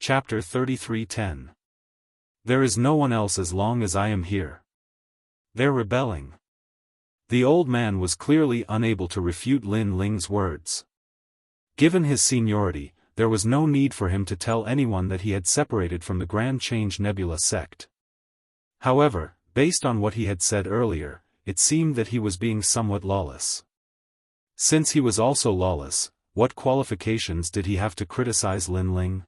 Chapter 33:10. There is no one else as long as I am here. They're rebelling. The old man was clearly unable to refute Lin Ling's words. Given his seniority, there was no need for him to tell anyone that he had separated from the Grand Change Nebula sect. However, based on what he had said earlier, it seemed that he was being somewhat lawless. Since he was also lawless, what qualifications did he have to criticize Lin Ling?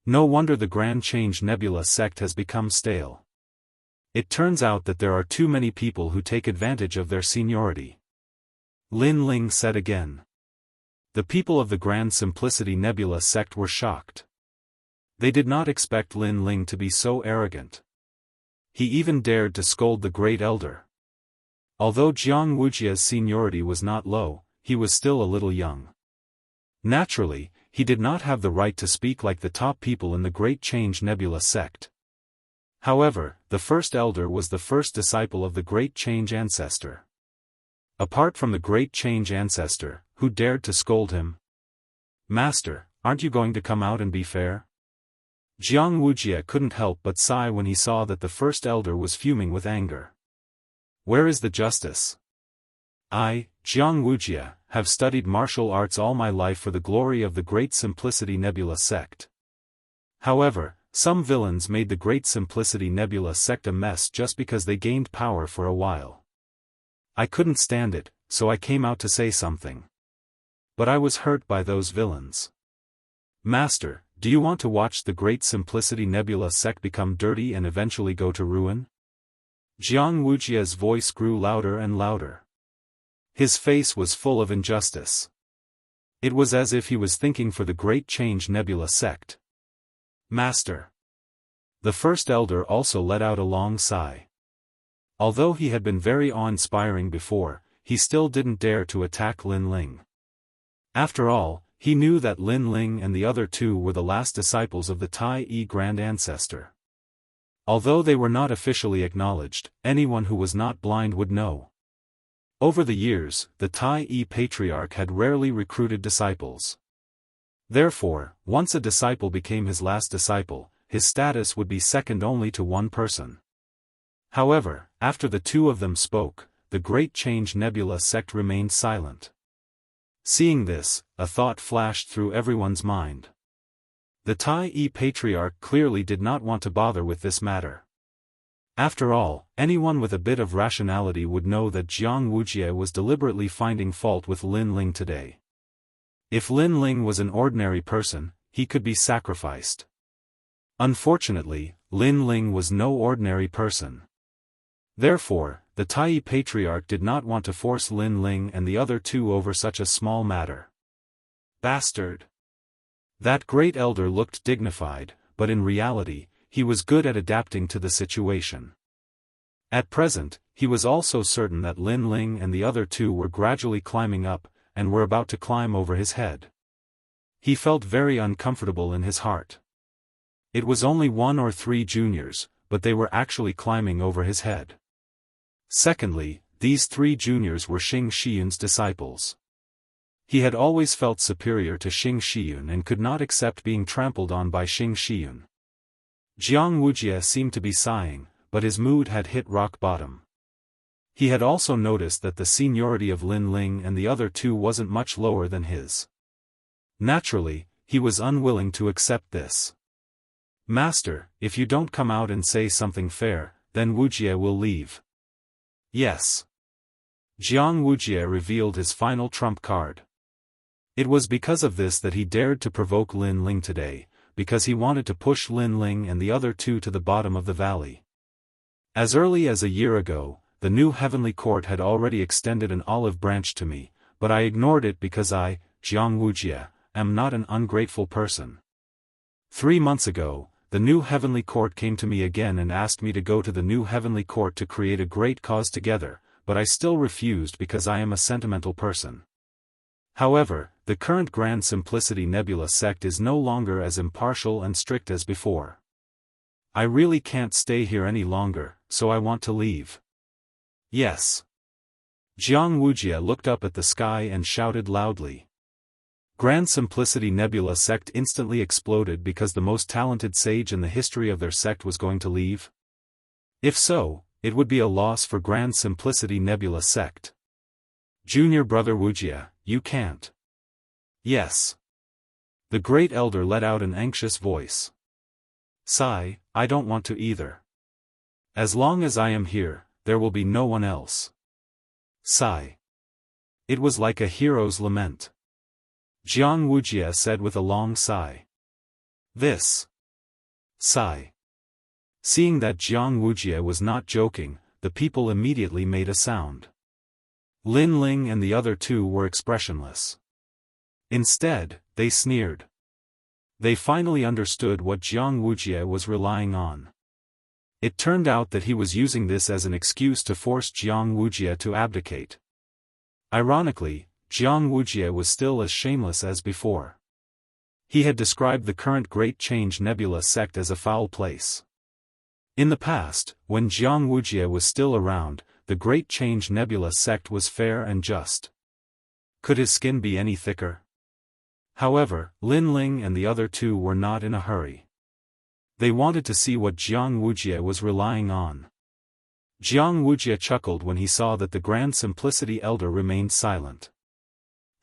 No wonder the Grand Change Nebula sect has become stale. It turns out that there are too many people who take advantage of their seniority. Lin Ling said again. The people of the Grand Simplicity Nebula sect were shocked. They did not expect Lin Ling to be so arrogant. He even dared to scold the Great Elder. Although Jiang Wuxia's seniority was not low, he was still a little young. Naturally, he did not have the right to speak like the top people in the Great Change Nebula sect. However, the first elder was the first disciple of the Great Change Ancestor. Apart from the Great Change Ancestor, who dared to scold him? Master, aren't you going to come out and be fair? Jiang Wuxia couldn't help but sigh when he saw that the first elder was fuming with anger. Where is the justice? I, Jiang Wuxia, have studied martial arts all my life for the glory of the Great Simplicity Nebula sect. However, some villains made the Great Simplicity Nebula sect a mess just because they gained power for a while. I couldn't stand it, so I came out to say something. But I was hurt by those villains. Master, do you want to watch the Great Simplicity Nebula sect become dirty and eventually go to ruin? Jiang Wuxia's voice grew louder and louder. His face was full of injustice. It was as if he was thinking for the Great Change Nebula sect. Master. The first elder also let out a long sigh. Although he had been very awe-inspiring before, he still didn't dare to attack Lin Ling. After all, he knew that Lin Ling and the other two were the last disciples of the Tai Yi Grand Ancestor. Although they were not officially acknowledged, anyone who was not blind would know. Over the years, the Tai Yi Patriarch had rarely recruited disciples. Therefore, once a disciple became his last disciple, his status would be second only to one person. However, after the two of them spoke, the Great Change Nebula sect remained silent. Seeing this, a thought flashed through everyone's mind. The Tai Yi Patriarch clearly did not want to bother with this matter. After all, anyone with a bit of rationality would know that Jiang Wuxia was deliberately finding fault with Lin Ling today. If Lin Ling was an ordinary person, he could be sacrificed. Unfortunately, Lin Ling was no ordinary person. Therefore, the Tai Yi Patriarch did not want to force Lin Ling and the other two over such a small matter. Bastard! That great elder looked dignified, but in reality, he was good at adapting to the situation. At present, he was also certain that Lin Ling and the other two were gradually climbing up, and were about to climb over his head. He felt very uncomfortable in his heart. It was only 1 or 3 juniors, but they were actually climbing over his head. Secondly, these 3 juniors were Xing Shiyun's disciples. He had always felt superior to Xing Shiyun and could not accept being trampled on by Xing Shiyun. Jiang Wuxia seemed to be sighing, but his mood had hit rock bottom. He had also noticed that the seniority of Lin Ling and the other two wasn't much lower than his. Naturally, he was unwilling to accept this. Master, if you don't come out and say something fair, then Wuxia will leave. Yes. Jiang Wuxia revealed his final trump card. It was because of this that he dared to provoke Lin Ling today, because he wanted to push Lin Ling and the other two to the bottom of the valley. As early as a year ago, the new Heavenly Court had already extended an olive branch to me, but I ignored it because I, Jiang Wuxia, am not an ungrateful person. 3 months ago, the new Heavenly Court came to me again and asked me to go to the new Heavenly Court to create a great cause together, but I still refused because I am a sentimental person. However, the current Grand Simplicity Nebula sect is no longer as impartial and strict as before. I really can't stay here any longer, so I want to leave. Yes. Jiang Wuxia looked up at the sky and shouted loudly. Grand Simplicity Nebula sect instantly exploded because the most talented sage in the history of their sect was going to leave? If so, it would be a loss for Grand Simplicity Nebula sect. Junior brother Wuxia, you can't. Yes. The great elder let out an anxious voice. Sigh, I don't want to either. As long as I am here, there will be no one else. Sigh. It was like a hero's lament. Wuxia said with a long sigh. This. Sigh. Seeing that Wuxia was not joking, the people immediately made a sound. Lin Ling and the other two were expressionless. Instead, they sneered. They finally understood what Wuxia was relying on. It turned out that he was using this as an excuse to force Wuxia to abdicate. Ironically, Wuxia was still as shameless as before. He had described the current Great Change Nebula sect as a foul place. In the past, when Wuxia was still around, the Great Change Nebula sect was fair and just. Could his skin be any thicker? However, Lin Ling and the other two were not in a hurry. They wanted to see what Wuxia was relying on. Wuxia chuckled when he saw that the Grand Simplicity Elder remained silent.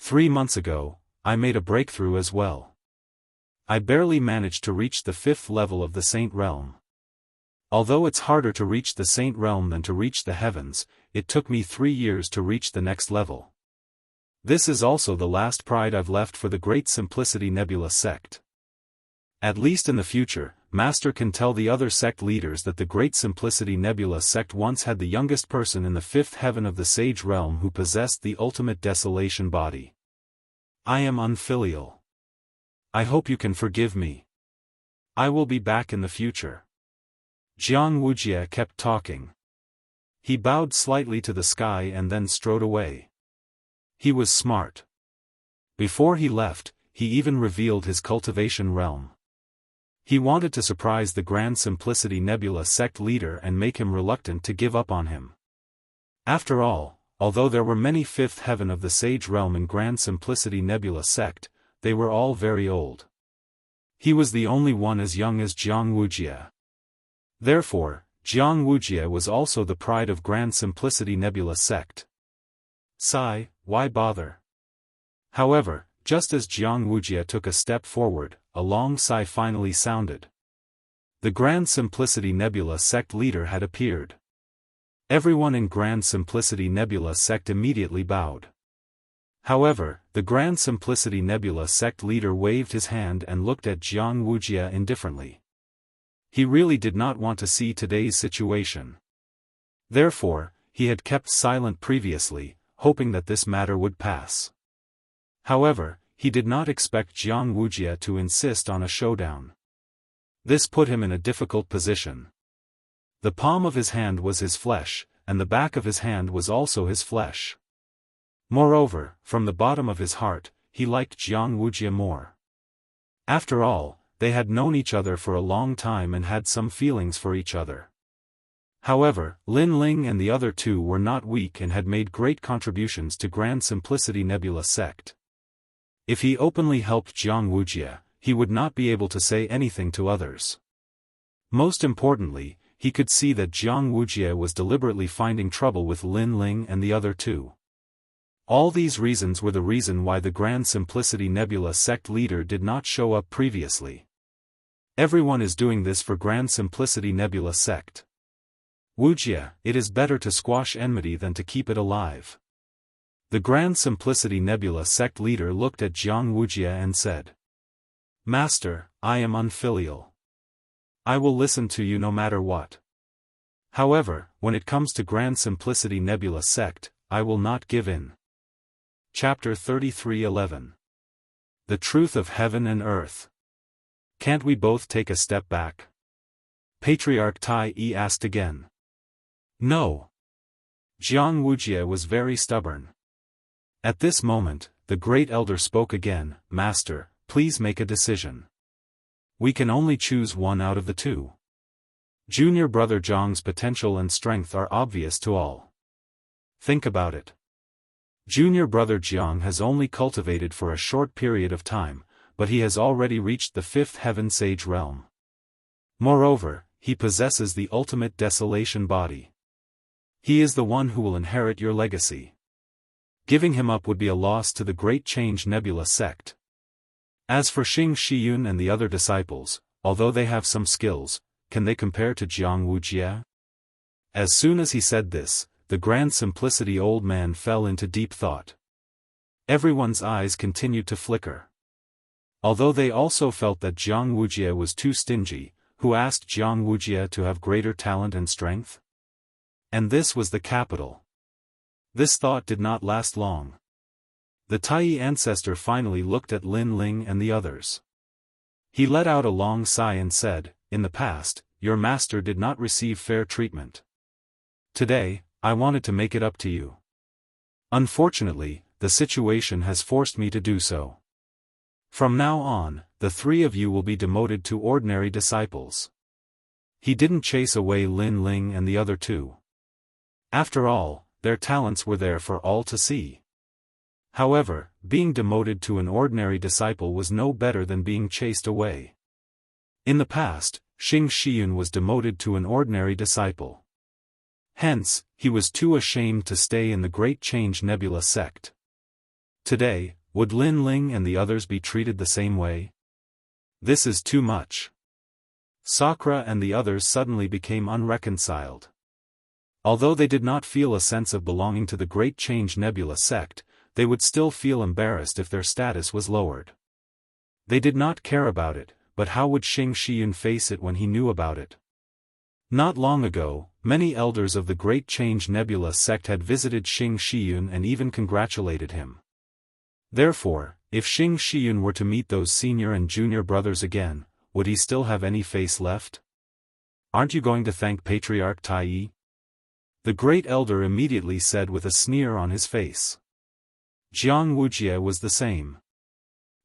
3 months ago, I made a breakthrough as well. I barely managed to reach the 5th level of the Saint Realm. Although it's harder to reach the Saint Realm than to reach the heavens, it took me 3 years to reach the next level. This is also the last pride I've left for the Great Simplicity Nebula sect. At least in the future, Master can tell the other sect leaders that the Great Simplicity Nebula sect once had the youngest person in the 5th heaven of the Sage Realm who possessed the ultimate desolation body. I am unfilial. I hope you can forgive me. I will be back in the future. Wuxia kept talking. He bowed slightly to the sky and then strode away. He was smart. Before he left, he even revealed his cultivation realm. He wanted to surprise the Grand Simplicity Nebula sect leader and make him reluctant to give up on him. After all, although there were many 5th heaven of the Sage Realm in Grand Simplicity Nebula sect, they were all very old. He was the only one as young as Wuxia. Therefore, Wuxia was also the pride of Grand Simplicity Nebula sect. Sigh, why bother? However, just as Wuxia took a step forward, a long sigh finally sounded. The Grand Simplicity Nebula sect leader had appeared. Everyone in Grand Simplicity Nebula sect immediately bowed. However, the Grand Simplicity Nebula sect leader waved his hand and looked at Wuxia indifferently. He really did not want to see today's situation. Therefore, he had kept silent previously, hoping that this matter would pass. However, he did not expect Wuxia to insist on a showdown. This put him in a difficult position. The palm of his hand was his flesh, and the back of his hand was also his flesh. Moreover, from the bottom of his heart, he liked Wuxia more. After all, they had known each other for a long time and had some feelings for each other. However, Lin Ling and the other two were not weak and had made great contributions to Grand Simplicity Nebula sect. If he openly helped Wuxia, he would not be able to say anything to others. Most importantly, he could see that Wuxia was deliberately finding trouble with Lin Ling and the other two. All these reasons were the reason why the Grand Simplicity Nebula sect leader did not show up previously. Everyone is doing this for Grand Simplicity Nebula sect. Wuxia, it is better to squash enmity than to keep it alive. The Grand Simplicity Nebula sect leader looked at Wuxia and said, Master, I am unfilial. I will listen to you no matter what. However, when it comes to Grand Simplicity Nebula sect, I will not give in. Chapter 33:11. The Truth of Heaven and Earth. Can't we both take a step back? Patriarch Tai E asked again. No. Wuxia was very stubborn. At this moment, the Great Elder spoke again, Master, please make a decision. We can only choose one out of the two. Junior brother Zhang's potential and strength are obvious to all. Think about it. Junior brother Jiang has only cultivated for a short period of time, but he has already reached the fifth heaven sage realm. Moreover, he possesses the ultimate desolation body. He is the one who will inherit your legacy. Giving him up would be a loss to the Great Change Nebula sect. As for Xing Shiyun and the other disciples, although they have some skills, can they compare to Jianghu Jie? As soon as he said this, the grand simplicity old man fell into deep thought. Everyone's eyes continued to flicker. Although they also felt that Jianghu Jie was too stingy, who asked Jianghu Jie to have greater talent and strength? And this was the capital. This thought did not last long. The Tai ancestor finally looked at Lin Ling and the others. He let out a long sigh and said, "In the past, your master did not receive fair treatment. Today, I wanted to make it up to you. Unfortunately, the situation has forced me to do so. From now on, the three of you will be demoted to ordinary disciples." He didn't chase away Lin Ling and the other two. After all, their talents were there for all to see. However, being demoted to an ordinary disciple was no better than being chased away. In the past, Xing Shiyun was demoted to an ordinary disciple. Hence, he was too ashamed to stay in the Great Change Nebula sect. Today, would Lin Ling and the others be treated the same way? This is too much. Sakura and the others suddenly became unreconciled. Although they did not feel a sense of belonging to the Great Change Nebula sect, they would still feel embarrassed if their status was lowered. They did not care about it, but how would Xing Shiyun face it when he knew about it? Not long ago, many elders of the Great Change Nebula sect had visited Xing Shiyun and even congratulated him. Therefore, if Xing Shiyun were to meet those senior and junior brothers again, would he still have any face left? "Aren't you going to thank Patriarch Tai?" The great elder immediately said with a sneer on his face. Jianghu Jie was the same.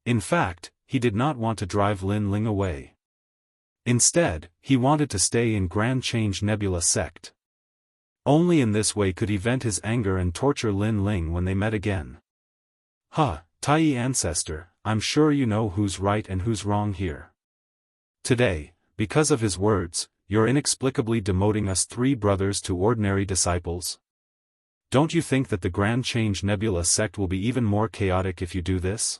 In fact, he did not want to drive Lin Ling away. Instead, he wanted to stay in Grand Change Nebula sect. Only in this way could he vent his anger and torture Lin Ling when they met again. Tai ancestor, I'm sure you know who's right and who's wrong here. Today, because of his words, you're inexplicably demoting us three brothers to ordinary disciples. Don't you think that the Grand Change Nebula sect will be even more chaotic if you do this?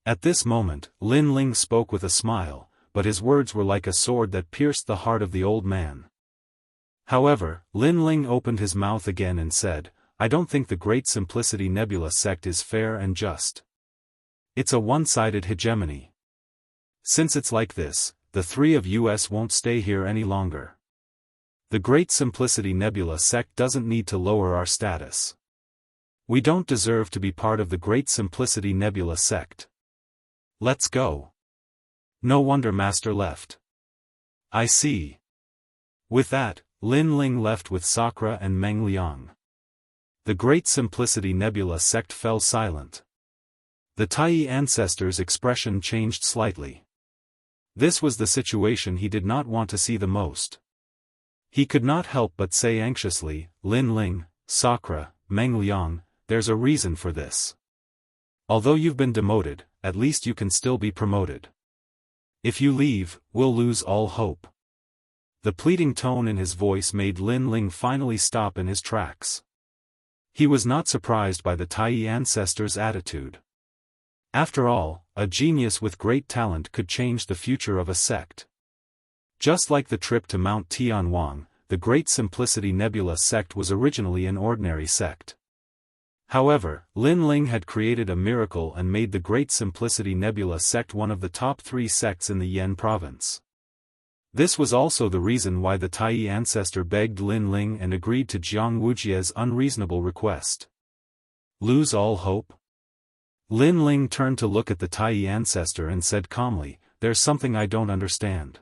At this moment, Lin Ling spoke with a smile, but his words were like a sword that pierced the heart of the old man. However, Lin Ling opened his mouth again and said, "I don't think the Great Simplicity Nebula sect is fair and just. It's a one-sided hegemony. Since it's like this, the three of us won't stay here any longer. The Great Simplicity Nebula sect doesn't need to lower our status. We don't deserve to be part of the Great Simplicity Nebula sect. Let's go." No wonder Master left. I see. With that, Lin Ling left with Sakura and Meng Liang. The Great Simplicity Nebula sect fell silent. The Tai ancestor's expression changed slightly. This was the situation he did not want to see the most. He could not help but say anxiously, "Lin Ling, Sakura, Meng Liang, there's a reason for this. Although you've been demoted, at least you can still be promoted. If you leave, we'll lose all hope." The pleading tone in his voice made Lin Ling finally stop in his tracks. He was not surprised by the Tai ancestor's attitude. After all, a genius with great talent could change the future of a sect. Just like the trip to Mount Tianwang, the Great Simplicity Nebula sect was originally an ordinary sect. However, Lin Ling had created a miracle and made the Great Simplicity Nebula sect one of the top 3 sects in the Yan province. This was also the reason why the Tai ancestor begged Lin Ling and agreed to Jianghu Jie's unreasonable request. Lose all hope? Lin Ling turned to look at the Tai ancestor and said calmly, "There's something I don't understand.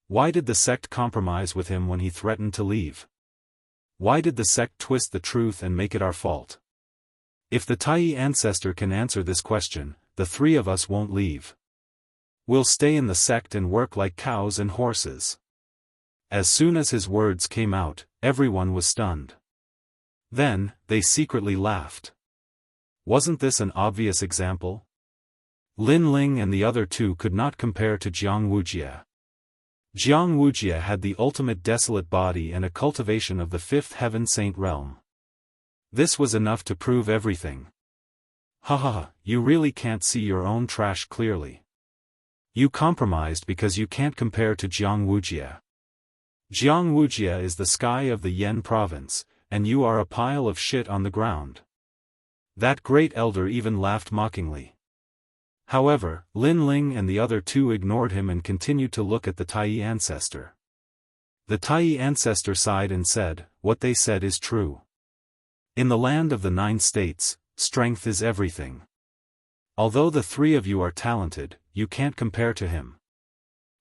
Why did the sect compromise with him when he threatened to leave? Why did the sect twist the truth and make it our fault? If the Tai ancestor can answer this question, the three of us won't leave. We'll stay in the sect and work like cows and horses." As soon as his words came out, everyone was stunned. Then, they secretly laughed. Wasn't this an obvious example? Lin Ling and the other two could not compare to Jianghu. Jianghu had the ultimate desolate body and a cultivation of the fifth heaven saint realm. This was enough to prove everything. Haha, you really can't see your own trash clearly. You compromised because you can't compare to Jianghu. Jianghu is the sky of the Yan province, and you are a pile of shit on the ground. That great elder even laughed mockingly. However, Lin Ling and the other two ignored him and continued to look at the Tai ancestor. The Tai ancestor sighed and said, "What they said is true. In the land of the 9 states, strength is everything. Although the 3 of you are talented, you can't compare to him.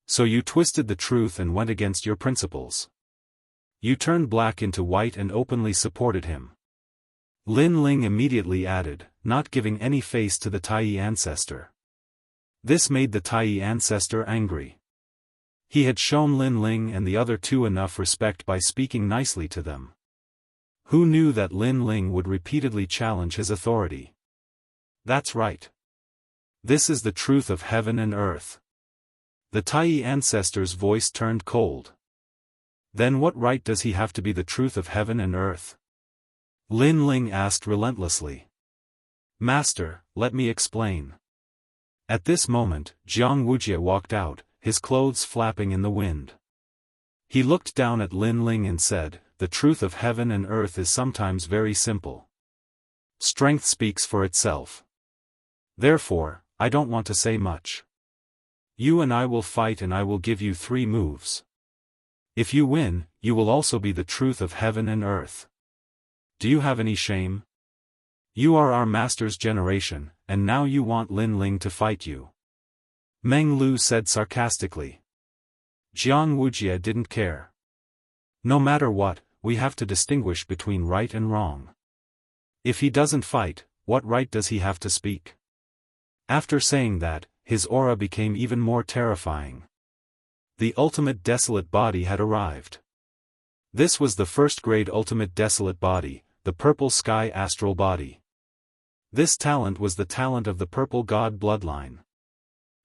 So you twisted the truth and went against your principles. You turned black into white and openly supported him." Lin Ling immediately added, not giving any face to the Tai ancestor. This made the Tai ancestor angry. He had shown Lin Ling and the other two enough respect by speaking nicely to them. Who knew that Lin Ling would repeatedly challenge his authority? That's right. This is the truth of heaven and earth. The Tai ancestor's voice turned cold. Then what right does he have to be the truth of heaven and earth? Lin Ling asked relentlessly. Master, let me explain. At this moment, Jianghu walked out, his clothes flapping in the wind. He looked down at Lin Ling and said, "The truth of heaven and earth is sometimes very simple. Strength speaks for itself. Therefore, I don't want to say much. You and I will fight and I will give you 3 moves. If you win, you will also be the truth of heaven and earth. Do you have any shame? You are our master's generation, and now you want Lin Ling to fight you." Meng Lu said sarcastically. Jianghu didn't care. No matter what, we have to distinguish between right and wrong. If he doesn't fight, what right does he have to speak? After saying that, his aura became even more terrifying. The ultimate desolate body had arrived. This was the first-grade ultimate desolate body, the purple sky astral body. This talent was the talent of the purple god bloodline.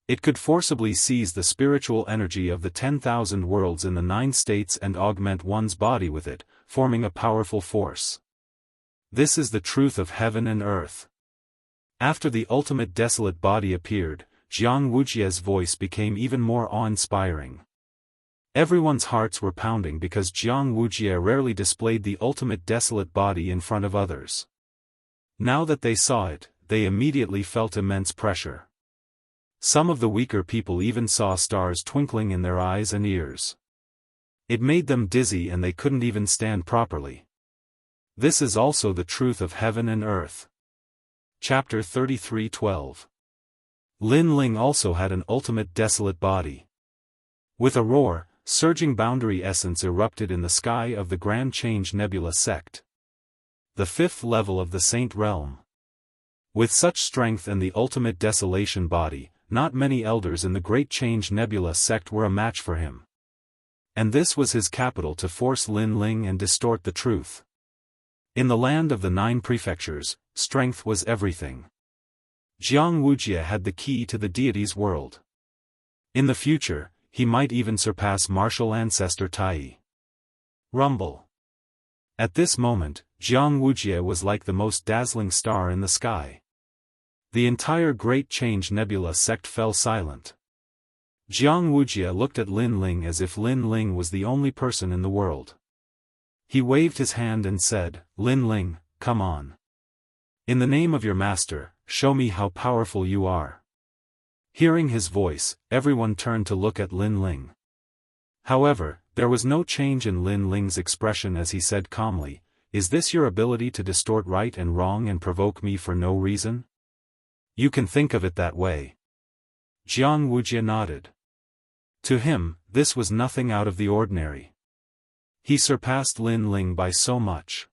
It could forcibly seize the spiritual energy of the 10,000 worlds in the 9 states and augment one's body with it, forming a powerful force. This is the truth of heaven and earth. After the ultimate desolate body appeared, Jianghu's voice became even more awe-inspiring. Everyone's hearts were pounding because Jianghu rarely displayed the ultimate desolate body in front of others. Now that they saw it, they immediately felt immense pressure. Some of the weaker people even saw stars twinkling in their eyes and ears. It made them dizzy and they couldn't even stand properly. This is also the truth of heaven and earth. Chapter 33:12. Lin Ling also had an ultimate desolate body. With a roar, surging boundary essence erupted in the sky of the Grand Change Nebula sect. The 5th level of the Saint Realm. With such strength and the ultimate desolation body, not many elders in the Great Change Nebula sect were a match for him. And this was his capital to force Lin Ling and distort the truth. In the land of the 9 prefectures, strength was everything. Jianghu had the key to the deity's world. In the future, he might even surpass martial ancestor Tai. Rumble. At this moment, Jianghu was like the most dazzling star in the sky. The entire Great Change Nebula sect fell silent. Jianghu looked at Lin Ling as if Lin Ling was the only person in the world. He waved his hand and said, "Lin Ling, come on. In the name of your master, show me how powerful you are." Hearing his voice, everyone turned to look at Lin Ling. However, there was no change in Lin Ling's expression as he said calmly, "Is this your ability to distort right and wrong and provoke me for no reason? You can think of it that way." Jianghu nodded. To him, this was nothing out of the ordinary. He surpassed Lin Ling by so much.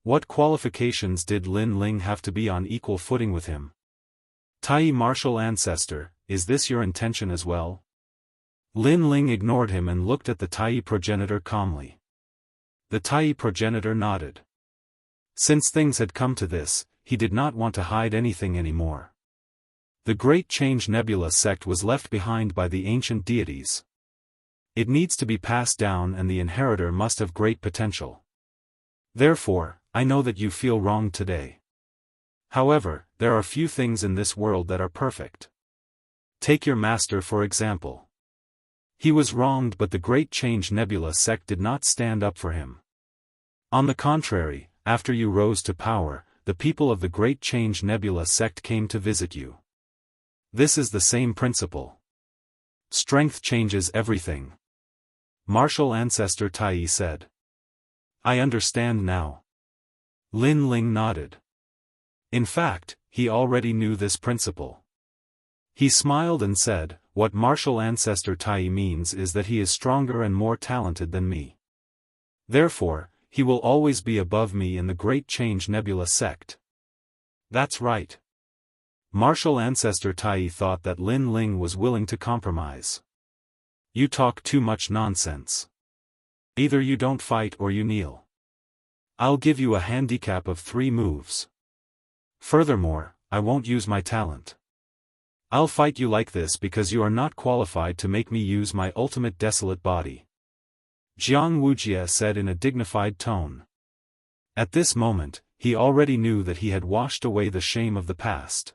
What qualifications did Lin Ling have to be on equal footing with him? Tai martial ancestor, is this your intention as well? Lin Ling ignored him and looked at the Tai progenitor calmly. The Tai progenitor nodded. Since things had come to this, he did not want to hide anything anymore. The Great Change Nebula sect was left behind by the ancient deities. It needs to be passed down and the inheritor must have great potential. Therefore, I know that you feel wronged today. However, there are few things in this world that are perfect. Take your master for example. He was wronged, but the Great Change Nebula sect did not stand up for him. On the contrary, after you rose to power, the people of the Great Change Nebula sect came to visit you. This is the same principle. Strength changes everything. Martial Ancestor Tai said. I understand now. Lin Ling nodded. In fact, he already knew this principle. He smiled and said, what Martial Ancestor Tai means is that he is stronger and more talented than me. Therefore, he will always be above me in the Great Change Nebula sect. That's right. Martial Ancestor Tai thought that Lin Ling was willing to compromise. You talk too much nonsense. Either you don't fight or you kneel. I'll give you a handicap of 3 moves. Furthermore, I won't use my talent. I'll fight you like this because you are not qualified to make me use my ultimate desolate body. Jianghu said in a dignified tone. At this moment, he already knew that he had washed away the shame of the past.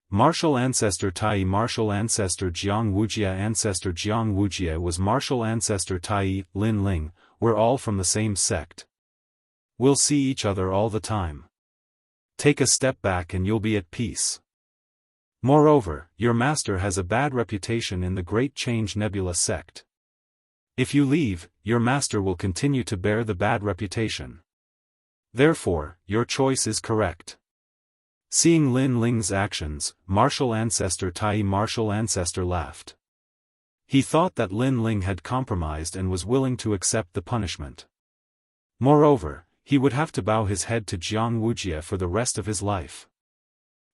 Martial Ancestor Tai Martial Ancestor Jianghu was Martial Ancestor Tai, Lin Ling, we're all from the same sect. We'll see each other all the time. Take a step back and you'll be at peace. Moreover, your master has a bad reputation in the Great Change Nebula sect. If you leave, your master will continue to bear the bad reputation. Therefore, your choice is correct. Seeing Lin Ling's actions, Martial Ancestor Tai Martial Ancestor laughed. He thought that Lin Ling had compromised and was willing to accept the punishment. Moreover, he would have to bow his head to Jianghu for the rest of his life.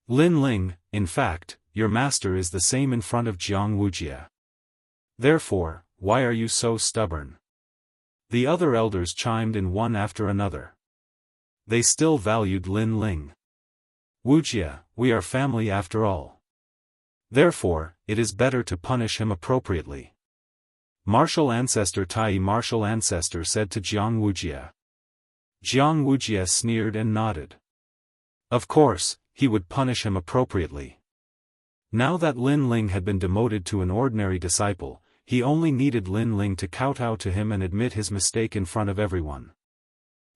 Lin Ling, in fact, your master is the same in front of Jianghu. Therefore, why are you so stubborn? The other elders chimed in one after another. They still valued Lin Ling. Wuxia, we are family after all. Therefore, it is better to punish him appropriately. Martial Ancestor Tai Martial Ancestor said to Jianghu. Jianghu sneered and nodded. Of course, he would punish him appropriately. Now that Lin Ling had been demoted to an ordinary disciple, he only needed Lin Ling to kowtow to him and admit his mistake in front of everyone.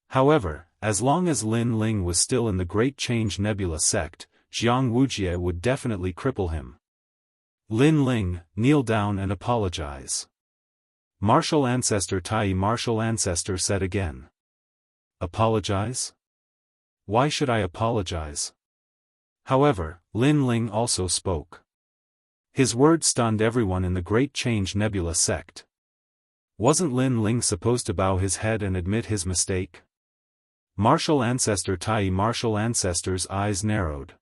However, as long as Lin Ling was still in the Great Change Nebula sect, Jianghu would definitely cripple him. Lin Ling, kneel down and apologize. Martial Ancestor Tai Martial Ancestor said again. Apologize? Why should I apologize? However, Lin Ling also spoke. His words stunned everyone in the Great Change Nebula sect. Wasn't Lin Ling supposed to bow his head and admit his mistake? Martial Ancestor Tai Martial Ancestor's eyes narrowed.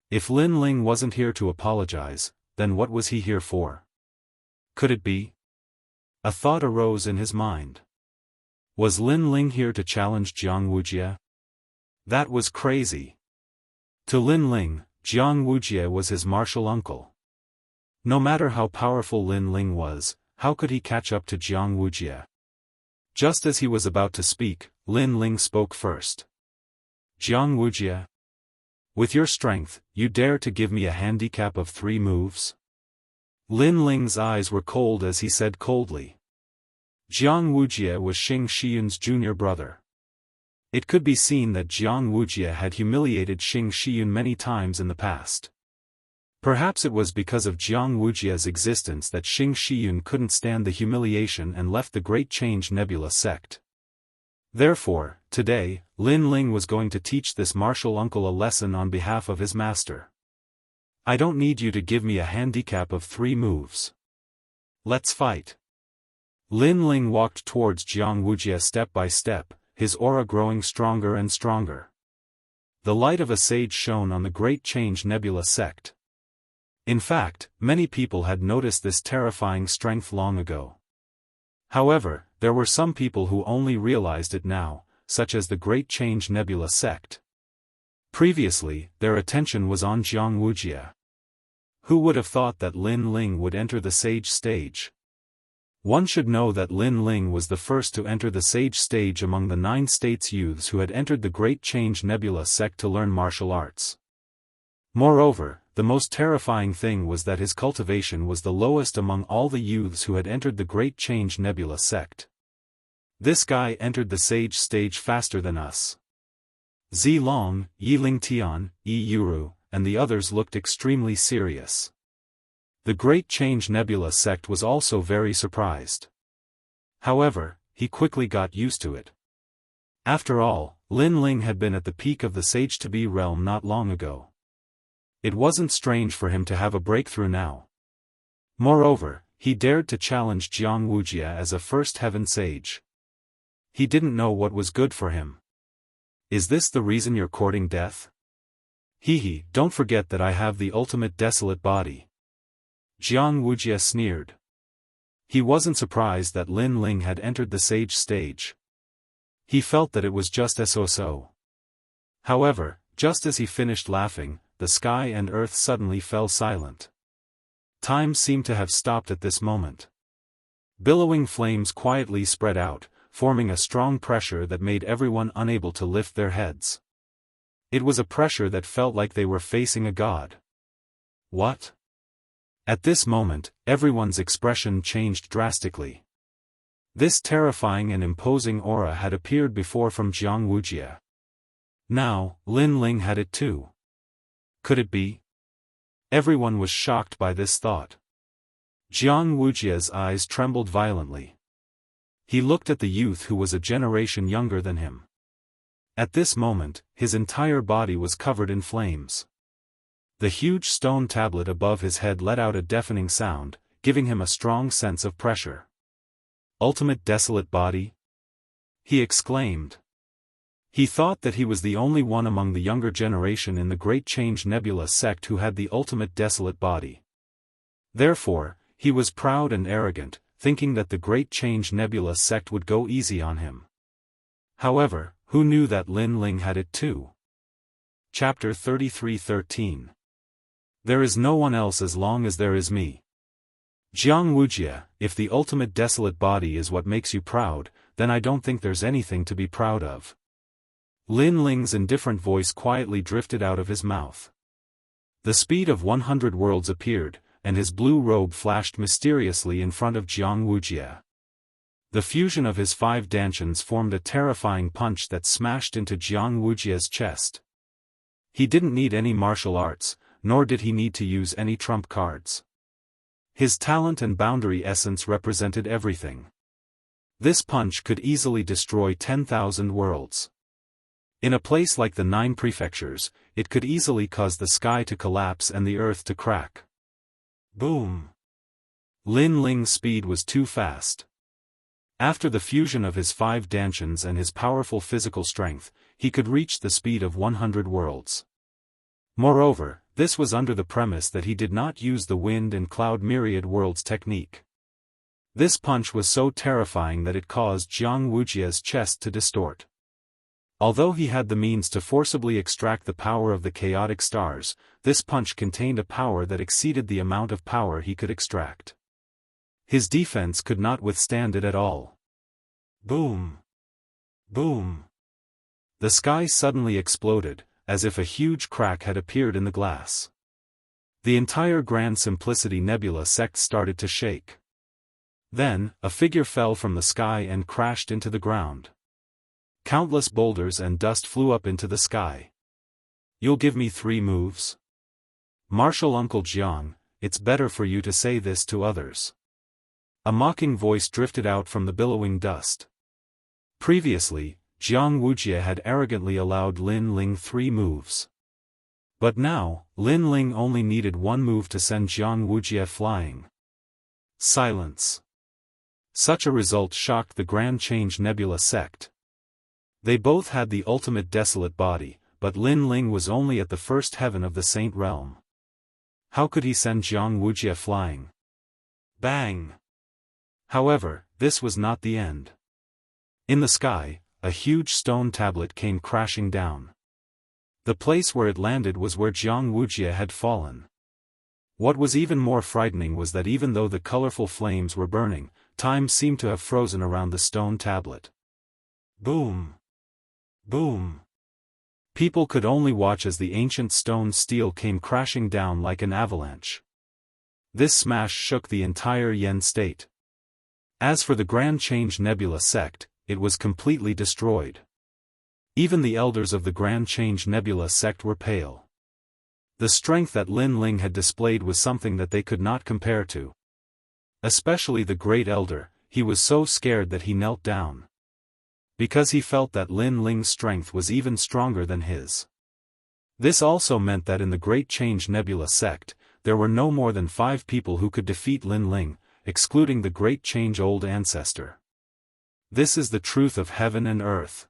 If Lin Ling wasn't here to apologize, then what was he here for? Could it be? A thought arose in his mind. Was Lin Ling here to challenge Jianghu? That was crazy. To Lin Ling, Jianghu was his martial uncle. No matter how powerful Lin Ling was, how could he catch up to Jianghu? Just as he was about to speak, Lin Ling spoke first. Jianghu, with your strength, you dare to give me a handicap of 3 moves? Lin Ling's eyes were cold as he said coldly. Jianghu was Xing Shiyun's junior brother. It could be seen that Jianghu had humiliated Xing Shiyun many times in the past. Perhaps it was because of Jianghu's existence that Xing Shiyun couldn't stand the humiliation and left the Great Change Nebula sect. Therefore, today, Lin Ling was going to teach this martial uncle a lesson on behalf of his master. I don't need you to give me a handicap of 3 moves. Let's fight. Lin Ling walked towards Jianghu step by step, his aura growing stronger and stronger. The light of a sage shone on the Great Change Nebula sect. In fact, many people had noticed this terrifying strength long ago. However, there were some people who only realized it now, such as the Great Change Nebula sect. Previously, their attention was on Jianghu. Who would have thought that Lin Ling would enter the sage stage? One should know that Lin Ling was the first to enter the sage stage among the 9 states youths who had entered the Great Change Nebula sect to learn martial arts. Moreover, the most terrifying thing was that his cultivation was the lowest among all the youths who had entered the Great Change Nebula sect. This guy entered the sage stage faster than us. Zi Long, Yi Lingtian, Yi Yuru, and the others looked extremely serious. The Great Change Nebula sect was also very surprised. However, he quickly got used to it. After all, Lin Ling had been at the peak of the Sage-to-Be realm not long ago. It wasn't strange for him to have a breakthrough now. Moreover, he dared to challenge Jianghu as a first heaven sage. He didn't know what was good for him. Is this the reason you're courting death? Hehe, don't forget that I have the ultimate desolate body. Jianghu sneered. He wasn't surprised that Lin Ling had entered the sage stage. He felt that it was just so. However, just as he finished laughing, the sky and earth suddenly fell silent. Time seemed to have stopped at this moment. Billowing flames quietly spread out, forming a strong pressure that made everyone unable to lift their heads. It was a pressure that felt like they were facing a god. What? At this moment, everyone's expression changed drastically. This terrifying and imposing aura had appeared before from Jianghu. Now, Lin Ling had it too. Could it be? Everyone was shocked by this thought. Jianghu's eyes trembled violently. He looked at the youth who was a generation younger than him. At this moment, his entire body was covered in flames. The huge stone tablet above his head let out a deafening sound, giving him a strong sense of pressure. Ultimate desolate body? He exclaimed. He thought that he was the only one among the younger generation in the Great Change Nebula sect who had the ultimate desolate body. Therefore, he was proud and arrogant, thinking that the Great Change Nebula sect would go easy on him. However, who knew that Lin Ling had it too? Chapter 33:13. There is no one else as long as there is me. Jianghu, if the ultimate desolate body is what makes you proud, then I don't think there's anything to be proud of. Lin Ling's indifferent voice quietly drifted out of his mouth. The speed of 100 worlds appeared, and his blue robe flashed mysteriously in front of Jianghu. The fusion of his 5 dantians formed a terrifying punch that smashed into Jianghu's chest. He didn't need any martial arts, nor did he need to use any trump cards. His talent and boundary essence represented everything. This punch could easily destroy 10,000 worlds. In a place like the 9 prefectures, it could easily cause the sky to collapse and the earth to crack. Boom! Lin Ling's speed was too fast. After the fusion of his 5 dantians and his powerful physical strength, he could reach the speed of 100 worlds. Moreover, this was under the premise that he did not use the wind and cloud myriad worlds technique. This punch was so terrifying that it caused Jianghu's chest to distort. Although he had the means to forcibly extract the power of the chaotic stars, this punch contained a power that exceeded the amount of power he could extract. His defense could not withstand it at all. Boom! Boom! The sky suddenly exploded, as if a huge crack had appeared in the glass. The entire Grand Simplicity Nebula sect started to shake. Then, a figure fell from the sky and crashed into the ground. Countless boulders and dust flew up into the sky. You'll give me 3 moves? Martial Uncle Jiang, it's better for you to say this to others. A mocking voice drifted out from the billowing dust. Previously, Jianghu had arrogantly allowed Lin Ling 3 moves. But now, Lin Ling only needed 1 move to send Jianghu flying. Silence. Such a result shocked the Grand Change Nebula sect. They both had the ultimate desolate body, but Lin Ling was only at the first heaven of the Saint Realm. How could he send Jianghu flying? Bang! However, this was not the end. In the sky, a huge stone tablet came crashing down. The place where it landed was where Jianghu had fallen. What was even more frightening was that even though the colorful flames were burning, time seemed to have frozen around the stone tablet. Boom! Boom! People could only watch as the ancient stone steel came crashing down like an avalanche. This smash shook the entire Yen state. As for the Grand Change Nebula sect, it was completely destroyed. Even the elders of the Grand Change Nebula sect were pale. The strength that Lin Ling had displayed was something that they could not compare to. Especially the Great Elder, he was so scared that he knelt down. Because he felt that Lin Ling's strength was even stronger than his. This also meant that in the Great Change Nebula sect, there were no more than 5 people who could defeat Lin Ling, excluding the Great Change Old Ancestor. This is the truth of heaven and earth.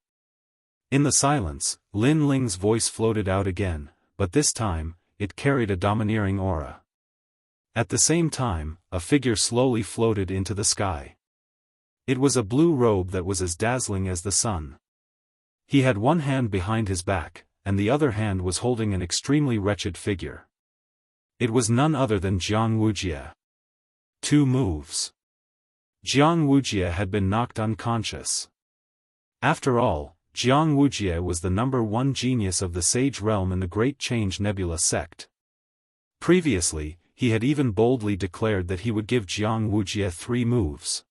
In the silence, Lin Ling's voice floated out again, but this time, it carried a domineering aura. At the same time, a figure slowly floated into the sky. It was a blue robe that was as dazzling as the sun. He had one hand behind his back, and the other hand was holding an extremely wretched figure. It was none other than Jianghu. 2 moves. Jianghu had been knocked unconscious. After all, Jianghu was the #1 genius of the Sage Realm in the Great Change Nebula sect. Previously, he had even boldly declared that he would give Jianghu 3 moves.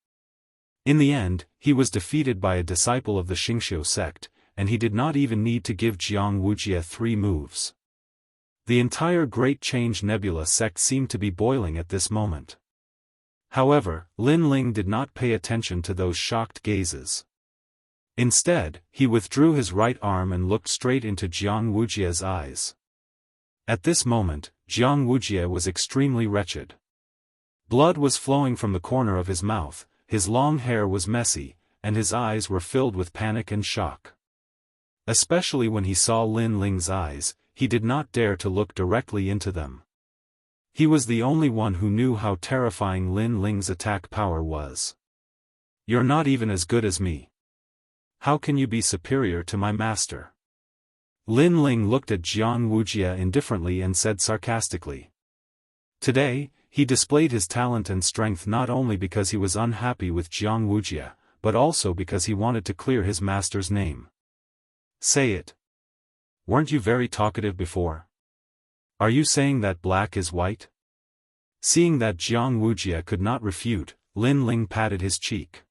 In the end, he was defeated by a disciple of the Xianxia sect, and he did not even need to give Jianghu 3 moves. The entire Great Change Nebula sect seemed to be boiling at this moment. However, Lin Ling did not pay attention to those shocked gazes. Instead, he withdrew his right arm and looked straight into Jianghu's eyes. At this moment, Jianghu was extremely wretched. Blood was flowing from the corner of his mouth, his long hair was messy, and his eyes were filled with panic and shock. Especially when he saw Lin Ling's eyes, he did not dare to look directly into them. He was the only one who knew how terrifying Lin Ling's attack power was. "You're not even as good as me. How can you be superior to my master?" Lin Ling looked at Jianghu indifferently and said sarcastically. Today, he displayed his talent and strength not only because he was unhappy with Jianghu, but also because he wanted to clear his master's name. "Say it. Weren't you very talkative before? Are you saying that black is white?" Seeing that Jianghu could not refute, Lin Ling patted his cheek.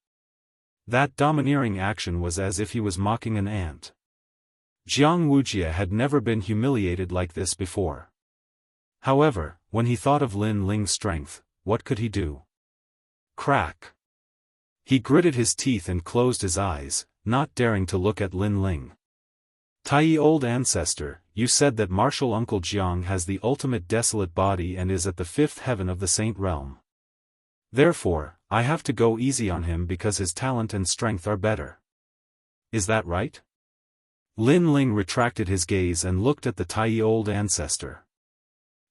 That domineering action was as if he was mocking an ant. Jianghu had never been humiliated like this before. However, when he thought of Lin Ling's strength, what could he do? Crack! He gritted his teeth and closed his eyes, not daring to look at Lin Ling. "Tai Old Ancestor, you said that Martial Uncle Jiang has the ultimate desolate body and is at the 5th heaven of the Saint Realm. Therefore, I have to go easy on him because his talent and strength are better. Is that right?" Lin Ling retracted his gaze and looked at the Tai Old Ancestor.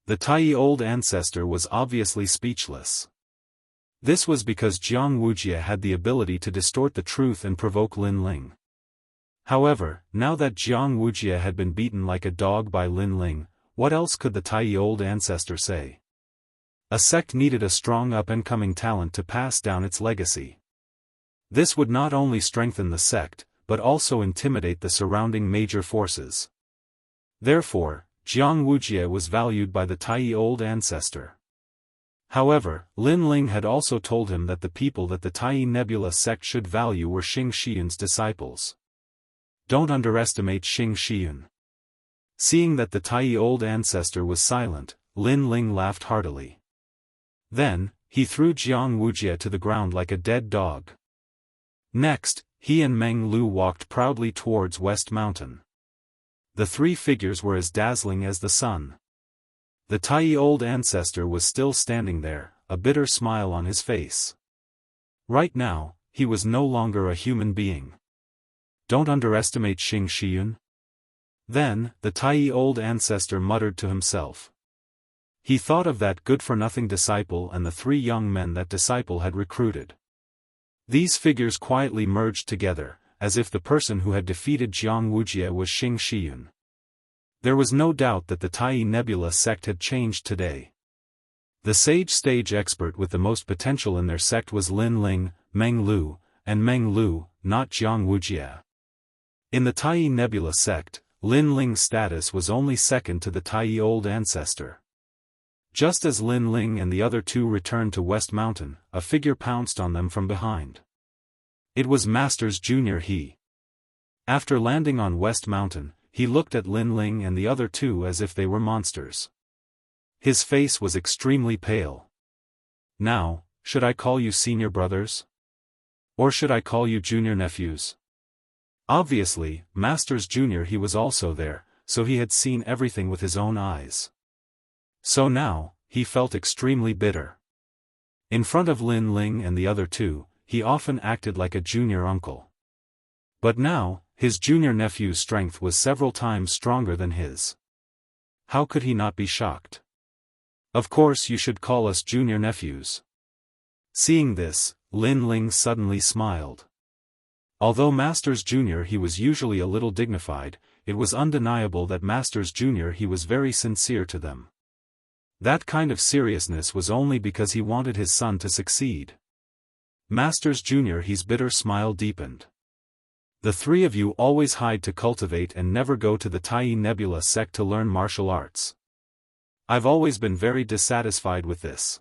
The Tai Old Ancestor was obviously speechless. This was because Jianghu had the ability to distort the truth and provoke Lin Ling. However, now that Jianghu had been beaten like a dog by Lin Ling, what else could the Tai Old Ancestor say? A sect needed a strong up-and-coming talent to pass down its legacy. This would not only strengthen the sect, but also intimidate the surrounding major forces. Therefore, Jianghu was valued by the Tai Old Ancestor. However, Lin Ling had also told him that the people that the Tai Nebula sect should value were Xing Xiyun's disciples. Don't underestimate Xing Xiyun. Seeing that the Tai Old Ancestor was silent, Lin Ling laughed heartily. Then, he threw Jianghu to the ground like a dead dog. Next, he and Meng Lu walked proudly towards West Mountain. The 3 figures were as dazzling as the sun. The Tai Old Ancestor was still standing there, a bitter smile on his face. Right now, he was no longer a human being. Don't underestimate Xing Xiyun. Then, the Tai Old Ancestor muttered to himself. He thought of that good-for-nothing disciple and the 3 young men that disciple had recruited. These figures quietly merged together, as if the person who had defeated Jianghu was Xing Shiyun. There was no doubt that the Tai Nebula sect had changed today. The sage stage expert with the most potential in their sect was Lin Ling, Meng Lu, and Meng Lu, not Jianghu. In the Tai Nebula sect, Lin Ling's status was only second to the Tai Old Ancestor. Just as Lin Ling and the other two returned to West Mountain, a figure pounced on them from behind. It was Masters Jr. He. After landing on West Mountain, he looked at Lin Ling and the other two as if they were monsters. His face was extremely pale. Now, should I call you senior brothers? Or should I call you junior nephews? Obviously, Masters Jr. He was also there, so he had seen everything with his own eyes. So now, he felt extremely bitter. In front of Lin Ling and the other two, he often acted like a junior uncle. But now, his junior nephew's strength was several times stronger than his. How could he not be shocked? Of course you should call us junior nephews. Seeing this, Lin Ling suddenly smiled. Although Masters Jr. He was usually a little dignified, it was undeniable that Masters Jr. He was very sincere to them. That kind of seriousness was only because he wanted his son to succeed. Masters Jr. He's bitter smile deepened. The three of you always hide to cultivate and never go to the Tai Nebula sect to learn martial arts. I've always been very dissatisfied with this.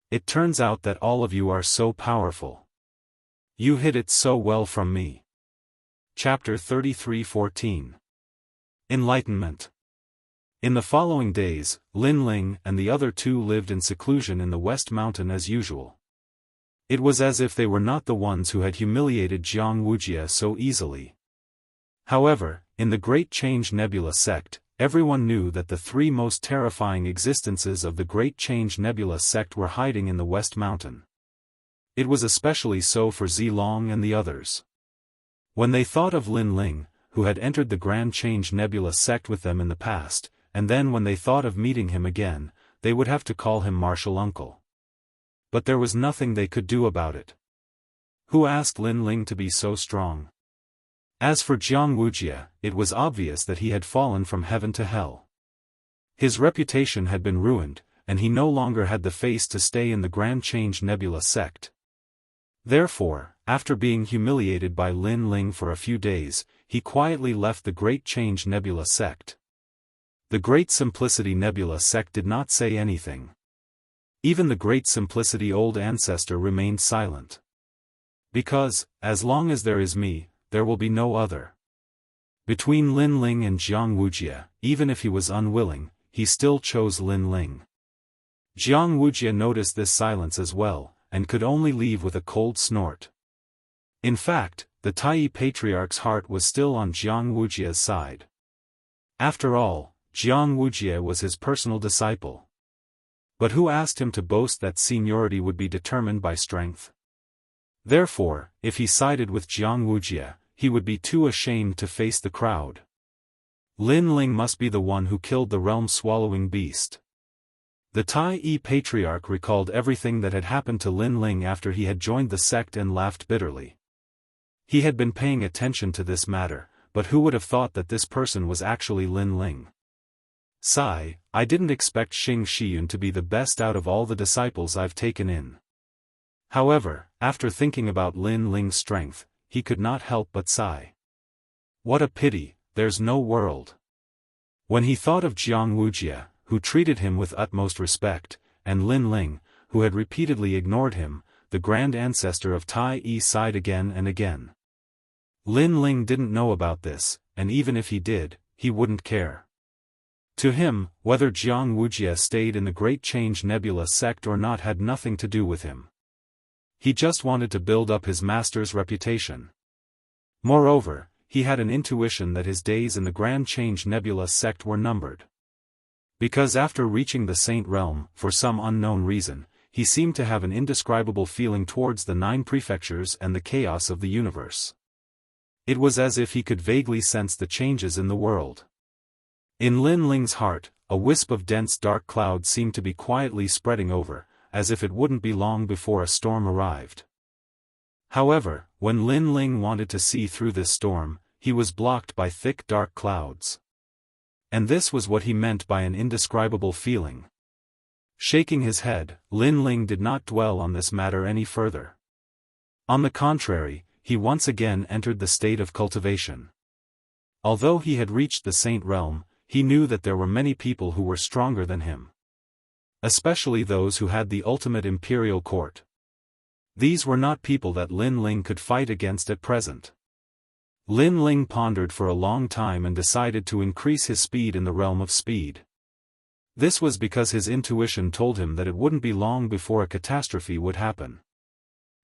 It turns out that all of you are so powerful. You hid it so well from me. Chapter 33:14. Enlightenment. In the following days, Lin Ling and the other two lived in seclusion in the West Mountain as usual. It was as if they were not the ones who had humiliated Jianghu so easily. However, in the Great Change Nebula sect, everyone knew that the three most terrifying existences of the Great Change Nebula sect were hiding in the West Mountain. It was especially so for Zilong and the others. When they thought of Lin Ling, who had entered the Grand Change Nebula sect with them in the past, and then when they thought of meeting him again, they would have to call him martial uncle. But there was nothing they could do about it. Who asked Lin Ling to be so strong? As for Jianghu, it was obvious that he had fallen from heaven to hell. His reputation had been ruined, and he no longer had the face to stay in the Grand Change Nebula sect. Therefore, after being humiliated by Lin Ling for a few days, he quietly left the Great Change Nebula sect. The Great Simplicity Nebula sect did not say anything. Even the Great Simplicity Old Ancestor remained silent. Because, as long as there is me, there will be no other. Between Lin Ling and Jianghu, even if he was unwilling, he still chose Lin Ling. Jianghu noticed this silence as well, and could only leave with a cold snort. In fact, the Tai Patriarch's heart was still on Jianghu's side. After all, Jianghu was his personal disciple. But who asked him to boast that seniority would be determined by strength? Therefore, if he sided with Jianghu, he would be too ashamed to face the crowd. Lin Ling must be the one who killed the realm-swallowing beast. The Tai Patriarch recalled everything that had happened to Lin Ling after he had joined the sect and laughed bitterly. He had been paying attention to this matter, but who would have thought that this person was actually Lin Ling? Sigh, I didn't expect Xing Shiyun to be the best out of all the disciples I've taken in. However, after thinking about Lin Ling's strength, he could not help but sigh. What a pity, there's no world. When he thought of Jianghu, who treated him with utmost respect, and Lin Ling, who had repeatedly ignored him, the grand ancestor of Tai sighed again and again. Lin Ling didn't know about this, and even if he did, he wouldn't care. To him, whether Jianghu stayed in the Great Change Nebula sect or not had nothing to do with him. He just wanted to build up his master's reputation. Moreover, he had an intuition that his days in the Grand Change Nebula sect were numbered. Because after reaching the Saint Realm, for some unknown reason, he seemed to have an indescribable feeling towards the 9 prefectures and the chaos of the universe. It was as if he could vaguely sense the changes in the world. In Lin Ling's heart, a wisp of dense dark cloud seemed to be quietly spreading over, as if it wouldn't be long before a storm arrived. However, when Lin Ling wanted to see through this storm, he was blocked by thick dark clouds. And this was what he meant by an indescribable feeling. Shaking his head, Lin Ling did not dwell on this matter any further. On the contrary, he once again entered the state of cultivation. Although he had reached the Saint Realm, he knew that there were many people who were stronger than him. Especially those who had the ultimate imperial court. These were not people that Lin Ling could fight against at present. Lin Ling pondered for a long time and decided to increase his speed in the realm of speed. This was because his intuition told him that it wouldn't be long before a catastrophe would happen.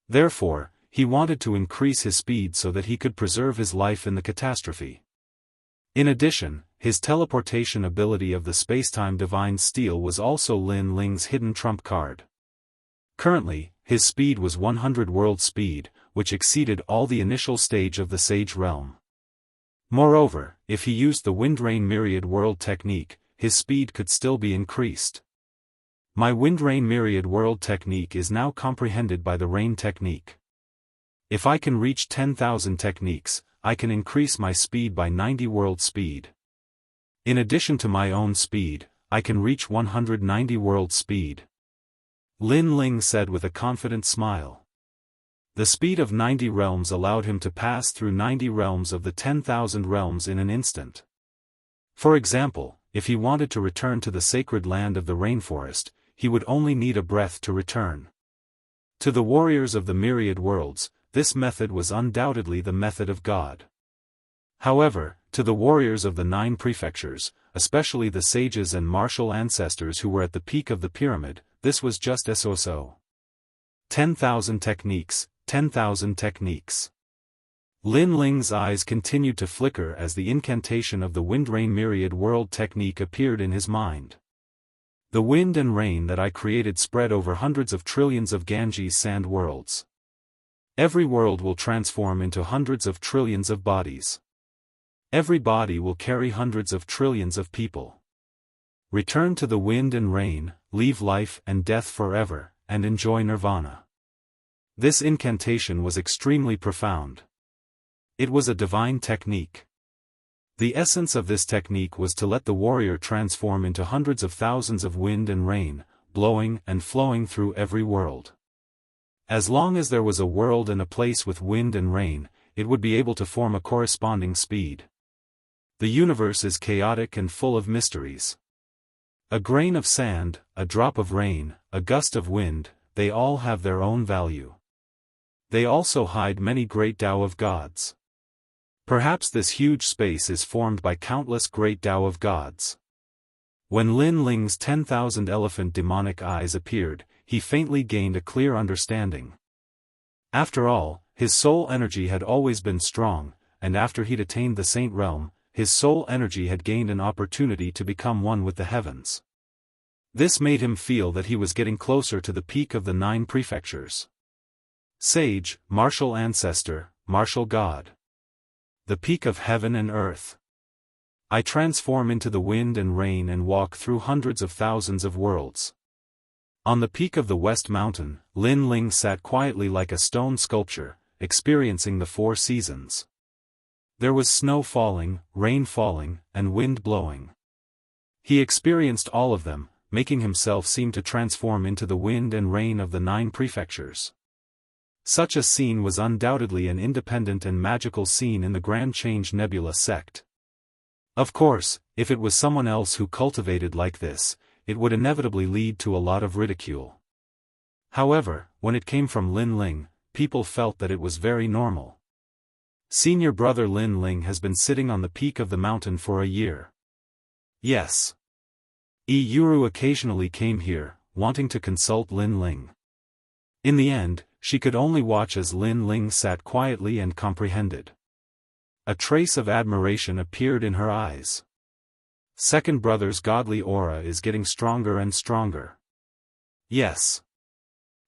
Therefore, he wanted to increase his speed so that he could preserve his life in the catastrophe. In addition, his teleportation ability of the spacetime divine steel was also Lin Ling's hidden trump card. Currently, his speed was 100 world speed, which exceeded all the initial stage of the Sage Realm. Moreover, if he used the Windrain Myriad World technique, his speed could still be increased. My Windrain Myriad World technique is now comprehended by the Rain technique. If I can reach 10,000 techniques, I can increase my speed by 90 world speed. In addition to my own speed, I can reach 190 world speed. Lin Ling said with a confident smile. The speed of 90 realms allowed him to pass through 90 realms of the 10,000 realms in an instant. For example, if he wanted to return to the sacred land of the rainforest, he would only need a breath to return. To the warriors of the myriad worlds, this method was undoubtedly the method of God. However, to the warriors of the 9 prefectures, especially the sages and martial ancestors who were at the peak of the pyramid, this was just so. 10,000 techniques, 10,000 techniques. Lin Ling's eyes continued to flicker as the incantation of the Windrain Myriad World technique appeared in his mind. The wind and rain that I created spread over hundreds of trillions of Ganges sand worlds. Every world will transform into hundreds of trillions of bodies. Every body will carry hundreds of trillions of people. Return to the wind and rain, leave life and death forever, and enjoy nirvana. This incantation was extremely profound. It was a divine technique. The essence of this technique was to let the warrior transform into hundreds of thousands of wind and rain, blowing and flowing through every world. As long as there was a world and a place with wind and rain, it would be able to form a corresponding speed. The universe is chaotic and full of mysteries. A grain of sand, a drop of rain, a gust of wind, they all have their own value. They also hide many great Tao of gods. Perhaps this huge space is formed by countless great Tao of gods. When Lin Ling's 10,000 elephant demonic eyes appeared, he faintly gained a clear understanding. After all, his soul energy had always been strong, and after he'd attained the Saint Realm, his soul energy had gained an opportunity to become one with the heavens. This made him feel that he was getting closer to the peak of the 9 prefectures. Sage, martial ancestor, martial god. The peak of heaven and earth. I transform into the wind and rain and walk through hundreds of thousands of worlds. On the peak of the West Mountain, Lin Ling sat quietly like a stone sculpture, experiencing the 4 seasons. There was snow falling, rain falling, and wind blowing. He experienced all of them, making himself seem to transform into the wind and rain of the 9 prefectures. Such a scene was undoubtedly an independent and magical scene in the Grand Change Nebula sect. Of course, if it was someone else who cultivated like this, it would inevitably lead to a lot of ridicule. However, when it came from Lin Ling, people felt that it was very normal. Senior brother Lin Ling has been sitting on the peak of the mountain for a year. Yes. Yuru occasionally came here, wanting to consult Lin Ling. In the end, she could only watch as Lin Ling sat quietly and comprehended. A trace of admiration appeared in her eyes. Second brother's godly aura is getting stronger and stronger. Yes.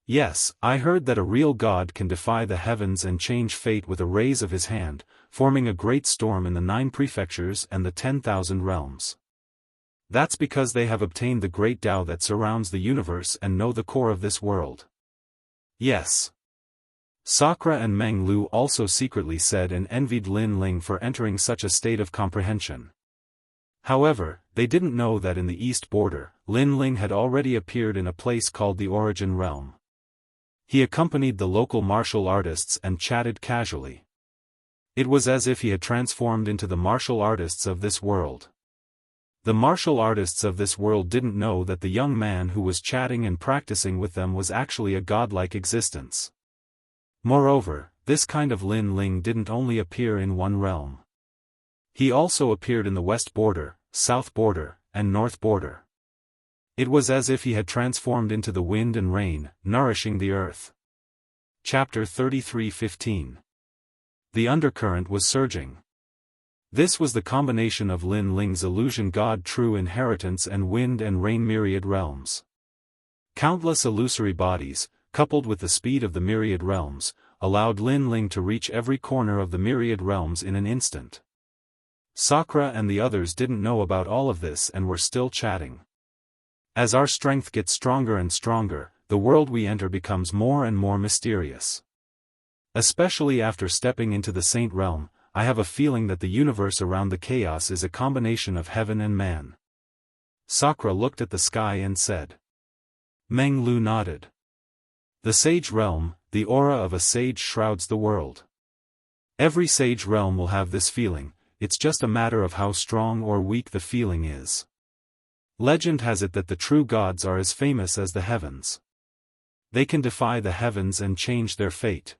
Yes, I heard that a real god can defy the heavens and change fate with a raise of his hand, forming a great storm in the 9 prefectures and the 10,000 realms. That's because they have obtained the great Tao that surrounds the universe and know the core of this world. Yes. Sakura and Meng Lu also secretly said and envied Lin Ling for entering such a state of comprehension. However, they didn't know that in the east border, Lin Ling had already appeared in a place called the Origin Realm. He accompanied the local martial artists and chatted casually. It was as if he had transformed into the martial artists of this world. The martial artists of this world didn't know that the young man who was chatting and practicing with them was actually a godlike existence. Moreover, this kind of Lin Ling didn't only appear in one realm. He also appeared in the west border, south border, and north border. It was as if he had transformed into the wind and rain, nourishing the earth. Chapter 33:15. The undercurrent was surging. This was the combination of Lin Ling's illusion god true inheritance and wind and rain myriad realms. Countless illusory bodies, coupled with the speed of the myriad realms, allowed Lin Ling to reach every corner of the myriad realms in an instant. Sakura and the others didn't know about all of this and were still chatting. As our strength gets stronger and stronger, the world we enter becomes more and more mysterious. Especially after stepping into the Saint Realm, I have a feeling that the universe around the chaos is a combination of heaven and man. Sakura looked at the sky and said. Meng Lu nodded. The Sage Realm, the aura of a sage shrouds the world. Every Sage Realm will have this feeling. It's just a matter of how strong or weak the feeling is. Legend has it that the true gods are as famous as the heavens. They can defy the heavens and change their fate.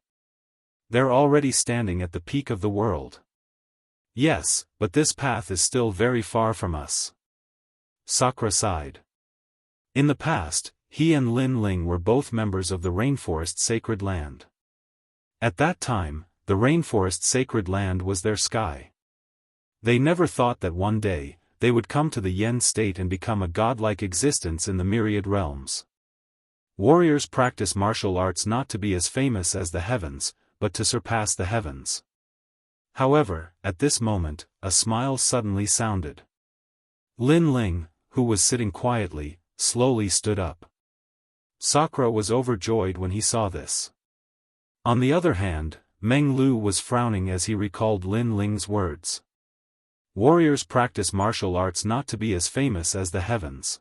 They're already standing at the peak of the world. Yes, but this path is still very far from us. Sakura sighed. In the past, he and Lin Ling were both members of the Rainforest Sacred Land. At that time, the Rainforest Sacred Land was their sky. They never thought that one day, they would come to the Yen state and become a godlike existence in the myriad realms. Warriors practice martial arts not to be as famous as the heavens, but to surpass the heavens. However, at this moment, a smile suddenly sounded. Lin Ling, who was sitting quietly, slowly stood up. Sakura was overjoyed when he saw this. On the other hand, Meng Lu was frowning as he recalled Lin Ling's words. Warriors practice martial arts not to be as famous as the heavens.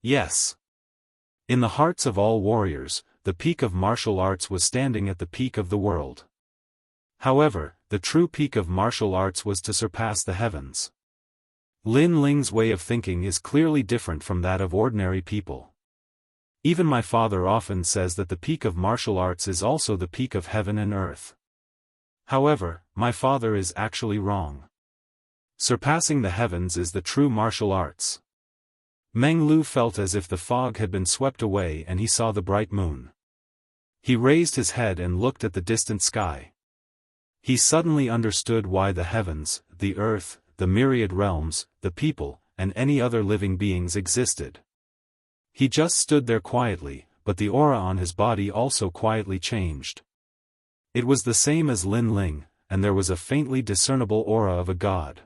Yes. In the hearts of all warriors, the peak of martial arts was standing at the peak of the world. However, the true peak of martial arts was to surpass the heavens. Lin Ling's way of thinking is clearly different from that of ordinary people. Even my father often says that the peak of martial arts is also the peak of heaven and earth. However, my father is actually wrong. Surpassing the heavens is the true martial arts. Meng Lu felt as if the fog had been swept away and he saw the bright moon. He raised his head and looked at the distant sky. He suddenly understood why the heavens, the earth, the myriad realms, the people, and any other living beings existed. He just stood there quietly, but the aura on his body also quietly changed. It was the same as Lin Ling, and there was a faintly discernible aura of a god.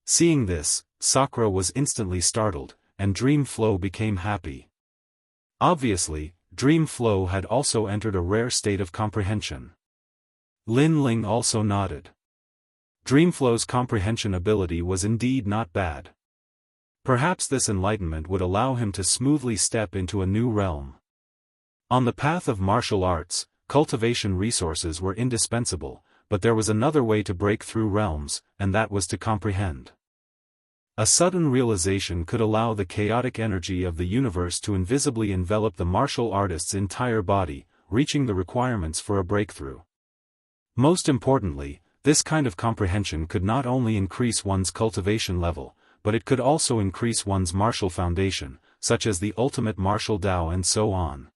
Seeing this, Sakura was instantly startled, and Dream Flow became happy. Obviously, Dream Flow had also entered a rare state of comprehension. Lin Ling also nodded. Dream Flow's comprehension ability was indeed not bad. Perhaps this enlightenment would allow him to smoothly step into a new realm. On the path of martial arts, cultivation resources were indispensable, but there was another way to break through realms, and that was to comprehend. A sudden realization could allow the chaotic energy of the universe to invisibly envelop the martial artist's entire body, reaching the requirements for a breakthrough. Most importantly, this kind of comprehension could not only increase one's cultivation level, but it could also increase one's martial foundation, such as the ultimate martial Dao and so on.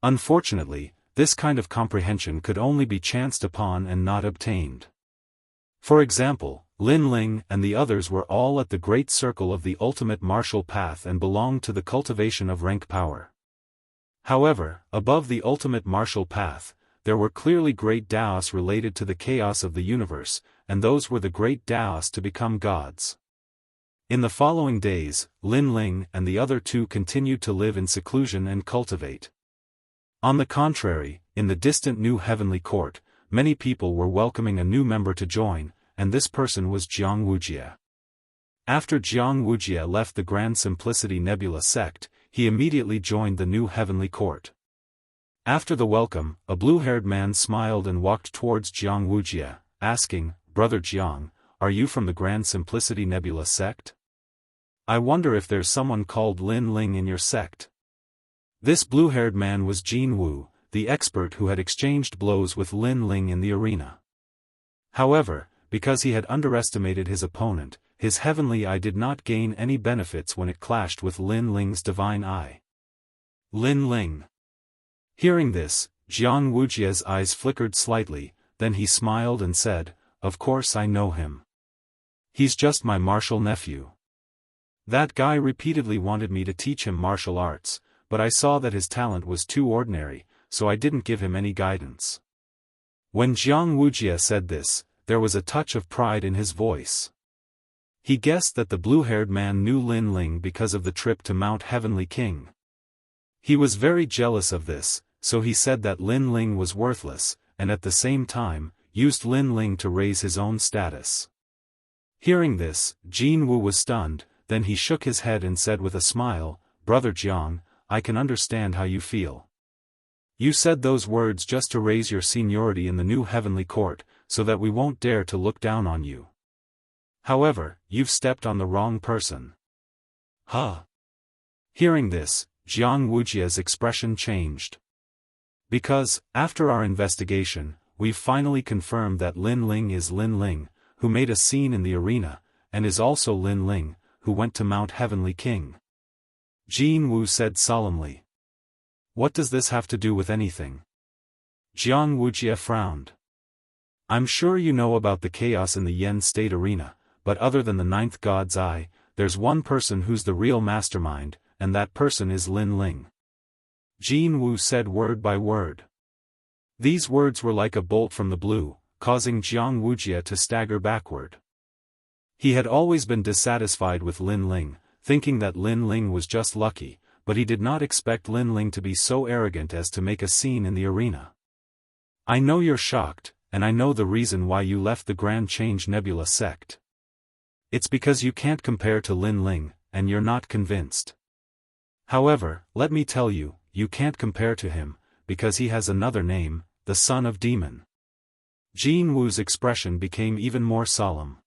Unfortunately, this kind of comprehension could only be chanced upon and not obtained. For example, Lin Ling and the others were all at the great circle of the ultimate martial path and belonged to the cultivation of rank power. However, above the ultimate martial path, there were clearly great Daoists related to the chaos of the universe, and those were the great Daoists to become gods. In the following days, Lin Ling and the other two continued to live in seclusion and cultivate. On the contrary, in the distant new heavenly court, many people were welcoming a new member to join, and this person was Jianghu. After Jianghu left the Grand Simplicity Nebula sect, he immediately joined the new heavenly court. After the welcome, a blue-haired man smiled and walked towards Jianghu, asking, "Brother Jiang, are you from the Grand Simplicity Nebula sect? I wonder if there's someone called Lin Ling in your sect." This blue-haired man was Jianghu, the expert who had exchanged blows with Lin Ling in the arena. However, because he had underestimated his opponent, his heavenly eye did not gain any benefits when it clashed with Lin Ling's divine eye. Lin Ling. Hearing this, Jianghu's eyes flickered slightly, then he smiled and said, "Of course I know him. He's just my martial nephew. That guy repeatedly wanted me to teach him martial arts, but I saw that his talent was too ordinary, so I didn't give him any guidance." When Jianghu said this, there was a touch of pride in his voice. He guessed that the blue-haired man knew Lin Ling because of the trip to Mount Heavenly King. He was very jealous of this, so he said that Lin Ling was worthless, and at the same time, used Lin Ling to raise his own status. Hearing this, Jianghu was stunned, then he shook his head and said with a smile, "Brother Jiang, I can understand how you feel. You said those words just to raise your seniority in the new heavenly court, so that we won't dare to look down on you. However, you've stepped on the wrong person." Huh? Hearing this, Jianghu's expression changed. "Because, after our investigation, we've finally confirmed that Lin Ling is Lin Ling, who made a scene in the arena, and is also Lin Ling, who went to Mount Heavenly King," Jianghu said solemnly. "What does this have to do with anything?" Jianghu frowned. "I'm sure you know about the chaos in the Yen State Arena, but other than the ninth god's eye, there's one person who's the real mastermind, and that person is Lin Ling," Jianghu said word by word. These words were like a bolt from the blue, causing Jianghu to stagger backward. He had always been dissatisfied with Lin Ling, thinking that Lin Ling was just lucky, but he did not expect Lin Ling to be so arrogant as to make a scene in the arena. "I know you're shocked, and I know the reason why you left the Grand Change Nebula sect. It's because you can't compare to Lin Ling, and you're not convinced. However, let me tell you, you can't compare to him, because he has another name, the Son of Demon." Jianghu's expression became even more solemn.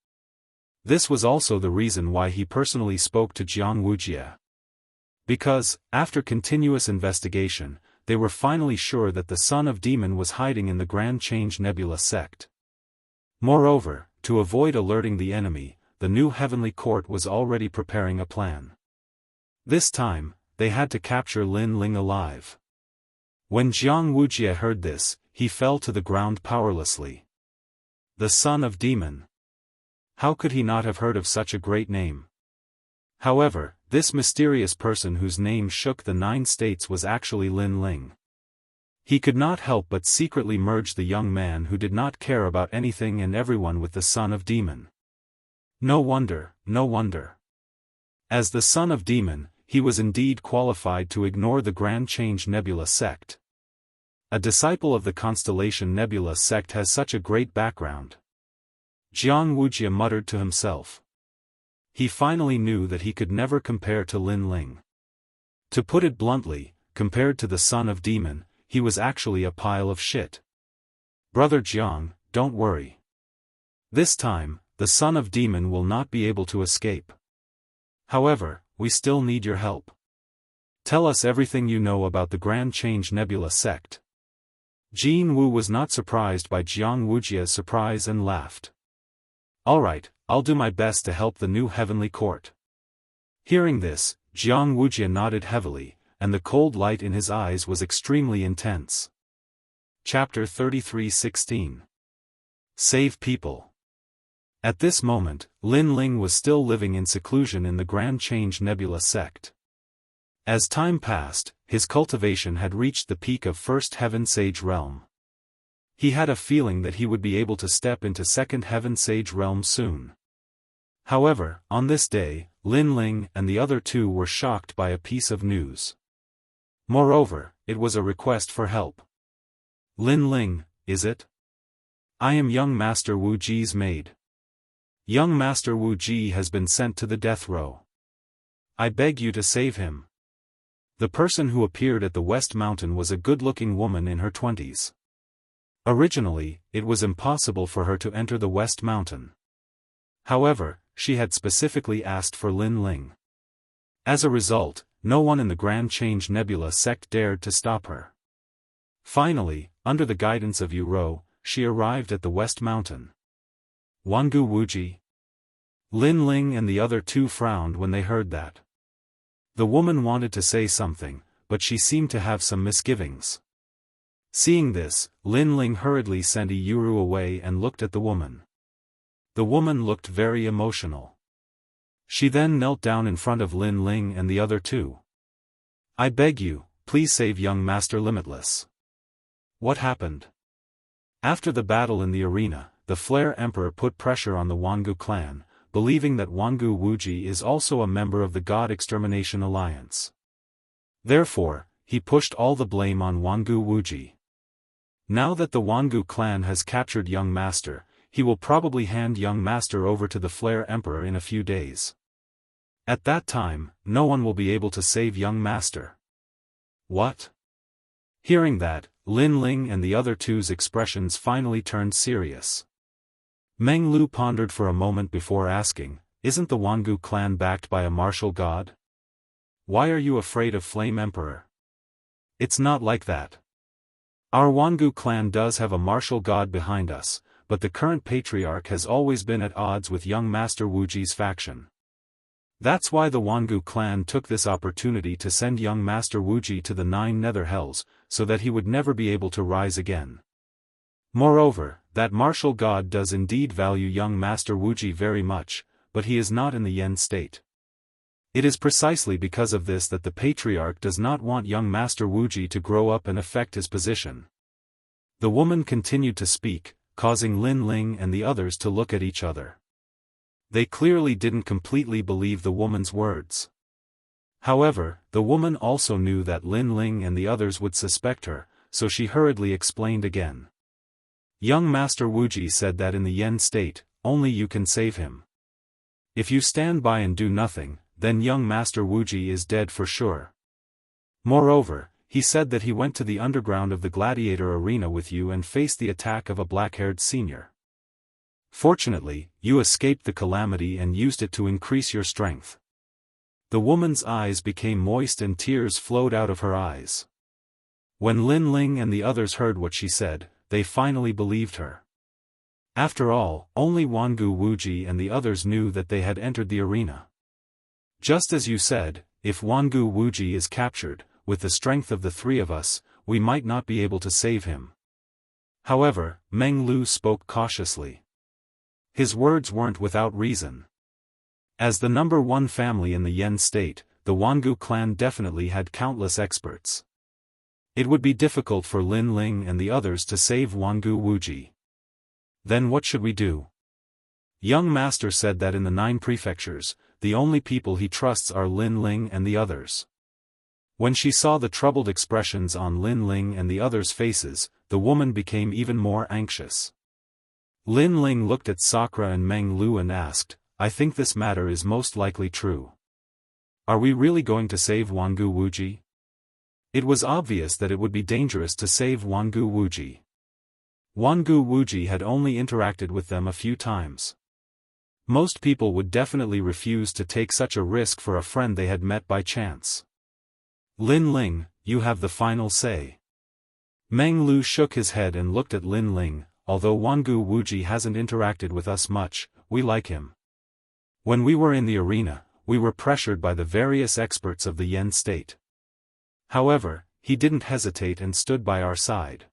This was also the reason why he personally spoke to Jianghu. Because, after continuous investigation, they were finally sure that the Son of Demon was hiding in the Grand Change Nebula sect. Moreover, to avoid alerting the enemy, the new heavenly court was already preparing a plan. This time, they had to capture Lin Ling alive. When Jianghu heard this, he fell to the ground powerlessly. The Son of Demon. How could he not have heard of such a great name? However, this mysterious person whose name shook the 9 states was actually Lin Ling. He could not help but secretly merge the young man who did not care about anything and everyone with the Son of Demon. No wonder, no wonder. As the Son of Demon, he was indeed qualified to ignore the Grand Change Nebula sect. A disciple of the Constellation Nebula sect has such a great background. Jianghu muttered to himself. He finally knew that he could never compare to Lin Ling. To put it bluntly, compared to the Son of Demon, he was actually a pile of shit. "Brother Jiang, don't worry. This time, the Son of Demon will not be able to escape. However, we still need your help. Tell us everything you know about the Grand Change Nebula sect." Jianghu was not surprised by Jianghu's surprise and laughed. "Alright, I'll do my best to help the new heavenly court." Hearing this, Jianghu nodded heavily, and the cold light in his eyes was extremely intense. Chapter 33:16. Save People. At this moment, Lin Ling was still living in seclusion in the Grand Change Nebula sect. As time passed, his cultivation had reached the peak of First Heaven Sage Realm. He had a feeling that he would be able to step into Second Heaven Sage Realm soon. However, on this day, Lin Ling and the other two were shocked by a piece of news. Moreover, it was a request for help. Lin Ling, is it? I am young Master Wu Ji's maid. Young Master Wu Ji has been sent to the death row. I beg you to save him. The person who appeared at the West Mountain was a good-looking woman in her 20s. Originally, it was impossible for her to enter the West Mountain. However, she had specifically asked for Lin Ling. As a result, no one in the Grand Change Nebula sect dared to stop her. Finally, under the guidance of Yu Rou, she arrived at the West Mountain. Wangu Wuji. Lin Ling and the other two frowned when they heard that. The woman wanted to say something, but she seemed to have some misgivings. Seeing this, Lin Ling hurriedly sent Yu Rou away and looked at the woman. The woman looked very emotional. She then knelt down in front of Lin Ling and the other two. I beg you, please save young Master Limitless. What happened? After the battle in the arena, the Flare Emperor put pressure on the Wangu clan, believing that Wangu Wuji is also a member of the God Extermination Alliance. Therefore, he pushed all the blame on Wangu Wuji. Now that the Wangu clan has captured young Master, he will probably hand young Master over to the Flare Emperor in a few days. At that time, no one will be able to save young Master. What? Hearing that, Lin Ling and the other two's expressions finally turned serious. Meng Lu pondered for a moment before asking, isn't the Wangu clan backed by a martial god? Why are you afraid of Flame Emperor? It's not like that. Our Wangu clan does have a martial god behind us, but the current patriarch has always been at odds with young Master Wuji's faction. That's why the Wangu clan took this opportunity to send young Master Wuji to the 9 nether hells, so that he would never be able to rise again. Moreover, that martial god does indeed value young Master Wuji very much, but he is not in the Yen state. It is precisely because of this that the patriarch does not want young Master Wuji to grow up and affect his position. The woman continued to speak, causing Lin Ling and the others to look at each other. They clearly didn't completely believe the woman's words. However, the woman also knew that Lin Ling and the others would suspect her, so she hurriedly explained again. Young Master Wuji said that in the Yen state, only you can save him. If you stand by and do nothing, then young Master Wuji is dead for sure. Moreover, he said that he went to the underground of the gladiator arena with you and faced the attack of a black-haired senior. Fortunately, you escaped the calamity and used it to increase your strength. The woman's eyes became moist and tears flowed out of her eyes. When Lin Ling and the others heard what she said, they finally believed her. After all, only Wangu Wuji and the others knew that they had entered the arena. Just as you said, if Wangu Wuji is captured, with the strength of the 3 of us, we might not be able to save him. However, Meng Lu spoke cautiously. His words weren't without reason. As the number 1 family in the Yen state, the Wangu clan definitely had countless experts. It would be difficult for Lin Ling and the others to save Wangu Wuji. Then what should we do? Young Master said that in the 9 prefectures, the only people he trusts are Lin Ling and the others. When she saw the troubled expressions on Lin Ling and the others' faces, the woman became even more anxious. Lin Ling looked at Sakura and Meng Lu and asked, I think this matter is most likely true. Are we really going to save Wangu Wuji? It was obvious that it would be dangerous to save Wangu Wuji. Wangu Wuji had only interacted with them a few times. Most people would definitely refuse to take such a risk for a friend they had met by chance. Lin Ling, you have the final say. Meng Lu shook his head and looked at Lin Ling. Although Wangu Wuji hasn't interacted with us much, we like him. When we were in the arena, we were pressured by the various experts of the Yen state. However, he didn't hesitate and stood by our side.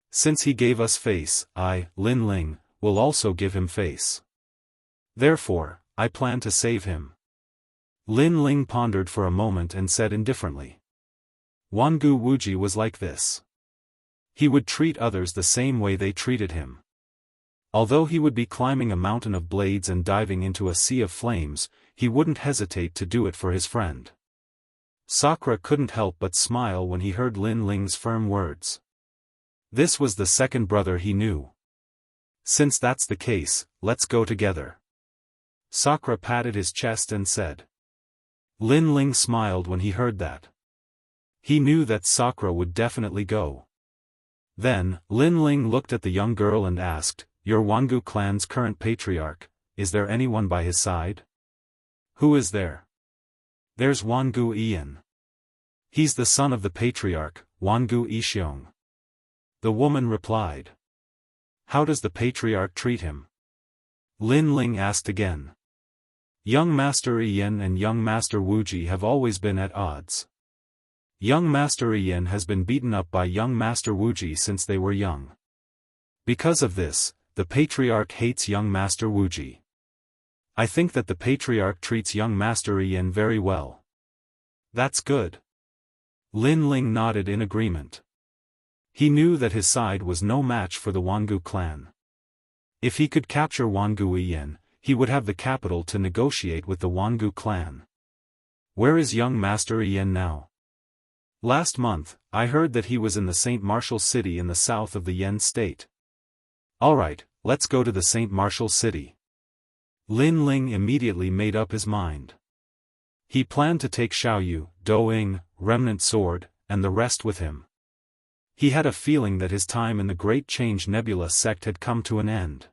Since he gave us face, I, Lin Ling, will also give him face. Therefore, I plan to save him. Lin Ling pondered for a moment and said indifferently. Wangu Wuji was like this. He would treat others the same way they treated him. Although he would be climbing a mountain of blades and diving into a sea of flames, he wouldn't hesitate to do it for his friend. Sakura couldn't help but smile when he heard Lin Ling's firm words. This was the second brother he knew. Since that's the case, let's go together. Sakura patted his chest and said. Lin Ling smiled when he heard that. He knew that Sakura would definitely go. Then, Lin Ling looked at the young girl and asked, Your Wangu clan's current patriarch, is there anyone by his side? Who is there? There's Wangu Ian. He's the son of the patriarch, Wangu Ixiong. The woman replied. How does the patriarch treat him? Lin Ling asked again. Young Master Ian and young Master Wuji have always been at odds. Young Master Ian has been beaten up by young Master Wuji since they were young. Because of this, the patriarch hates young Master Wuji. I think that the patriarch treats young Master Ian very well. That's good. Lin Ling nodded in agreement. He knew that his side was no match for the Wangu clan. If he could capture Wangu Ian, he would have the capital to negotiate with the Wangu clan. Where is young Master Ian now? Last month, I heard that he was in the St. Martial City in the south of the Yen state. Alright, let's go to the St. Martial City. Lin Ling immediately made up his mind. He planned to take Xiaoyu, Doing, Remnant Sword, and the rest with him. He had a feeling that his time in the Great Change Nebula sect had come to an end.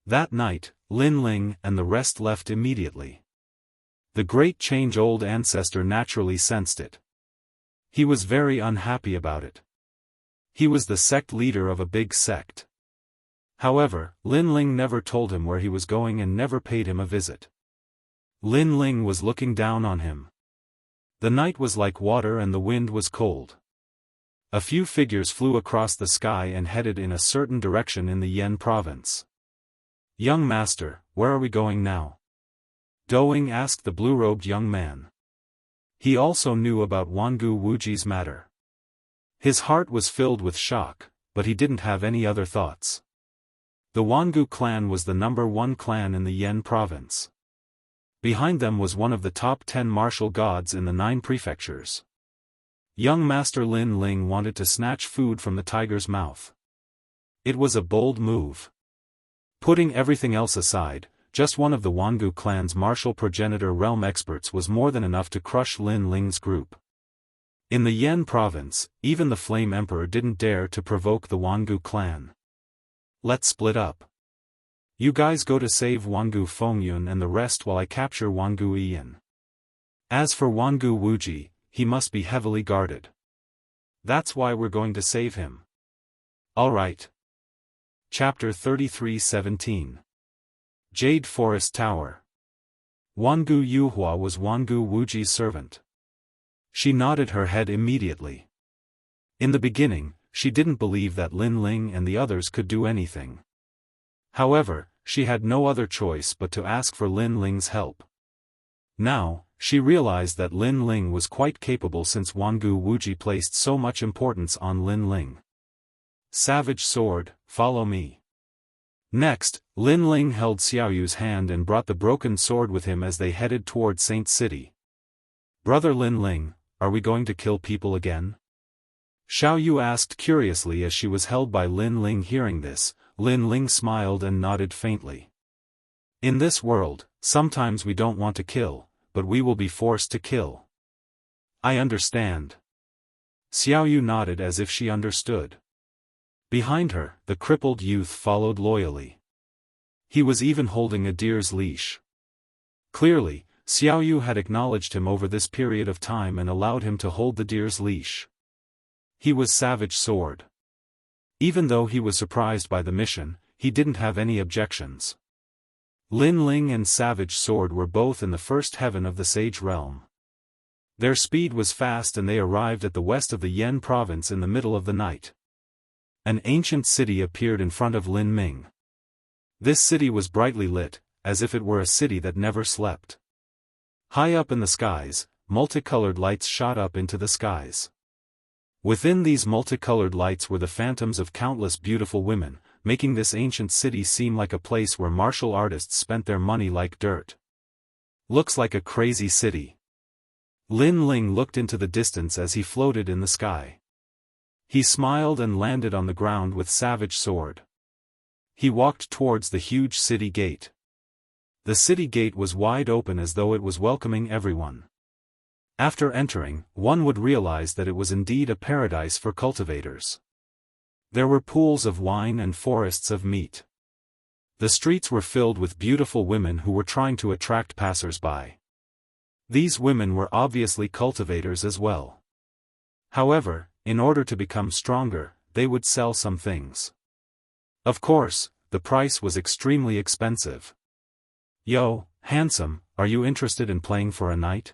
That night, Lin Ling and the rest left immediately. The Great Change old ancestor naturally sensed it. He was very unhappy about it. He was the sect leader of a big sect. However, Lin Ling never told him where he was going and never paid him a visit. Lin Ling was looking down on him. The night was like water and the wind was cold. A few figures flew across the sky and headed in a certain direction in the Yen province. Young master, where are we going now? Doing asked the blue-robed young man. He also knew about Wangu Wuji's matter. His heart was filled with shock, but he didn't have any other thoughts. The Wangu clan was the #1 clan in the Yen province. Behind them was one of the top 10 martial gods in the 9 prefectures. Young Master Lin Ling wanted to snatch food from the tiger's mouth. It was a bold move. Putting everything else aside, just one of the Wangu clan's martial progenitor realm experts was more than enough to crush Lin Ling's group. In the Yen province, even the Flame Emperor didn't dare to provoke the Wangu clan. Let's split up. You guys go to save Wangu Fengyun and the rest while I capture Wangu Ian. As for Wangu Wuji, he must be heavily guarded. That's why we're going to save him. Alright. Chapter 33:17. Jade Forest Tower. Wangu Yuhua was Wangu Wuji's servant. She nodded her head immediately. In the beginning, she didn't believe that Lin Ling and the others could do anything. However, she had no other choice but to ask for Lin Ling's help. Now, she realized that Lin Ling was quite capable since Wangu Wuji placed so much importance on Lin Ling. Savage sword, follow me. Next, Lin Ling held Xiaoyu's hand and brought the broken sword with him as they headed toward Saint City. Brother Lin Ling, are we going to kill people again? Xiaoyu asked curiously as she was held by Lin Ling. Hearing this, Lin Ling smiled and nodded faintly. In this world, sometimes we don't want to kill, but we will be forced to kill. I understand. Xiaoyu nodded as if she understood. Behind her, the crippled youth followed loyally. He was even holding a deer's leash. Clearly, Xiaoyu had acknowledged him over this period of time and allowed him to hold the deer's leash. He was Savage Sword. Even though he was surprised by the mission, he didn't have any objections. Lin Ling and Savage Sword were both in the first heaven of the Sage Realm. Their speed was fast and they arrived at the west of the Yen province in the middle of the night. An ancient city appeared in front of Lin Ming. This city was brightly lit, as if it were a city that never slept. High up in the skies, multicolored lights shot up into the skies. Within these multicolored lights were the phantoms of countless beautiful women, making this ancient city seem like a place where martial artists spent their money like dirt. Looks like a crazy city. Lin Ling looked into the distance as he floated in the sky. He smiled and landed on the ground with savage sword. He walked towards the huge city gate. The city gate was wide open as though it was welcoming everyone. After entering, one would realize that it was indeed a paradise for cultivators. There were pools of wine and forests of meat. The streets were filled with beautiful women who were trying to attract passers-by. These women were obviously cultivators as well. However, in order to become stronger, they would sell some things. Of course, the price was extremely expensive. "Yo, handsome, are you interested in playing for a night?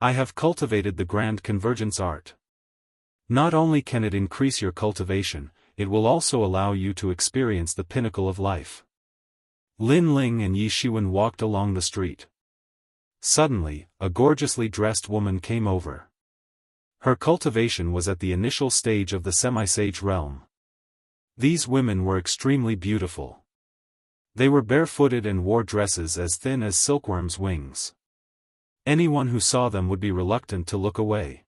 I have cultivated the Grand Convergence art. Not only can it increase your cultivation, it will also allow you to experience the pinnacle of life." Lin Ling and Yi Shiwen walked along the street. Suddenly, a gorgeously dressed woman came over. Her cultivation was at the initial stage of the semi-sage realm. These women were extremely beautiful. They were barefooted and wore dresses as thin as silkworms' wings. Anyone who saw them would be reluctant to look away.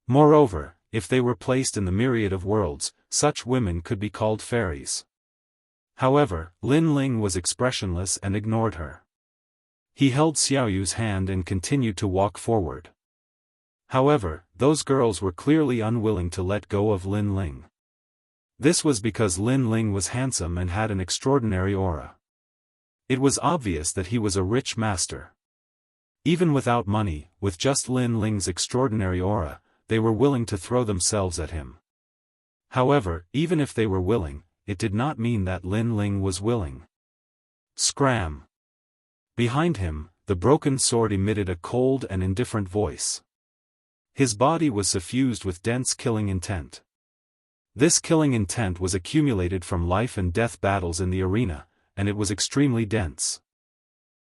Moreover, if they were placed in the myriad of worlds, such women could be called fairies. However, Lin Ling was expressionless and ignored her. He held Xiaoyu's hand and continued to walk forward. However, those girls were clearly unwilling to let go of Lin Ling. This was because Lin Ling was handsome and had an extraordinary aura. It was obvious that he was a rich master. Even without money, with just Lin Ling's extraordinary aura, they were willing to throw themselves at him. However, even if they were willing, it did not mean that Lin Ling was willing. Scram! Behind him, the broken sword emitted a cold and indifferent voice. His body was suffused with dense killing intent. This killing intent was accumulated from life and death battles in the arena, and it was extremely dense.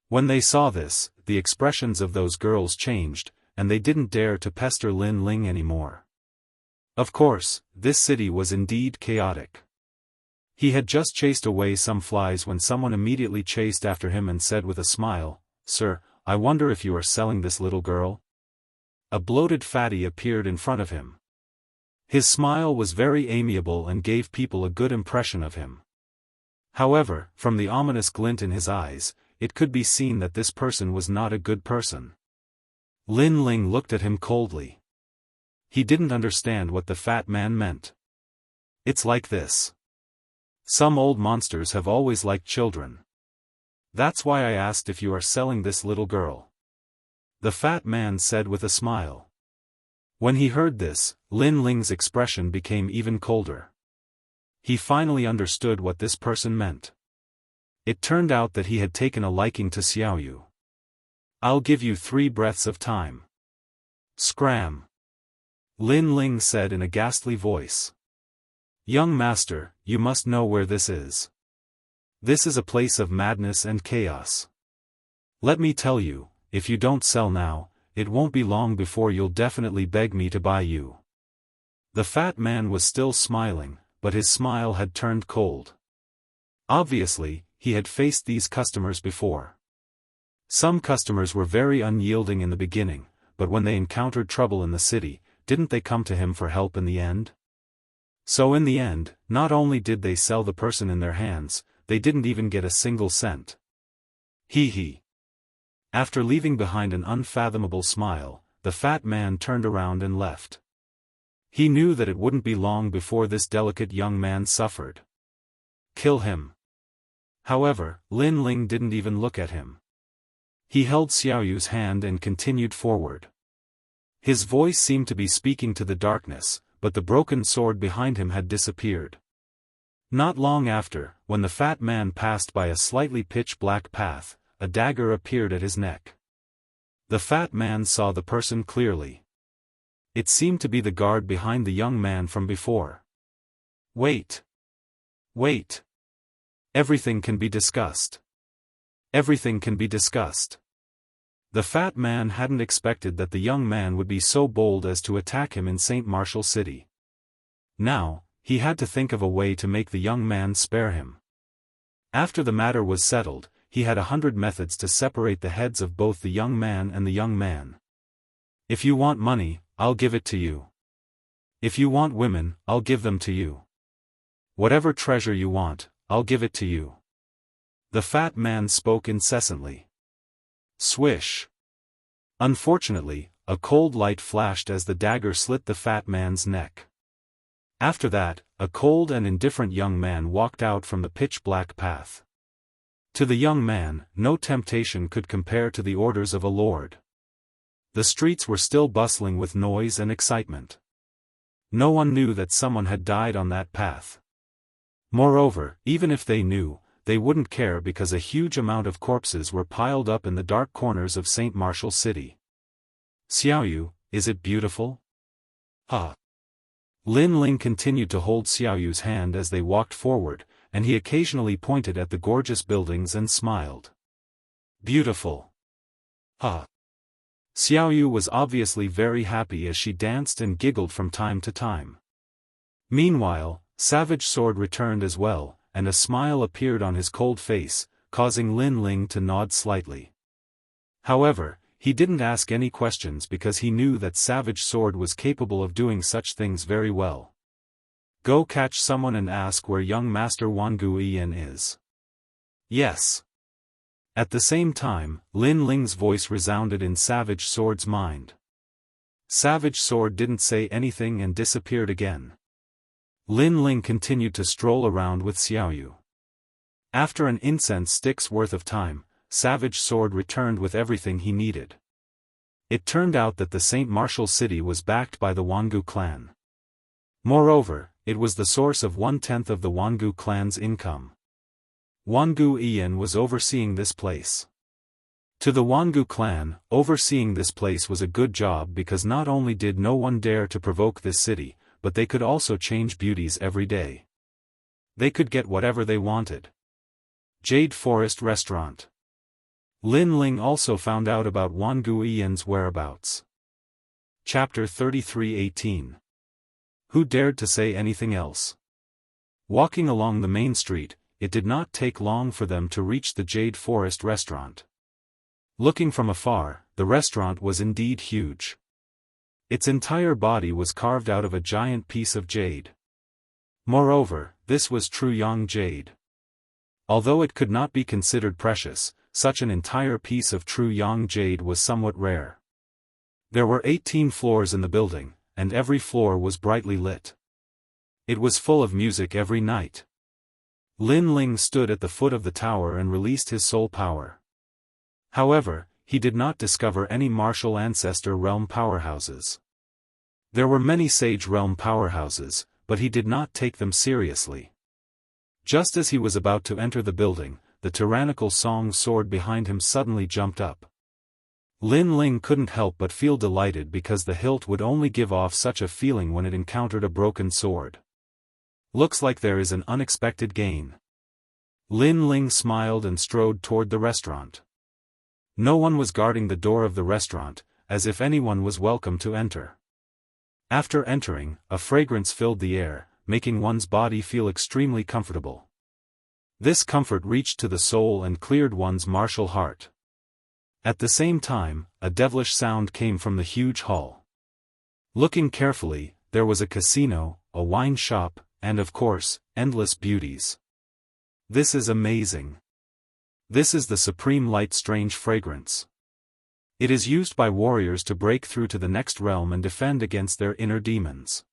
When they saw this, the expressions of those girls changed, and they didn't dare to pester Lin Ling anymore. Of course, this city was indeed chaotic. He had just chased away some flies when someone immediately chased after him and said with a smile, "Sir, I wonder if you are selling this little girl?" A bloated fatty appeared in front of him. His smile was very amiable and gave people a good impression of him. However, from the ominous glint in his eyes, it could be seen that this person was not a good person. Lin Ling looked at him coldly. He didn't understand what the fat man meant. "It's like this. Some old monsters have always liked children. That's why I asked if you are selling this little girl," the fat man said with a smile. When he heard this, Lin Ling's expression became even colder. He finally understood what this person meant. It turned out that he had taken a liking to Xiaoyu. "I'll give you 3 breaths of time." Scram! Lin Ling said in a ghastly voice. "Young master, you must know where this is. This is a place of madness and chaos. Let me tell you, if you don't sell now, it won't be long before you'll definitely beg me to buy you." The fat man was still smiling, but his smile had turned cold. Obviously, he had faced these customers before. Some customers were very unyielding in the beginning, but when they encountered trouble in the city, didn't they come to him for help in the end? So in the end, not only did they sell the person in their hands, they didn't even get a single cent. Hee. After leaving behind an unfathomable smile, the fat man turned around and left. He knew that it wouldn't be long before this delicate young man suffered. Kill him. However, Lin Ling didn't even look at him. He held Xiaoyu's hand and continued forward. His voice seemed to be speaking to the darkness, but the broken sword behind him had disappeared. Not long after, when the fat man passed by a slightly pitch-black path, a dagger appeared at his neck. The fat man saw the person clearly. It seemed to be the guard behind the young man from before. Wait. Everything can be discussed. Everything can be discussed. The fat man hadn't expected that the young man would be so bold as to attack him in St. Martial City. Now, he had to think of a way to make the young man spare him. After the matter was settled, he had 100 methods to separate the heads of both the young man and the young man. "If you want money, I'll give it to you. If you want women, I'll give them to you. Whatever treasure you want, I'll give it to you. The fat man spoke incessantly. Swish. Unfortunately, a cold light flashed as the dagger slit the fat man's neck. After that, a cold and indifferent young man walked out from the pitch-black path. To the young man, no temptation could compare to the orders of a lord. The streets were still bustling with noise and excitement. No one knew that someone had died on that path. Moreover, even if they knew, they wouldn't care because a huge amount of corpses were piled up in the dark corners of St. Martial City. Xiaoyu, is it beautiful? Ah. Lin Ling continued to hold Xiaoyu's hand as they walked forward, and he occasionally pointed at the gorgeous buildings and smiled. Beautiful. Ah. Xiaoyu was obviously very happy as she danced and giggled from time to time. Meanwhile, Savage Sword returned as well, and a smile appeared on his cold face, causing Lin Ling to nod slightly. However, he didn't ask any questions because he knew that Savage Sword was capable of doing such things very well. Go catch someone and ask where young Master Wangu Ian is. Yes. At the same time, Lin Ling's voice resounded in Savage Sword's mind. Savage Sword didn't say anything and disappeared again. Lin Ling continued to stroll around with Xiaoyu. After an incense stick's worth of time, Savage Sword returned with everything he needed. It turned out that the St. Martial City was backed by the Wangu clan. Moreover, it was the source of 1/10 of the Wangu clan's income. Wangu Ian was overseeing this place. To the Wangu clan, overseeing this place was a good job because not only did no one dare to provoke this city, but they could also change beauties every day. They could get whatever they wanted. Jade Forest Restaurant. Lin Ling also found out about Wangu Ian's whereabouts. Chapter 33:18. Who dared to say anything else? Walking along the main street, it did not take long for them to reach the Jade Forest Restaurant. Looking from afar, the restaurant was indeed huge. Its entire body was carved out of a giant piece of jade. Moreover, this was true Yang jade. Although it could not be considered precious, such an entire piece of true Yang jade was somewhat rare. There were 18 floors in the building, and every floor was brightly lit. It was full of music every night. Lin Ling stood at the foot of the tower and released his soul power. However, he did not discover any martial ancestor realm powerhouses. There were many sage realm powerhouses, but he did not take them seriously. Just as he was about to enter the building, the tyrannical Song sword behind him suddenly jumped up. Lin Ling couldn't help but feel delighted because the hilt would only give off such a feeling when it encountered a broken sword. Looks like there is an unexpected gain. Lin Ling smiled and strode toward the restaurant. No one was guarding the door of the restaurant, as if anyone was welcome to enter. After entering, a fragrance filled the air, making one's body feel extremely comfortable. This comfort reached to the soul and cleared one's martial heart. At the same time, a devilish sound came from the huge hall. Looking carefully, there was a casino, a wine shop, and of course, endless beauties. This is amazing. This is the supreme light strange fragrance. It is used by warriors to break through to the next realm and defend against their inner demons.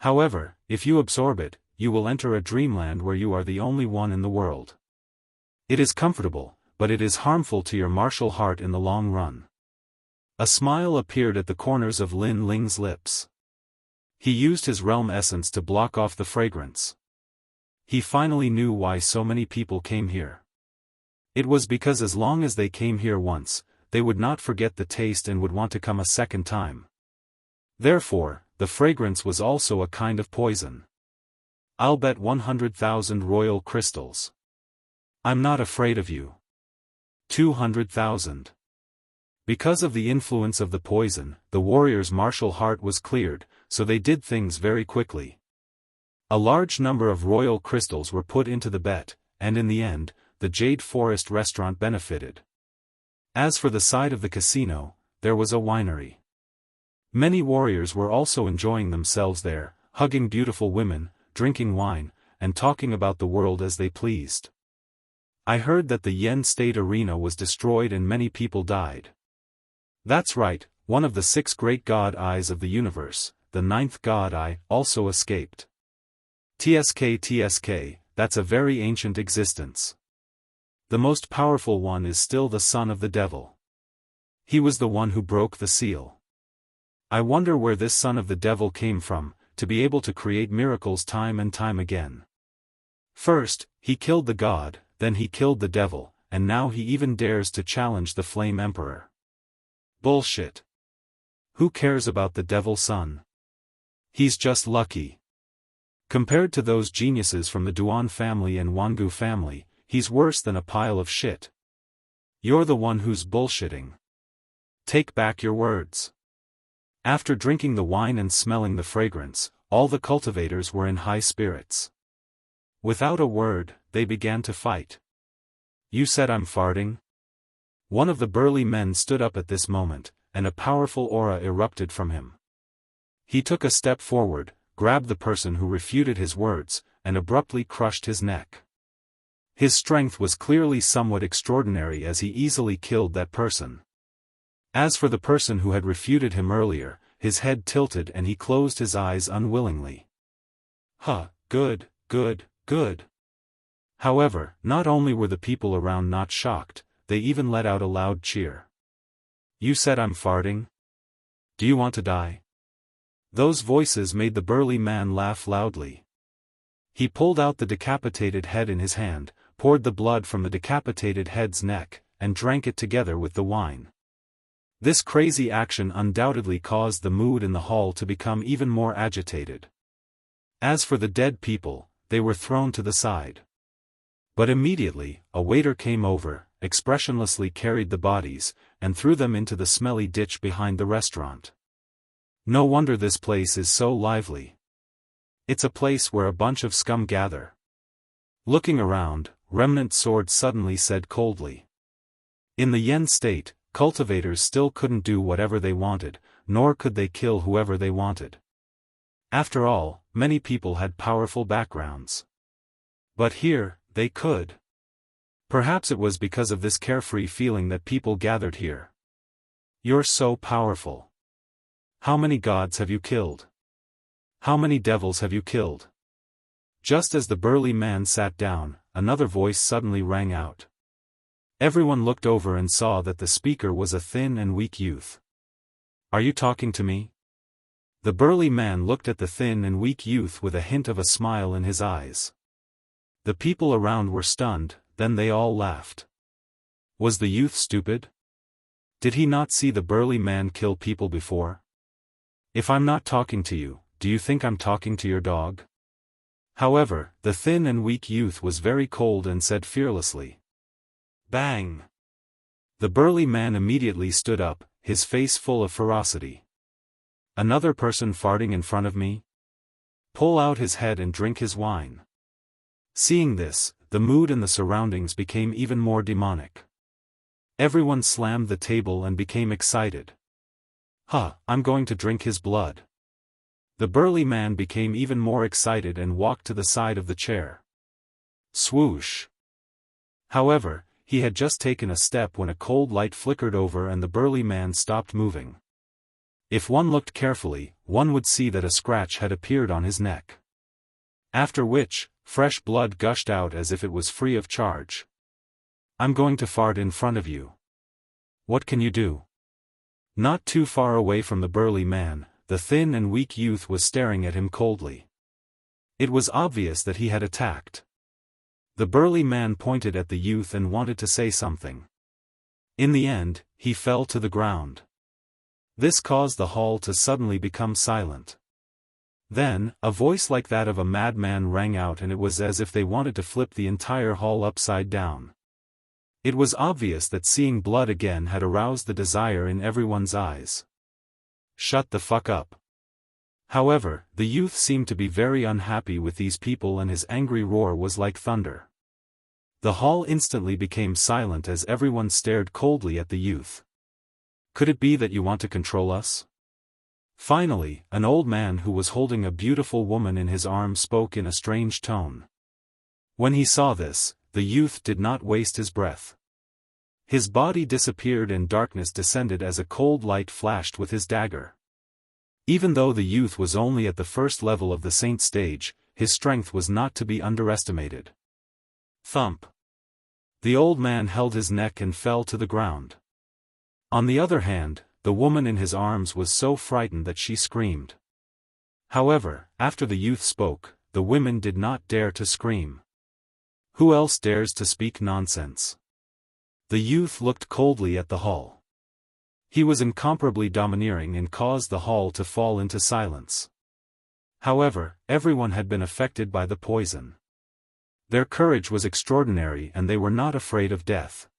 However, if you absorb it, you will enter a dreamland where you are the only one in the world. It is comfortable, but it is harmful to your martial heart in the long run. A smile appeared at the corners of Lin Ling's lips. He used his realm essence to block off the fragrance. He finally knew why so many people came here. It was because as long as they came here once, they would not forget the taste and would want to come a second time. Therefore, the fragrance was also a kind of poison. I'll bet 100,000 royal crystals. I'm not afraid of you. 200,000. Because of the influence of the poison, the warrior's martial heart was cleared, so they did things very quickly. A large number of royal crystals were put into the bet, and in the end, the Jade Forest restaurant benefited. As for the side of the casino, there was a winery. Many warriors were also enjoying themselves there, hugging beautiful women, drinking wine, and talking about the world as they pleased. I heard that the Yen State Arena was destroyed and many people died. That's right, one of the 6 great god eyes of the universe, the 9th god eye, also escaped. TSK, that's a very ancient existence. The most powerful one is still the son of the devil. He was the one who broke the seal. I wonder where this son of the devil came from, to be able to create miracles time and time again. First, he killed the god, then he killed the devil, and now he even dares to challenge the Flame Emperor. Bullshit. Who cares about the devil's son? He's just lucky. Compared to those geniuses from the Duan family and Wangu family, he's worse than a pile of shit. You're the one who's bullshitting. Take back your words. After drinking the wine and smelling the fragrance, all the cultivators were in high spirits. Without a word, they began to fight. You said I'm farting? One of the burly men stood up at this moment, and a powerful aura erupted from him. He took a step forward, grabbed the person who refuted his words, and abruptly crushed his neck. His strength was clearly somewhat extraordinary as he easily killed that person. As for the person who had refuted him earlier, his head tilted and he closed his eyes unwillingly. Good. However, not only were the people around not shocked, they even let out a loud cheer. You said I'm farting? Do you want to die? Those voices made the burly man laugh loudly. He pulled out the decapitated head in his hand, poured the blood from the decapitated head's neck, and drank it together with the wine. This crazy action undoubtedly caused the mood in the hall to become even more agitated. As for the dead people, they were thrown to the side. But immediately, a waiter came over, expressionlessly carried the bodies, and threw them into the smelly ditch behind the restaurant. No wonder this place is so lively. It's a place where a bunch of scum gather. Looking around, Remnant Sword suddenly said coldly. In the Yen state, cultivators still couldn't do whatever they wanted, nor could they kill whoever they wanted. After all, many people had powerful backgrounds. But here, they could. Perhaps it was because of this carefree feeling that people gathered here. You're so powerful. How many gods have you killed? How many devils have you killed? Just as the burly man sat down, another voice suddenly rang out. Everyone looked over and saw that the speaker was a thin and weak youth. Are you talking to me? The burly man looked at the thin and weak youth with a hint of a smile in his eyes. The people around were stunned, then they all laughed. Was the youth stupid? Did he not see the burly man kill people before? If I'm not talking to you, do you think I'm talking to your dog? However, the thin and weak youth was very cold and said fearlessly. Bang! The burly man immediately stood up, his face full of ferocity. Another person farting in front of me? Pull out his head and drink his wine. Seeing this, the mood in the surroundings became even more demonic. Everyone slammed the table and became excited. I'm going to drink his blood. The burly man became even more excited and walked to the side of the chair. Swoosh! However, he had just taken a step when a cold light flickered over and the burly man stopped moving. If one looked carefully, one would see that a scratch had appeared on his neck. After which, fresh blood gushed out as if it was free of charge. I'm going to fart in front of you. What can you do? Not too far away from the burly man, the thin and weak youth was staring at him coldly. It was obvious that he had attacked. The burly man pointed at the youth and wanted to say something. In the end, he fell to the ground. This caused the hall to suddenly become silent. Then, a voice like that of a madman rang out and it was as if they wanted to flip the entire hall upside down. It was obvious that seeing blood again had aroused the desire in everyone's eyes. Shut the fuck up. However, the youth seemed to be very unhappy with these people and his angry roar was like thunder. The hall instantly became silent as everyone stared coldly at the youth. Could it be that you want to control us? Finally, an old man who was holding a beautiful woman in his arms spoke in a strange tone. When he saw this, the youth did not waste his breath. His body disappeared and darkness descended as a cold light flashed with his dagger. Even though the youth was only at the first level of the saint stage, his strength was not to be underestimated. Thump. The old man held his neck and fell to the ground. On the other hand, the woman in his arms was so frightened that she screamed. However, after the youth spoke, the women did not dare to scream. Who else dares to speak nonsense? The youth looked coldly at the hall. He was incomparably domineering and caused the hall to fall into silence. However, everyone had been affected by the poison. Their courage was extraordinary and they were not afraid of death.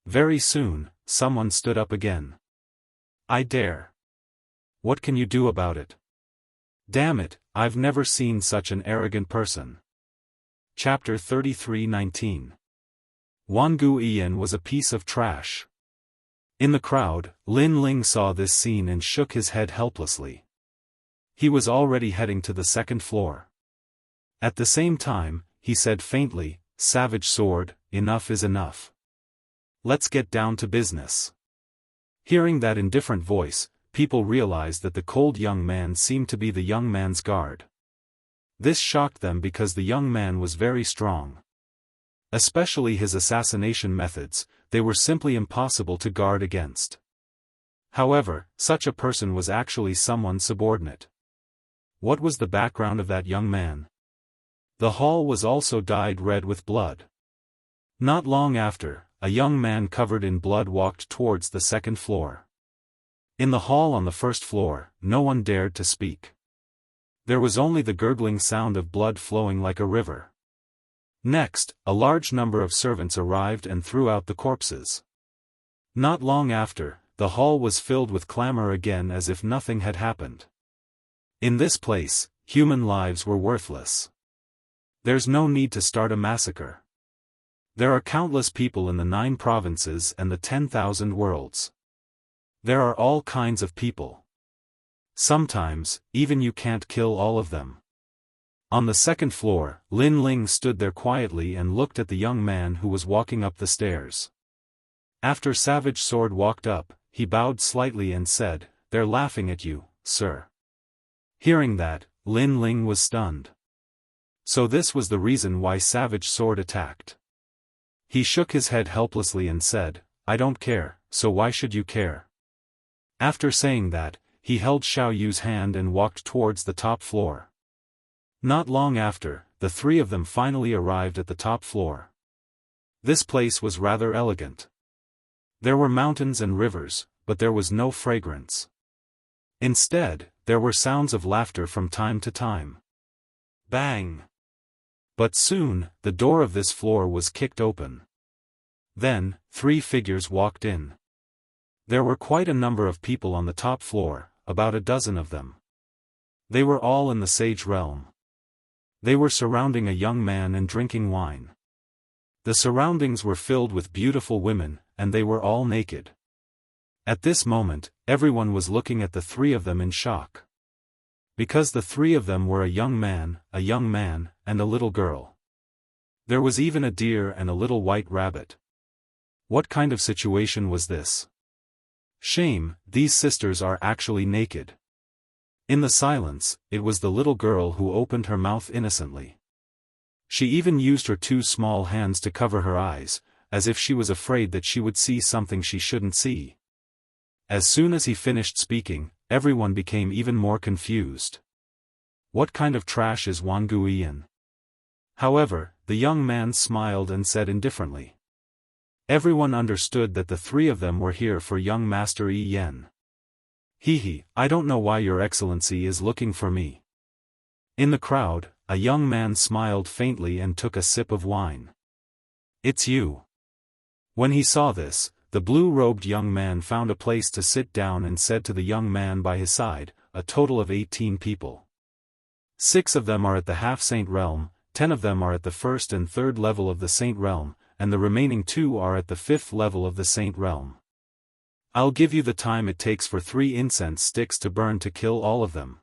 Very soon, someone stood up again. I dare. What can you do about it? Damn it, I've never seen such an arrogant person. Chapter 33:19. Wangu Ian was a piece of trash. In the crowd, Lin Ling saw this scene and shook his head helplessly. He was already heading to the second floor. At the same time, he said faintly, "Savage sword, enough is enough. Let's get down to business." Hearing that indifferent voice, people realized that the cold young man seemed to be the young man's guard. This shocked them because the young man was very strong. Especially his assassination methods, they were simply impossible to guard against. However, such a person was actually someone subordinate. What was the background of that young man? The hall was also dyed red with blood. Not long after, a young man covered in blood walked towards the second floor. In the hall on the first floor, no one dared to speak. There was only the gurgling sound of blood flowing like a river. Next, a large number of servants arrived and threw out the corpses. Not long after, the hall was filled with clamor again as if nothing had happened. In this place, human lives were worthless. There's no need to start a massacre. There are countless people in the 9 provinces and the 10,000 worlds. There are all kinds of people. Sometimes, even you can't kill all of them. On the second floor, Lin Ling stood there quietly and looked at the young man who was walking up the stairs. After Savage Sword walked up, he bowed slightly and said, "They're laughing at you, sir." Hearing that, Lin Ling was stunned. So this was the reason why Savage Sword attacked. He shook his head helplessly and said, "I don't care, so why should you care?" After saying that, he held Xiao Yu's hand and walked towards the top floor. Not long after, the 3 of them finally arrived at the top floor. This place was rather elegant. There were mountains and rivers, but there was no fragrance. Instead, there were sounds of laughter from time to time. Bang! But soon, the door of this floor was kicked open. Then, 3 figures walked in. There were quite a number of people on the top floor, about a dozen of them. They were all in the sage realm. They were surrounding a young man and drinking wine. The surroundings were filled with beautiful women, and they were all naked. At this moment, everyone was looking at the 3 of them in shock. Because the 3 of them were a young man, and a little girl. There was even a deer and a little white rabbit. What kind of situation was this? Shame, these sisters are actually naked. In the silence, it was the little girl who opened her mouth innocently. She even used her 2 small hands to cover her eyes, as if she was afraid that she would see something she shouldn't see. As soon as he finished speaking, everyone became even more confused. What kind of trash is Wangu Ian? However, the young man smiled and said indifferently. Everyone understood that the 3 of them were here for young Master Ian. I don't know why your excellency is looking for me. In the crowd, a young man smiled faintly and took a sip of wine. It's you. When he saw this, the blue-robed young man found a place to sit down and said to the young man by his side, a total of 18 people. 6 of them are at the half-saint realm, 10 of them are at the 1st and 3rd level of the saint realm, and the remaining 2 are at the 5th level of the saint realm. I'll give you the time it takes for 3 incense sticks to burn to kill all of them.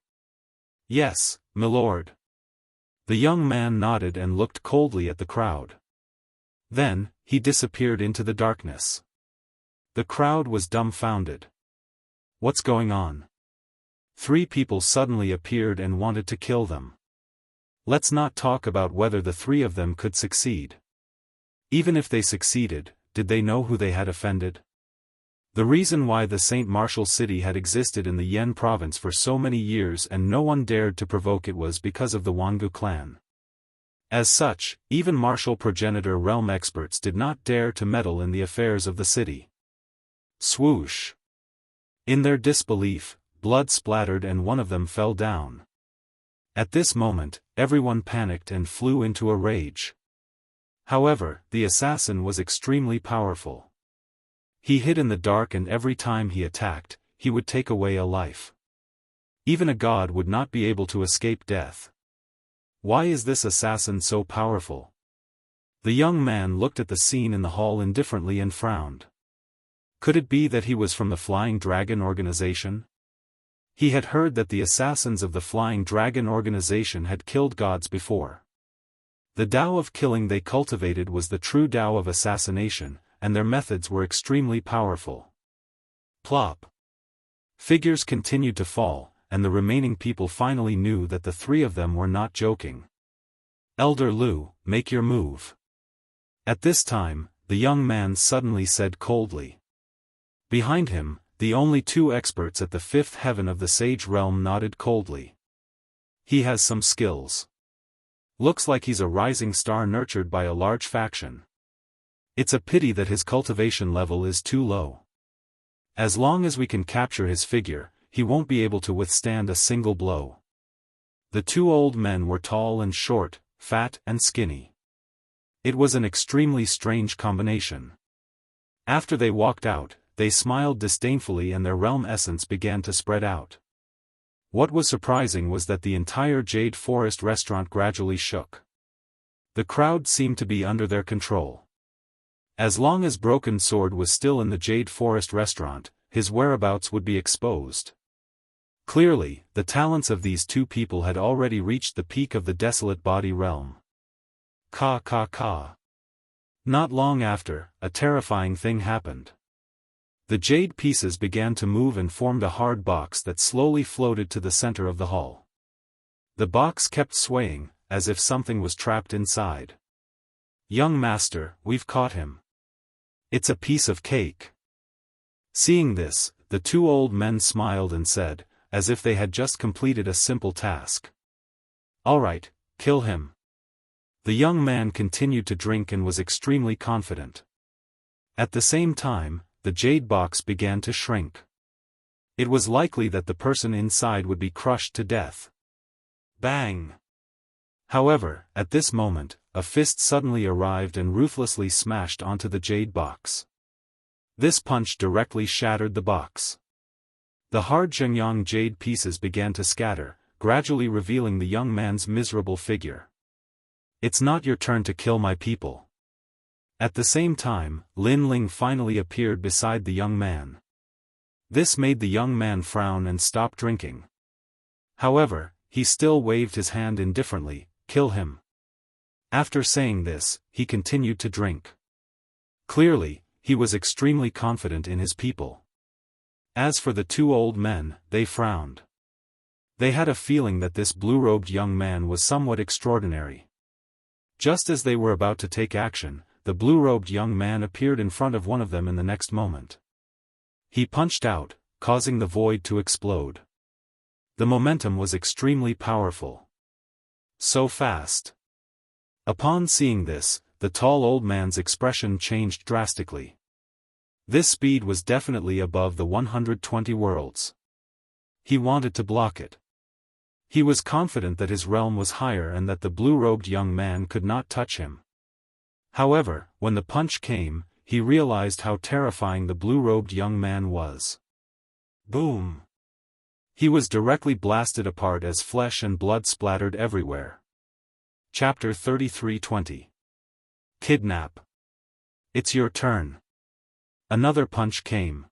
Yes, milord. The young man nodded and looked coldly at the crowd. Then, he disappeared into the darkness. The crowd was dumbfounded. What's going on? 3 people suddenly appeared and wanted to kill them. Let's not talk about whether the 3 of them could succeed. Even if they succeeded, did they know who they had offended? The reason why the Saint Martial City had existed in the Yen province for so many years and no one dared to provoke it was because of the Wangu clan. As such, even martial progenitor realm experts did not dare to meddle in the affairs of the city. Swoosh! In their disbelief, blood splattered and one of them fell down. At this moment, everyone panicked and flew into a rage. However, the assassin was extremely powerful. He hid in the dark and every time he attacked, he would take away a life. Even a god would not be able to escape death. Why is this assassin so powerful? The young man looked at the scene in the hall indifferently and frowned. Could it be that he was from the Flying Dragon organization? He had heard that the assassins of the Flying Dragon organization had killed gods before. The Tao of killing they cultivated was the true Tao of assassination, and their methods were extremely powerful. Plop. Figures continued to fall, and the remaining people finally knew that the 3 of them were not joking. Elder Lu, make your move. At this time, the young man suddenly said coldly. Behind him, the only 2 experts at the 5th heaven of the Sage realm nodded coldly. He has some skills. Looks like he's a rising star nurtured by a large faction. It's a pity that his cultivation level is too low. As long as we can capture his figure, he won't be able to withstand a single blow. The 2 old men were tall and short, fat and skinny. It was an extremely strange combination. After they walked out, they smiled disdainfully and their realm essence began to spread out. What was surprising was that the entire Jade Forest restaurant gradually shook. The crowd seemed to be under their control. As long as Broken Sword was still in the Jade Forest restaurant, his whereabouts would be exposed. Clearly, the talents of these 2 people had already reached the peak of the Desolate Body realm. Ka ka ka. Not long after, a terrifying thing happened. The jade pieces began to move and formed a hard box that slowly floated to the center of the hall. The box kept swaying, as if something was trapped inside. Young master, we've caught him. It's a piece of cake. Seeing this, the 2 old men smiled and said, as if they had just completed a simple task. All right, kill him. The young man continued to drink and was extremely confident. At the same time, the jade box began to shrink. It was likely that the person inside would be crushed to death. Bang! However, at this moment, a fist suddenly arrived and ruthlessly smashed onto the jade box. This punch directly shattered the box. The hard Zhengyang jade pieces began to scatter, gradually revealing the young man's miserable figure. It's not your turn to kill my people. At the same time, Lin Ling finally appeared beside the young man. This made the young man frown and stop drinking. However, he still waved his hand indifferently. Kill him. After saying this, he continued to drink. Clearly, he was extremely confident in his people. As for the 2 old men, they frowned. They had a feeling that this blue-robed young man was somewhat extraordinary. Just as they were about to take action, the blue-robed young man appeared in front of one of them in the next moment. He punched out, causing the void to explode. The momentum was extremely powerful. So fast. Upon seeing this, the tall old man's expression changed drastically. This speed was definitely above the 120 worlds. He wanted to block it. He was confident that his realm was higher and that the blue-robed young man could not touch him. However, when the punch came, he realized how terrifying the blue-robed young man was. Boom! He was directly blasted apart as flesh and blood splattered everywhere. Chapter 33:20. Kidnap. It's your turn. Another punch came.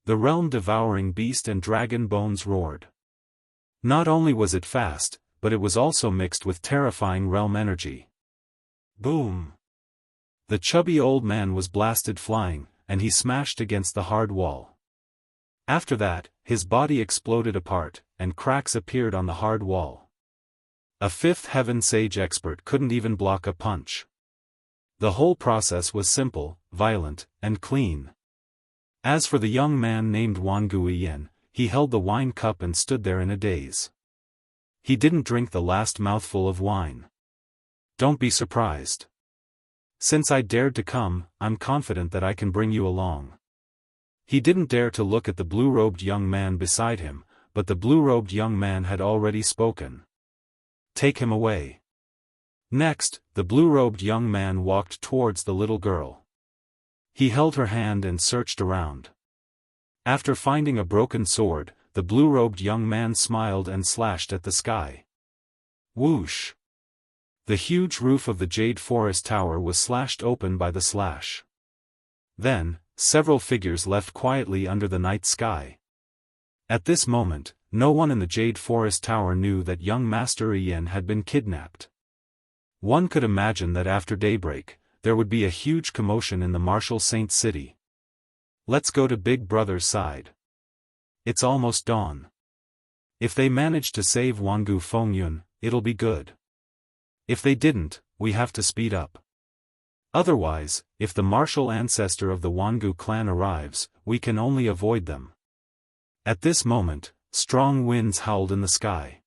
The realm-devouring beast and dragon bones roared. Not only was it fast, but it was also mixed with terrifying realm energy. Boom! The chubby old man was blasted flying, and he smashed against the hard wall. After that, his body exploded apart, and cracks appeared on the hard wall. A fifth heaven sage expert couldn't even block a punch. The whole process was simple, violent, and clean. As for the young man named Wangu Yin, he held the wine cup and stood there in a daze. He didn't drink the last mouthful of wine. Don't be surprised. Since I dared to come, I'm confident that I can bring you along. He didn't dare to look at the blue-robed young man beside him, but the blue-robed young man had already spoken. Take him away. Next, the blue-robed young man walked towards the little girl. He held her hand and searched around. After finding a broken sword, the blue-robed young man smiled and slashed at the sky. Whoosh! The huge roof of the Jade Forest Tower was slashed open by the slash. Then, several figures left quietly under the night sky. At this moment, no one in the Jade Forest Tower knew that young Master Yin had been kidnapped. One could imagine that after daybreak, there would be a huge commotion in the Martial Saint City. Let's go to Big Brother's side. It's almost dawn. If they manage to save Wangu Fengyun, it'll be good. If they didn't, we have to speed up. Otherwise, if the martial ancestor of the Wangu clan arrives, we can only avoid them. At this moment, strong winds howled in the sky.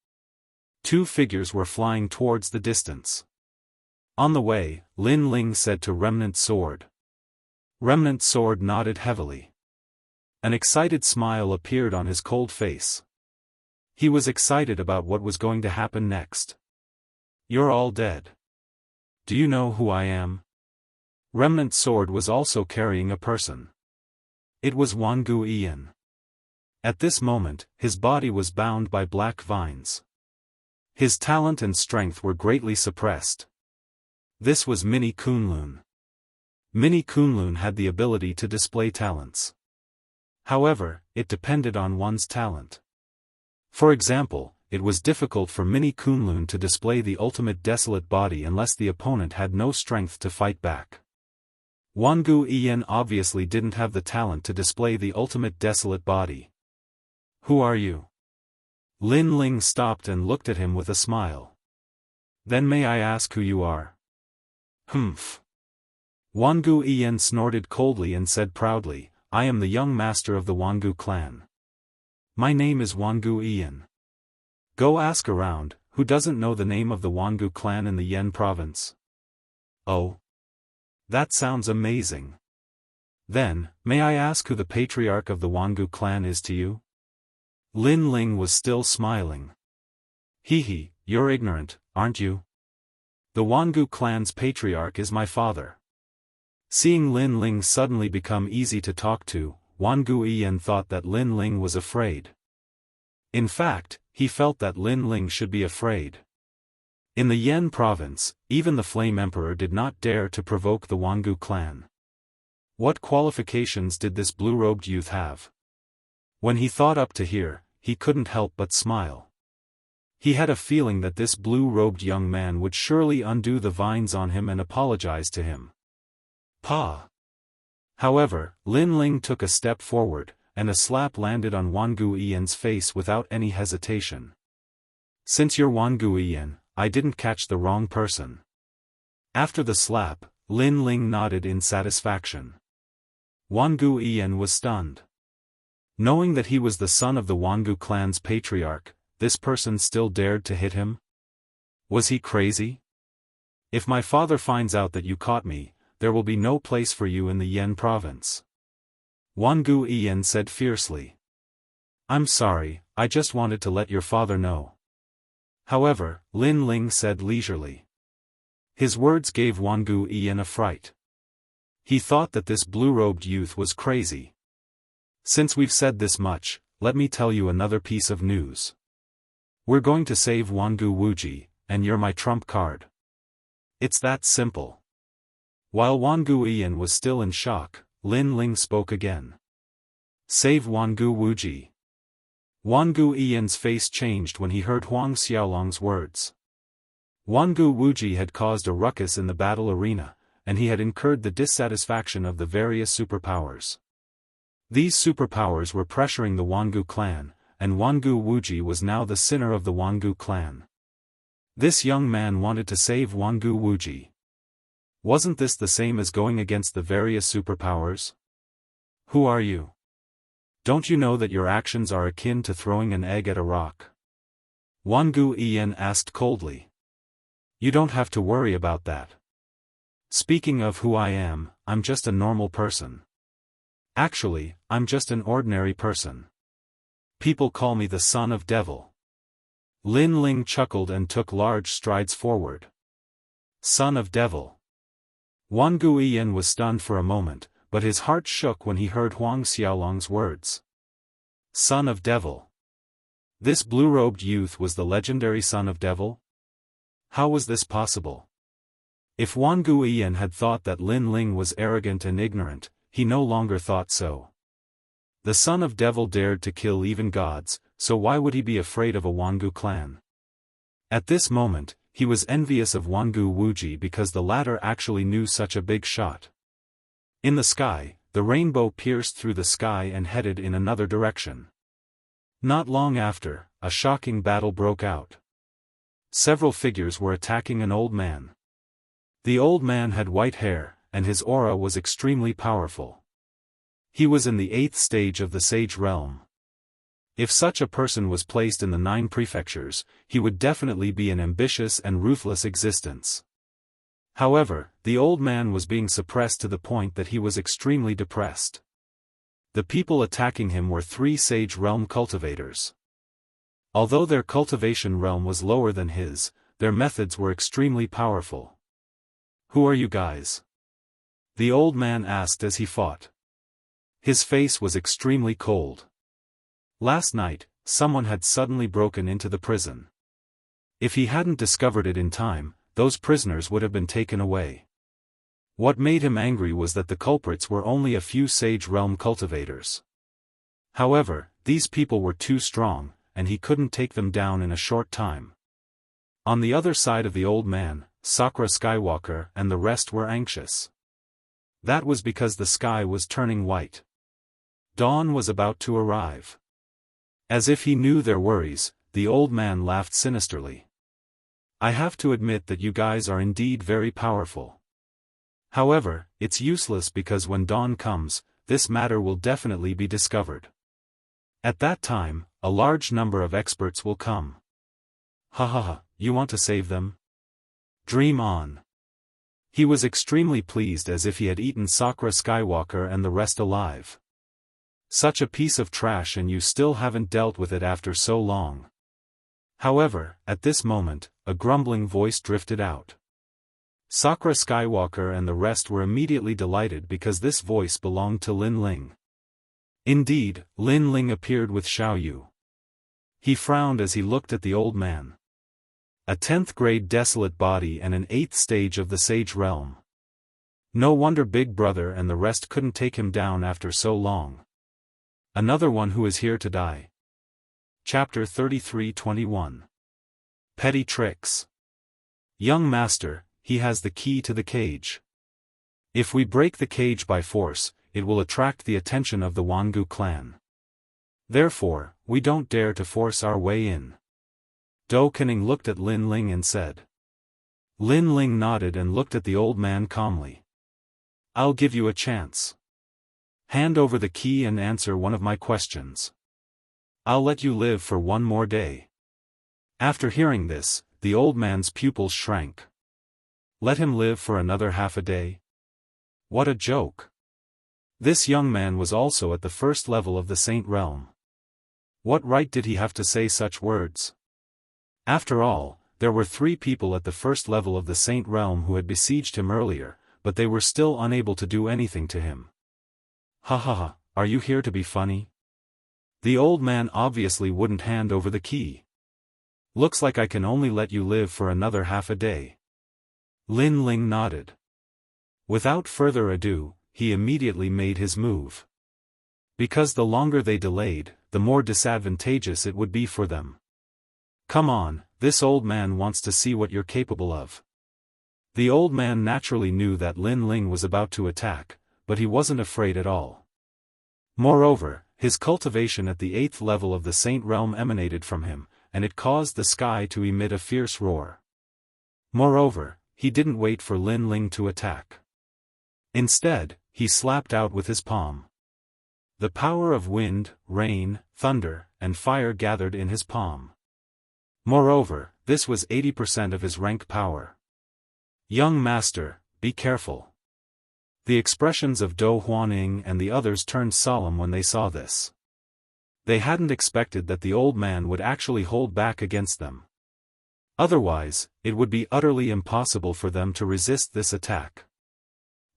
Two figures were flying towards the distance. On the way, Lin Ling said to Remnant Sword. Remnant Sword nodded heavily. An excited smile appeared on his cold face. He was excited about what was going to happen next. You're all dead. Do you know who I am? Remnant Sword was also carrying a person. It was Wangu Yin. At this moment, his body was bound by black vines. His talent and strength were greatly suppressed. This was Mini Kunlun. Mini Kunlun had the ability to display talents. However, it depended on one's talent. For example, it was difficult for Mini Kunlun to display the ultimate desolate body unless the opponent had no strength to fight back. Wangu Yin obviously didn't have the talent to display the ultimate desolate body. Who are you? Lin Ling stopped and looked at him with a smile. Then may I ask who you are? Humph. Wangu Yin snorted coldly and said proudly, I am the young master of the Wangu clan. My name is Wangu Yin. Go ask around, who doesn't know the name of the Wangu clan in the Yen province? Oh. That sounds amazing. Then, may I ask who the patriarch of the Wangu clan is to you? Lin Ling was still smiling. Hee, you're ignorant, aren't you? The Wangu clan's patriarch is my father. Seeing Lin Ling suddenly become easy to talk to, Wangu Yin thought that Lin Ling was afraid. In fact, he felt that Lin Ling should be afraid. In the Yen province, even the Flame Emperor did not dare to provoke the Wangu clan. What qualifications did this blue-robed youth have? When he thought up to here, he couldn't help but smile. He had a feeling that this blue-robed young man would surely undo the vines on him and apologize to him. Pa! However, Lin Ling took a step forward, and a slap landed on Wangu Yin's face without any hesitation. Since you're Wangu Yin, I didn't catch the wrong person. After the slap, Lin Ling nodded in satisfaction. Wangu Yin was stunned. Knowing that he was the son of the Wangu clan's patriarch, this person still dared to hit him? Was he crazy? If my father finds out that you caught me, there will be no place for you in the Yen province. Wangu Yin said fiercely. I'm sorry, I just wanted to let your father know. However, Lin Ling said leisurely. His words gave Wangu Yin a fright. He thought that this blue-robed youth was crazy. Since we've said this much, let me tell you another piece of news. We're going to save Wangu Wuji, and you're my trump card. It's that simple. While Wangu Yin was still in shock, Lin Ling spoke again. Save Wangu Wuji. Wangu Ian's face changed when he heard Huang Xiaolong's words. Wangu Wuji had caused a ruckus in the battle arena, and he had incurred the dissatisfaction of the various superpowers. These superpowers were pressuring the Wangu clan, and Wangu Wuji was now the sinner of the Wangu clan. This young man wanted to save Wangu Wuji. Wasn't this the same as going against the various superpowers? Who are you? Don't you know that your actions are akin to throwing an egg at a rock? Wangu Ian asked coldly. You don't have to worry about that. Speaking of who I am, I'm just a normal person. Actually, I'm just an ordinary person. People call me the son of devil. Lin Ling chuckled and took large strides forward. Son of devil. Wangu Ian was stunned for a moment, but his heart shook when he heard Huang Xiaolong's words. Son of devil. This blue-robed youth was the legendary son of devil? How was this possible? If Wangu Ian had thought that Lin Ling was arrogant and ignorant, he no longer thought so. The son of devil dared to kill even gods, so why would he be afraid of a Wangu clan? At this moment, he was envious of Wangu Wuji because the latter actually knew such a big shot. In the sky, the rainbow pierced through the sky and headed in another direction. Not long after, a shocking battle broke out. Several figures were attacking an old man. The old man had white hair, and his aura was extremely powerful. He was in the 8th stage of the Sage realm. If such a person was placed in the 9 prefectures, he would definitely be an ambitious and ruthless existence. However, the old man was being suppressed to the point that he was extremely depressed. The people attacking him were 3 Sage realm cultivators. Although their cultivation realm was lower than his, their methods were extremely powerful. Who are you guys? The old man asked as he fought. His face was extremely cold. Last night, someone had suddenly broken into the prison. If he hadn't discovered it in time, those prisoners would have been taken away. What made him angry was that the culprits were only a few Sage realm cultivators. However, these people were too strong, and he couldn't take them down in a short time. On the other side of the old man, Sakura Skywalker and the rest were anxious. That was because the sky was turning white. Dawn was about to arrive. As if he knew their worries, the old man laughed sinisterly. I have to admit that you guys are indeed very powerful. However, it's useless because when dawn comes, this matter will definitely be discovered. At that time, a large number of experts will come. Ha ha ha, you want to save them? Dream on. He was extremely pleased as if he had eaten Sakura Skywalker and the rest alive. Such a piece of trash and you still haven't dealt with it after so long. However, at this moment, a grumbling voice drifted out. Sakura Skywalker and the rest were immediately delighted because this voice belonged to Lin Ling. Indeed, Lin Ling appeared with Xiao Yu. He frowned as he looked at the old man. A 10th grade desolate body and an 8th stage of the Sage realm. No wonder Big Brother and the rest couldn't take him down after so long. Another one who is here to die. Chapter 33-21. Petty Tricks. Young master, he has the key to the cage. If we break the cage by force, it will attract the attention of the Wangu clan. Therefore, we don't dare to force our way in. Do Kening looked at Lin Ling and said. Lin Ling nodded and looked at the old man calmly. I'll give you a chance. Hand over the key and answer one of my questions. I'll let you live for one more day. After hearing this, the old man's pupils shrank. Let him live for another half a day? What a joke. This young man was also at the first level of the Saint realm. What right did he have to say such words? After all, there were 3 people at the first level of the Saint realm who had besieged him earlier, but they were still unable to do anything to him. Ha ha ha, are you here to be funny? The old man obviously wouldn't hand over the key. Looks like I can only let you live for another half a day. Lin Ling nodded. Without further ado, he immediately made his move. Because the longer they delayed, the more disadvantageous it would be for them. Come on, this old man wants to see what you're capable of. The old man naturally knew that Lin Ling was about to attack, but he wasn't afraid at all. Moreover, his cultivation at the 8th level of the Saint Realm emanated from him, and it caused the sky to emit a fierce roar. Moreover, he didn't wait for Lin Ling to attack. Instead, he slapped out with his palm. The power of wind, rain, thunder, and fire gathered in his palm. Moreover, this was 80% of his rank power. Young master, be careful. The expressions of Do Huaning and the others turned solemn when they saw this. They hadn't expected that the old man would actually hold back against them. Otherwise, it would be utterly impossible for them to resist this attack.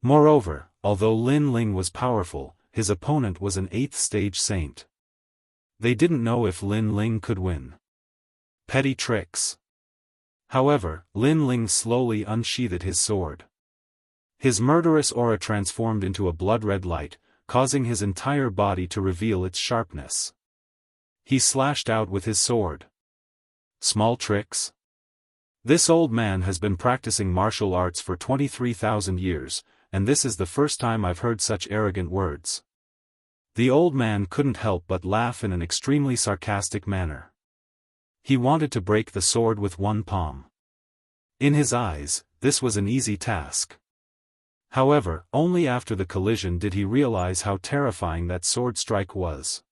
Moreover, although Lin Ling was powerful, his opponent was an 8th stage saint. They didn't know if Lin Ling could win. Petty tricks. However, Lin Ling slowly unsheathed his sword. His murderous aura transformed into a blood-red light, causing his entire body to reveal its sharpness. He slashed out with his sword. Small tricks? This old man has been practicing martial arts for 23,000 years, and this is the first time I've heard such arrogant words. The old man couldn't help but laugh in an extremely sarcastic manner. He wanted to break the sword with one palm. In his eyes, this was an easy task. However, only after the collision did he realize how terrifying that sword strike was.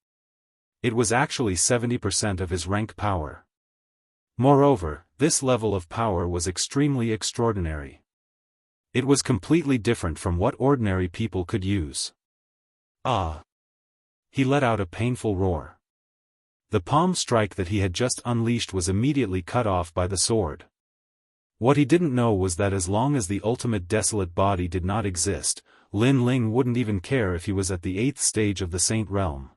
It was actually 70% of his rank power. Moreover, this level of power was extremely extraordinary. It was completely different from what ordinary people could use. Ah! He let out a painful roar. The palm strike that he had just unleashed was immediately cut off by the sword. What he didn't know was that as long as the ultimate desolate body did not exist, Lin Ling wouldn't even care if he was at the 8th stage of the Saint Realm.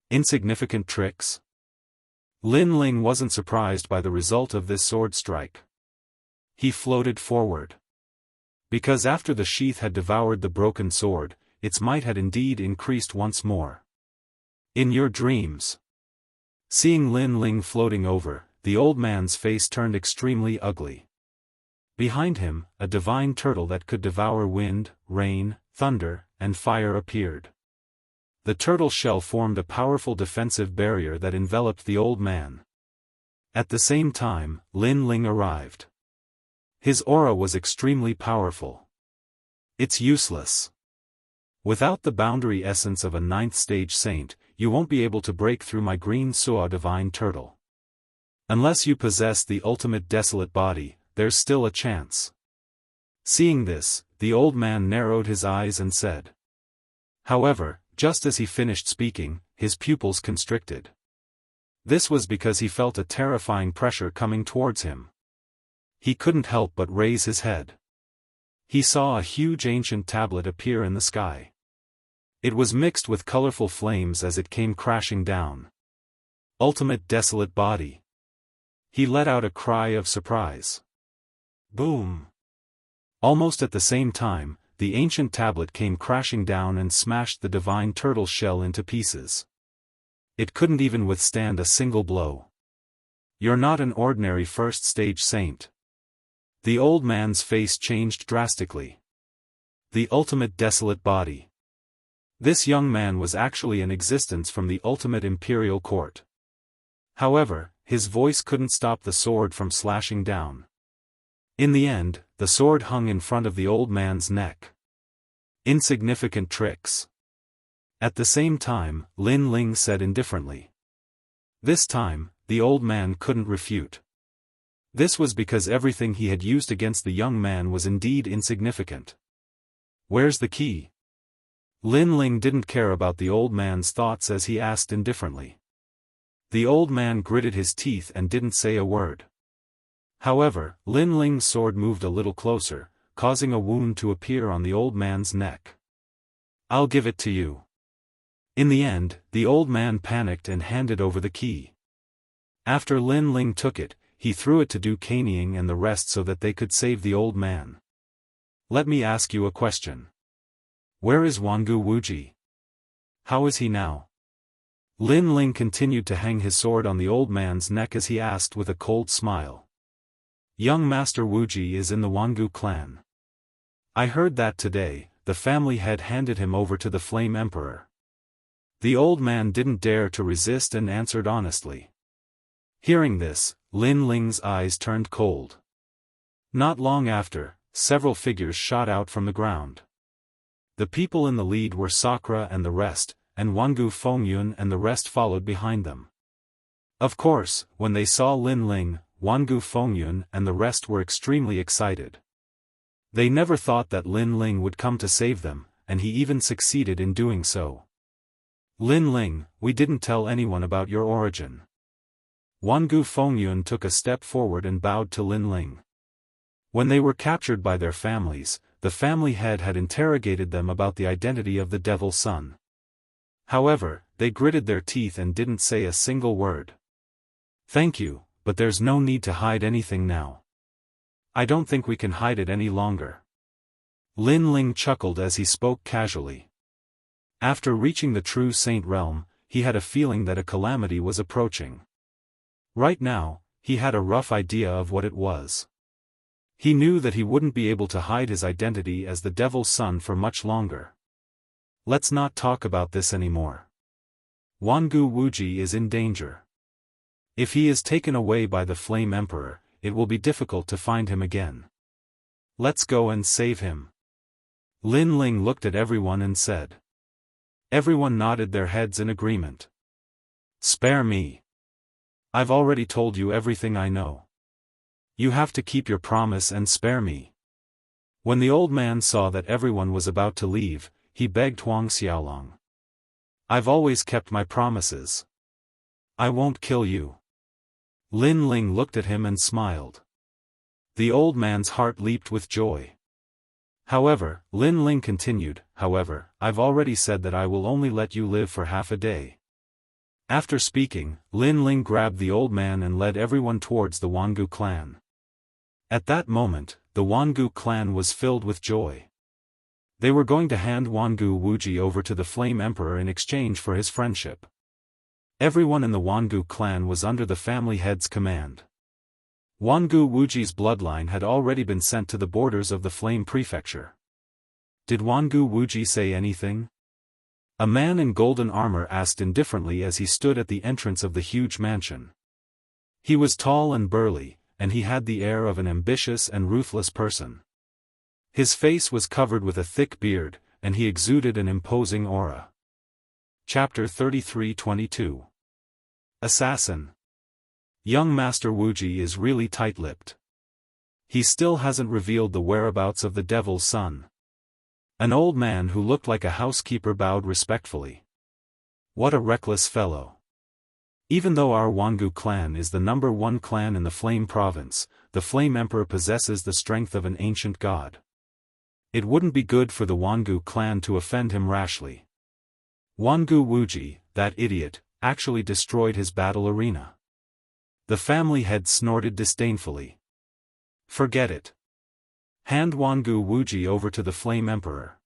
Insignificant tricks? Lin Ling wasn't surprised by the result of this sword strike. He floated forward. Because after the sheath had devoured the broken sword, its might had indeed increased once more. In your dreams. Seeing Lin Ling floating over, the old man's face turned extremely ugly. Behind him, a divine turtle that could devour wind, rain, thunder, and fire appeared. The turtle shell formed a powerful defensive barrier that enveloped the old man. At the same time, Lin Ling arrived. His aura was extremely powerful. It's useless. Without the boundary essence of a 9th stage saint, you won't be able to break through my green Suo divine turtle. Unless you possess the ultimate desolate body, there's still a chance. Seeing this, the old man narrowed his eyes and said. However, just as he finished speaking, his pupils constricted. This was because he felt a terrifying pressure coming towards him. He couldn't help but raise his head. He saw a huge ancient tablet appear in the sky. It was mixed with colorful flames as it came crashing down. Ultimate desolate body. He let out a cry of surprise. Boom! Almost at the same time, the ancient tablet came crashing down and smashed the divine turtle shell into pieces. It couldn't even withstand a single blow. You're not an ordinary 1st stage saint. The old man's face changed drastically. The ultimate desolate body. This young man was actually in existence from the ultimate imperial court. However, his voice couldn't stop the sword from slashing down. In the end, the sword hung in front of the old man's neck. Insignificant tricks. At the same time, Lin Ling said indifferently. This time, the old man couldn't refute. This was because everything he had used against the young man was indeed insignificant. Where's the key? Lin Ling didn't care about the old man's thoughts as he asked indifferently. The old man gritted his teeth and didn't say a word. However, Lin Ling's sword moved a little closer, causing a wound to appear on the old man's neck. I'll give it to you. In the end, the old man panicked and handed over the key. After Lin Ling took it, he threw it to Du Kanying and the rest so that they could save the old man. Let me ask you a question. Where is Wangu Wuji? How is he now? Lin Ling continued to hang his sword on the old man's neck as he asked with a cold smile. Young Master Wuji is in the Wangu clan. I heard that today, the family head handed him over to the Flame Emperor. The old man didn't dare to resist and answered honestly. Hearing this, Lin Ling's eyes turned cold. Not long after, several figures shot out from the ground. The people in the lead were Sakura and the rest, and Wangu Fengyun and the rest followed behind them. Of course, when they saw Lin Ling, Wangu Fengyun and the rest were extremely excited. They never thought that Lin Ling would come to save them, and he even succeeded in doing so. Lin Ling, we didn't tell anyone about your origin. Wangu Fengyun took a step forward and bowed to Lin Ling. When they were captured by their families, the family head had interrogated them about the identity of the devil's son. However, they gritted their teeth and didn't say a single word. Thank you, but there's no need to hide anything now. I don't think we can hide it any longer. Lin Ling chuckled as he spoke casually. After reaching the true saint realm, he had a feeling that a calamity was approaching. Right now, he had a rough idea of what it was. He knew that he wouldn't be able to hide his identity as the devil's son for much longer. Let's not talk about this anymore. Wangu Wuji is in danger. If he is taken away by the Flame Emperor, it will be difficult to find him again. Let's go and save him. Lin Ling looked at everyone and said. Everyone nodded their heads in agreement. Spare me. I've already told you everything I know. You have to keep your promise and spare me. When the old man saw that everyone was about to leave, he begged Huang Xiaolong. I've always kept my promises. I won't kill you. Lin Ling looked at him and smiled. The old man's heart leaped with joy. However, Lin Ling continued, however, I've already said that I will only let you live for half a day. After speaking, Lin Ling grabbed the old man and led everyone towards the Wangu clan. At that moment, the Wangu clan was filled with joy. They were going to hand Wangu Wuji over to the Flame Emperor in exchange for his friendship. Everyone in the Wangu clan was under the family head's command. Wangu Wuji's bloodline had already been sent to the borders of the Flame Prefecture. Did Wangu Wuji say anything? A man in golden armor asked indifferently as he stood at the entrance of the huge mansion. He was tall and burly, and he had the air of an ambitious and ruthless person. His face was covered with a thick beard, and he exuded an imposing aura. Chapter 33-22. Assassin. Young Master Wuji is really tight-lipped. He still hasn't revealed the whereabouts of the devil's son. An old man who looked like a housekeeper bowed respectfully. What a reckless fellow. Even though our Wangu clan is the #1 clan in the Flame Province, the Flame Emperor possesses the strength of an ancient god. It wouldn't be good for the Wangu clan to offend him rashly. Wangu Wuji, that idiot, actually destroyed his battle arena. The family head snorted disdainfully. Forget it. Hand Wangu Wuji over to the Flame Emperor.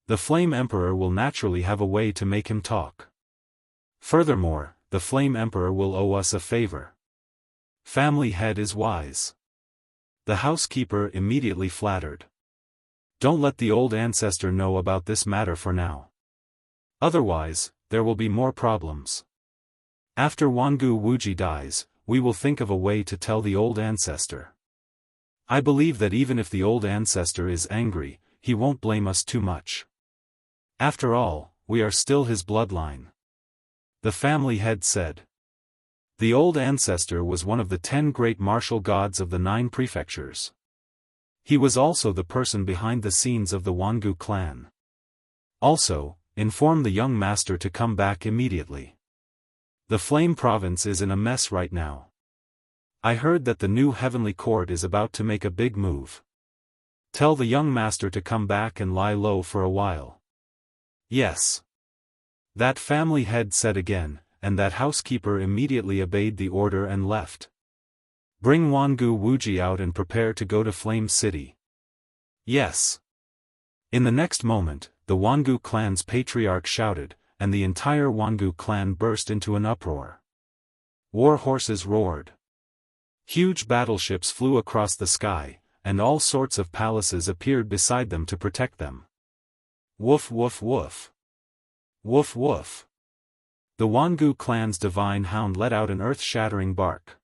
The Flame Emperor will naturally have a way to make him talk. Furthermore, the Flame Emperor will owe us a favor. Family head is wise. The housekeeper immediately flattered. Don't let the old ancestor know about this matter for now. Otherwise, there will be more problems. After Wangu Wuji dies, we will think of a way to tell the old ancestor. I believe that even if the old ancestor is angry, he won't blame us too much. After all, we are still his bloodline. The family head said. The old ancestor was one of the 10 great martial gods of the 9 prefectures. He was also the person behind the scenes of the Wangu clan. Also, inform the young master to come back immediately. The Flame Province is in a mess right now. I heard that the new Heavenly Court is about to make a big move. Tell the young master to come back and lie low for a while. Yes. That family head said again, and that housekeeper immediately obeyed the order and left. Bring Wangu Wuji out and prepare to go to Flame City. Yes. In the next moment, the Wangu clan's patriarch shouted, and the entire Wangu clan burst into an uproar. War horses roared. Huge battleships flew across the sky, and all sorts of palaces appeared beside them to protect them. Woof woof woof. Woof woof. The Wangu clan's divine hound let out an earth-shattering bark.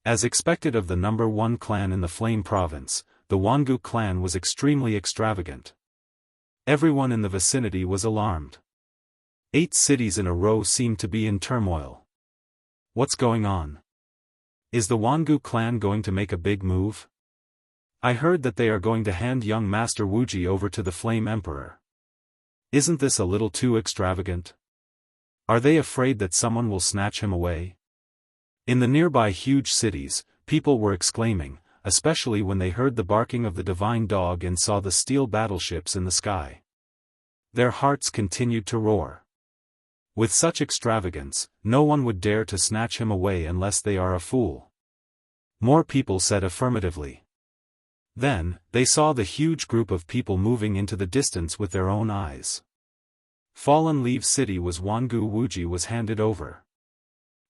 As expected of the number one clan in the Flame Province, the Wangu clan was extremely extravagant. Everyone in the vicinity was alarmed. 8 cities in a row seemed to be in turmoil. What's going on? Is the Wangu clan going to make a big move? I heard that they are going to hand young Master Wuji over to the Flame Emperor. Isn't this a little too extravagant? Are they afraid that someone will snatch him away? In the nearby huge cities, people were exclaiming, especially when they heard the barking of the divine dog and saw the steel battleships in the sky. Their hearts continued to roar. With such extravagance, no one would dare to snatch him away unless they are a fool. More people said affirmatively. Then, they saw the huge group of people moving into the distance with their own eyes. Fallen Leaf City was Wangu Wuji was handed over.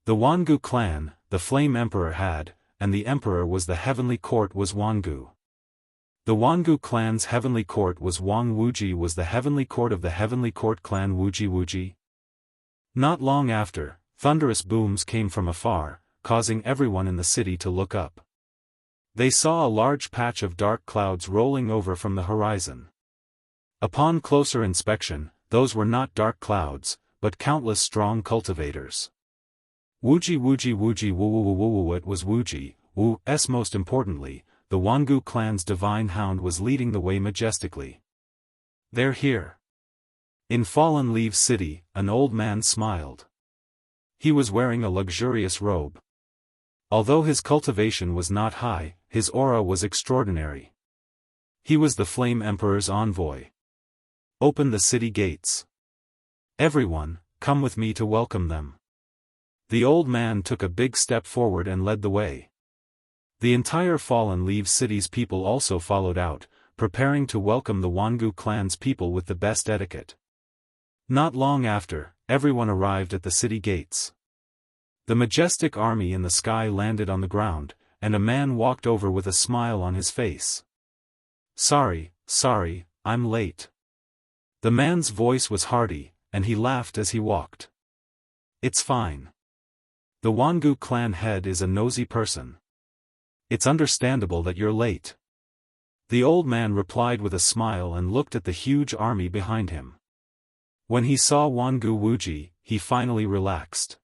The Wangu clan, the Flame Emperor had, and the Emperor was the Heavenly Court was Wangu. The Wangu clan's Heavenly Court was Wang Wuji was the Heavenly Court of the Heavenly Court clan Wuji Wuji. Not long after, thunderous booms came from afar, causing everyone in the city to look up. They saw a large patch of dark clouds rolling over from the horizon. Upon closer inspection, those were not dark clouds, but countless strong cultivators. Wuji Wuji Wuji Wu Wu Wu Wu Wu. It was Wuji, Wu's most importantly, the Wangu clan's divine hound was leading the way majestically. They're here. In Fallen Leaves City, an old man smiled. He was wearing a luxurious robe. Although his cultivation was not high, his aura was extraordinary. He was the Flame Emperor's envoy. Open the city gates. Everyone, come with me to welcome them. The old man took a big step forward and led the way. The entire Fallen Leaves City's people also followed out, preparing to welcome the Wangu clan's people with the best etiquette. Not long after, everyone arrived at the city gates. The majestic army in the sky landed on the ground, and a man walked over with a smile on his face. Sorry, I'm late. The man's voice was hearty, and he laughed as he walked. It's fine. The Wangu clan head is a nosy person. It's understandable that you're late. The old man replied with a smile and looked at the huge army behind him. When he saw Wangu Wuji, he finally relaxed.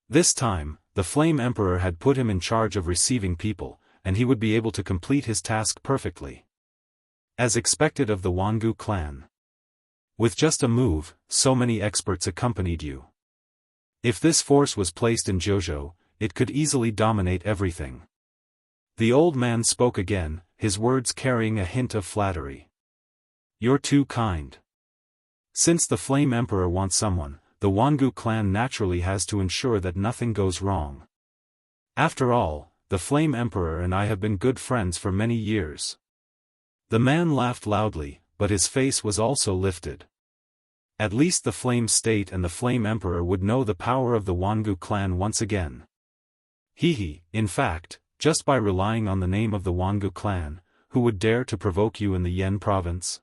This time, the Flame Emperor had put him in charge of receiving people, and he would be able to complete his task perfectly. As expected of the Wangu clan. With just a move, so many experts accompanied you. If this force was placed in Jianghu, it could easily dominate everything. The old man spoke again, his words carrying a hint of flattery. You're too kind. Since the Flame Emperor wants someone, the Wangu clan naturally has to ensure that nothing goes wrong. After all, the Flame Emperor and I have been good friends for many years. The man laughed loudly, but his face was also lifted. At least the Flame State and the Flame Emperor would know the power of the Wangu clan once again. In fact, just by relying on the name of the Wangu clan, who would dare to provoke you in the Yen province?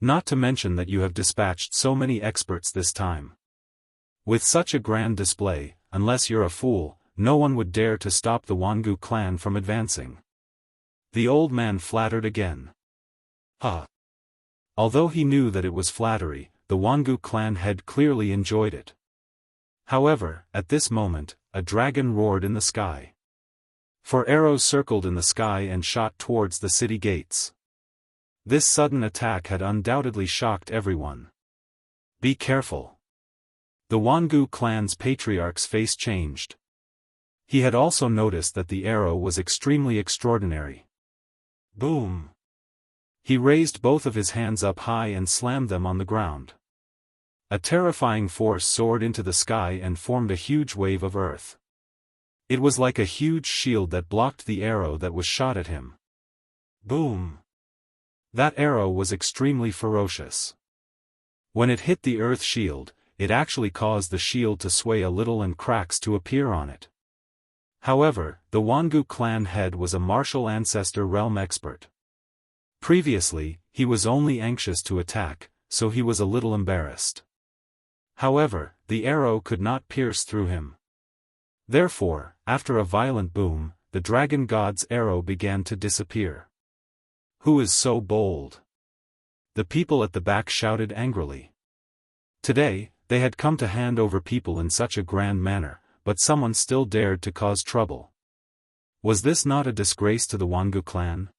Not to mention that you have dispatched so many experts this time. With such a grand display, unless you're a fool, no one would dare to stop the Wangu clan from advancing. The old man flattered again. Although he knew that it was flattery, the Wangu clan head clearly enjoyed it. However, at this moment, a dragon roared in the sky. 4 arrows circled in the sky and shot towards the city gates. This sudden attack had undoubtedly shocked everyone. Be careful. The Wangu clan's patriarch's face changed. He had also noticed that the arrow was extremely extraordinary. Boom! He raised both of his hands up high and slammed them on the ground. A terrifying force soared into the sky and formed a huge wave of earth. It was like a huge shield that blocked the arrow that was shot at him. Boom! That arrow was extremely ferocious. When it hit the earth shield, it actually caused the shield to sway a little and cracks to appear on it. However, the Wangu clan head was a martial ancestor realm expert. Previously, he was only anxious to attack, so he was a little embarrassed. However, the arrow could not pierce through him. Therefore, after a violent boom, the dragon god's arrow began to disappear. Who is so bold? The people at the back shouted angrily. Today, they had come to hand over people in such a grand manner, but someone still dared to cause trouble. Was this not a disgrace to the Wangu clan?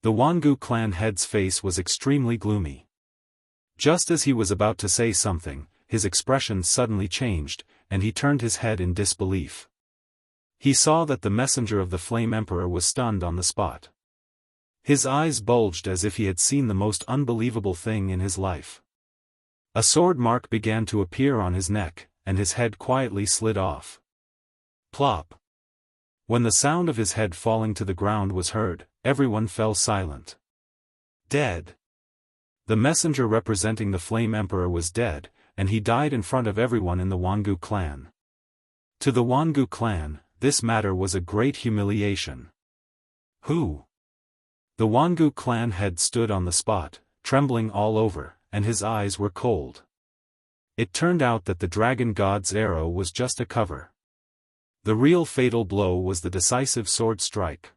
The Wangu clan head's face was extremely gloomy. Just as he was about to say something, his expression suddenly changed, and he turned his head in disbelief. He saw that the messenger of the Flame Emperor was stunned on the spot. His eyes bulged as if he had seen the most unbelievable thing in his life. A sword mark began to appear on his neck, and his head quietly slid off. Plop! When the sound of his head falling to the ground was heard, everyone fell silent. Dead! The messenger representing the Flame Emperor was dead, and he died in front of everyone in the Wangu clan. To the Wangu clan, this matter was a great humiliation. Who? The Wangu clan head stood on the spot, trembling all over, and his eyes were cold. It turned out that the dragon god's arrow was just a cover. The real fatal blow was the decisive sword strike.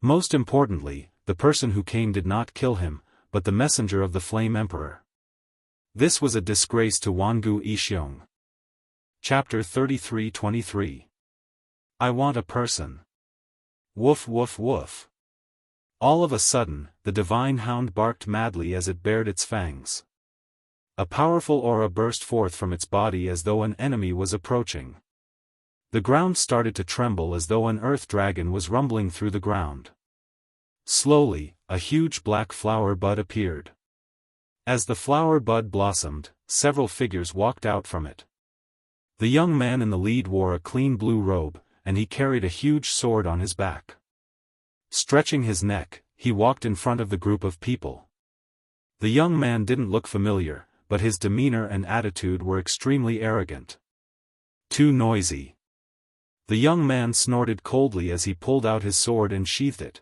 Most importantly, the person who came did not kill him, but the messenger of the Flame Emperor. This was a disgrace to Wangu Xianxia. Chapter 33-23. I want a person. Woof woof woof. All of a sudden, the divine hound barked madly as it bared its fangs. A powerful aura burst forth from its body as though an enemy was approaching. The ground started to tremble as though an earth dragon was rumbling through the ground. Slowly, a huge black flower bud appeared. As the flower bud blossomed, several figures walked out from it. The young man in the lead wore a clean blue robe, and he carried a huge sword on his back. Stretching his neck, he walked in front of the group of people. The young man didn't look familiar, but his demeanor and attitude were extremely arrogant. Too noisy. The young man snorted coldly as he pulled out his sword and sheathed it.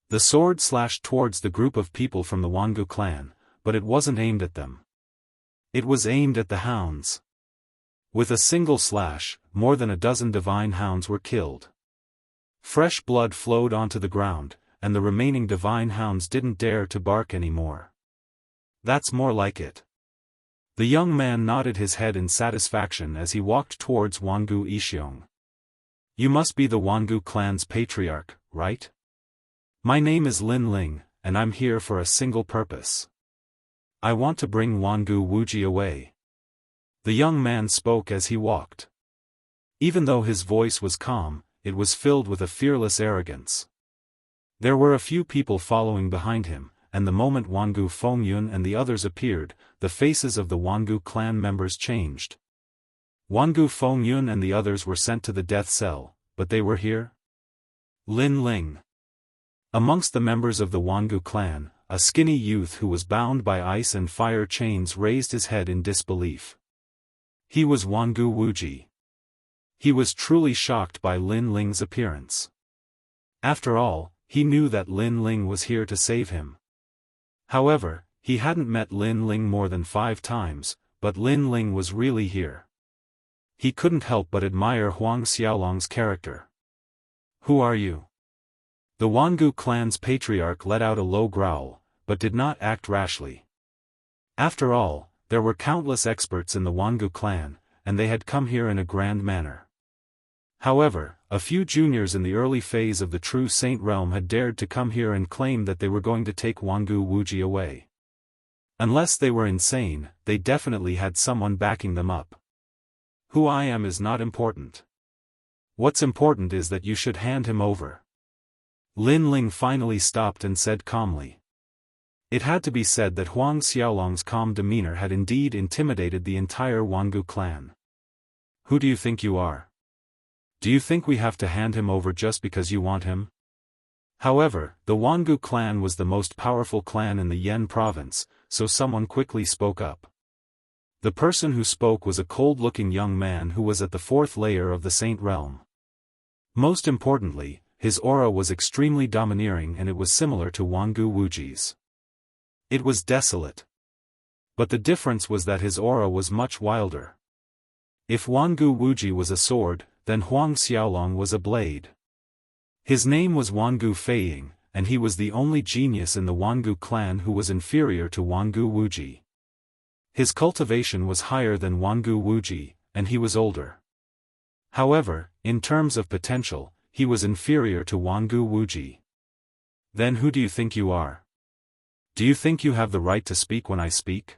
The sword slashed towards the group of people from the Wangu clan, but it wasn't aimed at them. It was aimed at the hounds. With a single slash, more than a dozen divine hounds were killed. Fresh blood flowed onto the ground, and the remaining divine hounds didn't dare to bark anymore. That's more like it. The young man nodded his head in satisfaction as he walked towards Wangu Xianxia. You must be the Wangu clan's patriarch, right? My name is Lin Ling, and I'm here for a single purpose. I want to bring Wangu Wuji away. The young man spoke as he walked. Even though his voice was calm, it was filled with a fearless arrogance. There were a few people following behind him, and the moment Wangu Fengyun and the others appeared, the faces of the Wangu clan members changed. Wangu Fengyun and the others were sent to the death cell, but they were here? Lin Ling. Amongst the members of the Wangu clan, a skinny youth who was bound by ice and fire chains raised his head in disbelief. He was Wangu Wuji. He was truly shocked by Lin Ling's appearance. After all, he knew that Lin Ling was here to save him. However, he hadn't met Lin Ling more than 5 times, but Lin Ling was really here. He couldn't help but admire Huang Xiaolong's character. Who are you? The Wangu clan's patriarch let out a low growl, but did not act rashly. After all, there were countless experts in the Wangu clan, and they had come here in a grand manner. However, a few juniors in the early phase of the True Saint realm had dared to come here and claim that they were going to take Wangu Wuji away. Unless they were insane, they definitely had someone backing them up. Who I am is not important. What's important is that you should hand him over. Lin Ling finally stopped and said calmly. It had to be said that Huang Xiaolong's calm demeanor had indeed intimidated the entire Wangu clan. Who do you think you are? Do you think we have to hand him over just because you want him? However, the Wangu clan was the most powerful clan in the Yan province, so someone quickly spoke up. The person who spoke was a cold-looking young man who was at the 4th layer of the Saint Realm. Most importantly, his aura was extremely domineering and it was similar to Wangu Wuji's. It was desolate. But the difference was that his aura was much wilder. If Wangu Wuji was a sword, then Huang Xiaolong was a blade. His name was Wangu Feiying, and he was the only genius in the Wangu clan who was inferior to Wangu Wuji. His cultivation was higher than Wangu Wuji, and he was older. However, in terms of potential, he was inferior to Wangu Wuji. Then who do you think you are? Do you think you have the right to speak when I speak?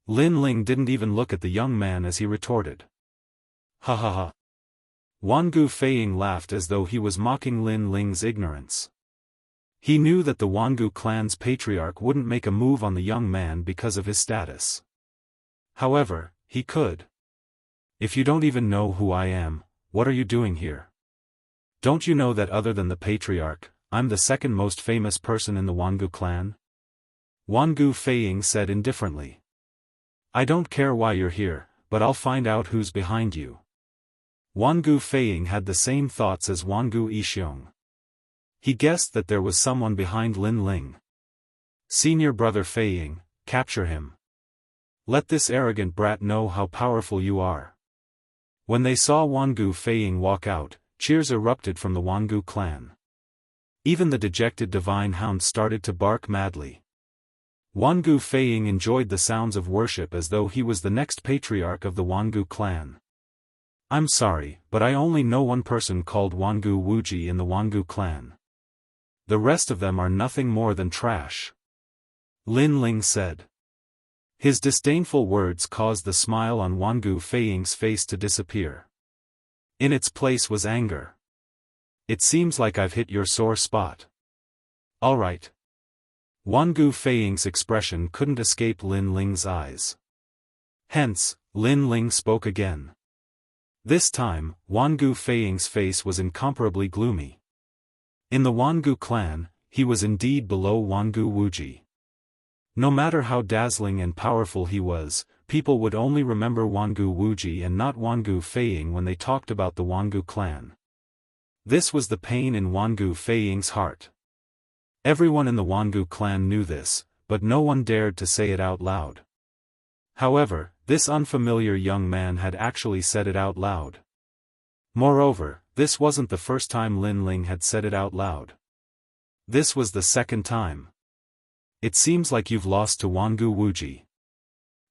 Lin Ling didn't even look at the young man as he retorted. Ha ha ha. Wangu Feiying laughed as though he was mocking Lin Ling's ignorance. He knew that the Wangu clan's patriarch wouldn't make a move on the young man because of his status. However, he could. If you don't even know who I am, what are you doing here? Don't you know that other than the patriarch, I'm the second most famous person in the Wangu clan? Wangu Feiying said indifferently. I don't care why you're here, but I'll find out who's behind you. Wangu Feiying had the same thoughts as Wangu Yixiong. He guessed that there was someone behind Lin Ling. Senior brother Feiying, capture him. Let this arrogant brat know how powerful you are. When they saw Wangu Feiying walk out, cheers erupted from the Wangu clan. Even the dejected divine hound started to bark madly. Wangu Feiying enjoyed the sounds of worship as though he was the next patriarch of the Wangu clan. I'm sorry, but I only know one person called Wangu Wuji in the Wangu clan. The rest of them are nothing more than trash. Lin Ling said. His disdainful words caused the smile on Wangu Feiying's face to disappear. In its place was anger. It seems like I've hit your sore spot. All right. Wangu Feiying's expression couldn't escape Lin Ling's eyes. Hence, Lin Ling spoke again. This time, Wangu Feiying's face was incomparably gloomy. In the Wangu clan, he was indeed below Wangu Wuji. No matter how dazzling and powerful he was, people would only remember Wangu Wuji and not Wangu Feiying when they talked about the Wangu clan. This was the pain in Wangu Feiying's heart. Everyone in the Wangu clan knew this, but no one dared to say it out loud. However, this unfamiliar young man had actually said it out loud. Moreover, this wasn't the first time Lin Ling had said it out loud. This was the second time. It seems like you've lost to Wangu Wuji.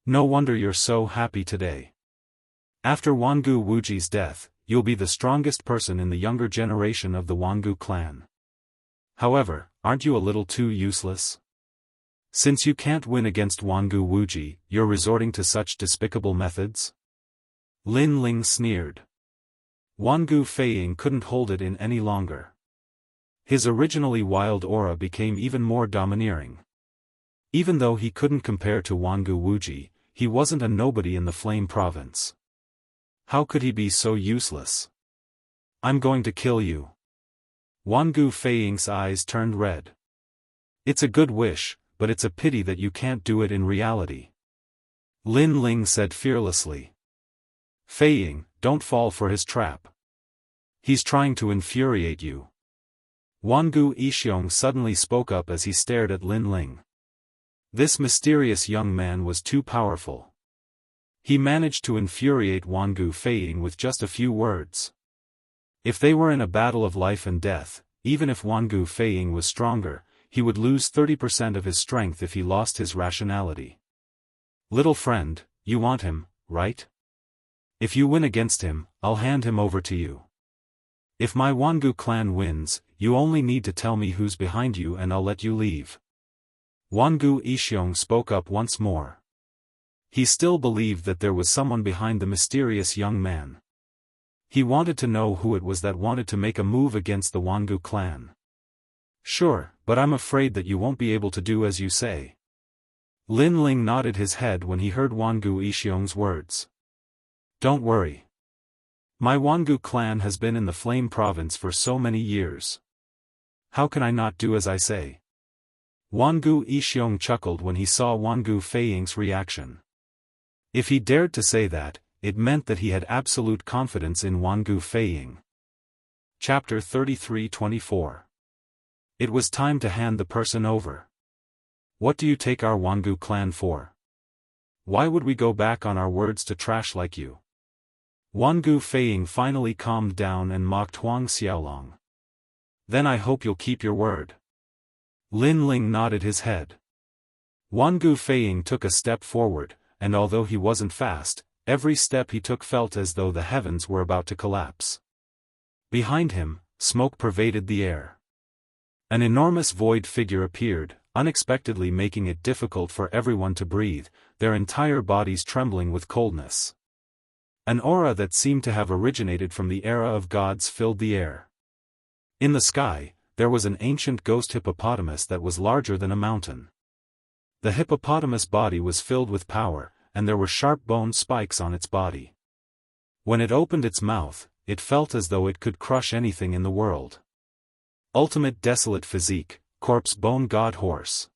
No wonder you're so happy today. After Wangu Wuji's death, you'll be the strongest person in the younger generation of the Wangu clan. However, aren't you a little too useless? Since you can't win against Wangu Wuji, you're resorting to such despicable methods? Lin Ling sneered. Wangu Feiying couldn't hold it in any longer. His originally wild aura became even more domineering. Even though he couldn't compare to Wangu Wuji, he wasn't a nobody in the Flame Province. How could he be so useless? I'm going to kill you. Wangu Feiying's eyes turned red. It's a good wish, but it's a pity that you can't do it in reality. Lin Ling said fearlessly. Feiying, don't fall for his trap. He's trying to infuriate you. Wangu Yixiong suddenly spoke up as he stared at Lin Ling. This mysterious young man was too powerful. He managed to infuriate Wangu Feiying with just a few words. If they were in a battle of life and death, even if Wangu Feiying was stronger, he would lose 30% of his strength if he lost his rationality. Little friend, you want him, right? If you win against him, I'll hand him over to you. If my Wangu clan wins, you only need to tell me who's behind you and I'll let you leave. Wangu Yixiong spoke up once more. He still believed that there was someone behind the mysterious young man. He wanted to know who it was that wanted to make a move against the Wangu clan. Sure, but I'm afraid that you won't be able to do as you say. Lin Ling nodded his head when he heard Wangu Yixiong's words. Don't worry. My Wangu clan has been in the Flame Province for so many years. How can I not do as I say? Wangu Yixiong chuckled when he saw Wangu Feiying's reaction. If he dared to say that, it meant that he had absolute confidence in Wangu Feiying. Chapter 33-24. It was time to hand the person over. What do you take our Wangu clan for? Why would we go back on our words to trash like you? Wangu Feiying finally calmed down and mocked Huang Xiaolong. Then I hope you'll keep your word. Lin Ling nodded his head. Wangu Feiying took a step forward, and although he wasn't fast, every step he took felt as though the heavens were about to collapse. Behind him, smoke pervaded the air. An enormous void figure appeared, unexpectedly making it difficult for everyone to breathe, their entire bodies trembling with coldness. An aura that seemed to have originated from the era of gods filled the air. In the sky, there was an ancient ghost hippopotamus that was larger than a mountain. The hippopotamus body was filled with power, and there were sharp bone spikes on its body. When it opened its mouth, it felt as though it could crush anything in the world. Ultimate desolate physique, corpse bone god horse.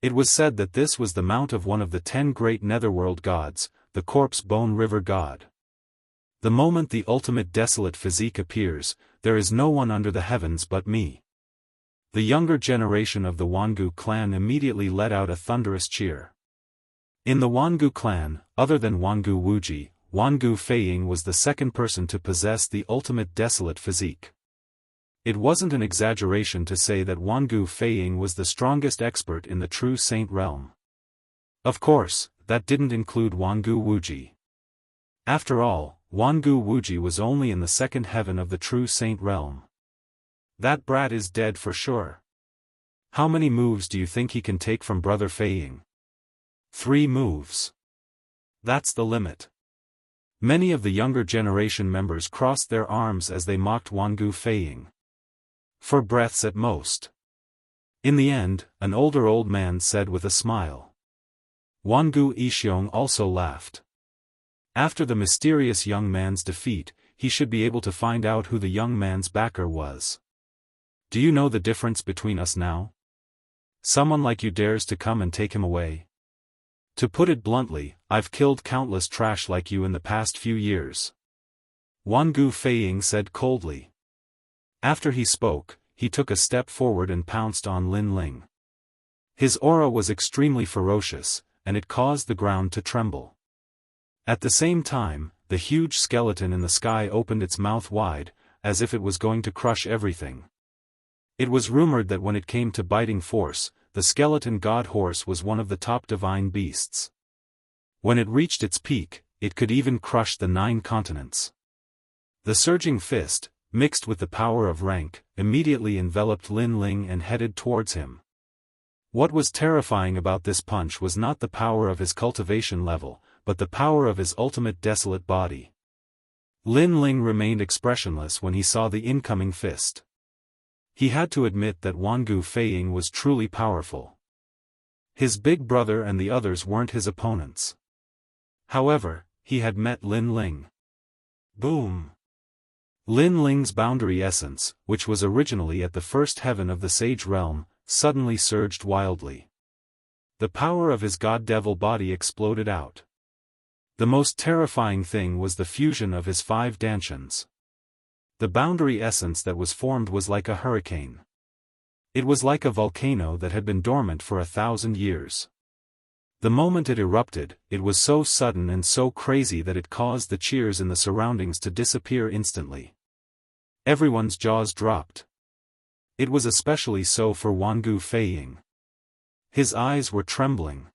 It was said that this was the mount of one of the 10 great netherworld gods, the corpse bone river god. The moment the ultimate desolate physique appears, there is no one under the heavens but me. The younger generation of the Wangu clan immediately let out a thunderous cheer. In the Wangu clan, other than Wangu Wuji, Wangu Feiying was the second person to possess the ultimate desolate physique. It wasn't an exaggeration to say that Wangu Feiying was the strongest expert in the true saint realm. Of course, that didn't include Wangu Wuji. After all, Wangu Wuji was only in the second heaven of the true saint realm. That brat is dead for sure. How many moves do you think he can take from Brother Feiying? 3 moves. That's the limit. Many of the younger generation members crossed their arms as they mocked Wangu Feiying. 4 breaths at most. In the end, an older old man said with a smile. Wangu Yixiong also laughed. After the mysterious young man's defeat, he should be able to find out who the young man's backer was. Do you know the difference between us now? Someone like you dares to come and take him away? To put it bluntly, I've killed countless trash like you in the past few years. Wangu Feiying said coldly. After he spoke, he took a step forward and pounced on Lin Ling. His aura was extremely ferocious, and it caused the ground to tremble. At the same time, the huge skeleton in the sky opened its mouth wide, as if it was going to crush everything. It was rumored that when it came to biting force, the skeleton god horse was one of the top divine beasts. When it reached its peak, it could even crush the 9 continents. The surging fist, mixed with the power of rank, immediately enveloped Lin Ling and headed towards him. What was terrifying about this punch was not the power of his cultivation level, but the power of his ultimate desolate body. Lin Ling remained expressionless when he saw the incoming fist. He had to admit that Wangu Feiying was truly powerful. His big brother and the others weren't his opponents. However, he had met Lin Ling. Boom! Lin Ling's boundary essence, which was originally at the first heaven of the sage realm, suddenly surged wildly. The power of his god-devil body exploded out. The most terrifying thing was the fusion of his 5 dantians. The boundary essence that was formed was like a hurricane. It was like a volcano that had been dormant for 1,000 years. The moment it erupted, it was so sudden and so crazy that it caused the cheers in the surroundings to disappear instantly. Everyone's jaws dropped. It was especially so for Wangu Feiying. His eyes were trembling.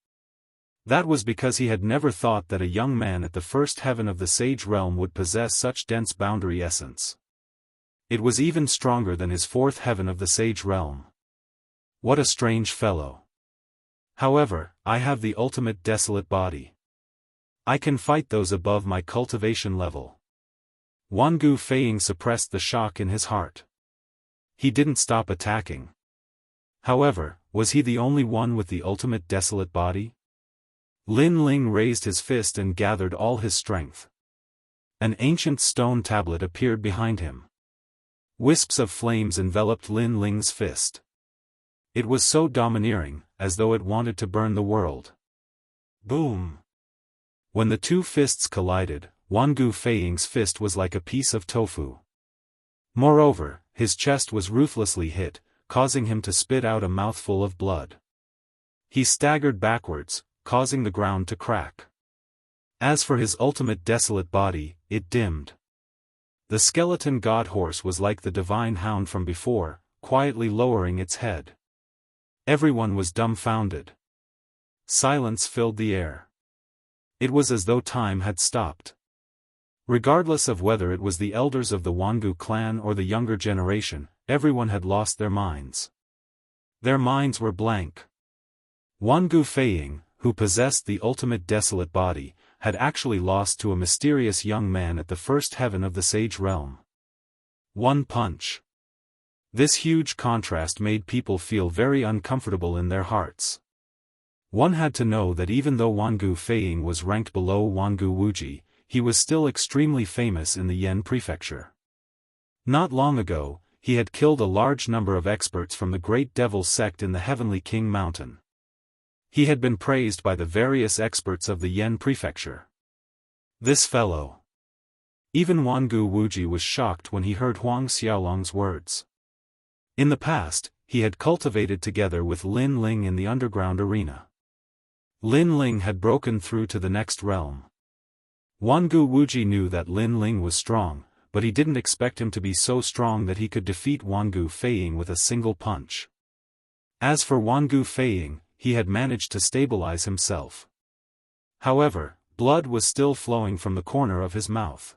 That was because he had never thought that a young man at the first heaven of the sage realm would possess such dense boundary essence. It was even stronger than his 4th heaven of the sage realm. What a strange fellow. However, I have the ultimate desolate body. I can fight those above my cultivation level. Wangu Feiying suppressed the shock in his heart. He didn't stop attacking. However, was he the only one with the ultimate desolate body? Lin Ling raised his fist and gathered all his strength. An ancient stone tablet appeared behind him. Wisps of flames enveloped Lin Ling's fist. It was so domineering, as though it wanted to burn the world. Boom! When the two fists collided, Wangu Feiying's fist was like a piece of tofu. Moreover, his chest was ruthlessly hit, causing him to spit out a mouthful of blood. He staggered backwards, causing the ground to crack. As for his ultimate desolate body, it dimmed. The skeleton god horse was like the divine hound from before, quietly lowering its head. Everyone was dumbfounded. Silence filled the air. It was as though time had stopped. Regardless of whether it was the elders of the Wangu clan or the younger generation, everyone had lost their minds. Their minds were blank. Wangu Feiying, who possessed the ultimate desolate body, had actually lost to a mysterious young man at the first heaven of the Sage Realm. One punch. This huge contrast made people feel very uncomfortable in their hearts. One had to know that even though Wangu Feiying was ranked below Wangu Wuji, he was still extremely famous in the Yan prefecture. Not long ago, he had killed a large number of experts from the Great Devil sect in the Heavenly King Mountain. He had been praised by the various experts of the Yan prefecture. This fellow. Even Wangu Wuji was shocked when he heard Huang Xiaolong's words. In the past, he had cultivated together with Lin Ling in the underground arena. Lin Ling had broken through to the next realm. Wangu Wuji knew that Lin Ling was strong, but he didn't expect him to be so strong that he could defeat Wangu Feiying with a single punch. As for Wangu Feiying, he had managed to stabilize himself. However, blood was still flowing from the corner of his mouth.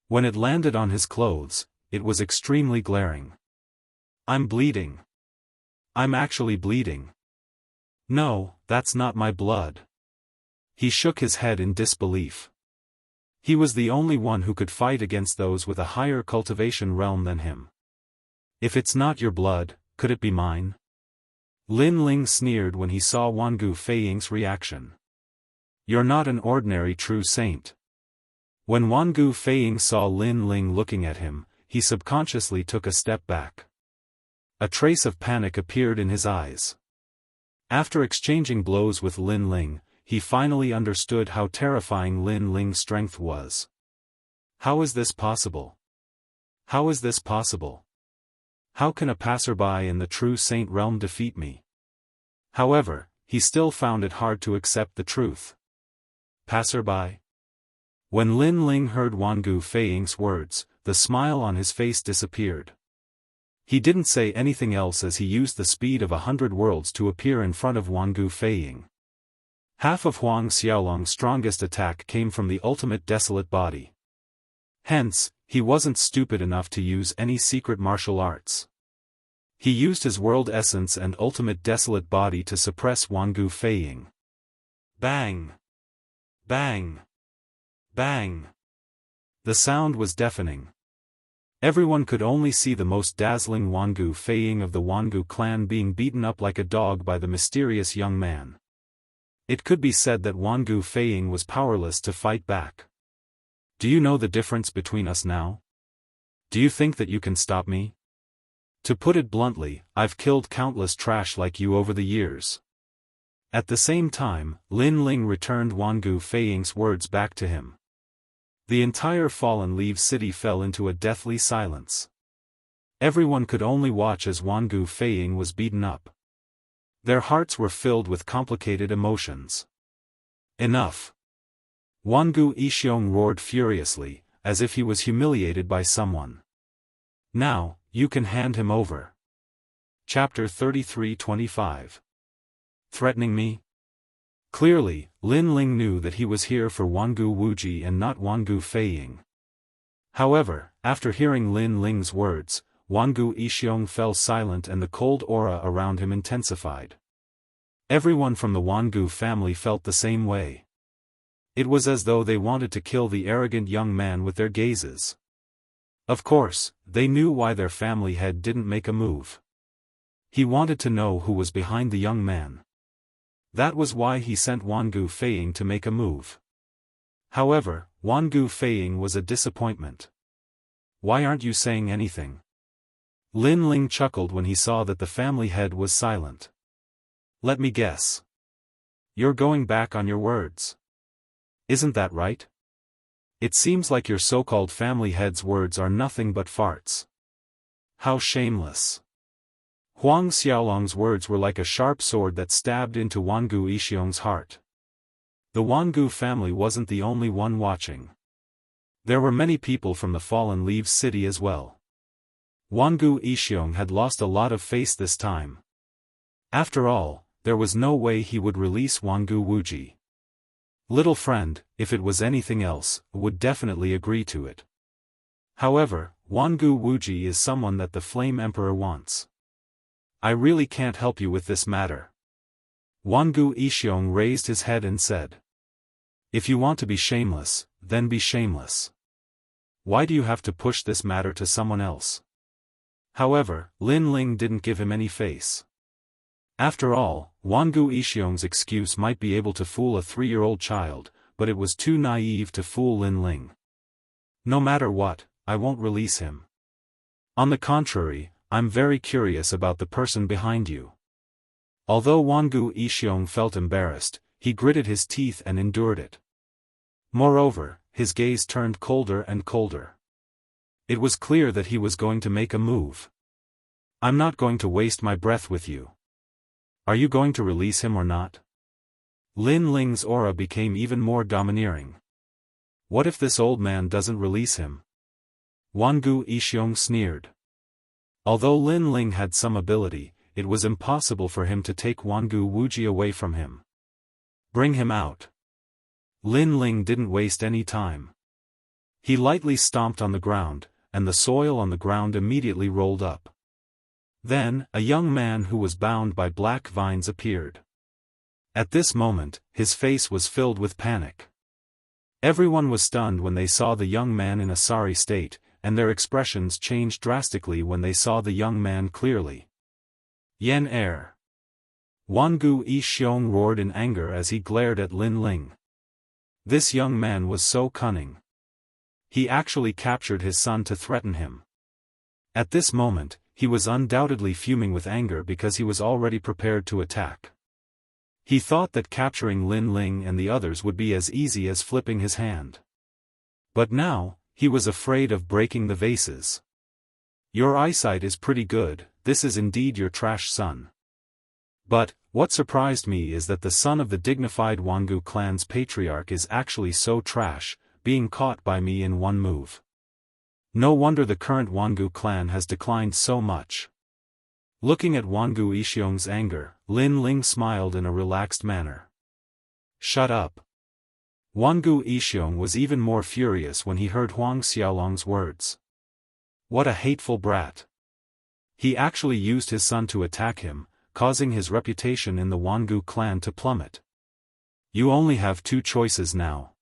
When it landed on his clothes, it was extremely glaring. I'm bleeding. I'm actually bleeding. No, that's not my blood. He shook his head in disbelief. He was the only one who could fight against those with a higher cultivation realm than him. If it's not your blood, could it be mine? Lin Ling sneered when he saw Wangu Feiying's reaction. You're not an ordinary true saint. When Wangu Feiying saw Lin Ling looking at him, he subconsciously took a step back. A trace of panic appeared in his eyes. After exchanging blows with Lin Ling, he finally understood how terrifying Lin Ling's strength was. How is this possible? How is this possible? How can a passerby in the true saint realm defeat me? However, he still found it hard to accept the truth. Passerby? When Lin Ling heard Wangu Feiying's words, the smile on his face disappeared. He didn't say anything else as he used the speed of 100 worlds to appear in front of Wangu Feiying. Half of Huang Xiaolong's strongest attack came from the ultimate desolate body. Hence, he wasn't stupid enough to use any secret martial arts. He used his world essence and ultimate desolate body to suppress Wangu Feiying. Bang! Bang! Bang! The sound was deafening. Everyone could only see the most dazzling Wangu Feiying of the Wangu clan being beaten up like a dog by the mysterious young man. It could be said that Wangu Feiying was powerless to fight back. Do you know the difference between us now? Do you think that you can stop me? To put it bluntly, I've killed countless trash like you over the years. At the same time, Lin Ling returned Wangu Feiying's words back to him. The entire Fallen Leaves city fell into a deathly silence. Everyone could only watch as Wangu Feiying was beaten up. Their hearts were filled with complicated emotions. Enough! Wangu Xianxia roared furiously, as if he was humiliated by someone. Now, you can hand him over. Chapter 33:25. Threatening me? Clearly, Lin Ling knew that he was here for Wangu Wuji and not Wangu Feiying. However, after hearing Lin Ling's words, Wangu Xianxia fell silent and the cold aura around him intensified. Everyone from the Wangu family felt the same way. It was as though they wanted to kill the arrogant young man with their gazes. Of course, they knew why their family head didn't make a move. He wanted to know who was behind the young man. That was why he sent Wangu Feiying to make a move. However, Wangu Feiying was a disappointment. Why aren't you saying anything? Lin Ling chuckled when he saw that the family head was silent. Let me guess. You're going back on your words. Isn't that right? It seems like your so-called family head's words are nothing but farts. How shameless. Huang Xiaolong's words were like a sharp sword that stabbed into Wangu Yixiong's heart. The Wangu family wasn't the only one watching. There were many people from the Fallen Leaves city as well. Wangu Yixiong had lost a lot of face this time. After all, there was no way he would release Wangu Wuji. Little friend, if it was anything else, would definitely agree to it. However, Wangu Wuji is someone that the Flame Emperor wants. I really can't help you with this matter. Wangu Yixiong raised his head and said. If you want to be shameless, then be shameless. Why do you have to push this matter to someone else? However, Lin Ling didn't give him any face. After all, Wangu Yixiong's excuse might be able to fool a 3-year-old child, but it was too naive to fool Lin Ling. No matter what, I won't release him. On the contrary, I'm very curious about the person behind you. Although Wangu Yixiong felt embarrassed, he gritted his teeth and endured it. Moreover, his gaze turned colder and colder. It was clear that he was going to make a move. I'm not going to waste my breath with you. Are you going to release him or not? Lin Ling's aura became even more domineering. What if this old man doesn't release him? Wangu Yixiong sneered. Although Lin Ling had some ability, it was impossible for him to take Wangu Wuji away from him. Bring him out. Lin Ling didn't waste any time. He lightly stomped on the ground, and the soil on the ground immediately rolled up. Then, a young man who was bound by black vines appeared. At this moment, his face was filled with panic. Everyone was stunned when they saw the young man in a sorry state, and their expressions changed drastically when they saw the young man clearly. Yen Er. Wangu Yixiong roared in anger as he glared at Lin Ling. This young man was so cunning. He actually captured his son to threaten him. At this moment, he was undoubtedly fuming with anger because he was already prepared to attack. He thought that capturing Lin Ling and the others would be as easy as flipping his hand. But now, he was afraid of breaking the vases. Your eyesight is pretty good, this is indeed your trash son. But, what surprised me is that the son of the dignified Wangu clan's patriarch is actually so trash, being caught by me in one move. No wonder the current Wangu clan has declined so much. Looking at Wangu Yixiong's anger, Lin Ling smiled in a relaxed manner. Shut up. Wangu Yixiong was even more furious when he heard Huang Xiaolong's words. What a hateful brat. He actually used his son to attack him, causing his reputation in the Wangu clan to plummet. You only have 2 choices now.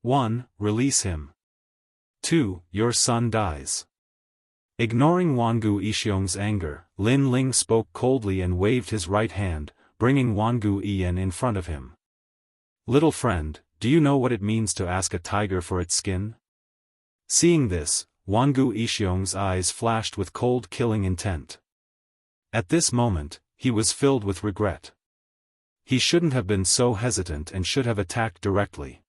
1. Release him. 2. Your son dies. Ignoring Wangu Yixiong's anger, Lin Ling spoke coldly and waved his right hand, bringing Wangu Yiyan in front of him. Little friend, do you know what it means to ask a tiger for its skin? Seeing this, Wangu Yixiong's eyes flashed with cold killing intent. At this moment, he was filled with regret. He shouldn't have been so hesitant and should have attacked directly.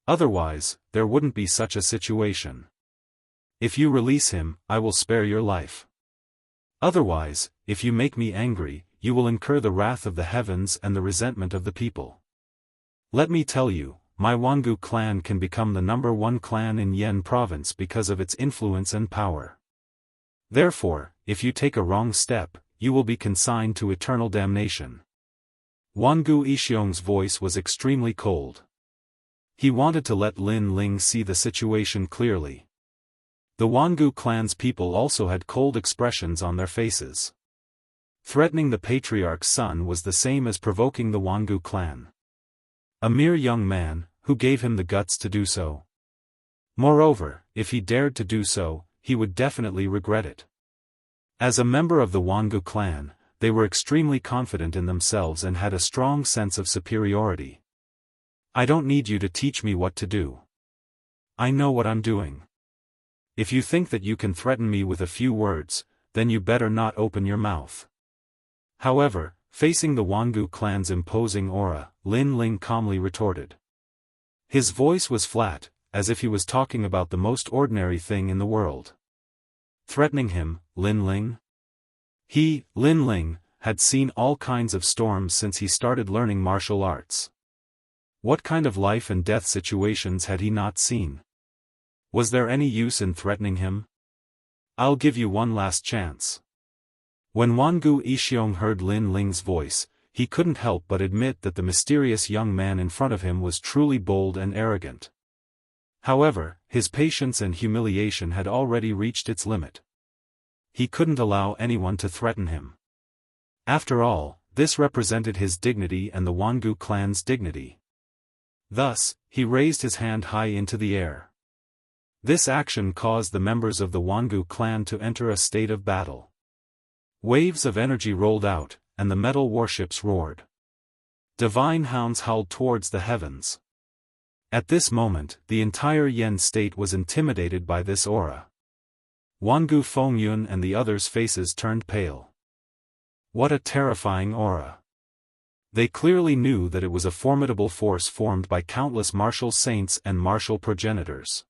Otherwise, there wouldn't be such a situation. If you release him, I will spare your life. Otherwise, if you make me angry, you will incur the wrath of the heavens and the resentment of the people. Let me tell you, my Wangu clan can become the #1 clan in Yen province because of its influence and power. Therefore, if you take a wrong step, you will be consigned to eternal damnation. Wangu Yixiong's voice was extremely cold. He wanted to let Lin Ling see the situation clearly. The Wangu clan's people also had cold expressions on their faces. Threatening the patriarch's son was the same as provoking the Wangu clan. A mere young man, who gave him the guts to do so? Moreover, if he dared to do so, he would definitely regret it. As a member of the Wangu clan, they were extremely confident in themselves and had a strong sense of superiority. I don't need you to teach me what to do. I know what I'm doing. If you think that you can threaten me with a few words, then you better not open your mouth. However, facing the Wangu clan's imposing aura, Lin Ling calmly retorted. His voice was flat, as if he was talking about the most ordinary thing in the world. Threatening him, Lin Ling? He, Lin Ling, had seen all kinds of storms since he started learning martial arts. What kind of life and death situations had he not seen? Was there any use in threatening him? I'll give you one last chance. When Wangu Yixiong heard Lin Ling's voice, he couldn't help but admit that the mysterious young man in front of him was truly bold and arrogant. However, his patience and humiliation had already reached its limit. He couldn't allow anyone to threaten him. After all, this represented his dignity and the Wangu clan's dignity. Thus, he raised his hand high into the air. This action caused the members of the Wangu clan to enter a state of battle. Waves of energy rolled out, and the metal warships roared. Divine hounds howled towards the heavens. At this moment, the entire Yen state was intimidated by this aura. Wangu Fengyun and the others' faces turned pale. What a terrifying aura. They clearly knew that it was a formidable force formed by countless martial saints and martial progenitors.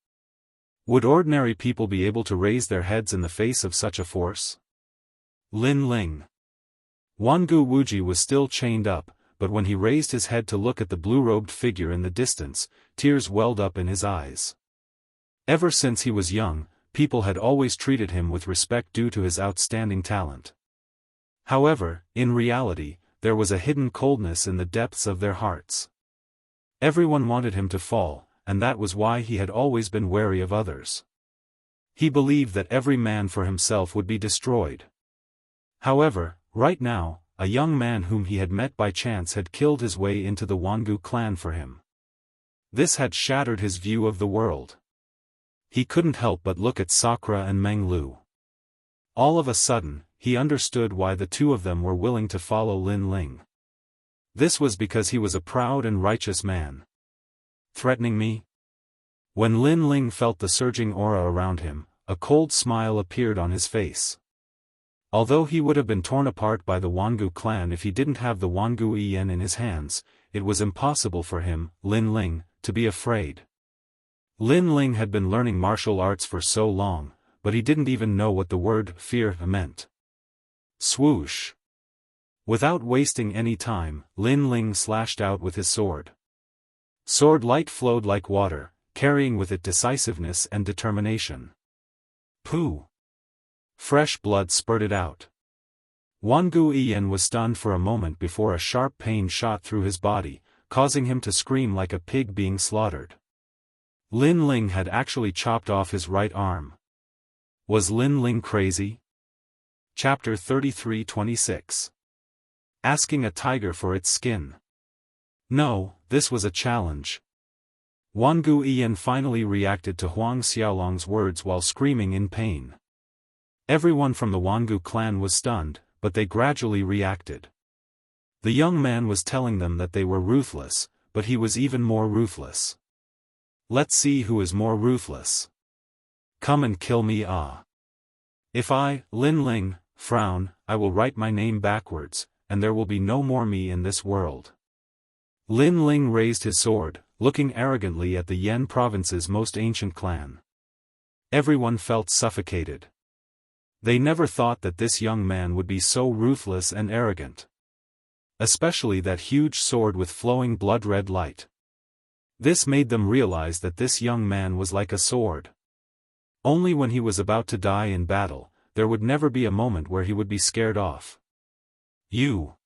Would ordinary people be able to raise their heads in the face of such a force? Lin Ling. Wangu Wuji was still chained up, but when he raised his head to look at the blue-robed figure in the distance, tears welled up in his eyes. Ever since he was young, people had always treated him with respect due to his outstanding talent. However, in reality, there was a hidden coldness in the depths of their hearts. Everyone wanted him to fall, and that was why he had always been wary of others. He believed that every man for himself would be destroyed. However, right now, a young man whom he had met by chance had killed his way into the Wangu clan for him. This had shattered his view of the world. He couldn't help but look at Sakura and Meng Lu. All of a sudden, he understood why the two of them were willing to follow Lin Ling. This was because he was a proud and righteous man. Threatening me? When Lin Ling felt the surging aura around him, a cold smile appeared on his face. Although he would have been torn apart by the Wangu clan if he didn't have the Wangu Yen in his hands, it was impossible for him, Lin Ling, to be afraid. Lin Ling had been learning martial arts for so long, but he didn't even know what the word fear meant. Swoosh! Without wasting any time, Lin Ling slashed out with his sword. Sword light flowed like water, carrying with it decisiveness and determination. Pooh! Fresh blood spurted out. Wangu Yen was stunned for a moment before a sharp pain shot through his body, causing him to scream like a pig being slaughtered. Lin Ling had actually chopped off his right arm. Was Lin Ling crazy? Chapter 33-26. Asking a tiger for its skin. No, this was a challenge. Wangu Yen finally reacted to Huang Xiaolong's words while screaming in pain. Everyone from the Wangu clan was stunned, but they gradually reacted. The young man was telling them that they were ruthless, but he was even more ruthless. Let's see who is more ruthless. Come and kill me, ah. If I, Lin Ling, frown, I will write my name backwards, and there will be no more me in this world. Lin Ling raised his sword, looking arrogantly at the Yen province's most ancient clan. Everyone felt suffocated. They never thought that this young man would be so ruthless and arrogant. Especially that huge sword with flowing blood-red light. This made them realize that this young man was like a sword. Only when he was about to die in battle, there would never be a moment where he would be scared off. You!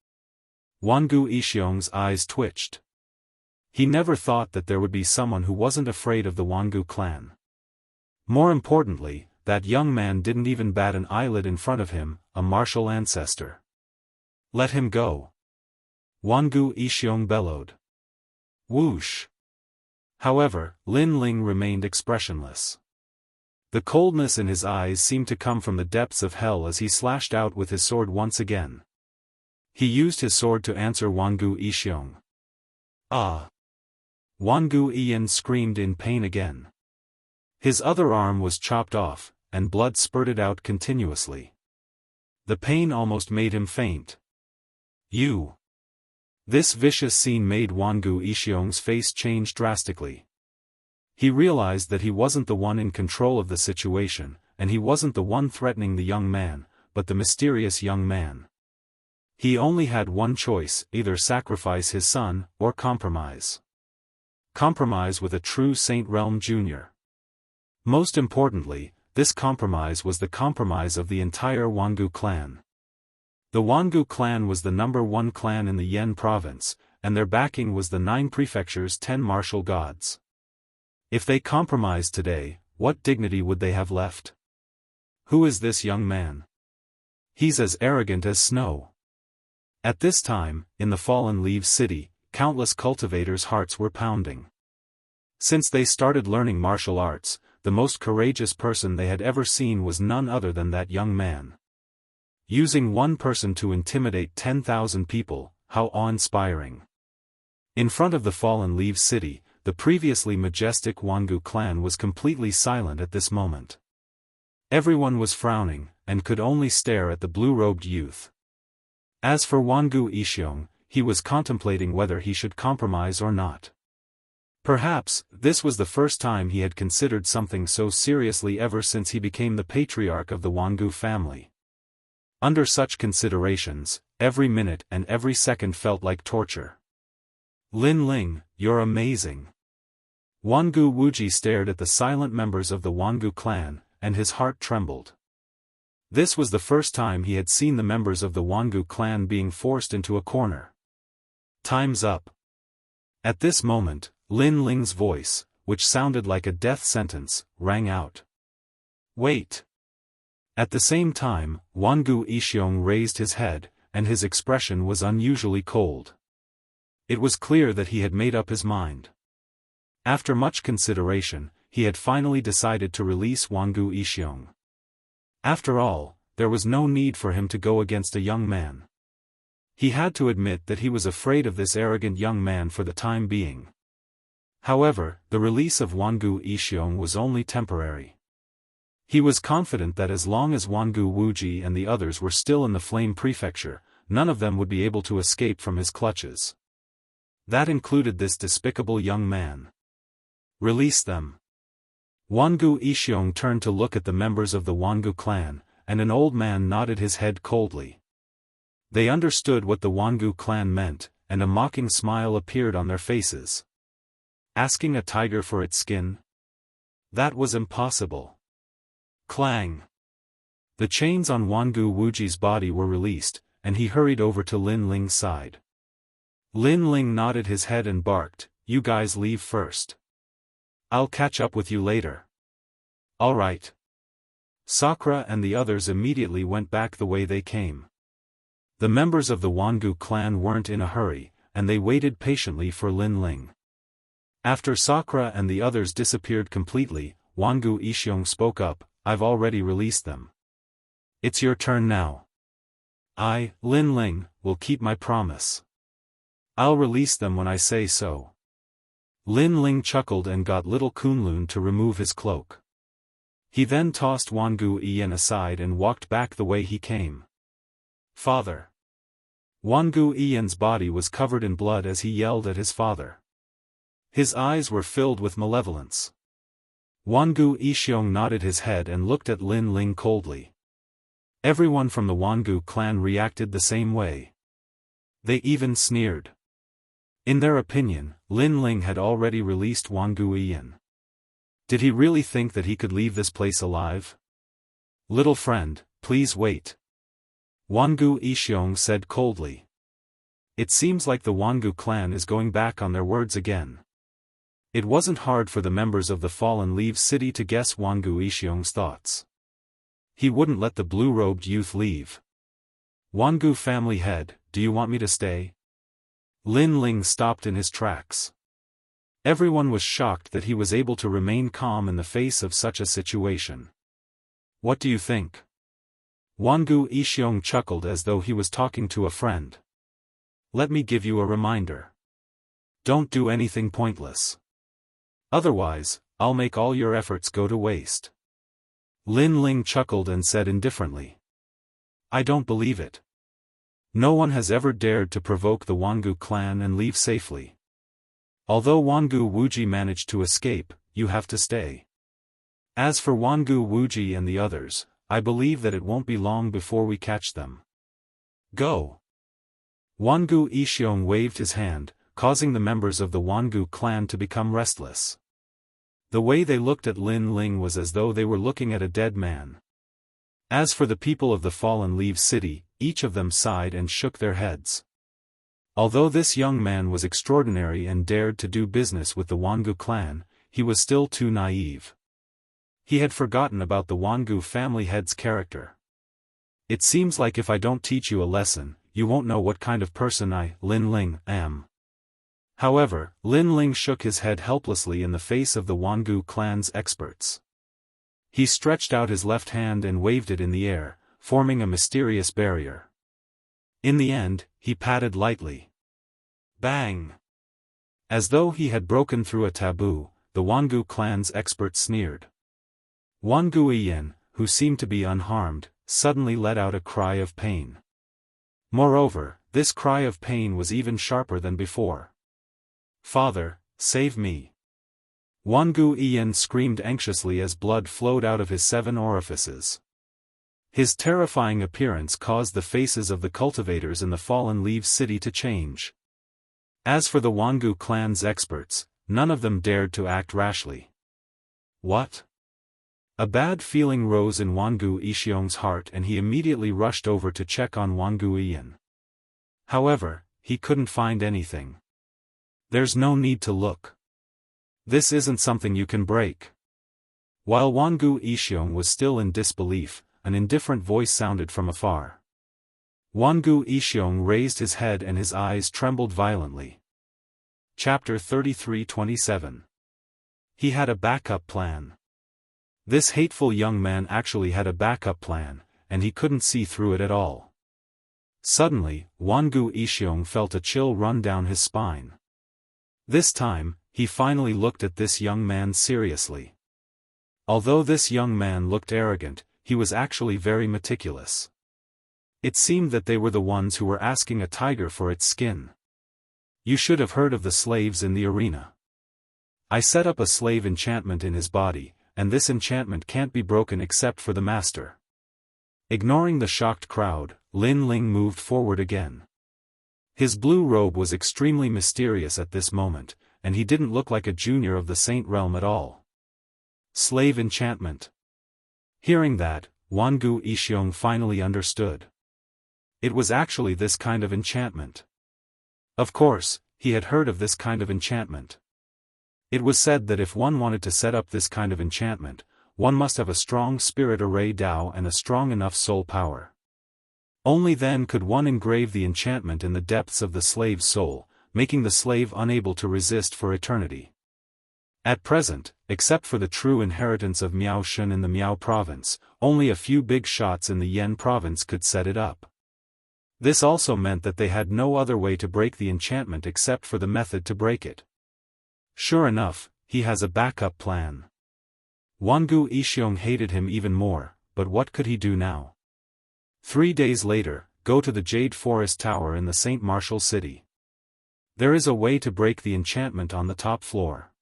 Wangu Yixiong's eyes twitched. He never thought that there would be someone who wasn't afraid of the Wangu clan. More importantly, that young man didn't even bat an eyelid in front of him, a martial ancestor. Let him go. Wangu Yixiong bellowed. Whoosh! However, Lin Ling remained expressionless. The coldness in his eyes seemed to come from the depths of hell as he slashed out with his sword once again. He used his sword to answer Wangu Yixiong. Ah! Wangu Yen screamed in pain again. His other arm was chopped off, and blood spurted out continuously. The pain almost made him faint. You. This vicious scene made Wangu Yixiong's face change drastically. He realized that he wasn't the one in control of the situation, and he wasn't the one threatening the young man, but the mysterious young man. He only had one choice, either sacrifice his son, or compromise. Compromise with a true Saint Realm Jr. Most importantly, this compromise was the compromise of the entire Wangu clan. The Wangu clan was the #1 clan in the Yen province, and their backing was the 9 prefectures' 10 martial gods. If they compromised today, what dignity would they have left? Who is this young man? He's as arrogant as snow. At this time, in the Fallen Leaves city, countless cultivators' hearts were pounding. Since they started learning martial arts, the most courageous person they had ever seen was none other than that young man. Using one person to intimidate 10,000 people, how awe-inspiring. In front of the Fallen Leaves city, the previously majestic Wangu clan was completely silent at this moment. Everyone was frowning, and could only stare at the blue-robed youth. As for Wangu Yixiong, he was contemplating whether he should compromise or not. Perhaps, this was the first time he had considered something so seriously ever since he became the patriarch of the Wangu family. Under such considerations, every minute and every second felt like torture. Lin Ling, you're amazing. Wangu Wuji stared at the silent members of the Wangu clan, and his heart trembled. This was the first time he had seen the members of the Wangu clan being forced into a corner. Time's up. At this moment, Lin Ling's voice, which sounded like a death sentence, rang out. Wait. At the same time, Wangu Yixiong raised his head, and his expression was unusually cold. It was clear that he had made up his mind. After much consideration, he had finally decided to release Wangu Yixiong. After all, there was no need for him to go against a young man. He had to admit that he was afraid of this arrogant young man for the time being. However, the release of Wangu Yixiong was only temporary. He was confident that as long as Wangu Wuji and the others were still in the Flame Prefecture, none of them would be able to escape from his clutches. That included this despicable young man. Release them. Wangu Yixiong turned to look at the members of the Wangu clan, and an old man nodded his head coldly. They understood what the Wangu clan meant, and a mocking smile appeared on their faces. Asking a tiger for its skin? That was impossible. Clang! The chains on Wangu Wuji's body were released, and he hurried over to Lin Ling's side. Lin Ling nodded his head and barked, "You guys leave first. I'll catch up with you later." All right. Sakura and the others immediately went back the way they came. The members of the Wangu clan weren't in a hurry, and they waited patiently for Lin Ling. After Sakura and the others disappeared completely, Wangu Yixiong spoke up, "I've already released them. It's your turn now. I, Lin Ling, will keep my promise. I'll release them when I say so." Lin Ling chuckled and got little Kunlun to remove his cloak. He then tossed Wangu Yian aside and walked back the way he came. "Father!" Wangu Yian's body was covered in blood as he yelled at his father. His eyes were filled with malevolence. Wangu Yixiong nodded his head and looked at Lin Ling coldly. Everyone from the Wangu clan reacted the same way. They even sneered. In their opinion, Lin Ling had already released Wangu Yian. Did he really think that he could leave this place alive? "Little friend, please wait," Wangu Yixiong said coldly. It seems like the Wangu clan is going back on their words again. It wasn't hard for the members of the Fallen Leaves city to guess Wangu Yixiong's thoughts. He wouldn't let the blue-robed youth leave. "Wangu family head, do you want me to stay?" Lin Ling stopped in his tracks. Everyone was shocked that he was able to remain calm in the face of such a situation. "What do you think?" Wangu Yixiong chuckled as though he was talking to a friend. "Let me give you a reminder. Don't do anything pointless. Otherwise, I'll make all your efforts go to waste." Lin Ling chuckled and said indifferently. I don't believe it. No one has ever dared to provoke the Wangu clan and leave safely. Although Wangu Wuji managed to escape, you have to stay. As for Wangu Wuji and the others, I believe that it won't be long before we catch them. Go. Wangu Xiong waved his hand, causing the members of the Wangu clan to become restless. The way they looked at Lin Ling was as though they were looking at a dead man. As for the people of the Fallen Leaves City, each of them sighed and shook their heads. Although this young man was extraordinary and dared to do business with the Wangu clan, he was still too naive. He had forgotten about the Wangu family head's character. It seems like if I don't teach you a lesson, you won't know what kind of person I, Lin Ling, am. However, Lin Ling shook his head helplessly in the face of the Wangu clan's experts. He stretched out his left hand and waved it in the air, forming a mysterious barrier. In the end, he patted lightly. Bang! As though he had broken through a taboo, the Wangu clan's expert sneered. Wangu Iyan, who seemed to be unharmed, suddenly let out a cry of pain. Moreover, this cry of pain was even sharper than before. Father, save me! Wangu Iyan screamed anxiously as blood flowed out of his 7 orifices. His terrifying appearance caused the faces of the cultivators in the Fallen Leaves City to change. As for the Wangu clan's experts, none of them dared to act rashly. What? A bad feeling rose in Wangu Xiong's heart and he immediately rushed over to check on Wangu Iyan. However, he couldn't find anything. There's no need to look. This isn't something you can break. While Wangu Xiong was still in disbelief, an indifferent voice sounded from afar. Wangu Xiong raised his head and his eyes trembled violently. Chapter 33:27. He had a backup plan. This hateful young man actually had a backup plan, and he couldn't see through it at all. Suddenly, Wangu Xiong felt a chill run down his spine. This time, he finally looked at this young man seriously. Although this young man looked arrogant, he was actually very meticulous. It seemed that they were the ones who were asking a tiger for its skin. You should have heard of the slaves in the arena. I set up a slave enchantment in his body, and this enchantment can't be broken except for the master. Ignoring the shocked crowd, Lin Ling moved forward again. His blue robe was extremely mysterious at this moment, and he didn't look like a junior of the Saint Realm at all. Slave enchantment. Hearing that, Wangu Xiong finally understood. It was actually this kind of enchantment. Of course, he had heard of this kind of enchantment. It was said that if one wanted to set up this kind of enchantment, one must have a strong spirit array Dao and a strong enough soul power. Only then could one engrave the enchantment in the depths of the slave's soul, making the slave unable to resist for eternity. At present, except for the true inheritance of Miao Shun in the Miao province, only a few big shots in the Yen province could set it up. This also meant that they had no other way to break the enchantment except for the method to break it. Sure enough, he has a backup plan. Wangu Xiong hated him even more, but what could he do now? 3 days later, go to the Jade Forest Tower in the St. Martial City. There is a way to break the enchantment on the top floor.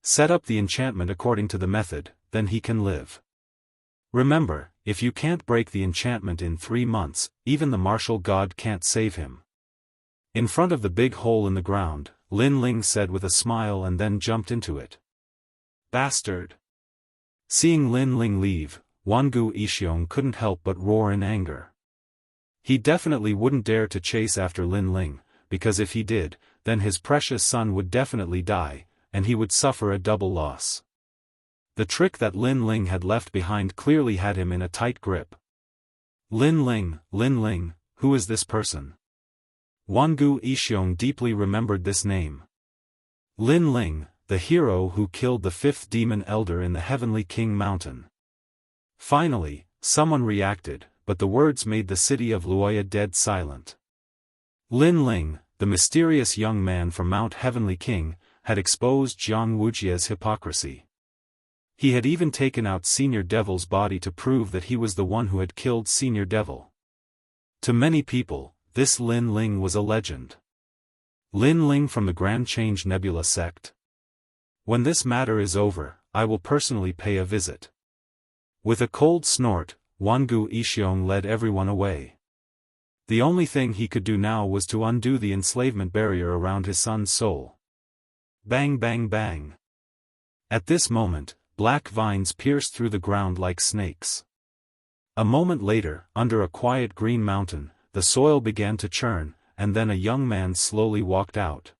Set up the enchantment according to the method, then he can live. Remember, if you can't break the enchantment in 3 months, even the martial god can't save him. In front of the big hole in the ground, Lin Ling said with a smile and then jumped into it. Bastard! Seeing Lin Ling leave, Wangu Xiong couldn't help but roar in anger. He definitely wouldn't dare to chase after Lin Ling, because if he did, then his precious son would definitely die, and he would suffer a double loss. The trick that Lin Ling had left behind clearly had him in a tight grip. Lin Ling, who is this person? Wangu Xiong deeply remembered this name. Lin Ling, the hero who killed the 5th demon elder in the Heavenly King Mountain. Finally, someone reacted, but the words made the city of Luoya dead silent. Lin Ling, the mysterious young man from Mount Heavenly King, had exposed Jiang Wujia's hypocrisy. He had even taken out Senior Devil's body to prove that he was the one who had killed Senior Devil. To many people, this Lin Ling was a legend. Lin Ling from the Grand Change Nebula sect. When this matter is over, I will personally pay a visit. With a cold snort, Wuxia Xianxia led everyone away. The only thing he could do now was to undo the enslavement barrier around his son's soul. Bang bang bang. At this moment, black vines pierced through the ground like snakes. A moment later, under a quiet green mountain, the soil began to churn, and then a young man slowly walked out.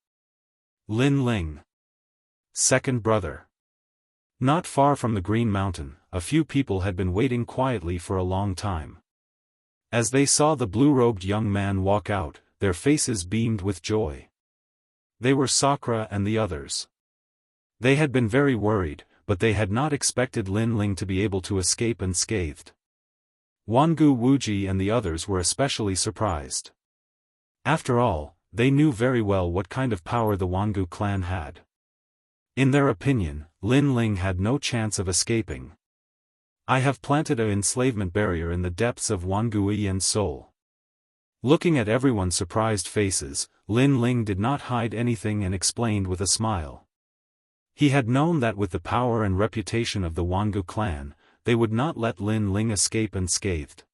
Lin Ling. Second brother. Not far from the Green Mountain, a few people had been waiting quietly for a long time. As they saw the blue-robed young man walk out, their faces beamed with joy. They were Sakura and the others. They had been very worried, but they had not expected Lin Ling to be able to escape unscathed. Wangu Wuji and the others were especially surprised. After all, they knew very well what kind of power the Wangu clan had. In their opinion, Lin Ling had no chance of escaping. I have planted an enslavement barrier in the depths of Wangu Yian's soul. Looking at everyone's surprised faces, Lin Ling did not hide anything and explained with a smile. He had known that with the power and reputation of the Wangu clan, they would not let Lin Ling escape unscathed.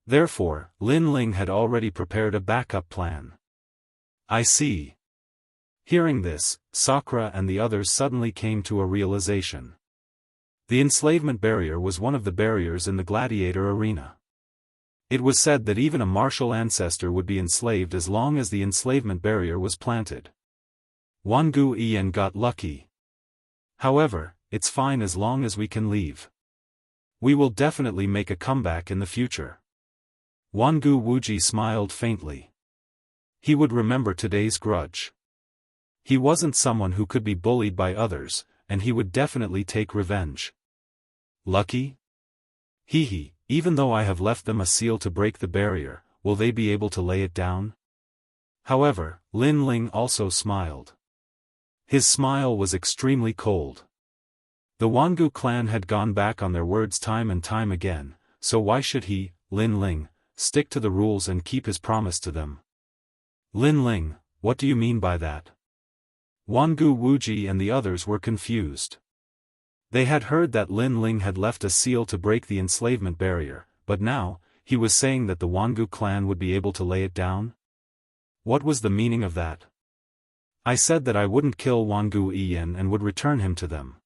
Therefore, Lin Ling had already prepared a backup plan. I see. Hearing this, Sakura and the others suddenly came to a realization. The enslavement barrier was one of the barriers in the gladiator arena. It was said that even a martial ancestor would be enslaved as long as the enslavement barrier was planted. Wangu Yian got lucky. However, it's fine as long as we can leave. We will definitely make a comeback in the future. Wangu Wuji smiled faintly. He would remember today's grudge. He wasn't someone who could be bullied by others, and he would definitely take revenge. Lucky? Hee, even though I have left them a seal to break the barrier, will they be able to lay it down? However, Lin Ling also smiled. His smile was extremely cold. The Wangu clan had gone back on their words time and time again, so why should he, Lin Ling, stick to the rules and keep his promise to them? Lin Ling, what do you mean by that? Wangu Wuji and the others were confused. They had heard that Lin Ling had left a seal to break the enslavement barrier, but now, he was saying that the Wangu clan would be able to lay it down? What was the meaning of that? I said that I wouldn't kill Wangu Yian and would return him to them.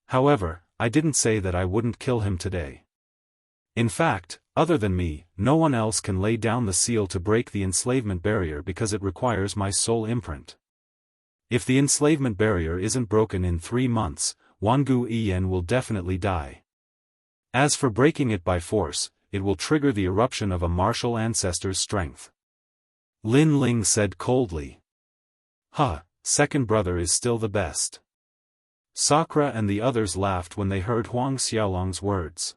However, I didn't say that I wouldn't kill him today. In fact, other than me, no one else can lay down the seal to break the enslavement barrier because it requires my soul imprint. If the enslavement barrier isn't broken in 3 months, Wangu Yian will definitely die. As for breaking it by force, it will trigger the eruption of a martial ancestor's strength. Lin Ling said coldly. Second brother is still the best. Sakura and the others laughed when they heard Huang Xiaolong's words.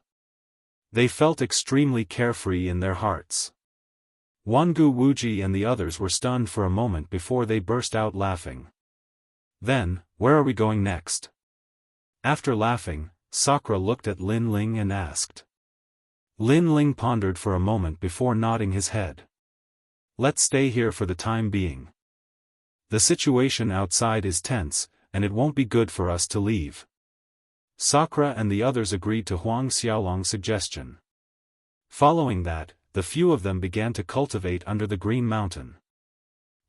They felt extremely carefree in their hearts. Wangu Wuji and the others were stunned for a moment before they burst out laughing. Then, where are we going next? After laughing, Sakura looked at Lin Ling and asked. Lin Ling pondered for a moment before nodding his head. Let's stay here for the time being. The situation outside is tense, and it won't be good for us to leave. Sakura and the others agreed to Huang Xiaolong's suggestion. Following that, the few of them began to cultivate under the Green Mountain.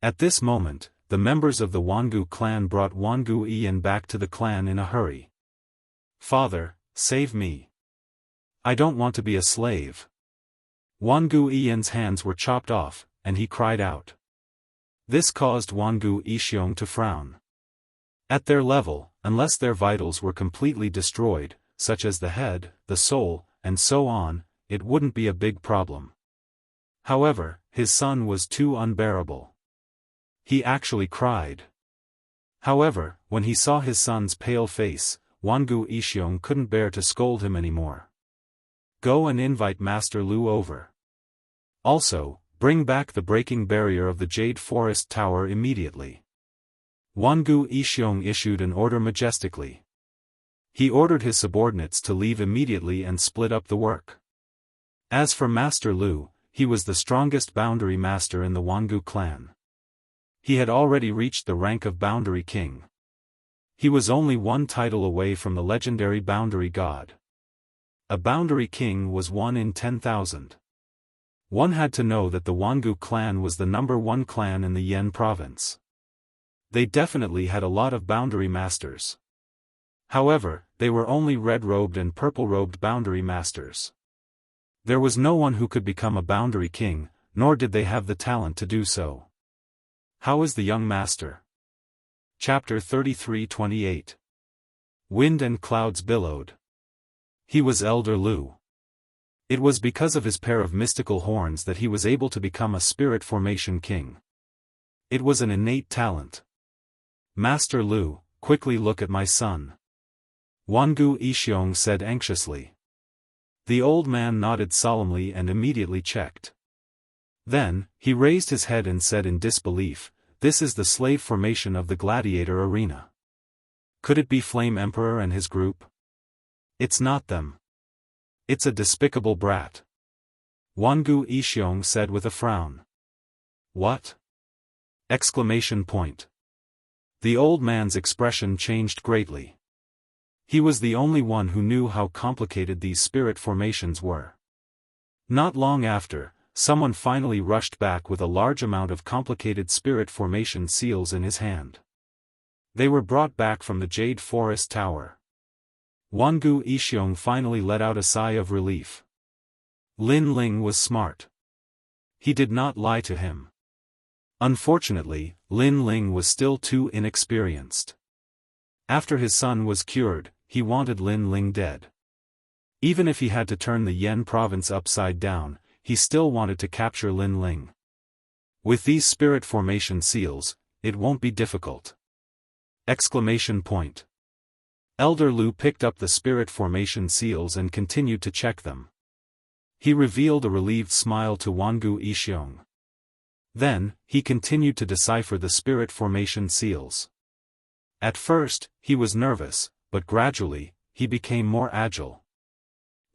At this moment, the members of the Wangu clan brought Wangu Yian back to the clan in a hurry. Father, save me. I don't want to be a slave. Wangu Yian's hands were chopped off, and he cried out. This caused Wangu Xianxia to frown. At their level, unless their vitals were completely destroyed, such as the head, the soul, and so on, it wouldn't be a big problem. However, his son was too unbearable. He actually cried. However, when he saw his son's pale face, Wangu Xianxia couldn't bear to scold him anymore. Go and invite Master Lu over. Also, bring back the breaking barrier of the Jade Forest Tower immediately. Wangu Xianxia issued an order majestically. He ordered his subordinates to leave immediately and split up the work. As for Master Lu, he was the strongest boundary master in the Wangu clan. He had already reached the rank of Boundary King. He was only one title away from the legendary Boundary God. A Boundary King was 1 in 10,000. One had to know that the Wangu clan was the #1 clan in the Yen province. They definitely had a lot of boundary masters. However, they were only red-robed and purple-robed boundary masters. There was no one who could become a Boundary King, nor did they have the talent to do so. How is the young master? Chapter 33-28. Wind and clouds billowed. He was Elder Lu. It was because of his pair of mystical horns that he was able to become a spirit formation king. It was an innate talent. Master Lu, quickly look at my son. Wangu Xiong said anxiously. The old man nodded solemnly and immediately checked. Then, he raised his head and said in disbelief, "This is the slave formation of the gladiator arena. Could it be Flame Emperor and his group? It's not them. It's a despicable brat." Wangu Xiong said with a frown. What? Exclamation point. The old man's expression changed greatly. He was the only one who knew how complicated these spirit formations were. Not long after, someone finally rushed back with a large amount of complicated spirit formation seals in his hand. They were brought back from the Jade Forest Tower. Wangu Xiong finally let out a sigh of relief. Lin Ling was smart. He did not lie to him. Unfortunately, Lin Ling was still too inexperienced. After his son was cured, he wanted Lin Ling dead. Even if he had to turn the Yen province upside down, he still wanted to capture Lin Ling. With these spirit formation seals, it won't be difficult. Exclamation point. Elder Lu picked up the spirit formation seals and continued to check them. He revealed a relieved smile to Wangu Xiong. Then, he continued to decipher the spirit formation seals. At first, he was nervous, but gradually, he became more agile.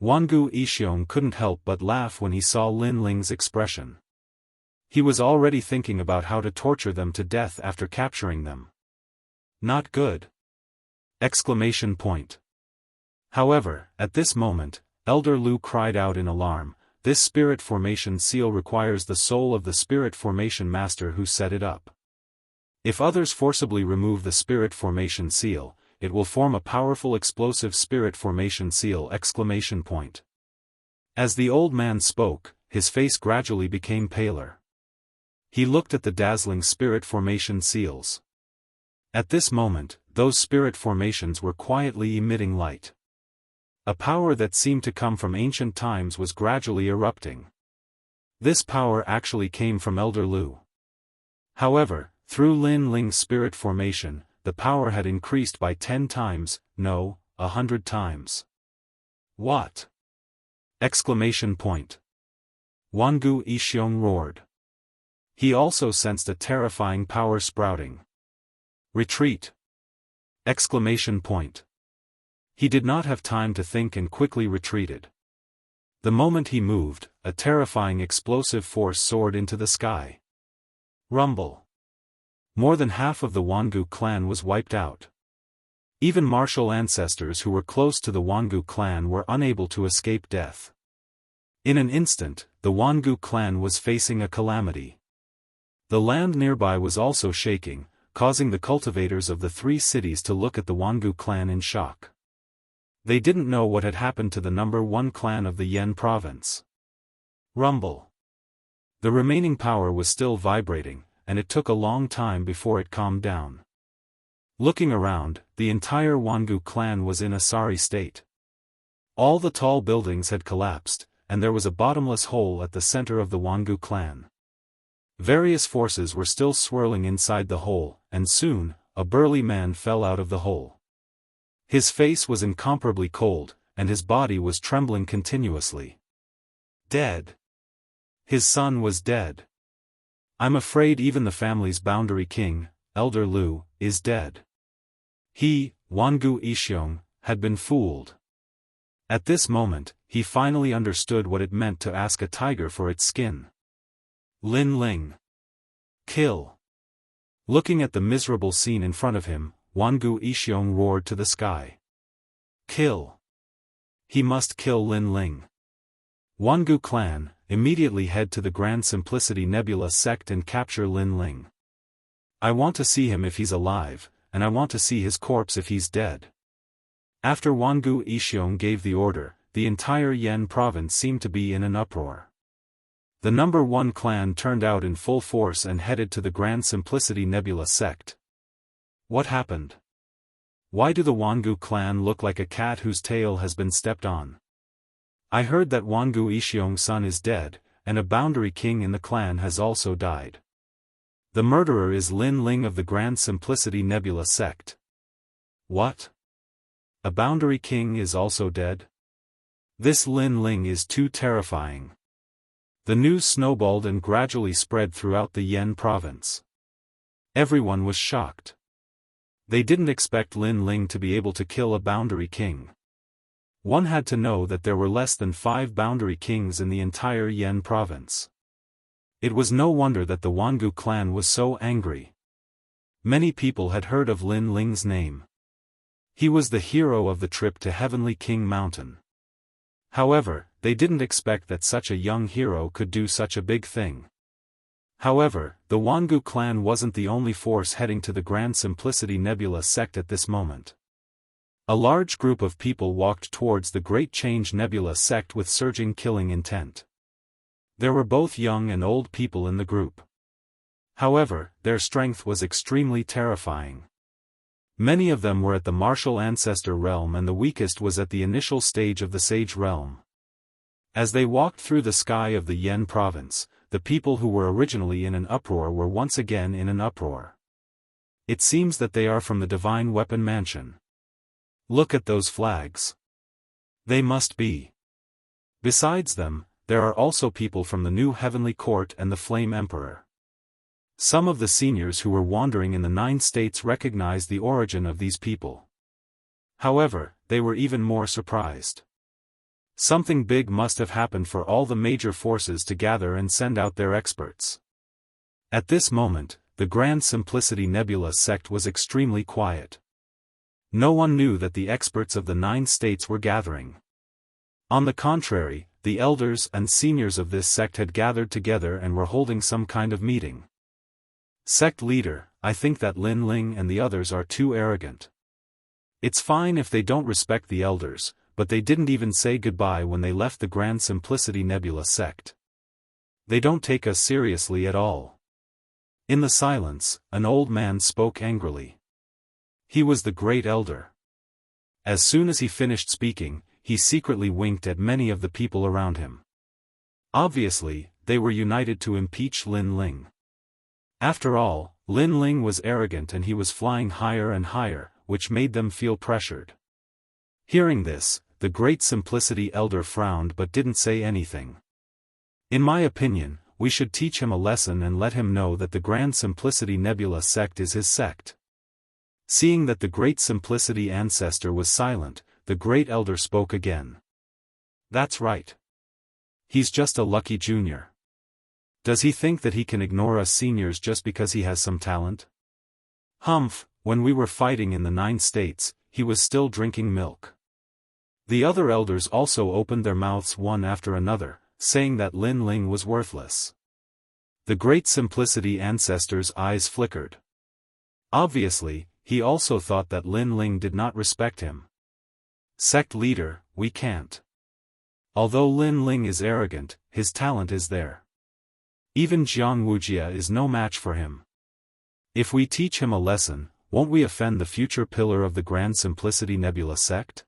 Wangu Xiong couldn't help but laugh when he saw Lin Ling's expression. He was already thinking about how to torture them to death after capturing them. Not good. Exclamation point. However, at this moment, Elder Lu cried out in alarm, "This spirit formation seal requires the soul of the spirit formation master who set it up. If others forcibly remove the spirit formation seal, it will form a powerful explosive spirit formation seal!" Exclamation point. As the old man spoke, his face gradually became paler. He looked at the dazzling spirit formation seals. At this moment, those spirit formations were quietly emitting light. A power that seemed to come from ancient times was gradually erupting. This power actually came from Elder Lu. However, through Lin Ling's spirit formation, the power had increased by 10 times, no, 100 times. What? Exclamation point. Wangu Xiong roared. He also sensed a terrifying power sprouting. Retreat! Exclamation point. He did not have time to think and quickly retreated. The moment he moved, a terrifying explosive force soared into the sky. Rumble! More than half of the Wangu clan was wiped out. Even martial ancestors who were close to the Wangu clan were unable to escape death. In an instant, the Wangu clan was facing a calamity. The land nearby was also shaking, causing the cultivators of the 3 cities to look at the Wangu clan in shock. They didn't know what had happened to the #1 clan of the Yen province. Rumble. The remaining power was still vibrating, and it took a long time before it calmed down. Looking around, the entire Wangu clan was in a sorry state. All the tall buildings had collapsed, and there was a bottomless hole at the center of the Wangu clan. Various forces were still swirling inside the hole, and soon, a burly man fell out of the hole. His face was incomparably cold, and his body was trembling continuously. Dead. His son was dead. I'm afraid even the family's boundary king, Elder Lu, is dead. He, Wangu Xiong, had been fooled. At this moment, he finally understood what it meant to ask a tiger for its skin. Lin Ling. Kill. Looking at the miserable scene in front of him, Wuxia Xianxia roared to the sky. Kill. He must kill Lin Ling. Wuxia clan, immediately head to the Grand Simplicity Nebula sect and capture Lin Ling. I want to see him if he's alive, and I want to see his corpse if he's dead. After Wuxia Xianxia gave the order, the entire Yan province seemed to be in an uproar. The number 1 clan turned out in full force and headed to the Grand Simplicity Nebula sect. What happened? Why do the Wuxia clan look like a cat whose tail has been stepped on? I heard that Wuxia Xianxia's son is dead, and a boundary king in the clan has also died. The murderer is Lin Ling of the Grand Simplicity Nebula sect. What? A boundary king is also dead? This Lin Ling is too terrifying. The news snowballed and gradually spread throughout the Yan province. Everyone was shocked. They didn't expect Lin Ling to be able to kill a boundary king. One had to know that there were less than 5 boundary kings in the entire Yan province. It was no wonder that the Wuxia clan was so angry. Many people had heard of Lin Ling's name. He was the hero of the trip to Heavenly King Mountain. However, they didn't expect that such a young hero could do such a big thing. However, the Wuxia clan wasn't the only force heading to the Grand Simplicity Nebula sect at this moment. A large group of people walked towards the Great Change Nebula sect with surging killing intent. There were both young and old people in the group. However, their strength was extremely terrifying. Many of them were at the martial ancestor realm and the weakest was at the initial stage of the sage realm. As they walked through the sky of the Yan province, the people who were originally in an uproar were once again in an uproar. It seems that they are from the Divine Weapon Mansion. Look at those flags. They must be. Besides them, there are also people from the New Heavenly Court and the Flame Emperor. Some of the seniors who were wandering in the 9 states recognized the origin of these people. However, they were even more surprised. Something big must have happened for all the major forces to gather and send out their experts. At this moment, the Grand Simplicity Nebula sect was extremely quiet. No one knew that the experts of the 9 states were gathering. On the contrary, the elders and seniors of this sect had gathered together and were holding some kind of meeting. Sect leader, I think that Lin Ling and the others are too arrogant. It's fine if they don't respect the elders, but they didn't even say goodbye when they left the Grand Simplicity Nebula sect. They don't take us seriously at all. In the silence, an old man spoke angrily. He was the great elder. As soon as he finished speaking, he secretly winked at many of the people around him. Obviously, they were united to impeach Lin Ling. After all, Lin Ling was arrogant and he was flying higher and higher, which made them feel pressured. Hearing this, the Great Simplicity Elder frowned but didn't say anything. In my opinion, we should teach him a lesson and let him know that the Grand Simplicity Nebula sect is his sect. Seeing that the Great Simplicity Ancestor was silent, the Great Elder spoke again. That's right. He's just a lucky junior. Does he think that he can ignore us seniors just because he has some talent? Humph, when we were fighting in the 9 states, he was still drinking milk. The other elders also opened their mouths one after another, saying that Lin Ling was worthless. The Great Simplicity Ancestor's eyes flickered. Obviously, he also thought that Lin Ling did not respect him. Sect leader, we can't. Although Lin Ling is arrogant, his talent is there. Even Jianghu is no match for him. If we teach him a lesson, won't we offend the future pillar of the Grand Simplicity Nebula sect?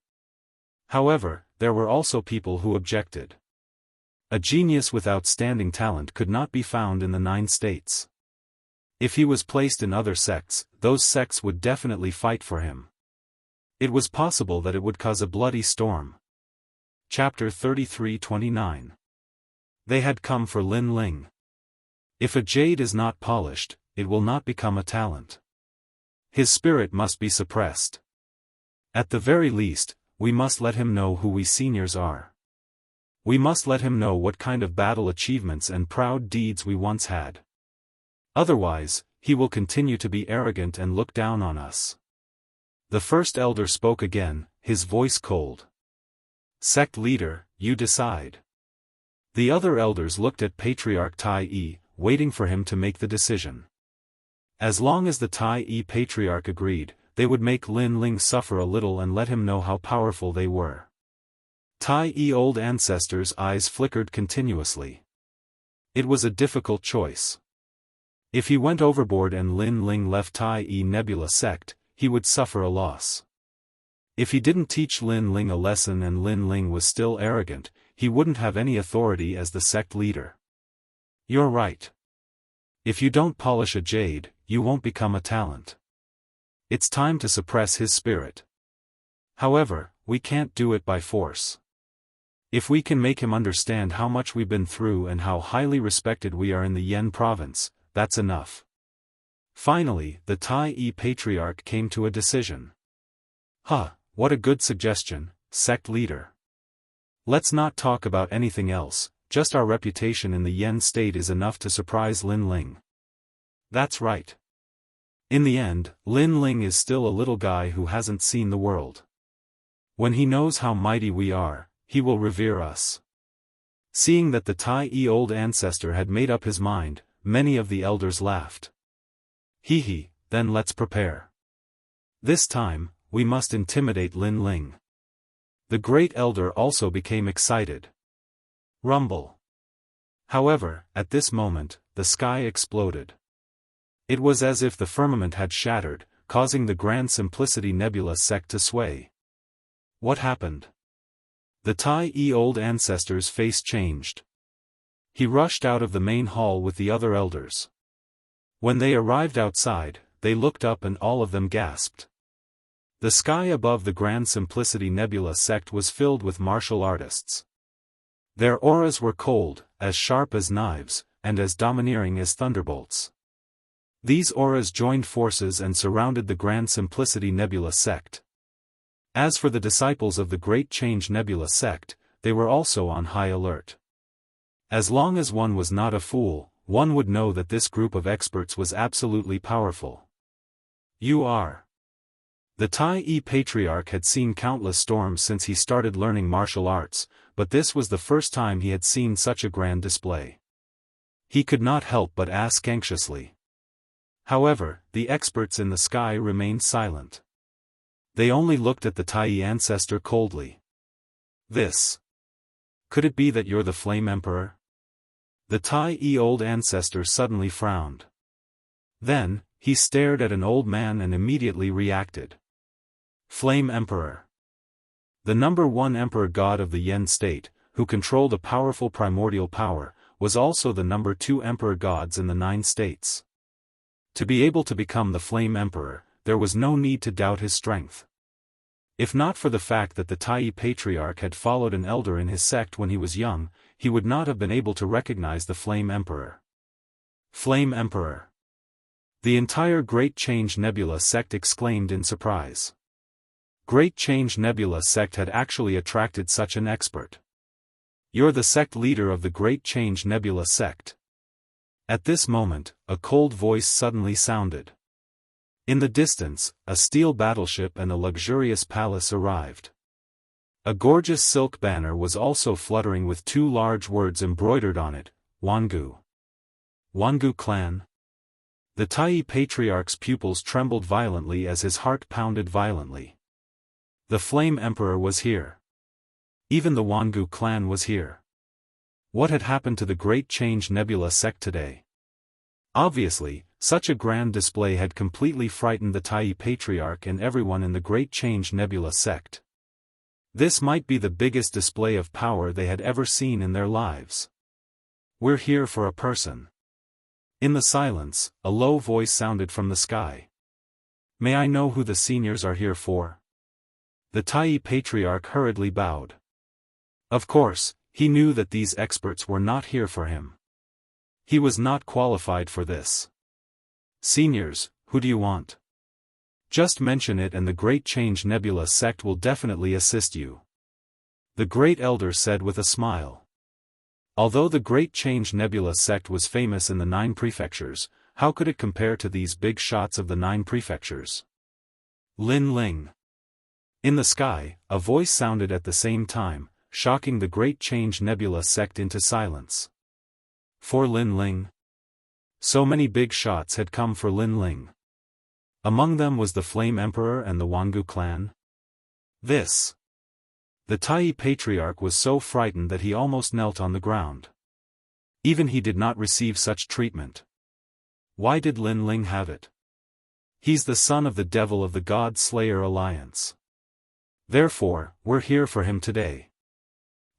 However, there were also people who objected. A genius with outstanding talent could not be found in the 9 states. If he was placed in other sects, those sects would definitely fight for him. It was possible that it would cause a bloody storm. Chapter 33:29. They had come for Lin Ling. If a jade is not polished, it will not become a talent. His spirit must be suppressed. At the very least, we must let him know who we seniors are. We must let him know what kind of battle achievements and proud deeds we once had. Otherwise, he will continue to be arrogant and look down on us. The first elder spoke again, his voice cold. Sect leader, you decide. The other elders looked at Patriarch Tai Yi, waiting for him to make the decision. As long as the Tai Yi Patriarch agreed, they would make Lin Ling suffer a little and let him know how powerful they were. Tai Yi old ancestors' eyes flickered continuously. It was a difficult choice. If he went overboard and Lin Ling left Tai Yi Nebula sect, he would suffer a loss. If he didn't teach Lin Ling a lesson and Lin Ling was still arrogant, he wouldn't have any authority as the sect leader. You're right. If you don't polish a jade, you won't become a talent. It's time to suppress his spirit. However, we can't do it by force. If we can make him understand how much we've been through and how highly respected we are in the Yen province, that's enough. Finally, the Tai Yi Patriarch came to a decision. What a good suggestion, sect leader. Let's not talk about anything else, just our reputation in the Yen state is enough to surprise Lin Ling. That's right. In the end, Lin Ling is still a little guy who hasn't seen the world. When he knows how mighty we are, he will revere us. Seeing that the Tai Yi old ancestor had made up his mind, many of the elders laughed. Hee, then let's prepare. This time, we must intimidate Lin Ling. The great elder also became excited. Rumble. However, at this moment, the sky exploded. It was as if the firmament had shattered, causing the Grand Simplicity Nebula sect to sway. What happened? The Tai Yi old ancestor's face changed. He rushed out of the main hall with the other elders. When they arrived outside, they looked up and all of them gasped. The sky above the Grand Simplicity Nebula sect was filled with martial artists. Their auras were cold, as sharp as knives, and as domineering as thunderbolts. These auras joined forces and surrounded the Grand Simplicity Nebula sect. As for the disciples of the Great Change Nebula sect, they were also on high alert. As long as one was not a fool, one would know that this group of experts was absolutely powerful. You are. The Tai Yi Patriarch had seen countless storms since he started learning martial arts, but this was the first time he had seen such a grand display. He could not help but ask anxiously. However, the experts in the sky remained silent. They only looked at the Tai Yi ancestor coldly. Could it be that you're the Flame Emperor? The Tai Yi old ancestor suddenly frowned. Then, he stared at an old man and immediately reacted. Flame Emperor. The number one emperor god of the Yen state, who controlled a powerful primordial power, was also the number two emperor gods in the 9 states. To be able to become the Flame Emperor, there was no need to doubt his strength. If not for the fact that the Tai Yi Patriarch had followed an elder in his sect when he was young, he would not have been able to recognize the Flame Emperor. Flame Emperor. The entire Great Change Nebula sect exclaimed in surprise. Great Change Nebula sect had actually attracted such an expert. You're the sect leader of the Great Change Nebula sect. At this moment, a cold voice suddenly sounded. In the distance, a steel battleship and a luxurious palace arrived. A gorgeous silk banner was also fluttering with 2 large words embroidered on it, Wangu. Wangu clan? The Tai Yi Patriarch's pupils trembled violently as his heart pounded violently. The Flame Emperor was here. Even the Wangu clan was here. What had happened to the Great Change Nebula sect today? Obviously, such a grand display had completely frightened the Tai Yi Patriarch and everyone in the Great Change Nebula sect. This might be the biggest display of power they had ever seen in their lives. We're here for a person. In the silence, a low voice sounded from the sky. May I know who the seniors are here for? The Tai Yi Patriarch hurriedly bowed. Of course, he knew that these experts were not here for him. He was not qualified for this. Seniors, who do you want? Just mention it and the Great Change Nebula sect will definitely assist you. The Great Elder said with a smile. Although the Great Change Nebula sect was famous in the 9 prefectures, how could it compare to these big shots of the 9 prefectures? Lin Ling. In the sky, a voice sounded at the same time, shocking the Great Change Nebula sect into silence. For Lin Ling? So many big shots had come for Lin Ling. Among them was the Flame Emperor and the Wangu clan. This. The Tai Patriarch was so frightened that he almost knelt on the ground. Even he did not receive such treatment. Why did Lin Ling have it? He's the son of the devil of the God Slayer Alliance. Therefore, we're here for him today.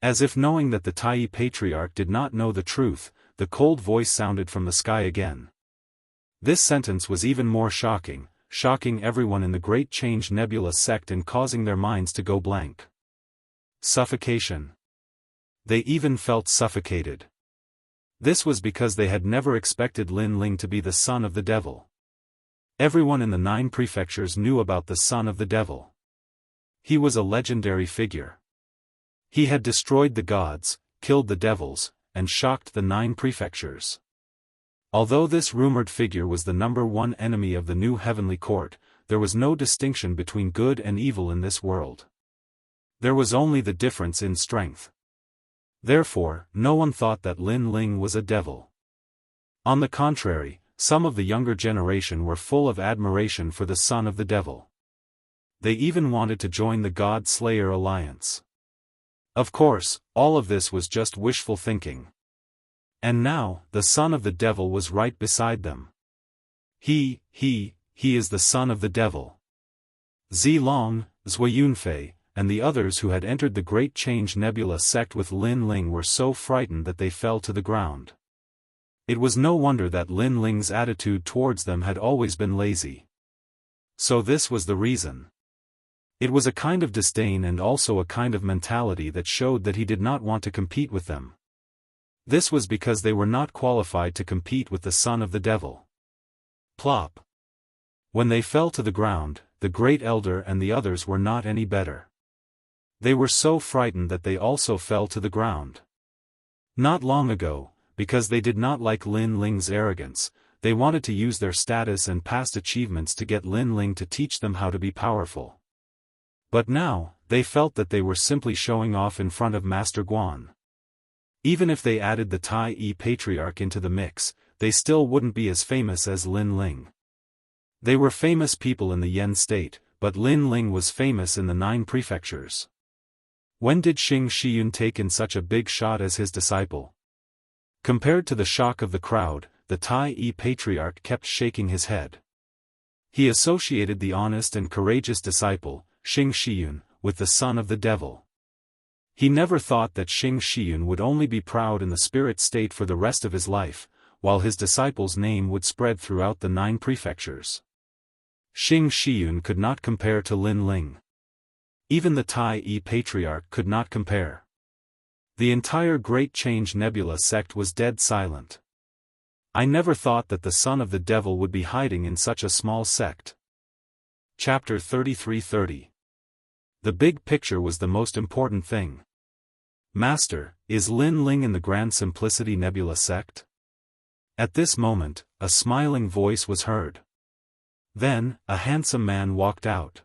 As if knowing that the Tai Patriarch did not know the truth, the cold voice sounded from the sky again. This sentence was even more shocking, shocking everyone in the Great Change Nebula sect and causing their minds to go blank. Suffocation. They even felt suffocated. This was because they had never expected Lin Ling to be the son of the devil. Everyone in the 9 prefectures knew about the son of the devil. He was a legendary figure. He had destroyed the gods, killed the devils, and shocked the 9 prefectures. Although this rumored figure was the #1 enemy of the new heavenly court, there was no distinction between good and evil in this world. There was only the difference in strength. Therefore, no one thought that Lin Ling was a devil. On the contrary, some of the younger generation were full of admiration for the son of the devil. They even wanted to join the God Slayer Alliance. Of course, all of this was just wishful thinking. And now, the son of the devil was right beside them. He is the son of the devil. Zilong, Zhuiyunfei, and the others who had entered the Great Change Nebula sect with Lin Ling were so frightened that they fell to the ground. It was no wonder that Lin Ling's attitude towards them had always been lazy. So this was the reason. It was a kind of disdain and also a kind of mentality that showed that he did not want to compete with them. This was because they were not qualified to compete with the son of the devil. Plop. When they fell to the ground, the Great Elder and the others were not any better. They were so frightened that they also fell to the ground. Not long ago, because they did not like Lin Ling's arrogance, they wanted to use their status and past achievements to get Lin Ling to teach them how to be powerful. But now, they felt that they were simply showing off in front of Master Guan. Even if they added the Tai Patriarch into the mix, they still wouldn't be as famous as Lin Ling. They were famous people in the Yen state, but Lin Ling was famous in the 9 prefectures. When did Xing Shiyun take in such a big shot as his disciple? Compared to the shock of the crowd, the Tai Patriarch kept shaking his head. He associated the honest and courageous disciple, Xing Shiyun, with the son of the devil. He never thought that Xing Shiyun would only be proud in the spirit state for the rest of his life, while his disciple's name would spread throughout the 9 prefectures. Xing Shiyun could not compare to Lin Ling. Even the Tai Patriarch could not compare. The entire Great Change Nebula sect was dead silent. I never thought that the son of the devil would be hiding in such a small sect. Chapter 33:30. The big picture was the most important thing. Master, is Lin Ling in the Grand Simplicity Nebula sect? At this moment, a smiling voice was heard. Then, a handsome man walked out.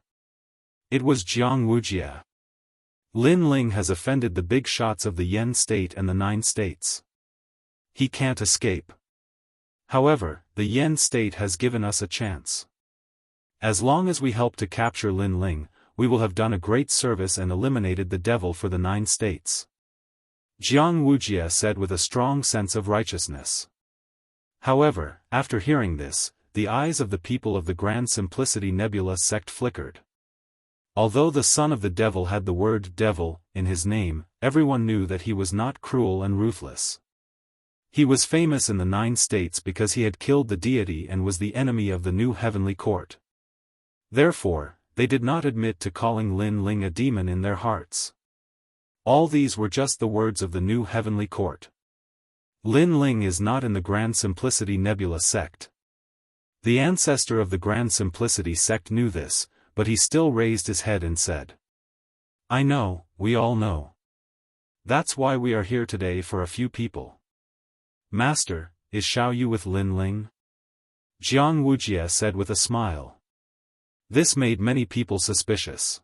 It was Jianghu. Lin Ling has offended the big shots of the Yen state and the 9 states. He can't escape. However, the Yen state has given us a chance. As long as we help to capture Lin Ling, we will have done a great service and eliminated the devil for the 9 states. Jianghu said with a strong sense of righteousness. However, after hearing this, the eyes of the people of the Grand Simplicity Nebula sect flickered. Although the son of the devil had the word devil in his name, everyone knew that he was not cruel and ruthless. He was famous in the 9 states because he had killed the deity and was the enemy of the new heavenly court. Therefore, they did not admit to calling Lin Ling a demon in their hearts. All these were just the words of the new heavenly court. Lin Ling is not in the Grand Simplicity Nebula sect. The ancestor of the Grand Simplicity sect knew this, but he still raised his head and said, I know, we all know. That's why we are here today for a few people. Master, is Xiaoyu with Lin Ling? Jianghu said with a smile. This made many people suspicious.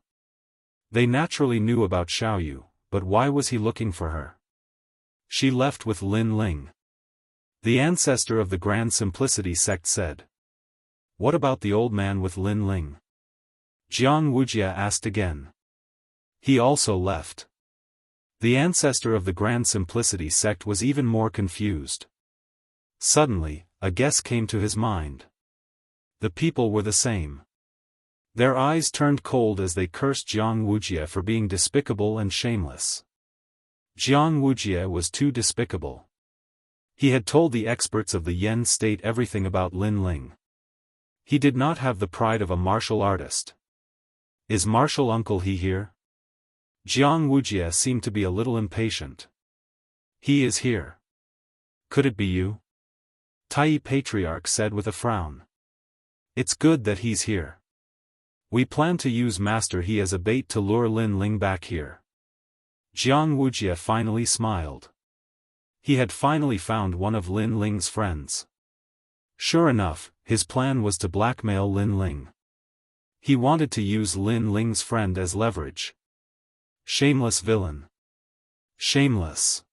They naturally knew about Xiaoyu, but why was he looking for her? She left with Lin Ling. The ancestor of the Grand Simplicity sect said. What about the old man with Lin Ling? Jianghu asked again. He also left. The ancestor of the Grand Simplicity sect was even more confused. Suddenly, a guess came to his mind. The people were the same. Their eyes turned cold as they cursed Jianghu for being despicable and shameless. Jianghu was too despicable. He had told the experts of the Yen state everything about Lin Ling. He did not have the pride of a martial artist. Is martial uncle he here? Jianghu seemed to be a little impatient. He is here. Could it be you? Tai Patriarch said with a frown. It's good that he's here. We plan to use Master He as a bait to lure Lin Ling back here. Jianghu finally smiled. He had finally found one of Lin Ling's friends. Sure enough, his plan was to blackmail Lin Ling. He wanted to use Lin Ling's friend as leverage. Shameless villain. Shameless.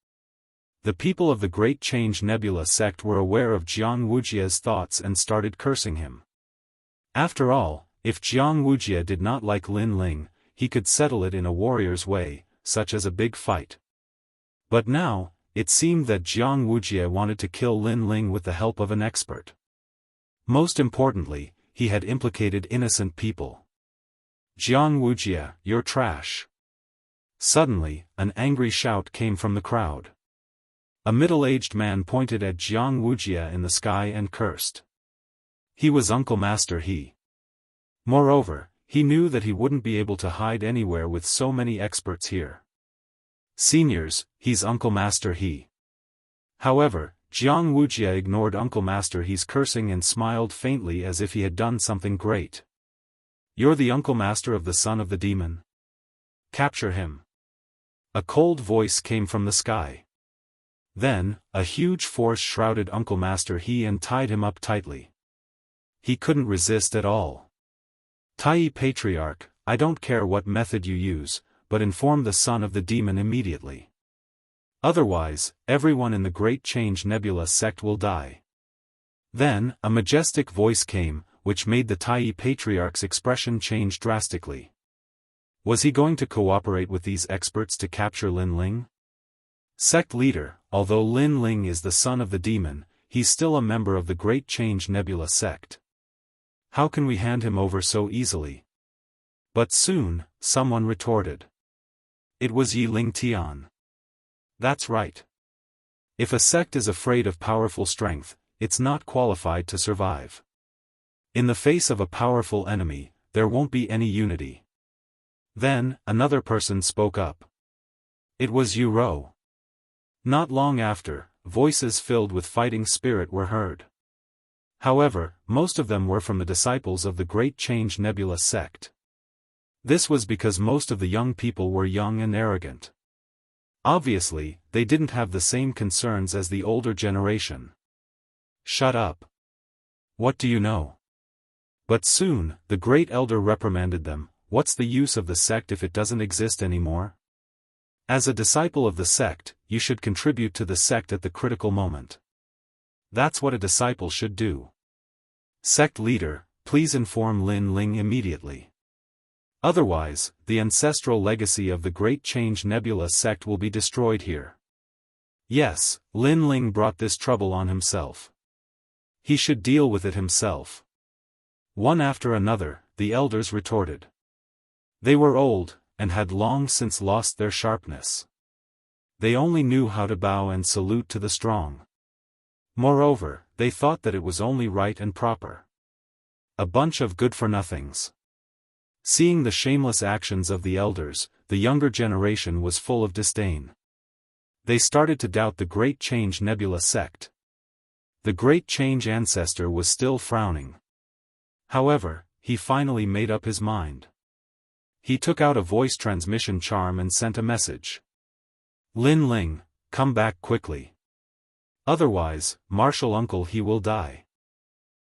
The people of the Great Change Nebula sect were aware of Jianghu thoughts and started cursing him. After all, if Jianghu did not like Lin Ling, he could settle it in a warrior's way, such as a big fight. But now, it seemed that Jianghu wanted to kill Lin Ling with the help of an expert. Most importantly, he had implicated innocent people. Jianghu, you're trash. Suddenly, an angry shout came from the crowd. A middle-aged man pointed at Jianghu in the sky and cursed. He was Uncle Master He. Moreover, he knew that he wouldn't be able to hide anywhere with so many experts here. Seniors, he's Uncle Master He. However, Jianghu ignored Uncle Master He's cursing and smiled faintly as if he had done something great. You're the Uncle Master of the son of the demon? Capture him. A cold voice came from the sky. Then, a huge force shrouded Uncle Master He and tied him up tightly. He couldn't resist at all. Tai Patriarch, I don't care what method you use, but inform the son of the demon immediately. Otherwise, everyone in the Great Change Nebula sect will die. Then, a majestic voice came, which made the Tai Patriarch's expression change drastically. Was he going to cooperate with these experts to capture Lin Ling? Sect leader, although Lin Ling is the son of the demon, he's still a member of the Great Change Nebula sect. How can we hand him over so easily? But soon, someone retorted. It was Yi Ling Tian. That's right. If a sect is afraid of powerful strength, it's not qualified to survive. In the face of a powerful enemy, there won't be any unity. Then, another person spoke up. It was Yu Rou. Not long after, voices filled with fighting spirit were heard. However, most of them were from the disciples of the Great Change Nebula sect. This was because most of the young people were young and arrogant. Obviously, they didn't have the same concerns as the older generation. Shut up. What do you know? But soon, the great elder reprimanded them. What's the use of the sect if it doesn't exist anymore? As a disciple of the sect, you should contribute to the sect at the critical moment. That's what a disciple should do. Sect leader, please inform Lin Ling immediately. Otherwise, the ancestral legacy of the Great Change Nebula sect will be destroyed here. Yes, Lin Ling brought this trouble on himself. He should deal with it himself. One after another, the elders retorted. They were old, and had long since lost their sharpness. They only knew how to bow and salute to the strong. Moreover, they thought that it was only right and proper. A bunch of good-for-nothings. Seeing the shameless actions of the elders, the younger generation was full of disdain. They started to doubt the Great Change Nebula sect. The great change ancestor was still frowning. However, he finally made up his mind. He took out a voice transmission charm and sent a message. Lin Ling, come back quickly. Otherwise, martial uncle he will die.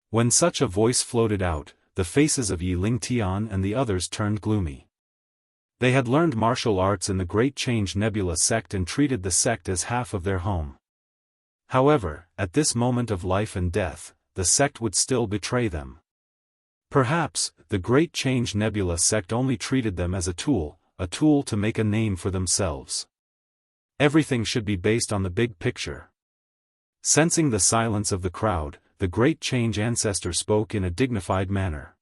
When such a voice floated out, the faces of Yi Ling Tian and the others turned gloomy. They had learned martial arts in the Great Change Nebula sect and treated the sect as half of their home. However, at this moment of life and death, the sect would still betray them. Perhaps, the Great Change Nebula sect only treated them as a tool to make a name for themselves. Everything should be based on the big picture. Sensing the silence of the crowd, the Great Change ancestor spoke in a dignified manner.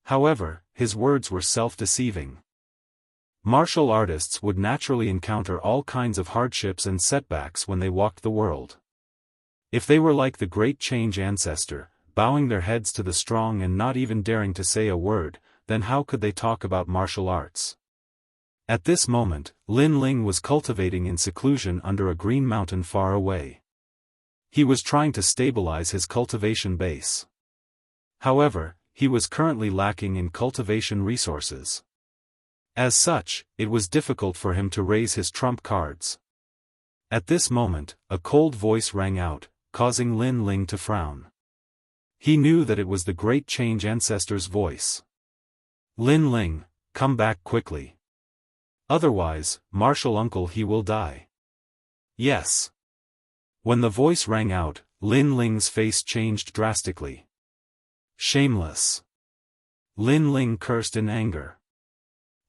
However, his words were self-deceiving. Martial artists would naturally encounter all kinds of hardships and setbacks when they walked the world. If they were like the Great Change ancestor, bowing their heads to the strong and not even daring to say a word, then how could they talk about martial arts? At this moment, Lin Ling was cultivating in seclusion under a green mountain far away. He was trying to stabilize his cultivation base. However, he was currently lacking in cultivation resources. As such, it was difficult for him to raise his trump cards. At this moment, a cold voice rang out, causing Lin Ling to frown. He knew that it was the Great Change ancestor's voice. Lin Ling, come back quickly. Otherwise, martial uncle he will die. Yes. When the voice rang out, Lin Ling's face changed drastically. Shameless. Lin Ling cursed in anger.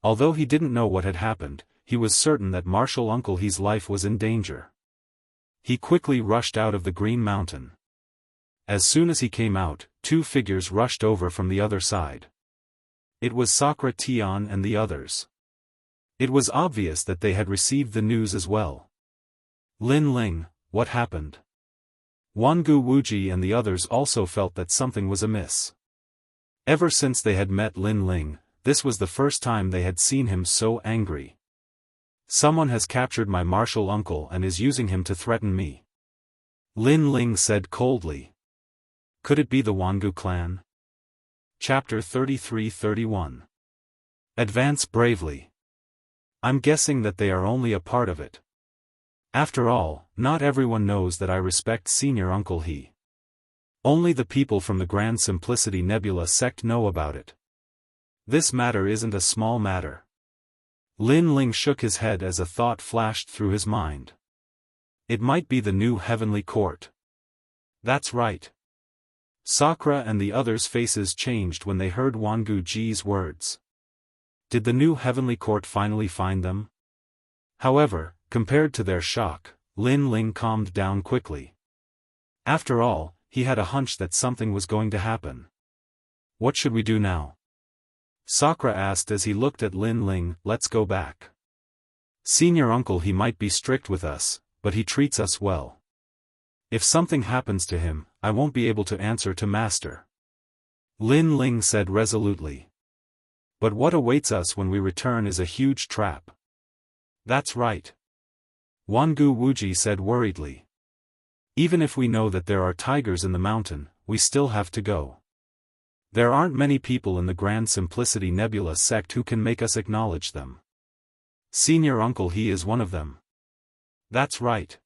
Although he didn't know what had happened, he was certain that martial uncle He's life was in danger. He quickly rushed out of the Green Mountain. As soon as he came out, two figures rushed over from the other side. It was Sakura Tian and the others. It was obvious that they had received the news as well. Lin Ling, what happened? Wangu Wuji and the others also felt that something was amiss. Ever since they had met Lin Ling, this was the first time they had seen him so angry. Someone has captured my martial uncle and is using him to threaten me. Lin Ling said coldly. Could it be the Wangu clan? Chapter 33-31. Advance bravely. I'm guessing that they are only a part of it. After all, not everyone knows that I respect Senior Uncle He. Only the people from the Grand Simplicity Nebula sect know about it. This matter isn't a small matter. Lin Ling shook his head as a thought flashed through his mind. It might be the new heavenly court. That's right. Sakura and the others' faces changed when they heard Wangu Ji's words. Did the new heavenly court finally find them? However, compared to their shock, Lin Ling calmed down quickly. After all, he had a hunch that something was going to happen. What should we do now? Sakura asked as he looked at Lin Ling. Let's go back. Senior uncle He might be strict with us, but he treats us well. If something happens to him, I won't be able to answer to master. Lin Ling said resolutely. But what awaits us when we return is a huge trap. That's right. Wangu Wuji said worriedly. Even if we know that there are tigers in the mountain, we still have to go. There aren't many people in the Grand Simplicity Nebula sect who can make us acknowledge them. Senior Uncle He is one of them. That's right.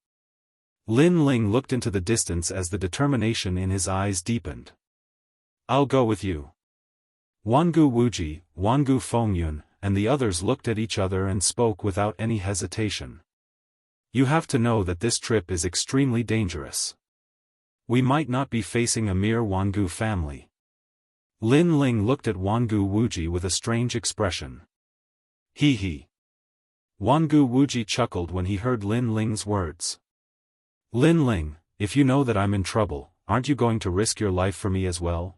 Lin Ling looked into the distance as the determination in his eyes deepened. I'll go with you. Wangu Wuji, Wangu Fengyun, and the others looked at each other and spoke without any hesitation. You have to know that this trip is extremely dangerous. We might not be facing a mere Wangu family. Lin Ling looked at Wangu Wuji with a strange expression. He. Wangu Wuji chuckled when he heard Lin Ling's words. Lin Ling, if you know that I'm in trouble, aren't you going to risk your life for me as well?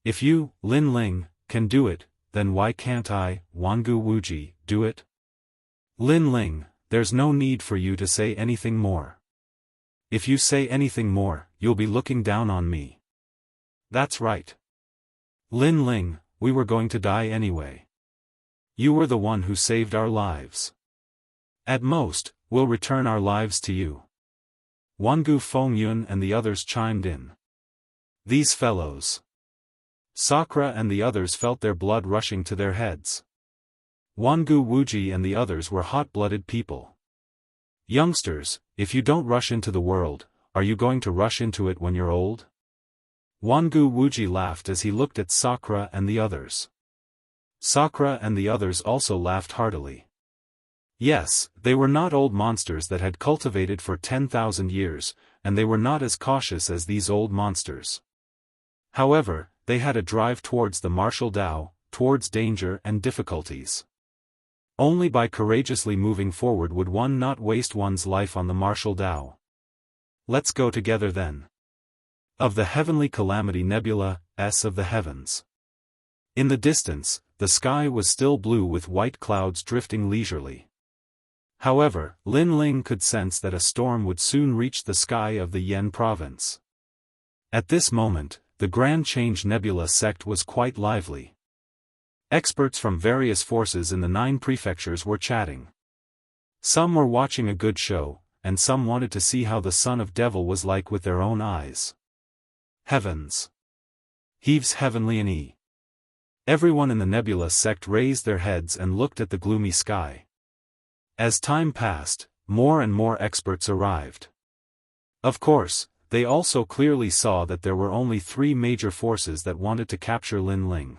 If you, Lin Ling, can do it, then why can't I, Wangu Wuji, do it? Lin Ling, there's no need for you to say anything more. If you say anything more, you'll be looking down on me. That's right. Lin Ling, we were going to die anyway. You were the one who saved our lives. At most, we'll return our lives to you. Wangu Fengyun and the others chimed in. These fellows. Sakura and the others felt their blood rushing to their heads. Wangu Wuji and the others were hot-blooded people. Youngsters, if you don't rush into the world, are you going to rush into it when you're old? Wangu Wuji laughed as he looked at Sakura and the others. Sakura and the others also laughed heartily. Yes, they were not old monsters that had cultivated for 10,000 years, and they were not as cautious as these old monsters. However, they had a drive towards the martial Tao, towards danger and difficulties. Only by courageously moving forward would one not waste one's life on the martial Tao. Let's go together then. Of the heavenly calamity nebula, S of the heavens. In the distance, the sky was still blue with white clouds drifting leisurely. However, Lin Ling could sense that a storm would soon reach the sky of the Yen province. At this moment, the Grand Change Nebula sect was quite lively. Experts from various forces in the 9 prefectures were chatting. Some were watching a good show, and some wanted to see how the son of devil was like with their own eyes. Heavens! Heaves heavenly and e. Everyone in the Nebula sect raised their heads and looked at the gloomy sky. As time passed, more and more experts arrived. Of course, they also clearly saw that there were only 3 major forces that wanted to capture Lin Ling.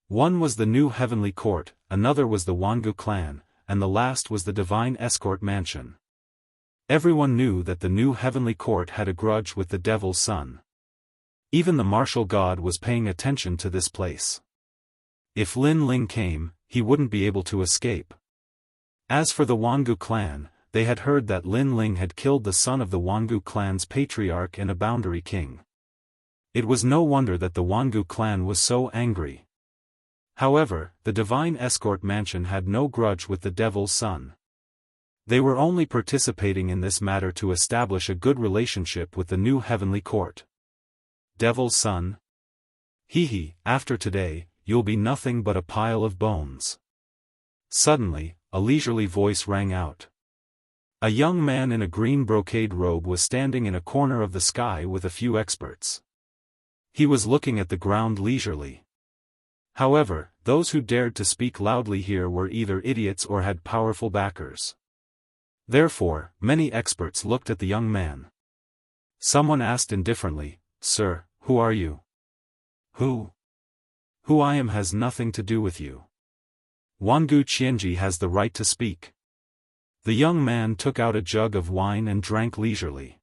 One was the new heavenly court, another was the Wangu clan, and the last was the divine escort mansion. Everyone knew that the new heavenly court had a grudge with the devil's son. Even the martial god was paying attention to this place. If Lin Ling came, he wouldn't be able to escape. As for the Wangu clan, they had heard that Lin Ling had killed the son of the Wangu clan's patriarch and a boundary king. It was no wonder that the Wangu clan was so angry. However, the divine escort mansion had no grudge with the devil's son. They were only participating in this matter to establish a good relationship with the new heavenly court. Devil's son? Hee, after today, you'll be nothing but a pile of bones. Suddenly, a leisurely voice rang out. A young man in a green brocade robe was standing in a corner of the sky with a few experts. He was looking at the ground leisurely. However, those who dared to speak loudly here were either idiots or had powerful backers. Therefore, many experts looked at the young man. Someone asked indifferently, "Sir, who are you?" Who I am has nothing to do with you. Wangu Qianji has the right to speak. The young man took out a jug of wine and drank leisurely.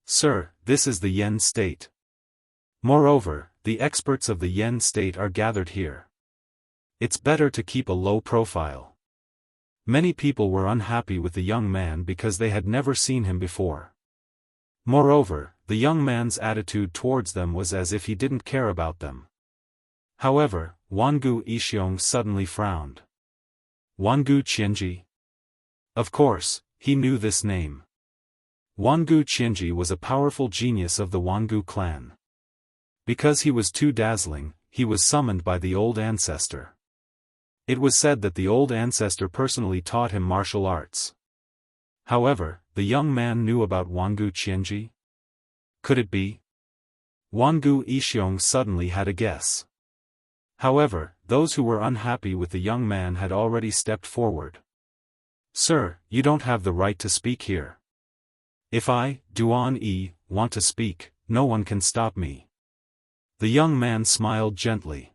Sir, this is the Yen state. Moreover, the experts of the Yen state are gathered here. It's better to keep a low profile. Many people were unhappy with the young man because they had never seen him before. Moreover, the young man's attitude towards them was as if he didn't care about them. However, Wangu Xianxia suddenly frowned. Wangu Qianji? Of course, he knew this name. Wangu Qianji was a powerful genius of the Wangu clan. Because he was too dazzling, he was summoned by the old ancestor. It was said that the old ancestor personally taught him martial arts. However, the young man knew about Wangu Qianji? Could it be? Wangu Xianxia suddenly had a guess. However, those who were unhappy with the young man had already stepped forward. Sir, you don't have the right to speak here. If I, Duan Yi, want to speak, no one can stop me. The young man smiled gently.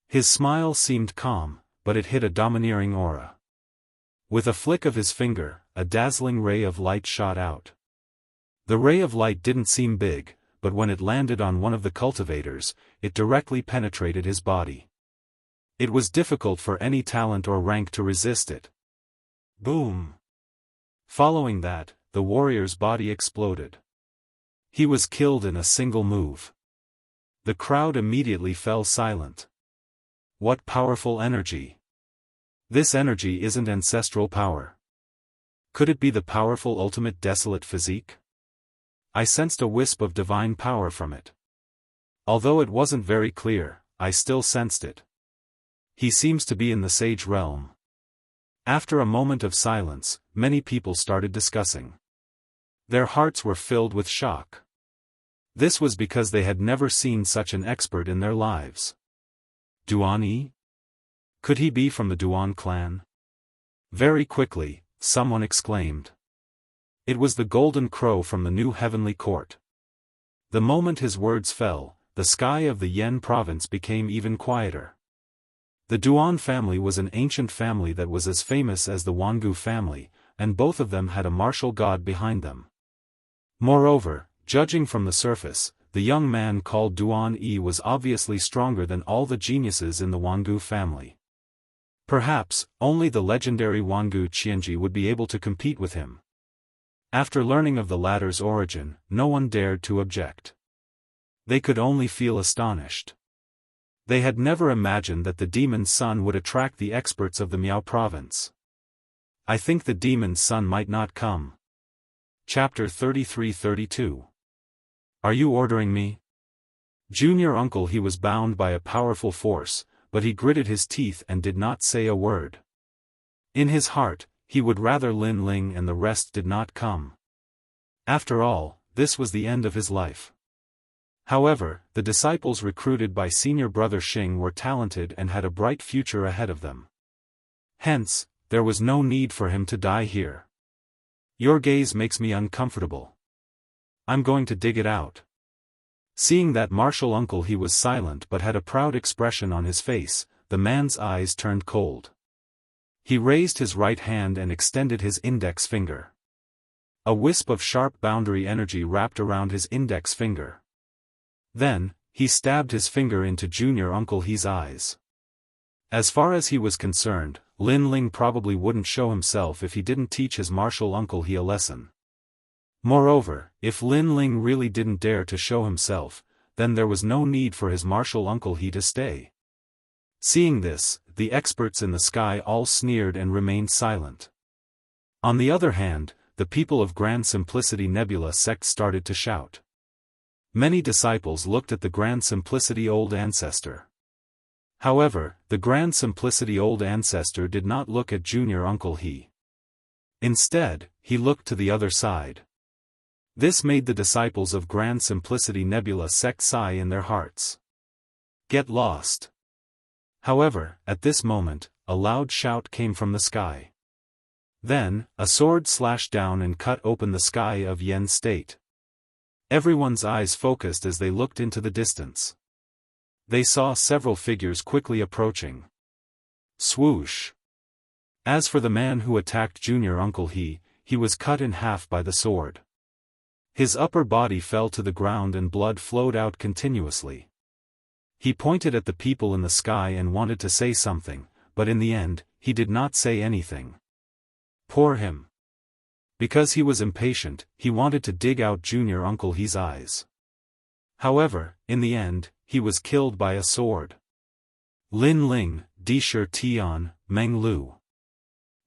His smile seemed calm, but it hid a domineering aura. With a flick of his finger, a dazzling ray of light shot out. The ray of light didn't seem big, but when it landed on one of the cultivators, it directly penetrated his body. It was difficult for any talent or rank to resist it. Boom! Following that, the warrior's body exploded. He was killed in a single move. The crowd immediately fell silent. What powerful energy! This energy isn't ancestral power. Could it be the powerful ultimate desolate physique? I sensed a wisp of divine power from it. Although it wasn't very clear, I still sensed it. He seems to be in the sage realm. After a moment of silence, many people started discussing. Their hearts were filled with shock. This was because they had never seen such an expert in their lives. Duan Yi? Could he be from the Duan clan? Very quickly, someone exclaimed. It was the Golden Crow from the New Heavenly Court. The moment his words fell, the sky of the Yan province became even quieter. The Duan family was an ancient family that was as famous as the Wangu family, and both of them had a martial god behind them. Moreover, judging from the surface, the young man called Duan Yi was obviously stronger than all the geniuses in the Wangu family. Perhaps, only the legendary Wuxia Xianxia would be able to compete with him. After learning of the latter's origin, no one dared to object. They could only feel astonished. They had never imagined that the demon's son would attract the experts of the Miao province. I think the demon's son might not come. Chapter 33-32. Are you ordering me? Junior uncle, he was bound by a powerful force, but he gritted his teeth and did not say a word. In his heart, he would rather Lin Ling and the rest did not come. After all, this was the end of his life. However, the disciples recruited by senior brother Xing were talented and had a bright future ahead of them. Hence, there was no need for him to die here. Your gaze makes me uncomfortable. I'm going to dig it out. Seeing that martial uncle, he was silent but had a proud expression on his face. The man's eyes turned cold. He raised his right hand and extended his index finger. A wisp of sharp boundary energy wrapped around his index finger. Then, he stabbed his finger into junior uncle He's eyes. As far as he was concerned, Lin Ling probably wouldn't show himself if he didn't teach his martial uncle He a lesson. Moreover, if Lin Ling really didn't dare to show himself, then there was no need for his martial uncle He to stay. Seeing this, the experts in the sky all sneered and remained silent. On the other hand, the people of Grand Simplicity Nebula sect started to shout. Many disciples looked at the Grand Simplicity Old Ancestor. However, the Grand Simplicity Old Ancestor did not look at junior uncle He. Instead, he looked to the other side. This made the disciples of Grand Simplicity Nebula sect sigh in their hearts. Get lost. However, at this moment, a loud shout came from the sky. Then, a sword slashed down and cut open the sky of Yen State. Everyone's eyes focused as they looked into the distance. They saw several figures quickly approaching. Swoosh! As for the man who attacked junior uncle He was cut in half by the sword. His upper body fell to the ground and blood flowed out continuously. He pointed at the people in the sky and wanted to say something, but in the end, he did not say anything. Poor him. Because he was impatient, he wanted to dig out junior uncle He's eyes. However, in the end, he was killed by a sword. Lin Ling, Disher Tian, Meng Lu.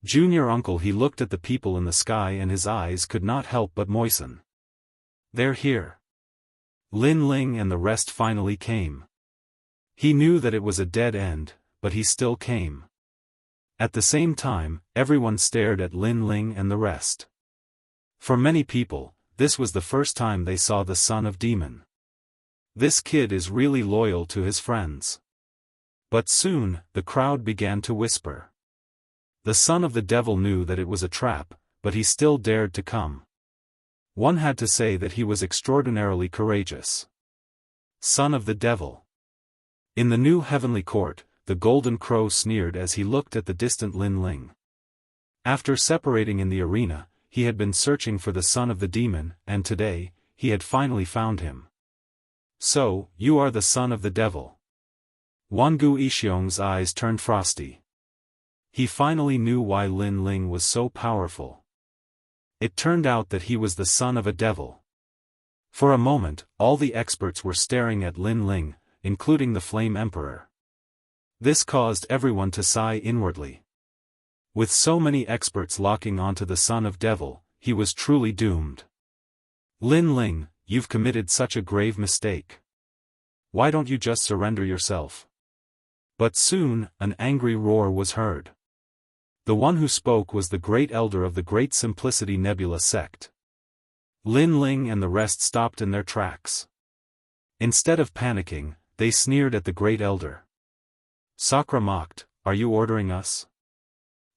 Junior uncle He looked at the people in the sky and his eyes could not help but moisten. They're here. Lin Ling and the rest finally came. He knew that it was a dead end, but he still came. At the same time, everyone stared at Lin Ling and the rest. For many people, this was the first time they saw the son of demon. This kid is really loyal to his friends. But soon, the crowd began to whisper. The son of the devil knew that it was a trap, but he still dared to come. One had to say that he was extraordinarily courageous. Son of the devil. In the new heavenly court, the Golden Crow sneered as he looked at the distant Lin Ling. After separating in the arena, he had been searching for the son of the demon, and today, he had finally found him. So, you are the son of the devil. Wangu Yixiong's eyes turned frosty. He finally knew why Lin Ling was so powerful. It turned out that he was the son of a devil. For a moment, all the experts were staring at Lin Ling, including the Flame Emperor. This caused everyone to sigh inwardly. With so many experts locking onto the son of devil, he was truly doomed. Lin Ling, you've committed such a grave mistake. Why don't you just surrender yourself? But soon, an angry roar was heard. The one who spoke was the great elder of the Great Simplicity Nebula sect. Lin Ling and the rest stopped in their tracks. Instead of panicking, they sneered at the Great Elder. Sakura mocked, "Are you ordering us?"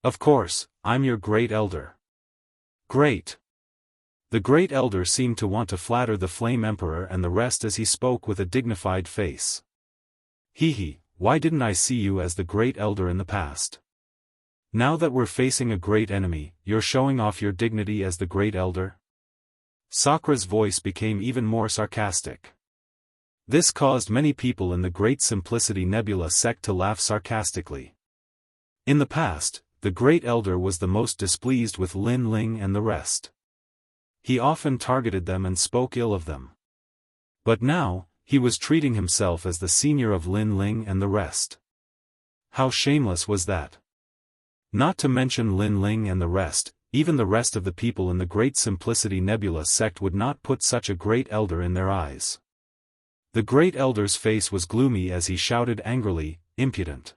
"Of course, I'm your Great Elder." "Great." The Great Elder seemed to want to flatter the Flame Emperor and the rest as he spoke with a dignified face. "Hee, why didn't I see you as the Great Elder in the past? Now that we're facing a great enemy, you're showing off your dignity as the Great Elder?" Sakura's voice became even more sarcastic. This caused many people in the Great Simplicity Nebula sect to laugh sarcastically. In the past, the Great Elder was the most displeased with Lin Ling and the rest. He often targeted them and spoke ill of them. But now, he was treating himself as the senior of Lin Ling and the rest. How shameless was that? Not to mention Lin Ling and the rest, even the rest of the people in the Great Simplicity Nebula sect would not put such a Great Elder in their eyes. The Great Elder's face was gloomy as he shouted angrily, "Impudent!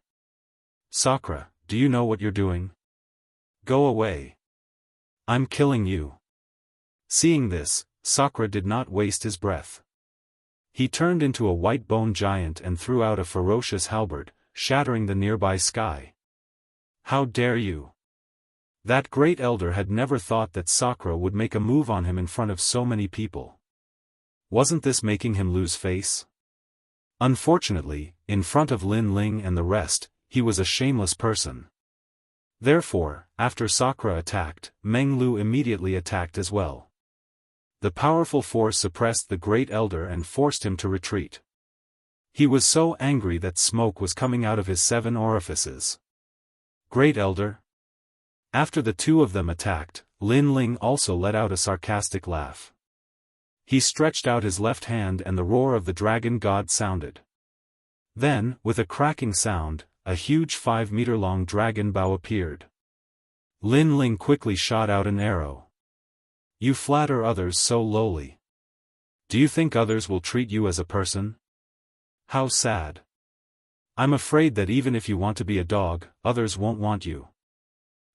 Sakura, do you know what you're doing? Go away. I'm killing you." Seeing this, Sakura did not waste his breath. He turned into a white bone giant and threw out a ferocious halberd, shattering the nearby sky. "How dare you!" That Great Elder had never thought that Sakura would make a move on him in front of so many people. Wasn't this making him lose face? Unfortunately, in front of Lin Ling and the rest, he was a shameless person. Therefore, after Sakura attacked, Meng Lu immediately attacked as well. The powerful force suppressed the Great Elder and forced him to retreat. He was so angry that smoke was coming out of his 7 orifices. "Great Elder?" After the two of them attacked, Lin Ling also let out a sarcastic laugh. He stretched out his left hand and the roar of the dragon god sounded. Then, with a cracking sound, a huge 5-meter-long dragon bow appeared. Lin Ling quickly shot out an arrow. "You flatter others so lowly. Do you think others will treat you as a person? How sad. I'm afraid that even if you want to be a dog, others won't want you."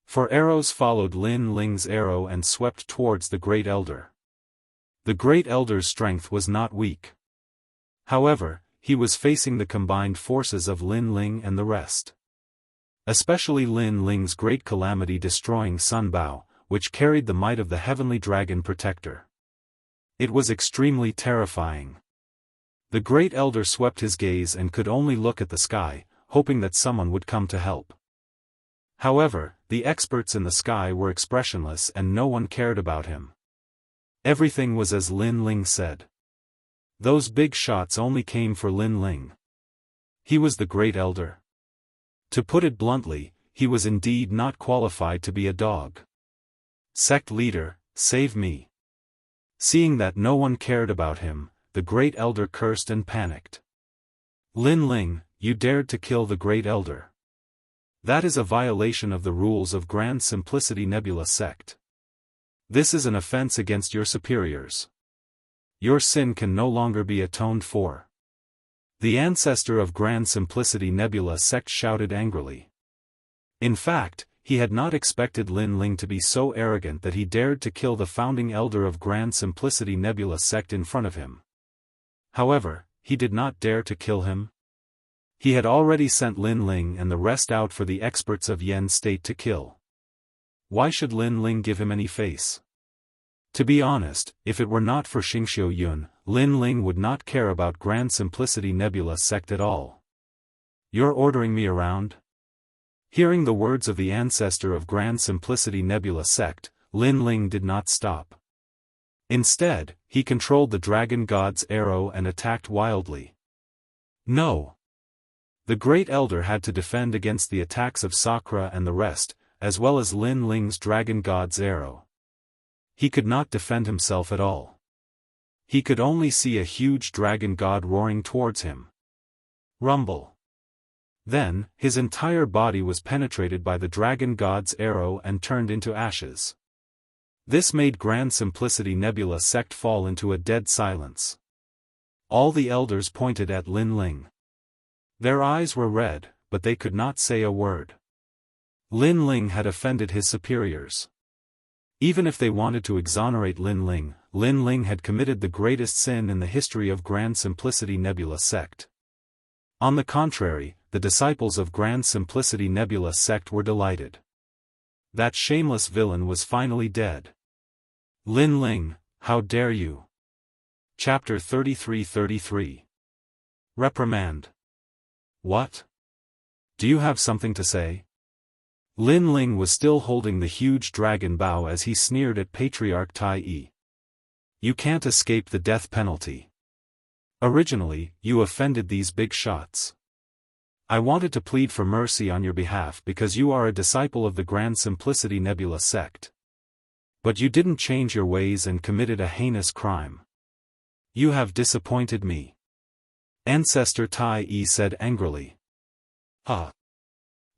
For arrows followed Lin Ling's arrow and swept towards the Great Elder. The Great Elder's strength was not weak. However, he was facing the combined forces of Lin Ling and the rest. Especially Lin Ling's great calamity-destroying Sun Bao, which carried the might of the Heavenly Dragon Protector. It was extremely terrifying. The Great Elder swept his gaze and could only look at the sky, hoping that someone would come to help. However, the experts in the sky were expressionless and no one cared about him. Everything was as Lin Ling said. Those big shots only came for Lin Ling. He was the Great Elder. To put it bluntly, he was indeed not qualified to be a dog. "Sect leader, save me." Seeing that no one cared about him, the Great Elder cursed and panicked. "Lin Ling, you dared to kill the Great Elder. That is a violation of the rules of Grand Simplicity Nebula sect. This is an offense against your superiors. Your sin can no longer be atoned for." The ancestor of Grand Simplicity Nebula sect shouted angrily. In fact, he had not expected Lin Ling to be so arrogant that he dared to kill the founding elder of Grand Simplicity Nebula sect in front of him. However, he did not dare to kill him. He had already sent Lin Ling and the rest out for the experts of Yen State to kill. Why should Lin Ling give him any face? To be honest, if it were not for Xingqiu Yun, Lin Ling would not care about Grand Simplicity Nebula sect at all. "You're ordering me around?" Hearing the words of the ancestor of Grand Simplicity Nebula sect, Lin Ling did not stop. Instead, he controlled the dragon god's arrow and attacked wildly. No! The Great Elder had to defend against the attacks of Sakura and the rest, as well as Lin Ling's dragon god's arrow. He could not defend himself at all. He could only see a huge dragon god roaring towards him. Rumble. Then, his entire body was penetrated by the dragon god's arrow and turned into ashes. This made Grand Simplicity Nebula sect fall into a dead silence. All the elders pointed at Lin Ling. Their eyes were red, but they could not say a word. Lin Ling had offended his superiors. Even if they wanted to exonerate Lin Ling, Lin Ling had committed the greatest sin in the history of Grand Simplicity Nebula sect. On the contrary, the disciples of Grand Simplicity Nebula sect were delighted. That shameless villain was finally dead. Lin Ling, how dare you? Chapter 33-33. Reprimand. What? Do you have something to say? Lin Ling was still holding the huge dragon bow as he sneered at Patriarch Tai Yi. You can't escape the death penalty. Originally, you offended these big shots. I wanted to plead for mercy on your behalf because you are a disciple of the Grand Simplicity Nebula sect. But you didn't change your ways and committed a heinous crime. You have disappointed me. Ancestor Tai Yi said angrily. Ah.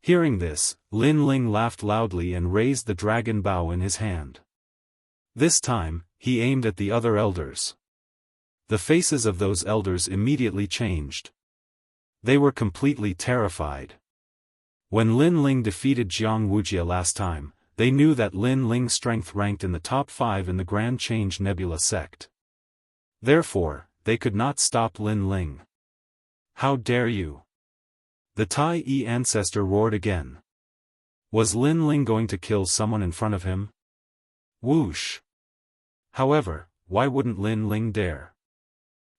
Hearing this, Lin Ling laughed loudly and raised the dragon bow in his hand. This time, he aimed at the other elders. The faces of those elders immediately changed. They were completely terrified. When Lin Ling defeated Jianghu last time, they knew that Lin Ling's strength ranked in the top 5 in the Grand Change Nebula sect. Therefore, they could not stop Lin Ling. How dare you? The Tai Yi ancestor roared again. Was Lin Ling going to kill someone in front of him? Whoosh! However, why wouldn't Lin Ling dare?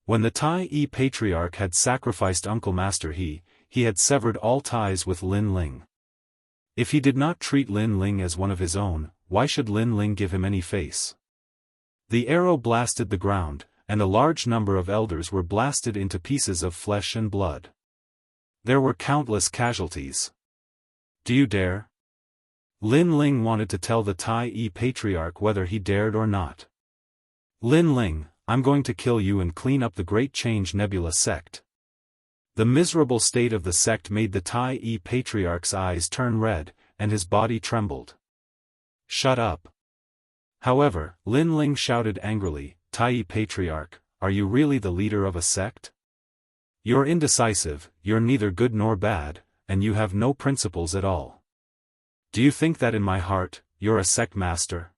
When the Tai Yi patriarch had sacrificed Uncle Master He had severed all ties with Lin Ling. If he did not treat Lin Ling as one of his own, why should Lin Ling give him any face? The arrow blasted the ground, and a large number of elders were blasted into pieces of flesh and blood. There were countless casualties. Do you dare? Lin Ling wanted to tell the Tai Yi patriarch whether he dared or not. Lin Ling, I'm going to kill you and clean up the Great Change Nebula sect. The miserable state of the sect made the Tai Yi patriarch's eyes turn red, and his body trembled. Shut up. However, Lin Ling shouted angrily, Tai Yi patriarch, are you really the leader of a sect? You're indecisive, you're neither good nor bad, and you have no principles at all. Do you think that in my heart, you're a sect master?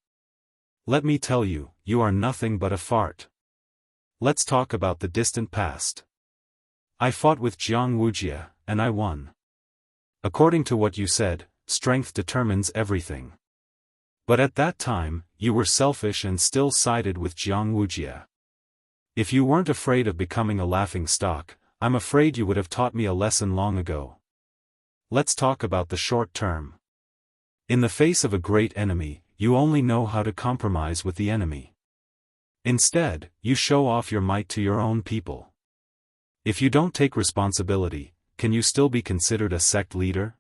Let me tell you, you are nothing but a fart. Let's talk about the distant past. I fought with Jianghu, and I won. According to what you said, strength determines everything. But at that time, you were selfish and still sided with Jianghu. If you weren't afraid of becoming a laughing stock, I'm afraid you would have taught me a lesson long ago. Let's talk about the short term. In the face of a great enemy, you only know how to compromise with the enemy. Instead, you show off your might to your own people. If you don't take responsibility, can you still be considered a sect leader?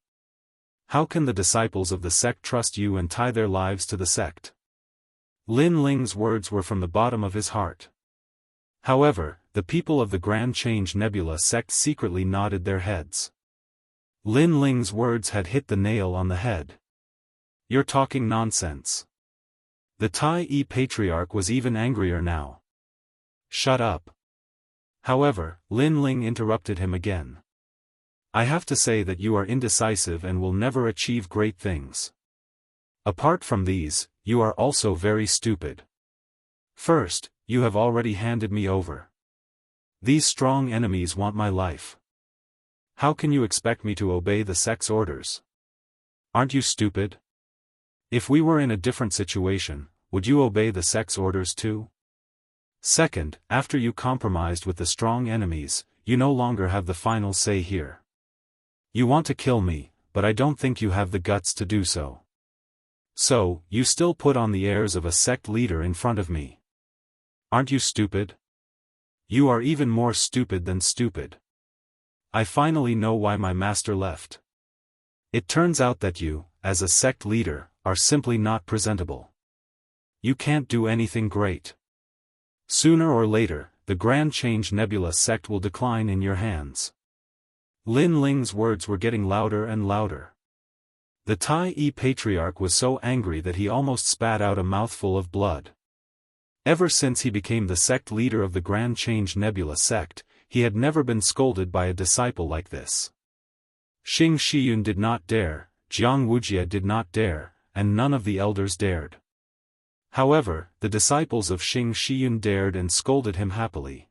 How can the disciples of the sect trust you and tie their lives to the sect? Lin Ling's words were from the bottom of his heart. However, the people of the Grand Change Nebula sect secretly nodded their heads. Lin Ling's words had hit the nail on the head. You're talking nonsense. The Tai Yi patriarch was even angrier now. Shut up. However, Lin Ling interrupted him again. I have to say that you are indecisive and will never achieve great things. Apart from these, you are also very stupid. First, you have already handed me over. These strong enemies want my life. How can you expect me to obey the sect's orders? Aren't you stupid? If we were in a different situation, would you obey the sect's orders too? Second, after you compromised with the strong enemies, you no longer have the final say here. You want to kill me, but I don't think you have the guts to do so. So, you still put on the airs of a sect leader in front of me. Aren't you stupid? You are even more stupid than stupid. I finally know why my master left. It turns out that you, as a sect leader, are simply not presentable. You can't do anything great. Sooner or later, the Grand Change Nebula sect will decline in your hands. Lin Ling's words were getting louder and louder. The Tai Yi patriarch was so angry that he almost spat out a mouthful of blood. Ever since he became the sect leader of the Grand Change Nebula sect, he had never been scolded by a disciple like this. Xing Shiyun did not dare, Jianghu did not dare, and none of the elders dared. However, the disciples of Xing Shiyun dared and scolded him happily.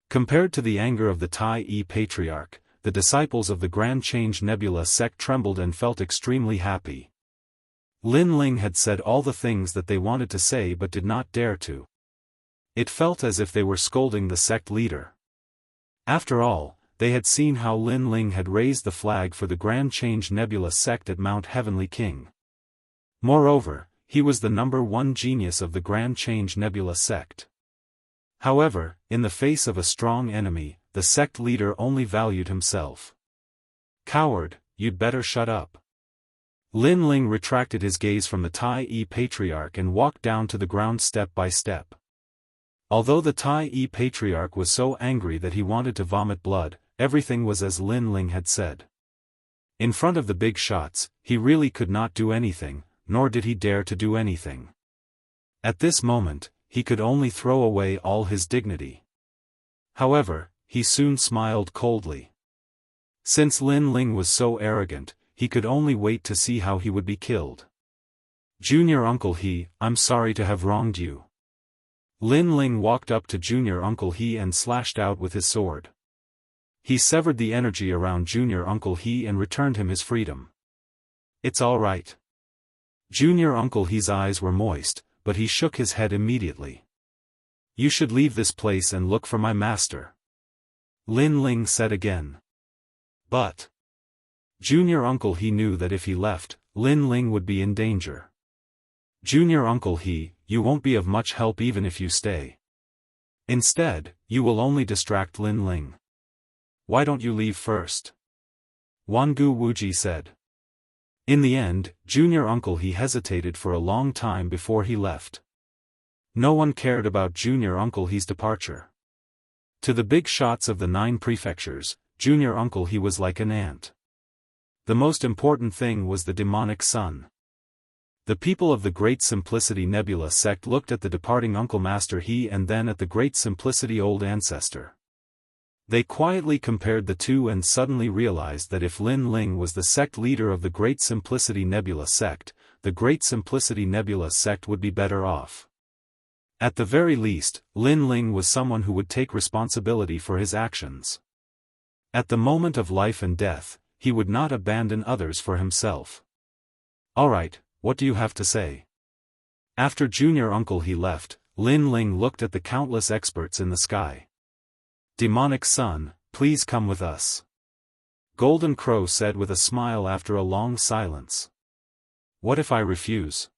Compared to the anger of the Tai Patriarch, the disciples of the Grand Change Nebula sect trembled and felt extremely happy. Lin Ling had said all the things that they wanted to say but did not dare to. It felt as if they were scolding the sect leader. After all, they had seen how Lin Ling had raised the flag for the Grand Change Nebula sect at Mount Heavenly King. Moreover, he was the #1 genius of the Grand Change Nebula sect. However, in the face of a strong enemy, the sect leader only valued himself. "Coward, you'd better shut up." Lin Ling retracted his gaze from the Tai Patriarch and walked down to the ground step by step. Although the Tai Patriarch was so angry that he wanted to vomit blood, everything was as Lin Ling had said. In front of the big shots, he really could not do anything, nor did he dare to do anything. At this moment, he could only throw away all his dignity. However, he soon smiled coldly. Since Lin Ling was so arrogant, he could only wait to see how he would be killed. "Junior Uncle He, I'm sorry to have wronged you." Lin Ling walked up to Junior Uncle He and slashed out with his sword. He severed the energy around Junior Uncle He and returned him his freedom. "It's all right." Junior Uncle He's eyes were moist, but he shook his head immediately. "You should leave this place and look for my master," Lin Ling said again. But Junior Uncle He knew that if he left, Lin Ling would be in danger. "Junior Uncle He, you won't be of much help even if you stay. Instead, you will only distract Lin Ling. Why don't you leave first?" Wangu Wuji said. In the end, Junior Uncle He hesitated for a long time before he left. No one cared about Junior Uncle He's departure. To the big shots of the 9 prefectures, Junior Uncle He was like an ant. The most important thing was the demonic sun. The people of the Great Simplicity Nebula sect looked at the departing Uncle Master He and then at the Great Simplicity Old Ancestor. They quietly compared the two and suddenly realized that if Lin Ling was the sect leader of the Great Simplicity Nebula sect, the Great Simplicity Nebula sect would be better off. At the very least, Lin Ling was someone who would take responsibility for his actions. At the moment of life and death, he would not abandon others for himself. "All right, what do you have to say?" After Junior Uncle He left, Lin Ling looked at the countless experts in the sky. "Demonic Sun, please come with us," Golden Crow said with a smile after a long silence. "What if I refuse?"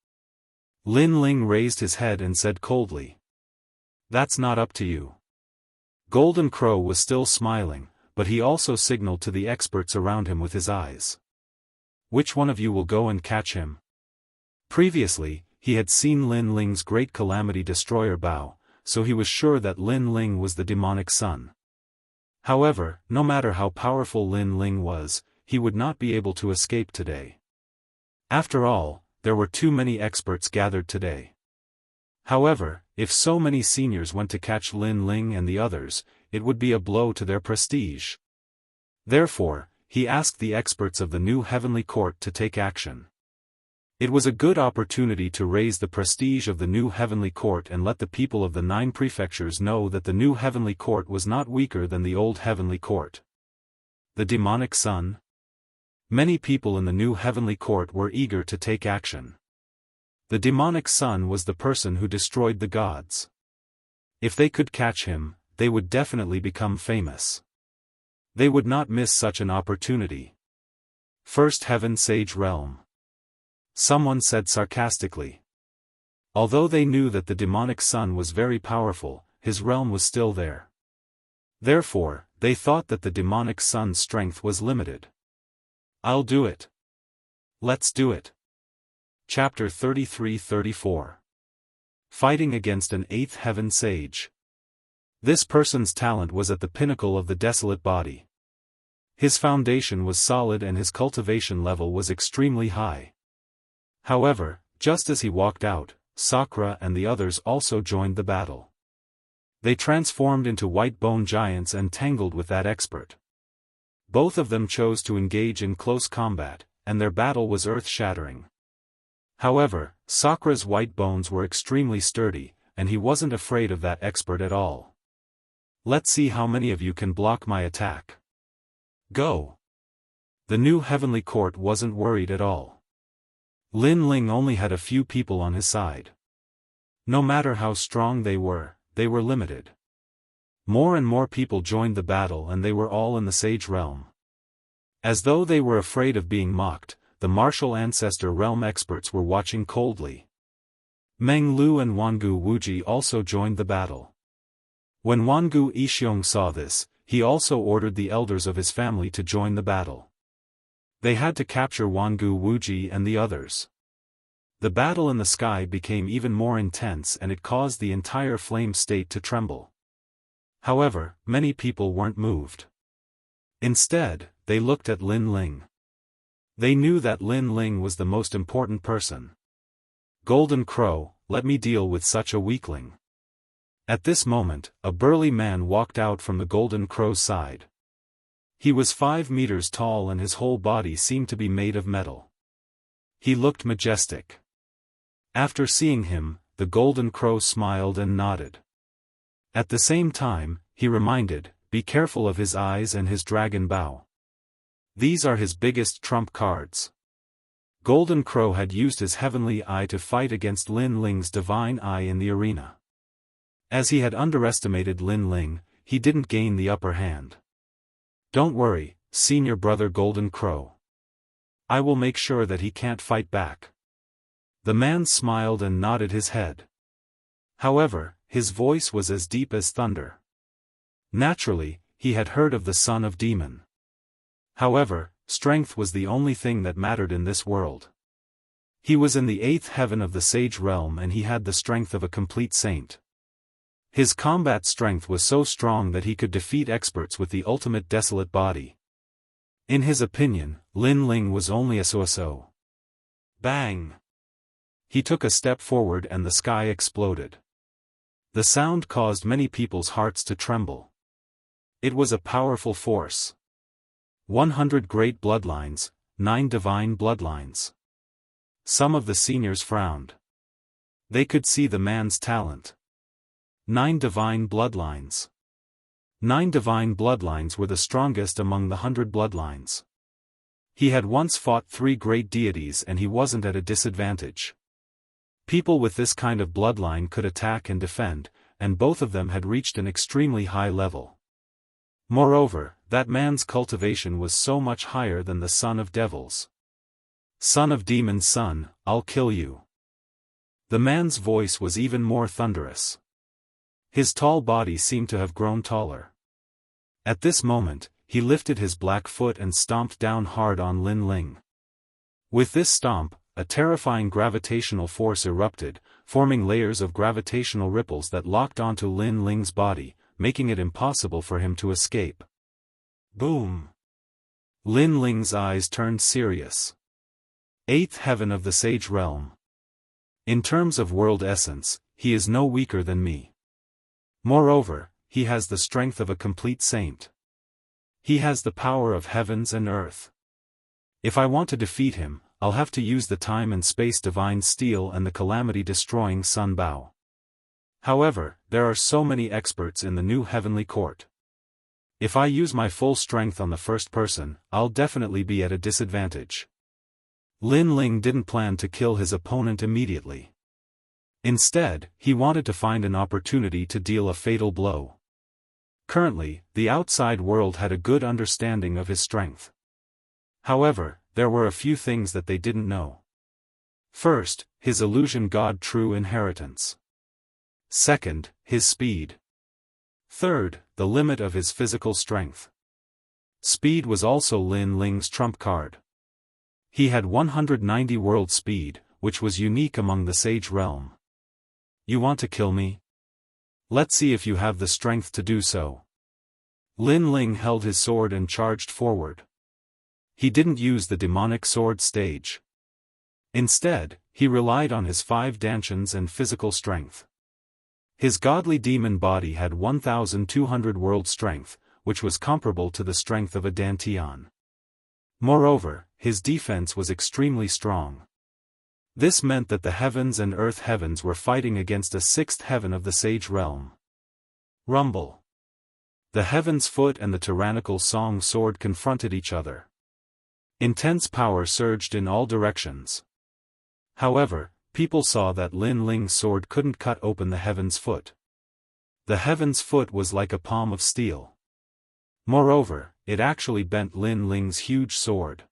Lin Ling raised his head and said coldly. "That's not up to you." Golden Crow was still smiling, but he also signaled to the experts around him with his eyes. "Which one of you will go and catch him?" Previously, he had seen Lin Ling's great calamity destroyer bow, so he was sure that Lin Ling was the demonic sun. However, no matter how powerful Lin Ling was, he would not be able to escape today. After all, there were too many experts gathered today. However, if so many seniors went to catch Lin Ling and the others, it would be a blow to their prestige. Therefore, he asked the experts of the new Heavenly Court to take action. It was a good opportunity to raise the prestige of the new Heavenly Court and let the people of the 9 prefectures know that the new Heavenly Court was not weaker than the old Heavenly Court. The demonic sun? Many people in the new Heavenly Court were eager to take action. The demonic sun was the person who destroyed the gods. If they could catch him, they would definitely become famous. They would not miss such an opportunity. First Heaven Sage Realm. Someone said sarcastically. Although they knew that the demonic sun was very powerful, his realm was still there. Therefore, they thought that the demonic sun's strength was limited. "I'll do it. Let's do it." Chapter 33-34. Fighting against an 8th Heaven Sage. This person's talent was at the pinnacle of the desolate body. His foundation was solid and his cultivation level was extremely high. However, just as he walked out, Sakura and the others also joined the battle. They transformed into white bone giants and tangled with that expert. Both of them chose to engage in close combat, and their battle was earth-shattering. However, Sakra's white bones were extremely sturdy, and he wasn't afraid of that expert at all. Let's see how many of you can block my attack. Go! The new heavenly court wasn't worried at all. Lin Ling only had a few people on his side. No matter how strong they were limited. More and more people joined the battle, and they were all in the sage realm. As though they were afraid of being mocked, the martial ancestor realm experts were watching coldly. Meng Lu and Wangu Wuji also joined the battle. When Wangu Yixiong saw this, he also ordered the elders of his family to join the battle. They had to capture Wangu Wuji and the others. The battle in the sky became even more intense, and it caused the entire flame state to tremble. However, many people weren't moved. Instead, they looked at Lin Ling. They knew that Lin Ling was the most important person. Golden Crow, let me deal with such a weakling. At this moment, a burly man walked out from the Golden Crow's side. He was 5 meters tall, and his whole body seemed to be made of metal. He looked majestic. After seeing him, the Golden Crow smiled and nodded. At the same time, he reminded, be careful of his eyes and his dragon bow. These are his biggest trump cards. Golden Crow had used his heavenly eye to fight against Lin Ling's divine eye in the arena. As he had underestimated Lin Ling, he didn't gain the upper hand. Don't worry, senior brother Golden Crow. I will make sure that he can't fight back. The man smiled and nodded his head. However, his voice was as deep as thunder. Naturally, he had heard of the son of demon. However, strength was the only thing that mattered in this world. He was in the 8th heaven of the sage realm, and he had the strength of a complete saint. His combat strength was so strong that he could defeat experts with the ultimate desolate body. In his opinion, Lin Ling was only a so-so. Bang! He took a step forward and the sky exploded. The sound caused many people's hearts to tremble. It was a powerful force. 100 great bloodlines, 9 divine bloodlines. Some of the seniors frowned. They could see the man's talent. 9 divine bloodlines. 9 divine bloodlines were the strongest among the 100 bloodlines. He had once fought 3 great deities, and he wasn't at a disadvantage. People with this kind of bloodline could attack and defend, and both of them had reached an extremely high level. Moreover, that man's cultivation was so much higher than the son of devils. Son of demon's son, I'll kill you. The man's voice was even more thunderous. His tall body seemed to have grown taller. At this moment, he lifted his black foot and stomped down hard on Lin Ling. With this stomp, a terrifying gravitational force erupted, forming layers of gravitational ripples that locked onto Lin Ling's body, making it impossible for him to escape. Boom! Lin Ling's eyes turned serious. 8th heaven of the sage realm. In terms of world essence, he is no weaker than me. Moreover, he has the strength of a complete saint. He has the power of heavens and earth. If I want to defeat him, I'll have to use the time and space divine steel and the calamity-destroying sun bow. However, there are so many experts in the new heavenly court. If I use my full strength on the first person, I'll definitely be at a disadvantage. Lin Ling didn't plan to kill his opponent immediately. Instead, he wanted to find an opportunity to deal a fatal blow. Currently, the outside world had a good understanding of his strength. However, there were a few things that they didn't know. First, his illusion god true inheritance. Second, his speed. Third, the limit of his physical strength. Speed was also Lin Ling's trump card. He had 190 world speed, which was unique among the sage realm. You want to kill me? Let's see if you have the strength to do so. Lin Ling held his sword and charged forward. He didn't use the demonic sword stage. Instead, he relied on his 5 dantians and physical strength. His godly demon body had 1,200 world strength, which was comparable to the strength of a dantian. Moreover, his defense was extremely strong. This meant that the heavens and earth heavens were fighting against a sixth heaven of the sage realm. Rumble. The heaven's foot and the tyrannical song sword confronted each other. Intense power surged in all directions. However, people saw that Lin Ling's sword couldn't cut open the heaven's foot. The heaven's foot was like a palm of steel. Moreover, it actually bent Lin Ling's huge sword.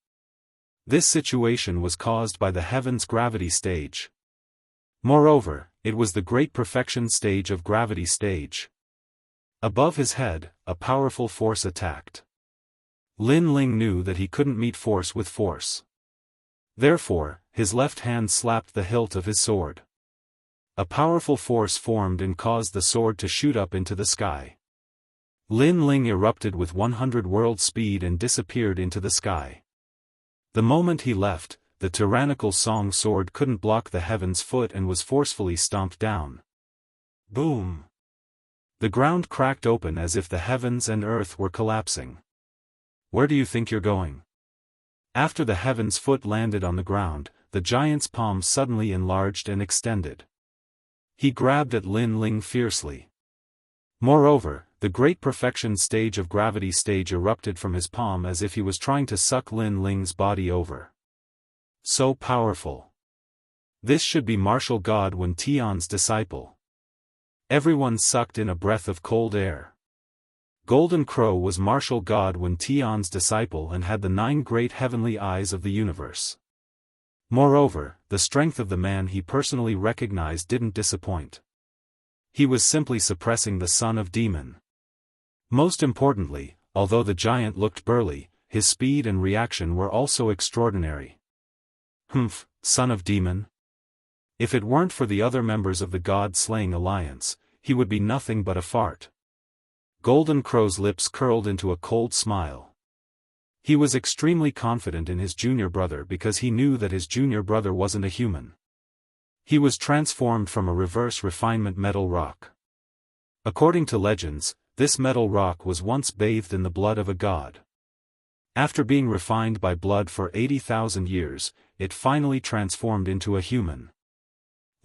This situation was caused by the heaven's gravity stage. Moreover, it was the great perfection stage of gravity stage. Above his head, a powerful force attacked. Lin Ling knew that he couldn't meet force with force. Therefore, his left hand slapped the hilt of his sword. A powerful force formed and caused the sword to shoot up into the sky. Lin Ling erupted with 100 world speed and disappeared into the sky. The moment he left, the tyrannical song sword couldn't block the heaven's foot and was forcefully stomped down. Boom! The ground cracked open as if the heavens and earth were collapsing. Where do you think you're going? After the heaven's foot landed on the ground, the giant's palm suddenly enlarged and extended. He grabbed at Lin Ling fiercely. Moreover, the great perfection stage of gravity stage erupted from his palm as if he was trying to suck Lin Ling's body over. So powerful. This should be martial god Wen Tian's disciple. Everyone sucked in a breath of cold air. Golden Crow was martial god Wen Tian's disciple and had the 9 great heavenly eyes of the universe. Moreover, the strength of the man he personally recognized didn't disappoint. He was simply suppressing the son of demon. Most importantly, although the giant looked burly, his speed and reaction were also extraordinary. Humph, son of demon. If it weren't for the other members of the God-slaying alliance, he would be nothing but a fart. Golden Crow's lips curled into a cold smile. He was extremely confident in his junior brother because he knew that his junior brother wasn't a human. He was transformed from a reverse refinement metal rock. According to legends, this metal rock was once bathed in the blood of a god. After being refined by blood for 80,000 years, it finally transformed into a human.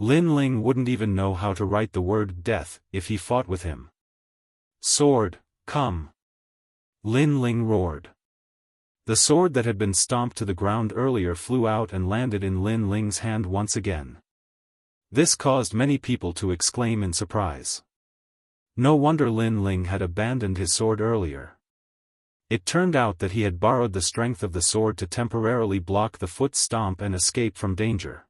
Lin Ling wouldn't even know how to write the word death if he fought with him. Sword, come! Lin Ling roared. The sword that had been stomped to the ground earlier flew out and landed in Lin Ling's hand once again. This caused many people to exclaim in surprise. No wonder Lin Ling had abandoned his sword earlier. It turned out that he had borrowed the strength of the sword to temporarily block the foot stomp and escape from danger.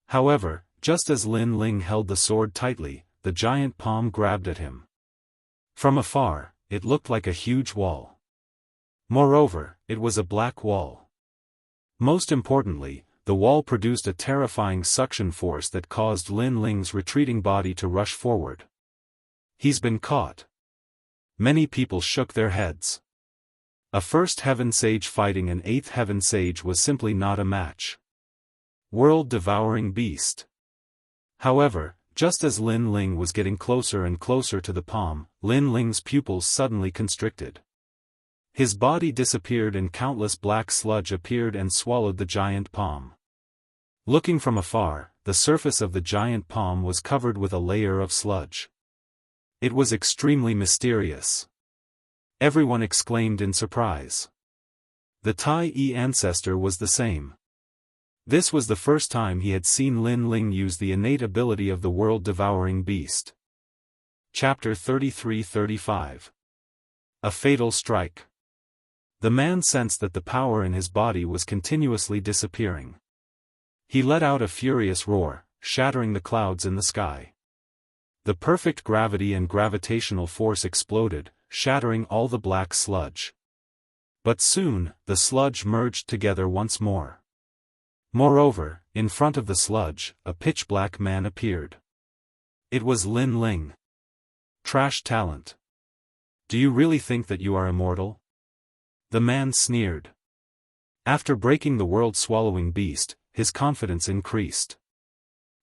However, just as Lin Ling held the sword tightly, the giant palm grabbed at him. From afar, it looked like a huge wall. Moreover, it was a black wall. Most importantly, the wall produced a terrifying suction force that caused Lin Ling's retreating body to rush forward. He's been caught. Many people shook their heads. A first heaven sage fighting an 8th heaven sage was simply not a match. World-devouring beast. However, just as Lin Ling was getting closer and closer to the palm, Lin Ling's pupils suddenly constricted. His body disappeared and countless black sludge appeared and swallowed the giant palm. Looking from afar, the surface of the giant palm was covered with a layer of sludge. It was extremely mysterious. Everyone exclaimed in surprise. The Tai Yi ancestor was the same. This was the first time he had seen Lin Ling use the innate ability of the world-devouring beast. Chapter 33-35. A Fatal Strike. The man sensed that the power in his body was continuously disappearing. He let out a furious roar, shattering the clouds in the sky. The perfect gravity and gravitational force exploded, shattering all the black sludge. But soon, the sludge merged together once more. Moreover, in front of the sludge, a pitch-black man appeared. It was Lin Ling. Trash talent. Do you really think that you are immortal? The man sneered. After breaking the world-swallowing beast, his confidence increased.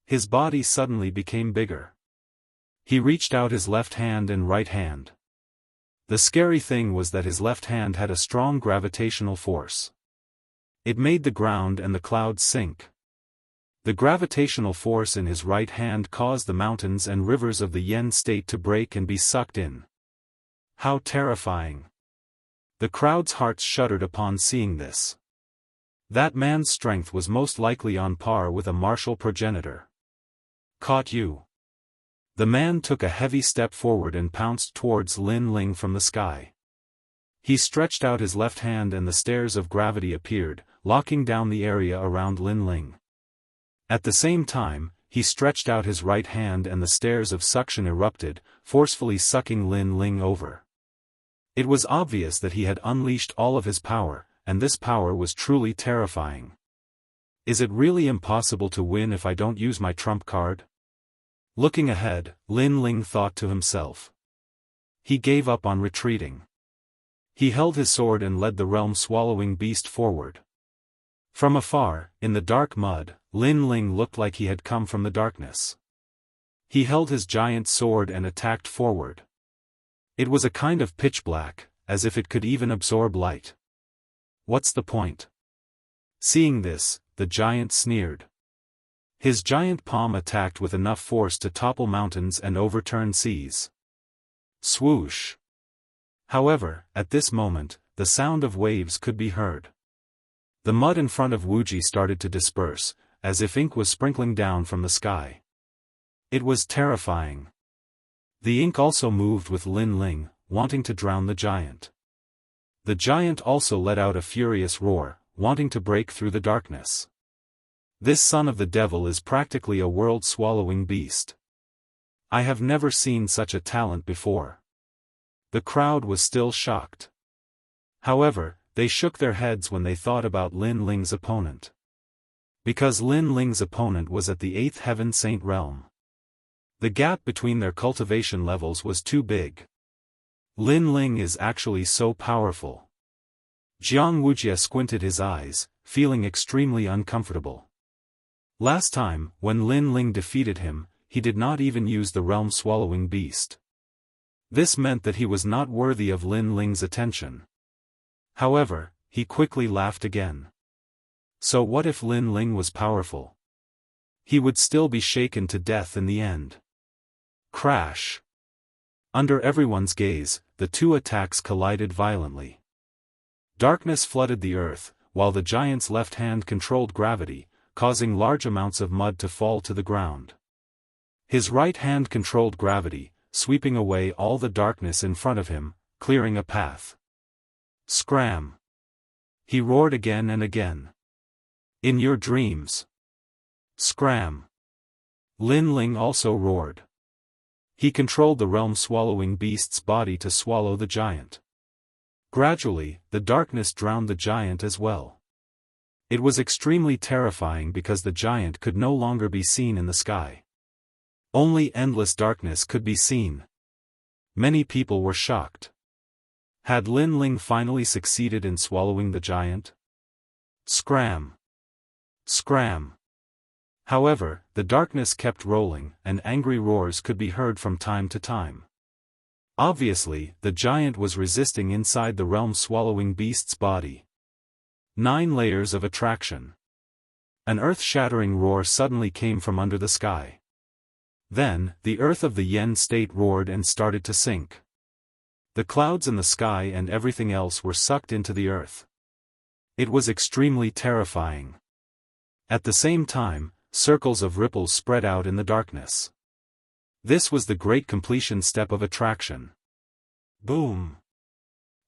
His body suddenly became bigger. He reached out his left hand and right hand. The scary thing was that his left hand had a strong gravitational force. It made the ground and the clouds sink. The gravitational force in his right hand caused the mountains and rivers of the Yen state to break and be sucked in. How terrifying! The crowd's hearts shuddered upon seeing this. That man's strength was most likely on par with a martial progenitor. Caught you! The man took a heavy step forward and pounced towards Lin Ling from the sky. He stretched out his left hand and the stairs of gravity appeared, locking down the area around Lin Ling. At the same time, he stretched out his right hand and the stairs of suction erupted, forcefully sucking Lin Ling over. It was obvious that he had unleashed all of his power, and this power was truly terrifying. Is it really impossible to win if I don't use my trump card? Looking ahead, Lin Ling thought to himself. He gave up on retreating. He held his sword and led the realm-swallowing beast forward. From afar, in the dark mud, Lin Ling looked like he had come from the darkness. He held his giant sword and attacked forward. It was a kind of pitch black, as if it could even absorb light. What's the point? Seeing this, the giant sneered. His giant palm attacked with enough force to topple mountains and overturn seas. Swoosh! However, at this moment, the sound of waves could be heard. The mud in front of Wuji started to disperse, as if ink was sprinkling down from the sky. It was terrifying. The ink also moved with Lin Ling, wanting to drown the giant. The giant also let out a furious roar, wanting to break through the darkness. This son of the devil is practically a world-swallowing beast. I have never seen such a talent before. The crowd was still shocked. However, they shook their heads when they thought about Lin Ling's opponent. Because Lin Ling's opponent was at the 8th Heaven Saint realm. The gap between their cultivation levels was too big. Lin Ling is actually so powerful. Jianghu squinted his eyes, feeling extremely uncomfortable. Last time, when Lin Ling defeated him, he did not even use the realm-swallowing beast. This meant that he was not worthy of Lin Ling's attention. However, he quickly laughed again. So what if Lin Ling was powerful? He would still be shaken to death in the end. Crash! Under everyone's gaze, the two attacks collided violently. Darkness flooded the earth, while the giant's left hand controlled gravity, causing large amounts of mud to fall to the ground. His right hand controlled gravity, sweeping away all the darkness in front of him, clearing a path. Scram! He roared again and again. In your dreams. Scram! Lin Ling also roared. He controlled the realm-swallowing beast's body to swallow the giant. Gradually, the darkness drowned the giant as well. It was extremely terrifying because the giant could no longer be seen in the sky. Only endless darkness could be seen. Many people were shocked. Had Lin Ling finally succeeded in swallowing the giant? Scram! Scram! However, the darkness kept rolling, and angry roars could be heard from time to time. Obviously, the giant was resisting inside the realm-swallowing beast's body. 9 layers of attraction. An earth-shattering roar suddenly came from under the sky. Then, the earth of the Yen state roared and started to sink. The clouds in the sky and everything else were sucked into the earth. It was extremely terrifying. At the same time, circles of ripples spread out in the darkness. This was the great completion step of attraction. Boom!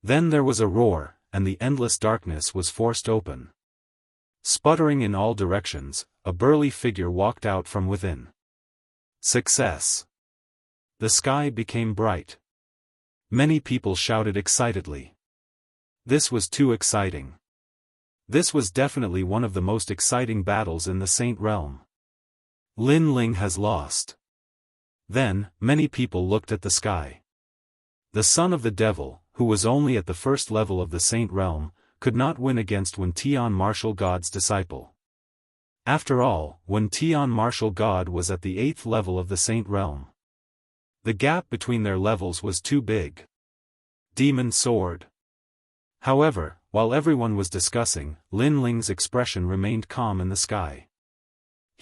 Then there was a roar, and the endless darkness was forced open. Sputtering in all directions, a burly figure walked out from within. Success! The sky became bright. Many people shouted excitedly. This was too exciting. This was definitely one of the most exciting battles in the Saint Realm. Lin Ling has lost. Then, many people looked at the sky. The son of the devil, who was only at the first level of the Saint Realm, could not win against Wen Tian Martial God's disciple. After all, Wen Tian Martial God was at the 8th level of the Saint Realm. The gap between their levels was too big. Demon Sword. However, while everyone was discussing, Lin Ling's expression remained calm in the sky.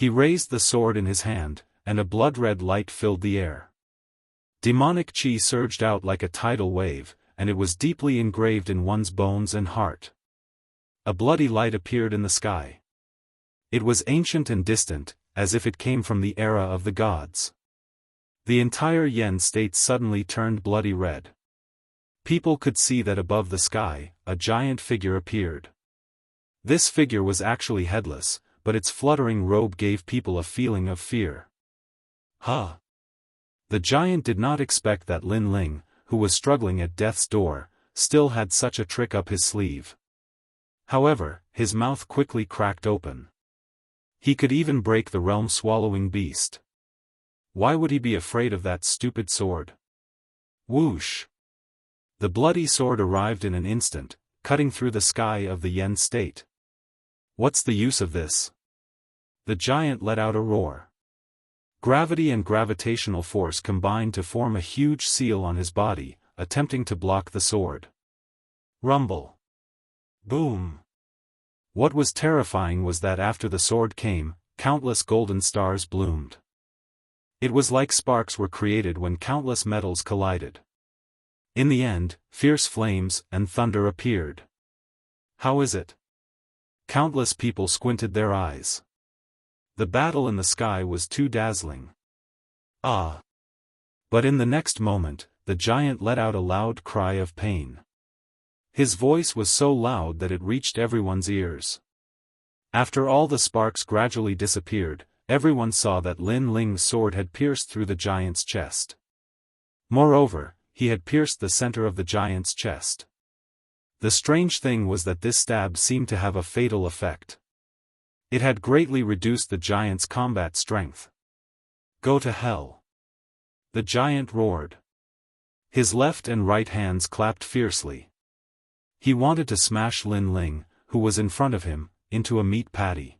He raised the sword in his hand, and a blood-red light filled the air. Demonic chi surged out like a tidal wave, and it was deeply engraved in one's bones and heart. A bloody light appeared in the sky. It was ancient and distant, as if it came from the era of the gods. The entire Yen state suddenly turned bloody red. People could see that above the sky, a giant figure appeared. This figure was actually headless, but its fluttering robe gave people a feeling of fear. Huh! The giant did not expect that Lin Ling, who was struggling at death's door, still had such a trick up his sleeve. However, his mouth quickly cracked open. He could even break the realm-swallowing beast. Why would he be afraid of that stupid sword? Whoosh! The bloody sword arrived in an instant, cutting through the sky of the Yen state. What's the use of this? The giant let out a roar. Gravity and gravitational force combined to form a huge seal on his body, attempting to block the sword. Rumble. Boom. What was terrifying was that after the sword came, countless golden stars bloomed. It was like sparks were created when countless metals collided. In the end, fierce flames and thunder appeared. How is it? Countless people squinted their eyes. The battle in the sky was too dazzling. Ah! But in the next moment, the giant let out a loud cry of pain. His voice was so loud that it reached everyone's ears. After all the sparks gradually disappeared, everyone saw that Lin Ling's sword had pierced through the giant's chest. Moreover, he had pierced the center of the giant's chest. The strange thing was that this stab seemed to have a fatal effect. It had greatly reduced the giant's combat strength. Go to hell! The giant roared. His left and right hands clapped fiercely. He wanted to smash Lin Ling, who was in front of him, into a meat patty.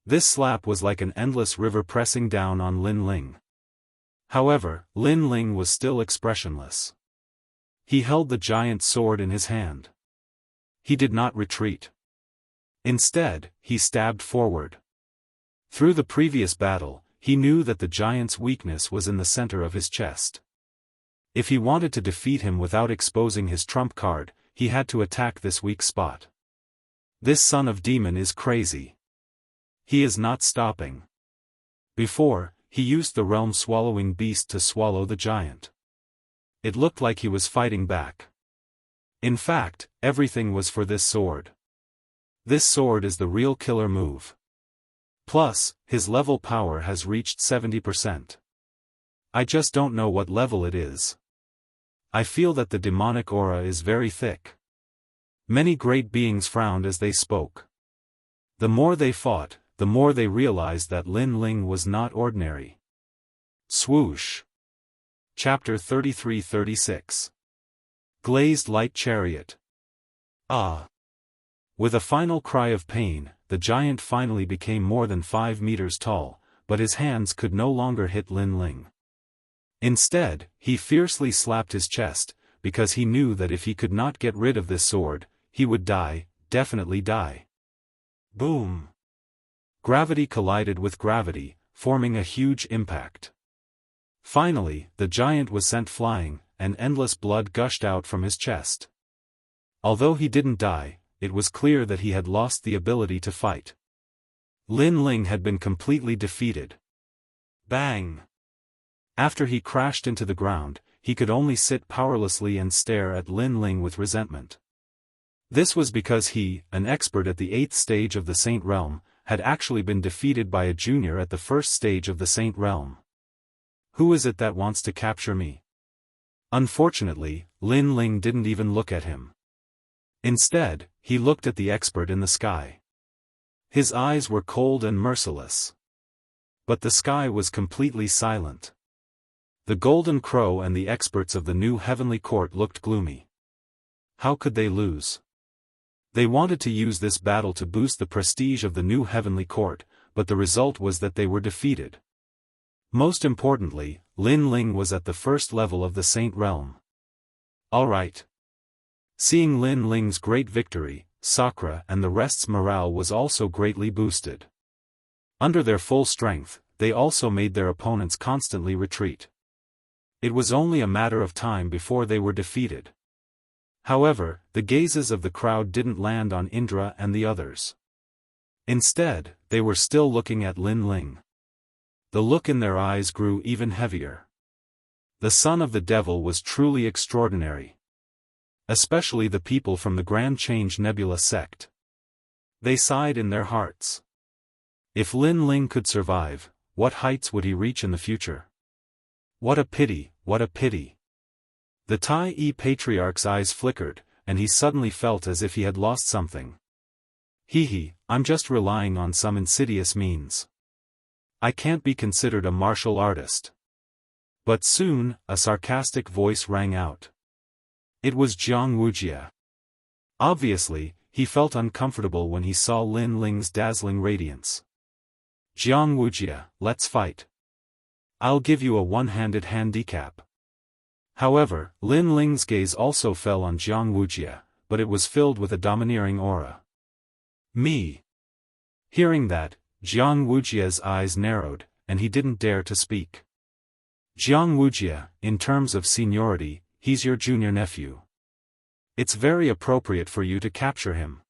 This slap was like an endless river pressing down on Lin Ling. However, Lin Ling was still expressionless. He held the giant's sword in his hand. He did not retreat. Instead, he stabbed forward. Through the previous battle, he knew that the giant's weakness was in the center of his chest. If he wanted to defeat him without exposing his trump card, he had to attack this weak spot. This son of demon is crazy. He is not stopping. Before, he used the realm-swallowing beast to swallow the giant. It looked like he was fighting back. In fact, everything was for this sword. This sword is the real killer move. Plus, his level power has reached 70%. I just don't know what level it is. I feel that the demonic aura is very thick. Many great beings frowned as they spoke. The more they fought, the more they realized that Lin Ling was not ordinary. Swoosh. Chapter 33-36. Glazed Light Chariot. Ah! With a final cry of pain, the giant finally became more than 5 meters tall, but his hands could no longer hit Lin Ling. Instead, he fiercely slapped his chest, because he knew that if he could not get rid of this sword, he would die, definitely die. Boom! Gravity collided with gravity, forming a huge impact. Finally, the giant was sent flying, and endless blood gushed out from his chest. Although he didn't die, it was clear that he had lost the ability to fight. Lin Ling had been completely defeated. Bang! After he crashed into the ground, he could only sit powerlessly and stare at Lin Ling with resentment. This was because he, an expert at the 8th stage of the Saint Realm, had actually been defeated by a junior at the 1st stage of the Saint Realm. Who is it that wants to capture me? Unfortunately, Lin Ling didn't even look at him. Instead, he looked at the expert in the sky. His eyes were cold and merciless. But the sky was completely silent. The Golden Crow and the experts of the new Heavenly Court looked gloomy. How could they lose? They wanted to use this battle to boost the prestige of the new Heavenly Court, but the result was that they were defeated. Most importantly, Lin Ling was at the 1st level of the Saint Realm. Alright. Seeing Lin Ling's great victory, Sakura and the rest's morale was also greatly boosted. Under their full strength, they also made their opponents constantly retreat. It was only a matter of time before they were defeated. However, the gazes of the crowd didn't land on Indra and the others. Instead, they were still looking at Lin Ling. The look in their eyes grew even heavier. The son of the devil was truly extraordinary. Especially the people from the Grand Change Nebula sect. They sighed in their hearts. If Lin Ling could survive, what heights would he reach in the future? What a pity, what a pity. The Tai Patriarch's eyes flickered, and he suddenly felt as if he had lost something. I'm just relying on some insidious means. I can't be considered a martial artist. But soon, a sarcastic voice rang out. It was Jianghu. Obviously, he felt uncomfortable when he saw Lin Ling's dazzling radiance. Jianghu, let's fight. I'll give you a one-handed handicap. However, Lin Ling's gaze also fell on Jianghu, but it was filled with a domineering aura. Me. Hearing that, Jianghu's eyes narrowed, and he didn't dare to speak. Jianghu, in terms of seniority, he's your junior nephew. It's very appropriate for you to capture him.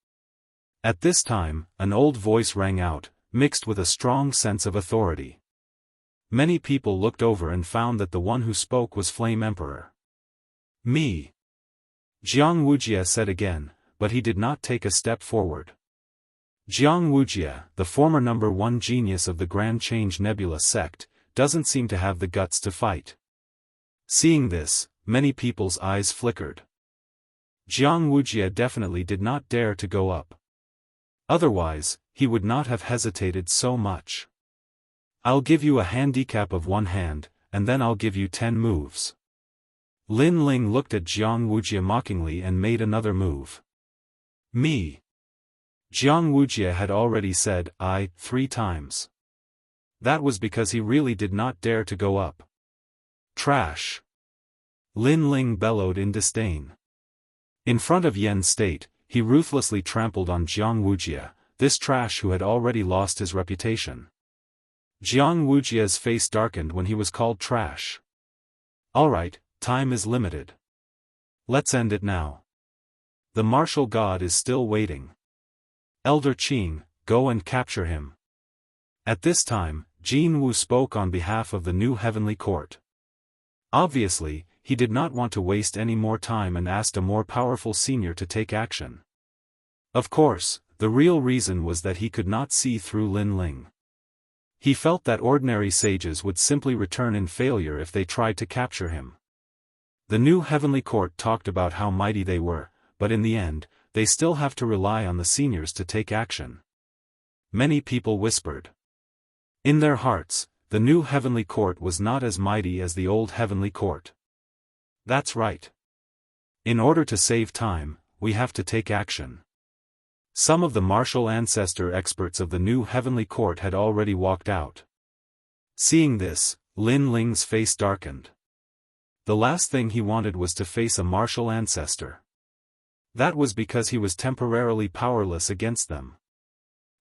At this time, an old voice rang out, mixed with a strong sense of authority. Many people looked over and found that the one who spoke was Flame Emperor. Me. Jianghu said again, but he did not take a step forward. Jianghu, the former #1 genius of the Grand Change Nebula sect, doesn't seem to have the guts to fight. Seeing this, many people's eyes flickered. Jianghu definitely did not dare to go up. Otherwise, he would not have hesitated so much. I'll give you a handicap of one hand, and then I'll give you 10 moves. Lin Ling looked at Jianghu mockingly and made another move. Me. Jianghu had already said I 3 times. That was because he really did not dare to go up. Trash. Lin Ling bellowed in disdain. In front of Yen State, he ruthlessly trampled on Jianghu, this trash who had already lost his reputation. Jianghu's face darkened when he was called trash. Alright, time is limited. Let's end it now. The martial god is still waiting. Elder Qing, go and capture him. At this time, Jianghu spoke on behalf of the new heavenly court. Obviously, he did not want to waste any more time and asked a more powerful senior to take action. Of course, the real reason was that he could not see through Lin Ling. He felt that ordinary sages would simply return in failure if they tried to capture him. The new heavenly court talked about how mighty they were, but in the end, they still have to rely on the seniors to take action. Many people whispered. In their hearts, the new heavenly court was not as mighty as the old heavenly court. That's right. In order to save time, we have to take action. Some of the martial ancestor experts of the new heavenly court had already walked out. Seeing this, Lin Ling's face darkened. The last thing he wanted was to face a martial ancestor. That was because he was temporarily powerless against them.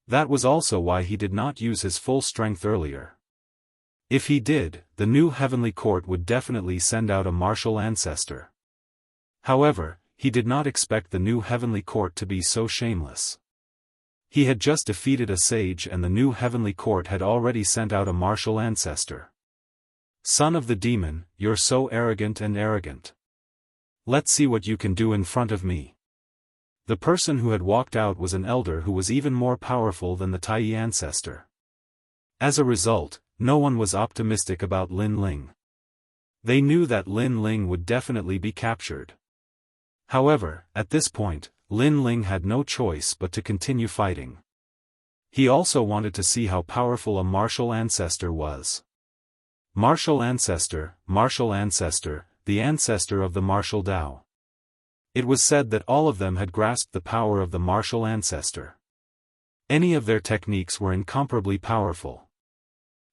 That was also why he did not use his full strength earlier. If he did, the new heavenly court would definitely send out a martial ancestor. However, he did not expect the new heavenly court to be so shameless. He had just defeated a sage and the new heavenly court had already sent out a martial ancestor. Son of the demon, you're so arrogant and arrogant. Let's see what you can do in front of me. The person who had walked out was an elder who was even more powerful than the Tai ancestor. As a result, no one was optimistic about Lin Ling. They knew that Lin Ling would definitely be captured. However, at this point, Lin Ling had no choice but to continue fighting. He also wanted to see how powerful a martial ancestor was. Martial ancestor, the ancestor of the martial Dao. It was said that all of them had grasped the power of the martial ancestor. Any of their techniques were incomparably powerful.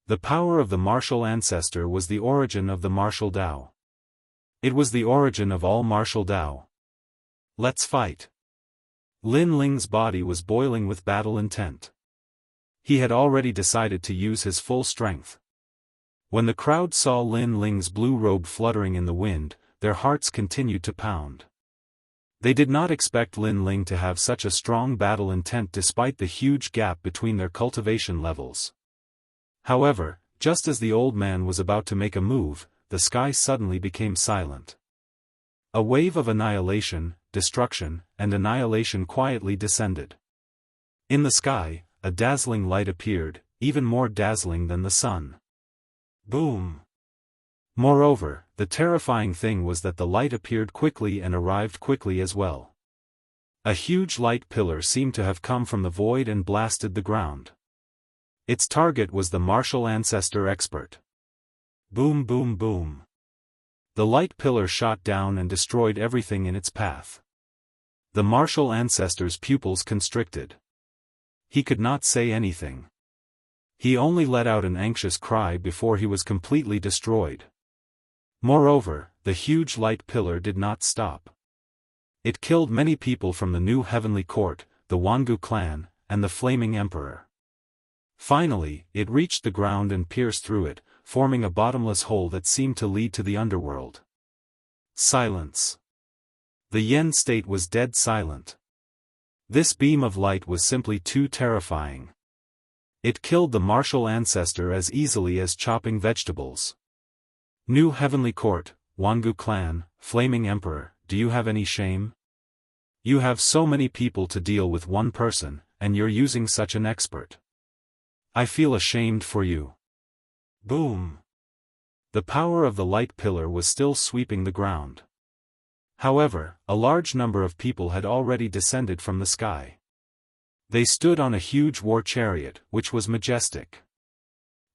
The power of the martial ancestor was the origin of the martial Dao. It was the origin of all martial Dao. Let's fight. Lin Ling's body was boiling with battle intent. He had already decided to use his full strength. When the crowd saw Lin Ling's blue robe fluttering in the wind, their hearts continued to pound. They did not expect Lin Ling to have such a strong battle intent despite the huge gap between their cultivation levels. However, just as the old man was about to make a move, the sky suddenly became silent. A wave of annihilation, destruction, and annihilation quietly descended. In the sky, a dazzling light appeared, even more dazzling than the sun. Boom! Moreover, the terrifying thing was that the light appeared quickly and arrived quickly as well. A huge light pillar seemed to have come from the void and blasted the ground. Its target was the martial ancestor expert. Boom boom boom. The light pillar shot down and destroyed everything in its path. The martial ancestor's pupils constricted. He could not say anything. He only let out an anxious cry before he was completely destroyed. Moreover, the huge light pillar did not stop. It killed many people from the new heavenly court, the Wangu clan, and the flaming emperor. Finally, it reached the ground and pierced through it, forming a bottomless hole that seemed to lead to the underworld. Silence. The Yen state was dead silent. This beam of light was simply too terrifying. It killed the martial ancestor as easily as chopping vegetables. New Heavenly Court, Wangu clan, Flaming Emperor, do you have any shame? You have so many people to deal with one person, and you're using such an expert. I feel ashamed for you. Boom! The power of the light pillar was still sweeping the ground. However, a large number of people had already descended from the sky. They stood on a huge war chariot, which was majestic.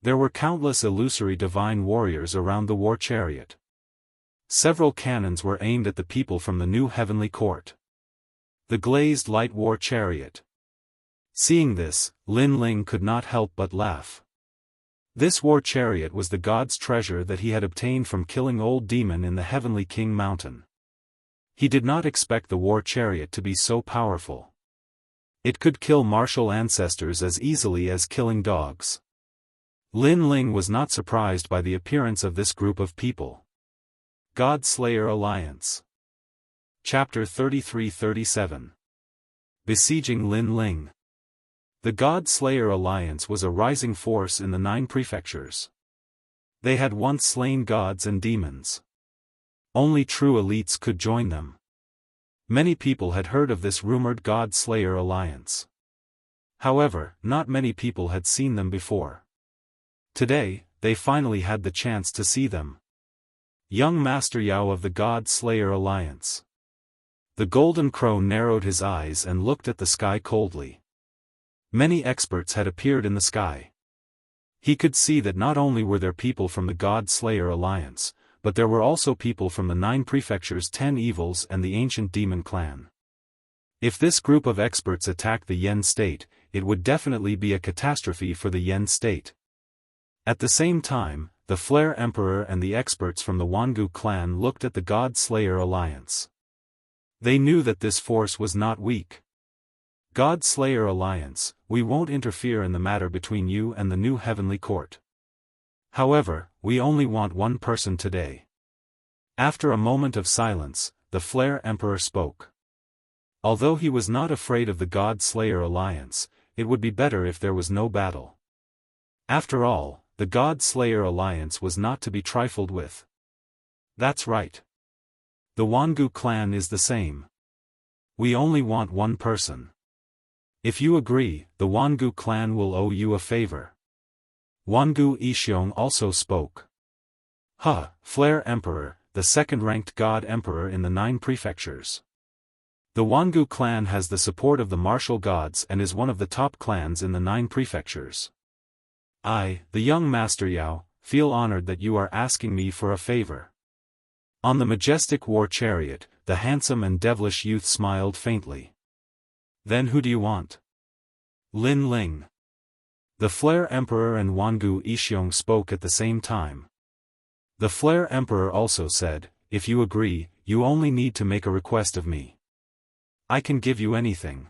There were countless illusory divine warriors around the war chariot. Several cannons were aimed at the people from the new heavenly court. The glazed light war chariot. Seeing this, Lin Ling could not help but laugh. This war chariot was the god's treasure that he had obtained from killing Old Demon in the Heavenly King Mountain. He did not expect the war chariot to be so powerful. It could kill martial ancestors as easily as killing dogs. Lin Ling was not surprised by the appearance of this group of people. God Slayer Alliance. Chapter 33-37. Besieging Lin Ling. The God Slayer Alliance was a rising force in the 9 prefectures. They had once slain gods and demons. Only true elites could join them. Many people had heard of this rumored God Slayer Alliance. However, not many people had seen them before. Today, they finally had the chance to see them. Young Master Yao of the God Slayer Alliance. The Golden Crow narrowed his eyes and looked at the sky coldly. Many experts had appeared in the sky. He could see that not only were there people from the God Slayer Alliance, but there were also people from the 9 prefectures' 10 evils and the ancient demon clan. If this group of experts attacked the Yen state, it would definitely be a catastrophe for the Yen state. At the same time, the Flare Emperor and the experts from the Wangu clan looked at the God Slayer Alliance. They knew that this force was not weak. God Slayer Alliance, we won't interfere in the matter between you and the new heavenly court. However, we only want one person today. After a moment of silence, the Flare Emperor spoke. Although he was not afraid of the God Slayer Alliance, it would be better if there was no battle. After all, the God Slayer Alliance was not to be trifled with. That's right. The Wangu clan is the same. We only want one person. If you agree, the Wangu clan will owe you a favor. Wangu Xianxia also spoke. Flare Emperor, the second-ranked God Emperor in the 9 prefectures. The Wangu clan has the support of the martial gods and is one of the top clans in the 9 prefectures. I, the young Master Yao, feel honored that you are asking me for a favor. On the majestic war chariot, the handsome and devilish youth smiled faintly. Then who do you want? Lin Ling. The Flare Emperor and Wangu Xianxia spoke at the same time. The Flare Emperor also said, if you agree, you only need to make a request of me. I can give you anything.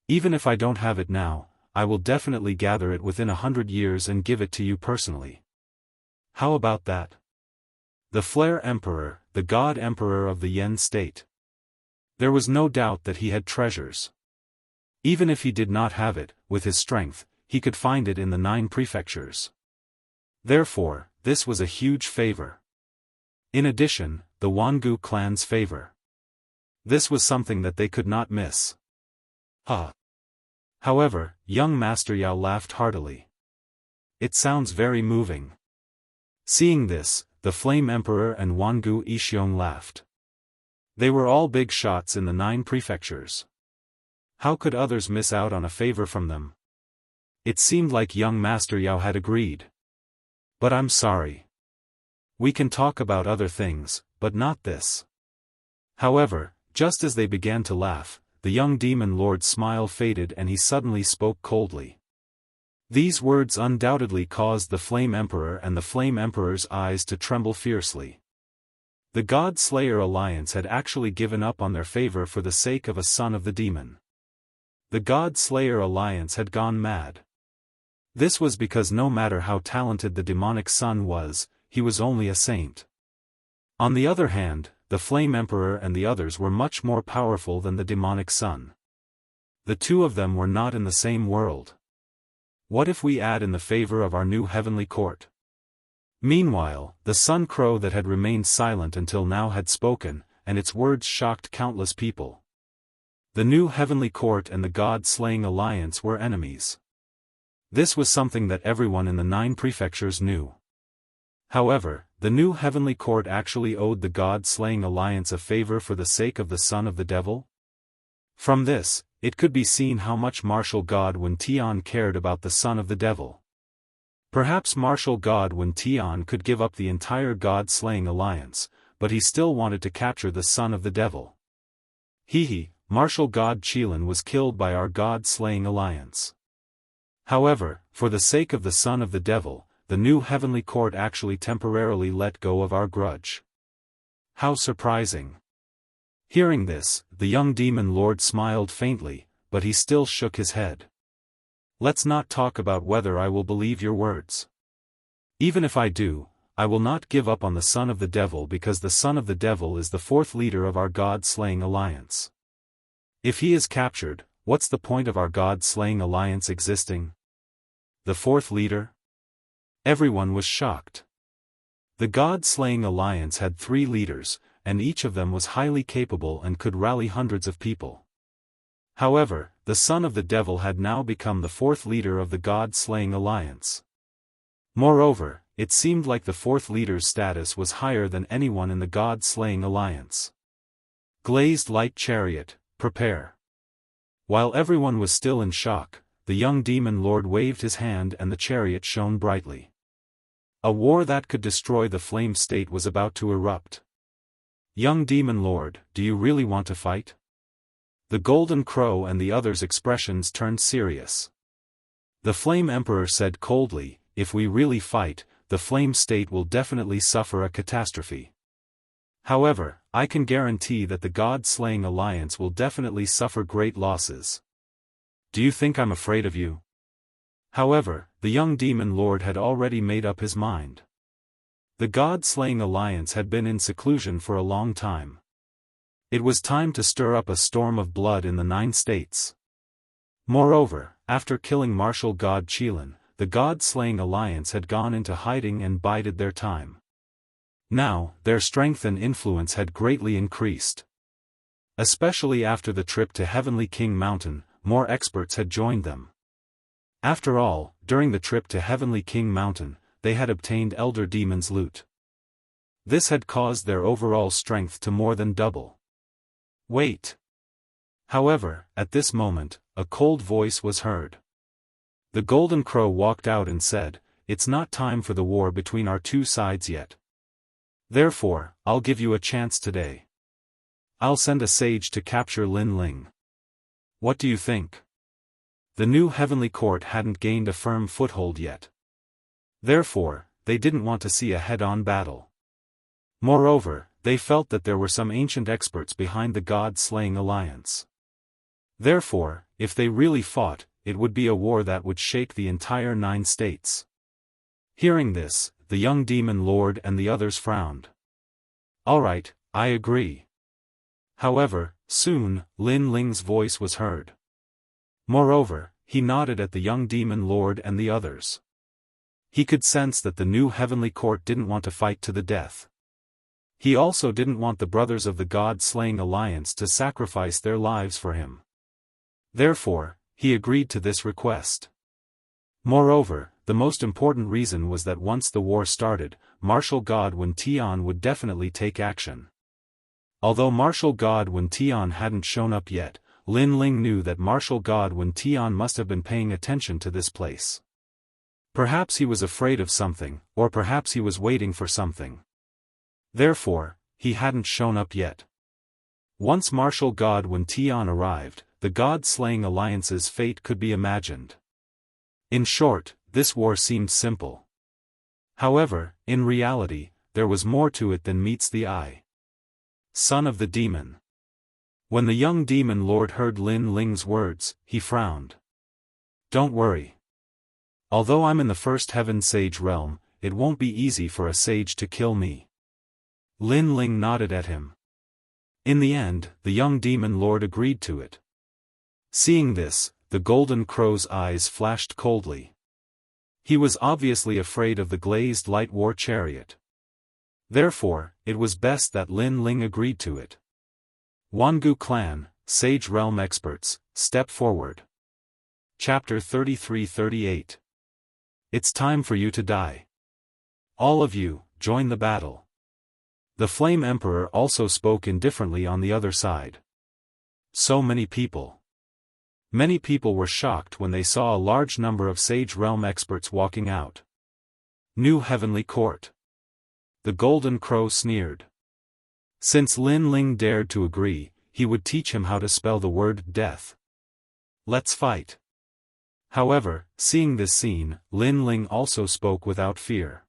Even if I don't have it now, I will definitely gather it within 100 years and give it to you personally. How about that? The Flare Emperor, the God Emperor of the Yen state. There was no doubt that he had treasures. Even if he did not have it, with his strength, he could find it in the 9 prefectures. Therefore, this was a huge favor. In addition, the Wangu clan's favor. This was something that they could not miss. However, young Master Yao laughed heartily. It sounds very moving. Seeing this, the Flame Emperor and Wangu Yixiong laughed. They were all big shots in the 9 prefectures. How could others miss out on a favor from them? It seemed like young Master Yao had agreed. But I'm sorry. We can talk about other things, but not this. However, just as they began to laugh, the young demon lord's smile faded and he suddenly spoke coldly. These words undoubtedly caused the Flame Emperor and the Flame Emperor's eyes to tremble fiercely. The God Slayer Alliance had actually given up on their favor for the sake of a son of the demon. The God Slayer Alliance had gone mad. This was because no matter how talented the demonic son was, he was only a saint. On the other hand, the Flame Emperor and the others were much more powerful than the demonic son. The two of them were not in the same world. What if we add in the favor of our new heavenly court? Meanwhile, the Sun Crow that had remained silent until now had spoken, and its words shocked countless people. The new heavenly court and the God-slaying alliance were enemies. This was something that everyone in the 9 prefectures knew. However, the new heavenly court actually owed the God-slaying alliance a favor for the sake of the son of the devil? From this, it could be seen how much Martial God Wen Tian cared about the son of the devil. Perhaps Martial God Wen Tian could give up the entire God-slaying alliance, but he still wanted to capture the son of the devil. Martial God Qilin was killed by our God-slaying alliance. However, for the sake of the son of the devil, the new heavenly court actually temporarily let go of our grudge. How surprising. Hearing this, the young demon lord smiled faintly, but he still shook his head. Let's not talk about whether I will believe your words. Even if I do, I will not give up on the son of the devil because the son of the devil is the 4th leader of our God-slaying alliance. If he is captured, what's the point of our God-slaying alliance existing? The 4th leader? Everyone was shocked. The God-slaying alliance had 3 leaders, and each of them was highly capable and could rally hundreds of people. However, the son of the devil had now become the 4th leader of the God-slaying alliance. Moreover, it seemed like the 4th leader's status was higher than anyone in the God-slaying alliance. Glazed light chariot, prepare. While everyone was still in shock, the young demon lord waved his hand and the chariot shone brightly. A war that could destroy the flame state was about to erupt. Young demon lord, do you really want to fight? The golden crow and the others' expressions turned serious. The Flame Emperor said coldly, if we really fight, the flame state will definitely suffer a catastrophe. However, I can guarantee that the God-slaying alliance will definitely suffer great losses. Do you think I'm afraid of you? However, the young demon lord had already made up his mind. The God-slaying alliance had been in seclusion for a long time. It was time to stir up a storm of blood in the 9 states. Moreover, after killing Martial God Qilin, the God-slaying alliance had gone into hiding and bided their time. Now, their strength and influence had greatly increased. Especially after the trip to Heavenly King Mountain, more experts had joined them. After all, during the trip to Heavenly King Mountain, they had obtained Elder Demon's loot. This had caused their overall strength to more than double. Wait. However, at this moment, a cold voice was heard. The Golden Crow walked out and said, it's not time for the war between our 2 sides yet. Therefore, I'll give you a chance today. I'll send a sage to capture Lin Ling. What do you think? The new heavenly court hadn't gained a firm foothold yet. Therefore, they didn't want to see a head-on battle. Moreover, they felt that there were some ancient experts behind the God-slaying alliance. Therefore, if they really fought, it would be a war that would shake the entire 9 states. Hearing this, the young demon lord and the others frowned. All right, I agree. However, soon, Lin Ling's voice was heard. Moreover, he nodded at the young demon lord and the others. He could sense that the new heavenly court didn't want to fight to the death. He also didn't want the brothers of the God-slaying alliance to sacrifice their lives for him. Therefore, he agreed to this request. Moreover, the most important reason was that once the war started, Martial God Wen Tian would definitely take action. Although Martial God Wen Tian hadn't shown up yet, Lin Ling knew that Martial God Wen Tian must have been paying attention to this place. Perhaps he was afraid of something, or perhaps he was waiting for something. Therefore, he hadn't shown up yet. Once Martial God Wen Tian arrived, the God-slaying alliance's fate could be imagined. In short, this war seemed simple. However, in reality, there was more to it than meets the eye. Son of the demon. When the young demon lord heard Lin Ling's words, he frowned. Don't worry. Although I'm in the first heaven sage realm, it won't be easy for a sage to kill me. Lin Ling nodded at him. In the end, the young demon lord agreed to it. Seeing this, the golden crow's eyes flashed coldly. He was obviously afraid of the glazed light war chariot. Therefore, it was best that Lin Ling agreed to it. Wangu clan, Sage Realm experts, step forward. Chapter 33-38. It's time for you to die. All of you, join the battle. The Flame Emperor also spoke indifferently on the other side. So many people. Many people were shocked when they saw a large number of Sage Realm experts walking out. New Heavenly Court. The Golden Crow sneered. Since Lin Ling dared to agree, he would teach him how to spell the word death. Let's fight. However, seeing this scene, Lin Ling also spoke without fear.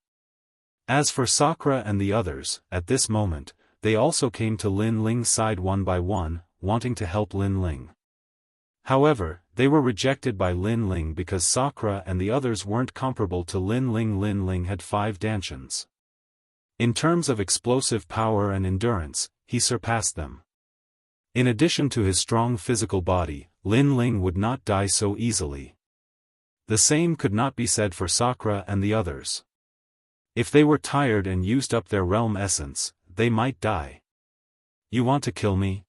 As for Sakura and the others, at this moment, they also came to Lin Ling's side one by one, wanting to help Lin Ling. However, they were rejected by Lin Ling because Sakura and the others weren't comparable to Lin Ling. Lin Ling had 5 dantians. In terms of explosive power and endurance, he surpassed them. In addition to his strong physical body, Lin Ling would not die so easily. The same could not be said for Sakura and the others. If they were tired and used up their realm essence, they might die. You want to kill me?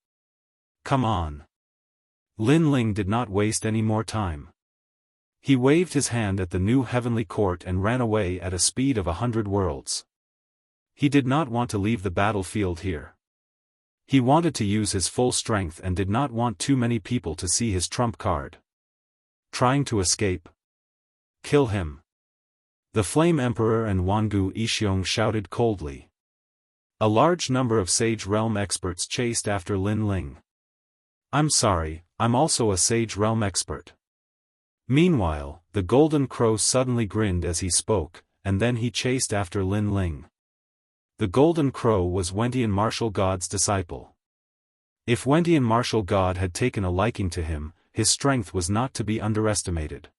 Come on. Lin Ling did not waste any more time. He waved his hand at the new heavenly court and ran away at a speed of 100 worlds. He did not want to leave the battlefield here. He wanted to use his full strength and did not want too many people to see his trump card. Trying to escape? Kill him. The Flame Emperor and Wangu Xianxia shouted coldly. A large number of Sage Realm experts chased after Lin Ling. I'm sorry, I'm also a Sage Realm expert. Meanwhile, the Golden Crow suddenly grinned as he spoke, and then he chased after Lin Ling. The Golden Crow was Wentian Martial God's disciple. If Wentian Martial God had taken a liking to him, his strength was not to be underestimated.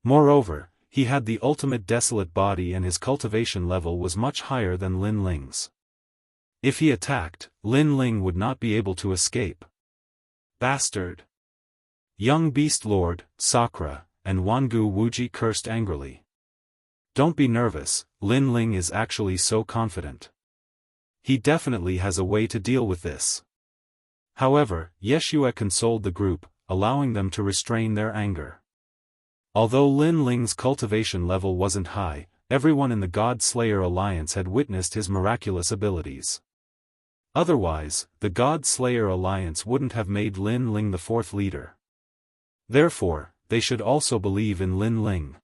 Moreover, he had the ultimate desolate body and his cultivation level was much higher than Lin Ling's. If he attacked, Lin Ling would not be able to escape. Bastard! Young Beast Lord, Sakura, and Wangu Wuji cursed angrily. Don't be nervous, Lin Ling is actually so confident. He definitely has a way to deal with this. However, Yeshua consoled the group, allowing them to restrain their anger. Although Lin Ling's cultivation level wasn't high, everyone in the God Slayer Alliance had witnessed his miraculous abilities. Otherwise, the God Slayer Alliance wouldn't have made Lin Ling the 4th leader. Therefore, they should also believe in Lin Ling.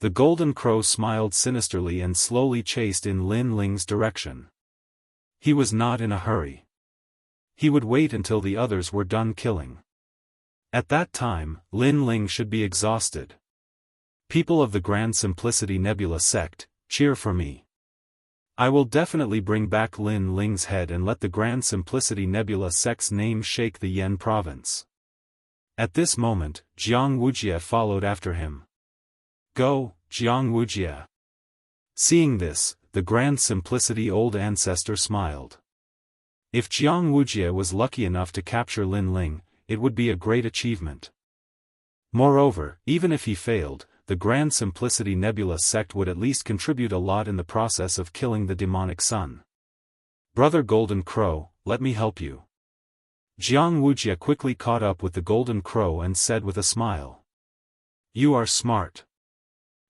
The Golden Crow smiled sinisterly and slowly chased in Lin Ling's direction. He was not in a hurry. He would wait until the others were done killing. At that time, Lin Ling should be exhausted. People of the Grand Simplicity Nebula sect, cheer for me. I will definitely bring back Lin Ling's head and let the Grand Simplicity Nebula sect's name shake the Yen province. At this moment, Jianghu followed after him. Go, Jianghu. Seeing this, the grand simplicity old ancestor smiled. If Jianghu was lucky enough to capture Lin Ling, it would be a great achievement. Moreover, even if he failed, the Grand Simplicity Nebula sect would at least contribute a lot in the process of killing the demonic sun. Brother Golden Crow, let me help you. Jianghu quickly caught up with the Golden Crow and said with a smile. You are smart.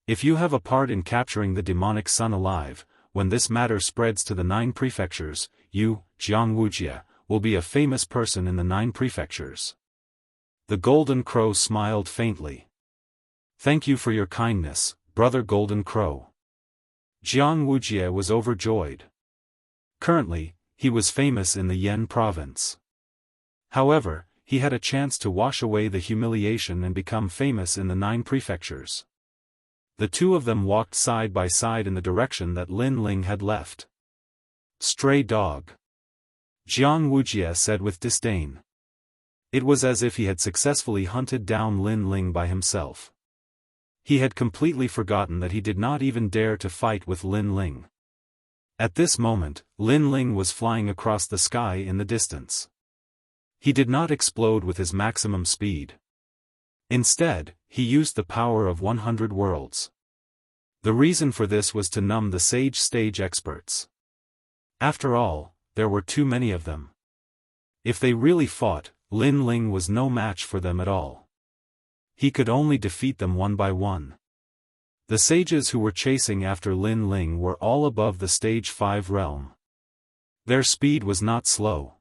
If you have a part in capturing the demonic sun alive, when this matter spreads to the 9 prefectures, you, Jianghu, will be a famous person in the 9 prefectures. The Golden Crow smiled faintly. Thank you for your kindness, Brother Golden Crow. Jianghu was overjoyed. Currently, he was famous in the Yan province. However, he had a chance to wash away the humiliation and become famous in the 9 prefectures. The two of them walked side by side in the direction that Lin Ling had left. Stray dog. Jianghu said with disdain. It was as if he had successfully hunted down Lin Ling by himself. He had completely forgotten that he did not even dare to fight with Lin Ling. At this moment, Lin Ling was flying across the sky in the distance. He did not explode with his maximum speed. Instead, he used the power of 100 worlds. The reason for this was to numb the sage stage experts. After all, there were too many of them. If they really fought, Lin Ling was no match for them at all. He could only defeat them one by one. The sages who were chasing after Lin Ling were all above the stage 5 realm. Their speed was not slow.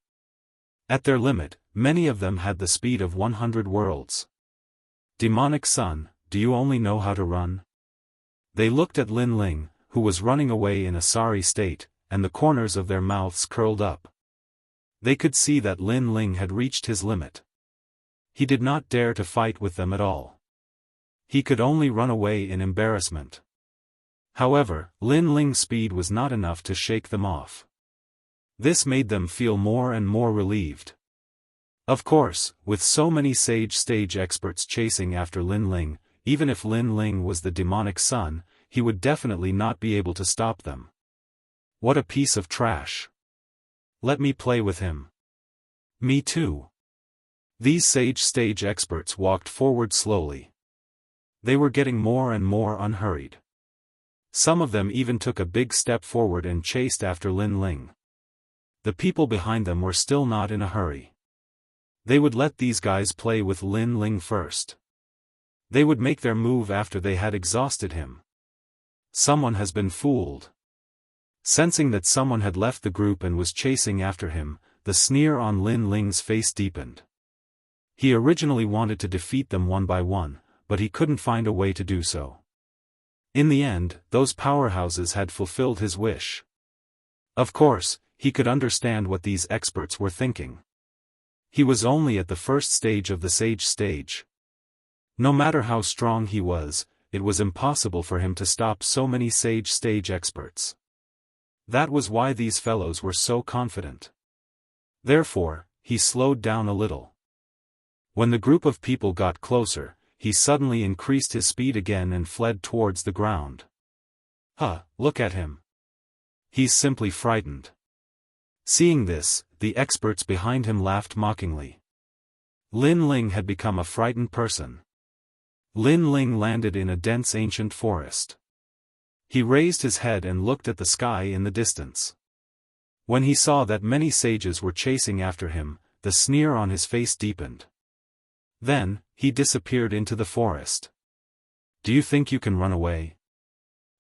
At their limit, many of them had the speed of 100 worlds. Demonic Sun, do you only know how to run? They looked at Lin Ling, who was running away in a sorry state, and the corners of their mouths curled up. They could see that Lin Ling had reached his limit. He did not dare to fight with them at all. He could only run away in embarrassment. However, Lin Ling's speed was not enough to shake them off. This made them feel more and more relieved. Of course, with so many sage stage experts chasing after Lin Ling, even if Lin Ling was the demonic sun, he would definitely not be able to stop them. What a piece of trash. Let me play with him. Me too. These sage stage experts walked forward slowly. They were getting more and more unhurried. Some of them even took a big step forward and chased after Lin Ling. The people behind them were still not in a hurry. They would let these guys play with Lin Ling first. They would make their move after they had exhausted him. Someone has been fooled. Sensing that someone had left the group and was chasing after him, the sneer on Lin Ling's face deepened. He originally wanted to defeat them one by one, but he couldn't find a way to do so. In the end, those powerhouses had fulfilled his wish. Of course, he could understand what these experts were thinking. He was only at the first stage of the sage stage. No matter how strong he was, it was impossible for him to stop so many sage stage experts. That was why these fellows were so confident. Therefore, he slowed down a little. When the group of people got closer, he suddenly increased his speed again and fled towards the ground. Look at him. He's simply frightened. Seeing this, the experts behind him laughed mockingly. Lin Ling had become a frightened person. Lin Ling landed in a dense ancient forest. He raised his head and looked at the sky in the distance. When he saw that many sages were chasing after him, the sneer on his face deepened. Then, he disappeared into the forest. Do you think you can run away?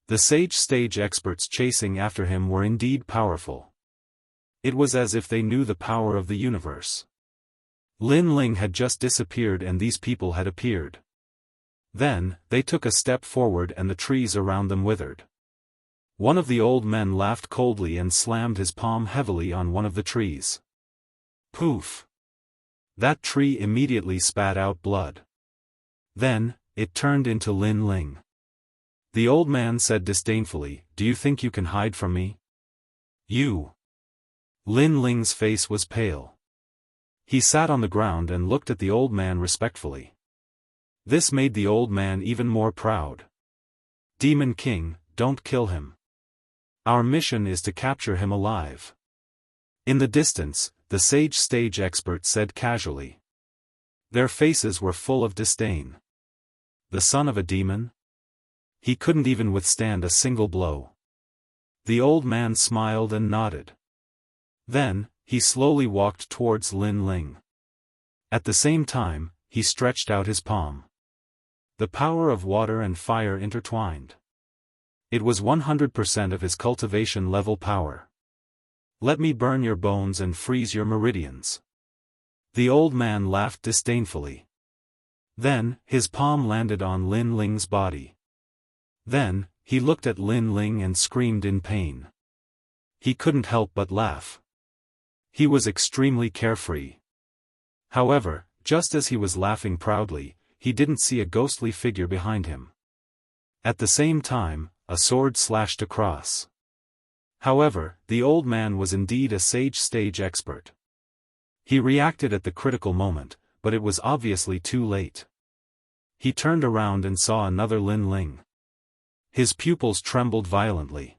The sage stage experts chasing after him were indeed powerful. It was as if they knew the power of the universe. Lin Ling had just disappeared and these people had appeared. Then, they took a step forward and the trees around them withered. One of the old men laughed coldly and slammed his palm heavily on one of the trees. Poof! That tree immediately spat out blood. Then, it turned into Lin Ling. The old man said disdainfully, "Do you think you can hide from me? You." Lin Ling's face was pale. He sat on the ground and looked at the old man respectfully. This made the old man even more proud. Demon King, don't kill him. Our mission is to capture him alive. In the distance, the sage stage expert said casually. Their faces were full of disdain. The son of a demon? He couldn't even withstand a single blow. The old man smiled and nodded. Then, he slowly walked towards Lin Ling. At the same time, he stretched out his palm. The power of water and fire intertwined. It was 100% of his cultivation level power. Let me burn your bones and freeze your meridians. The old man laughed disdainfully. Then, his palm landed on Lin Ling's body. Then, he looked at Lin Ling and screamed in pain. He couldn't help but laugh. He was extremely carefree. However, just as he was laughing proudly, he didn't see a ghostly figure behind him. At the same time, a sword slashed across. However, the old man was indeed a sage stage expert. He reacted at the critical moment, but it was obviously too late. He turned around and saw another Lin Ling. His pupils trembled violently.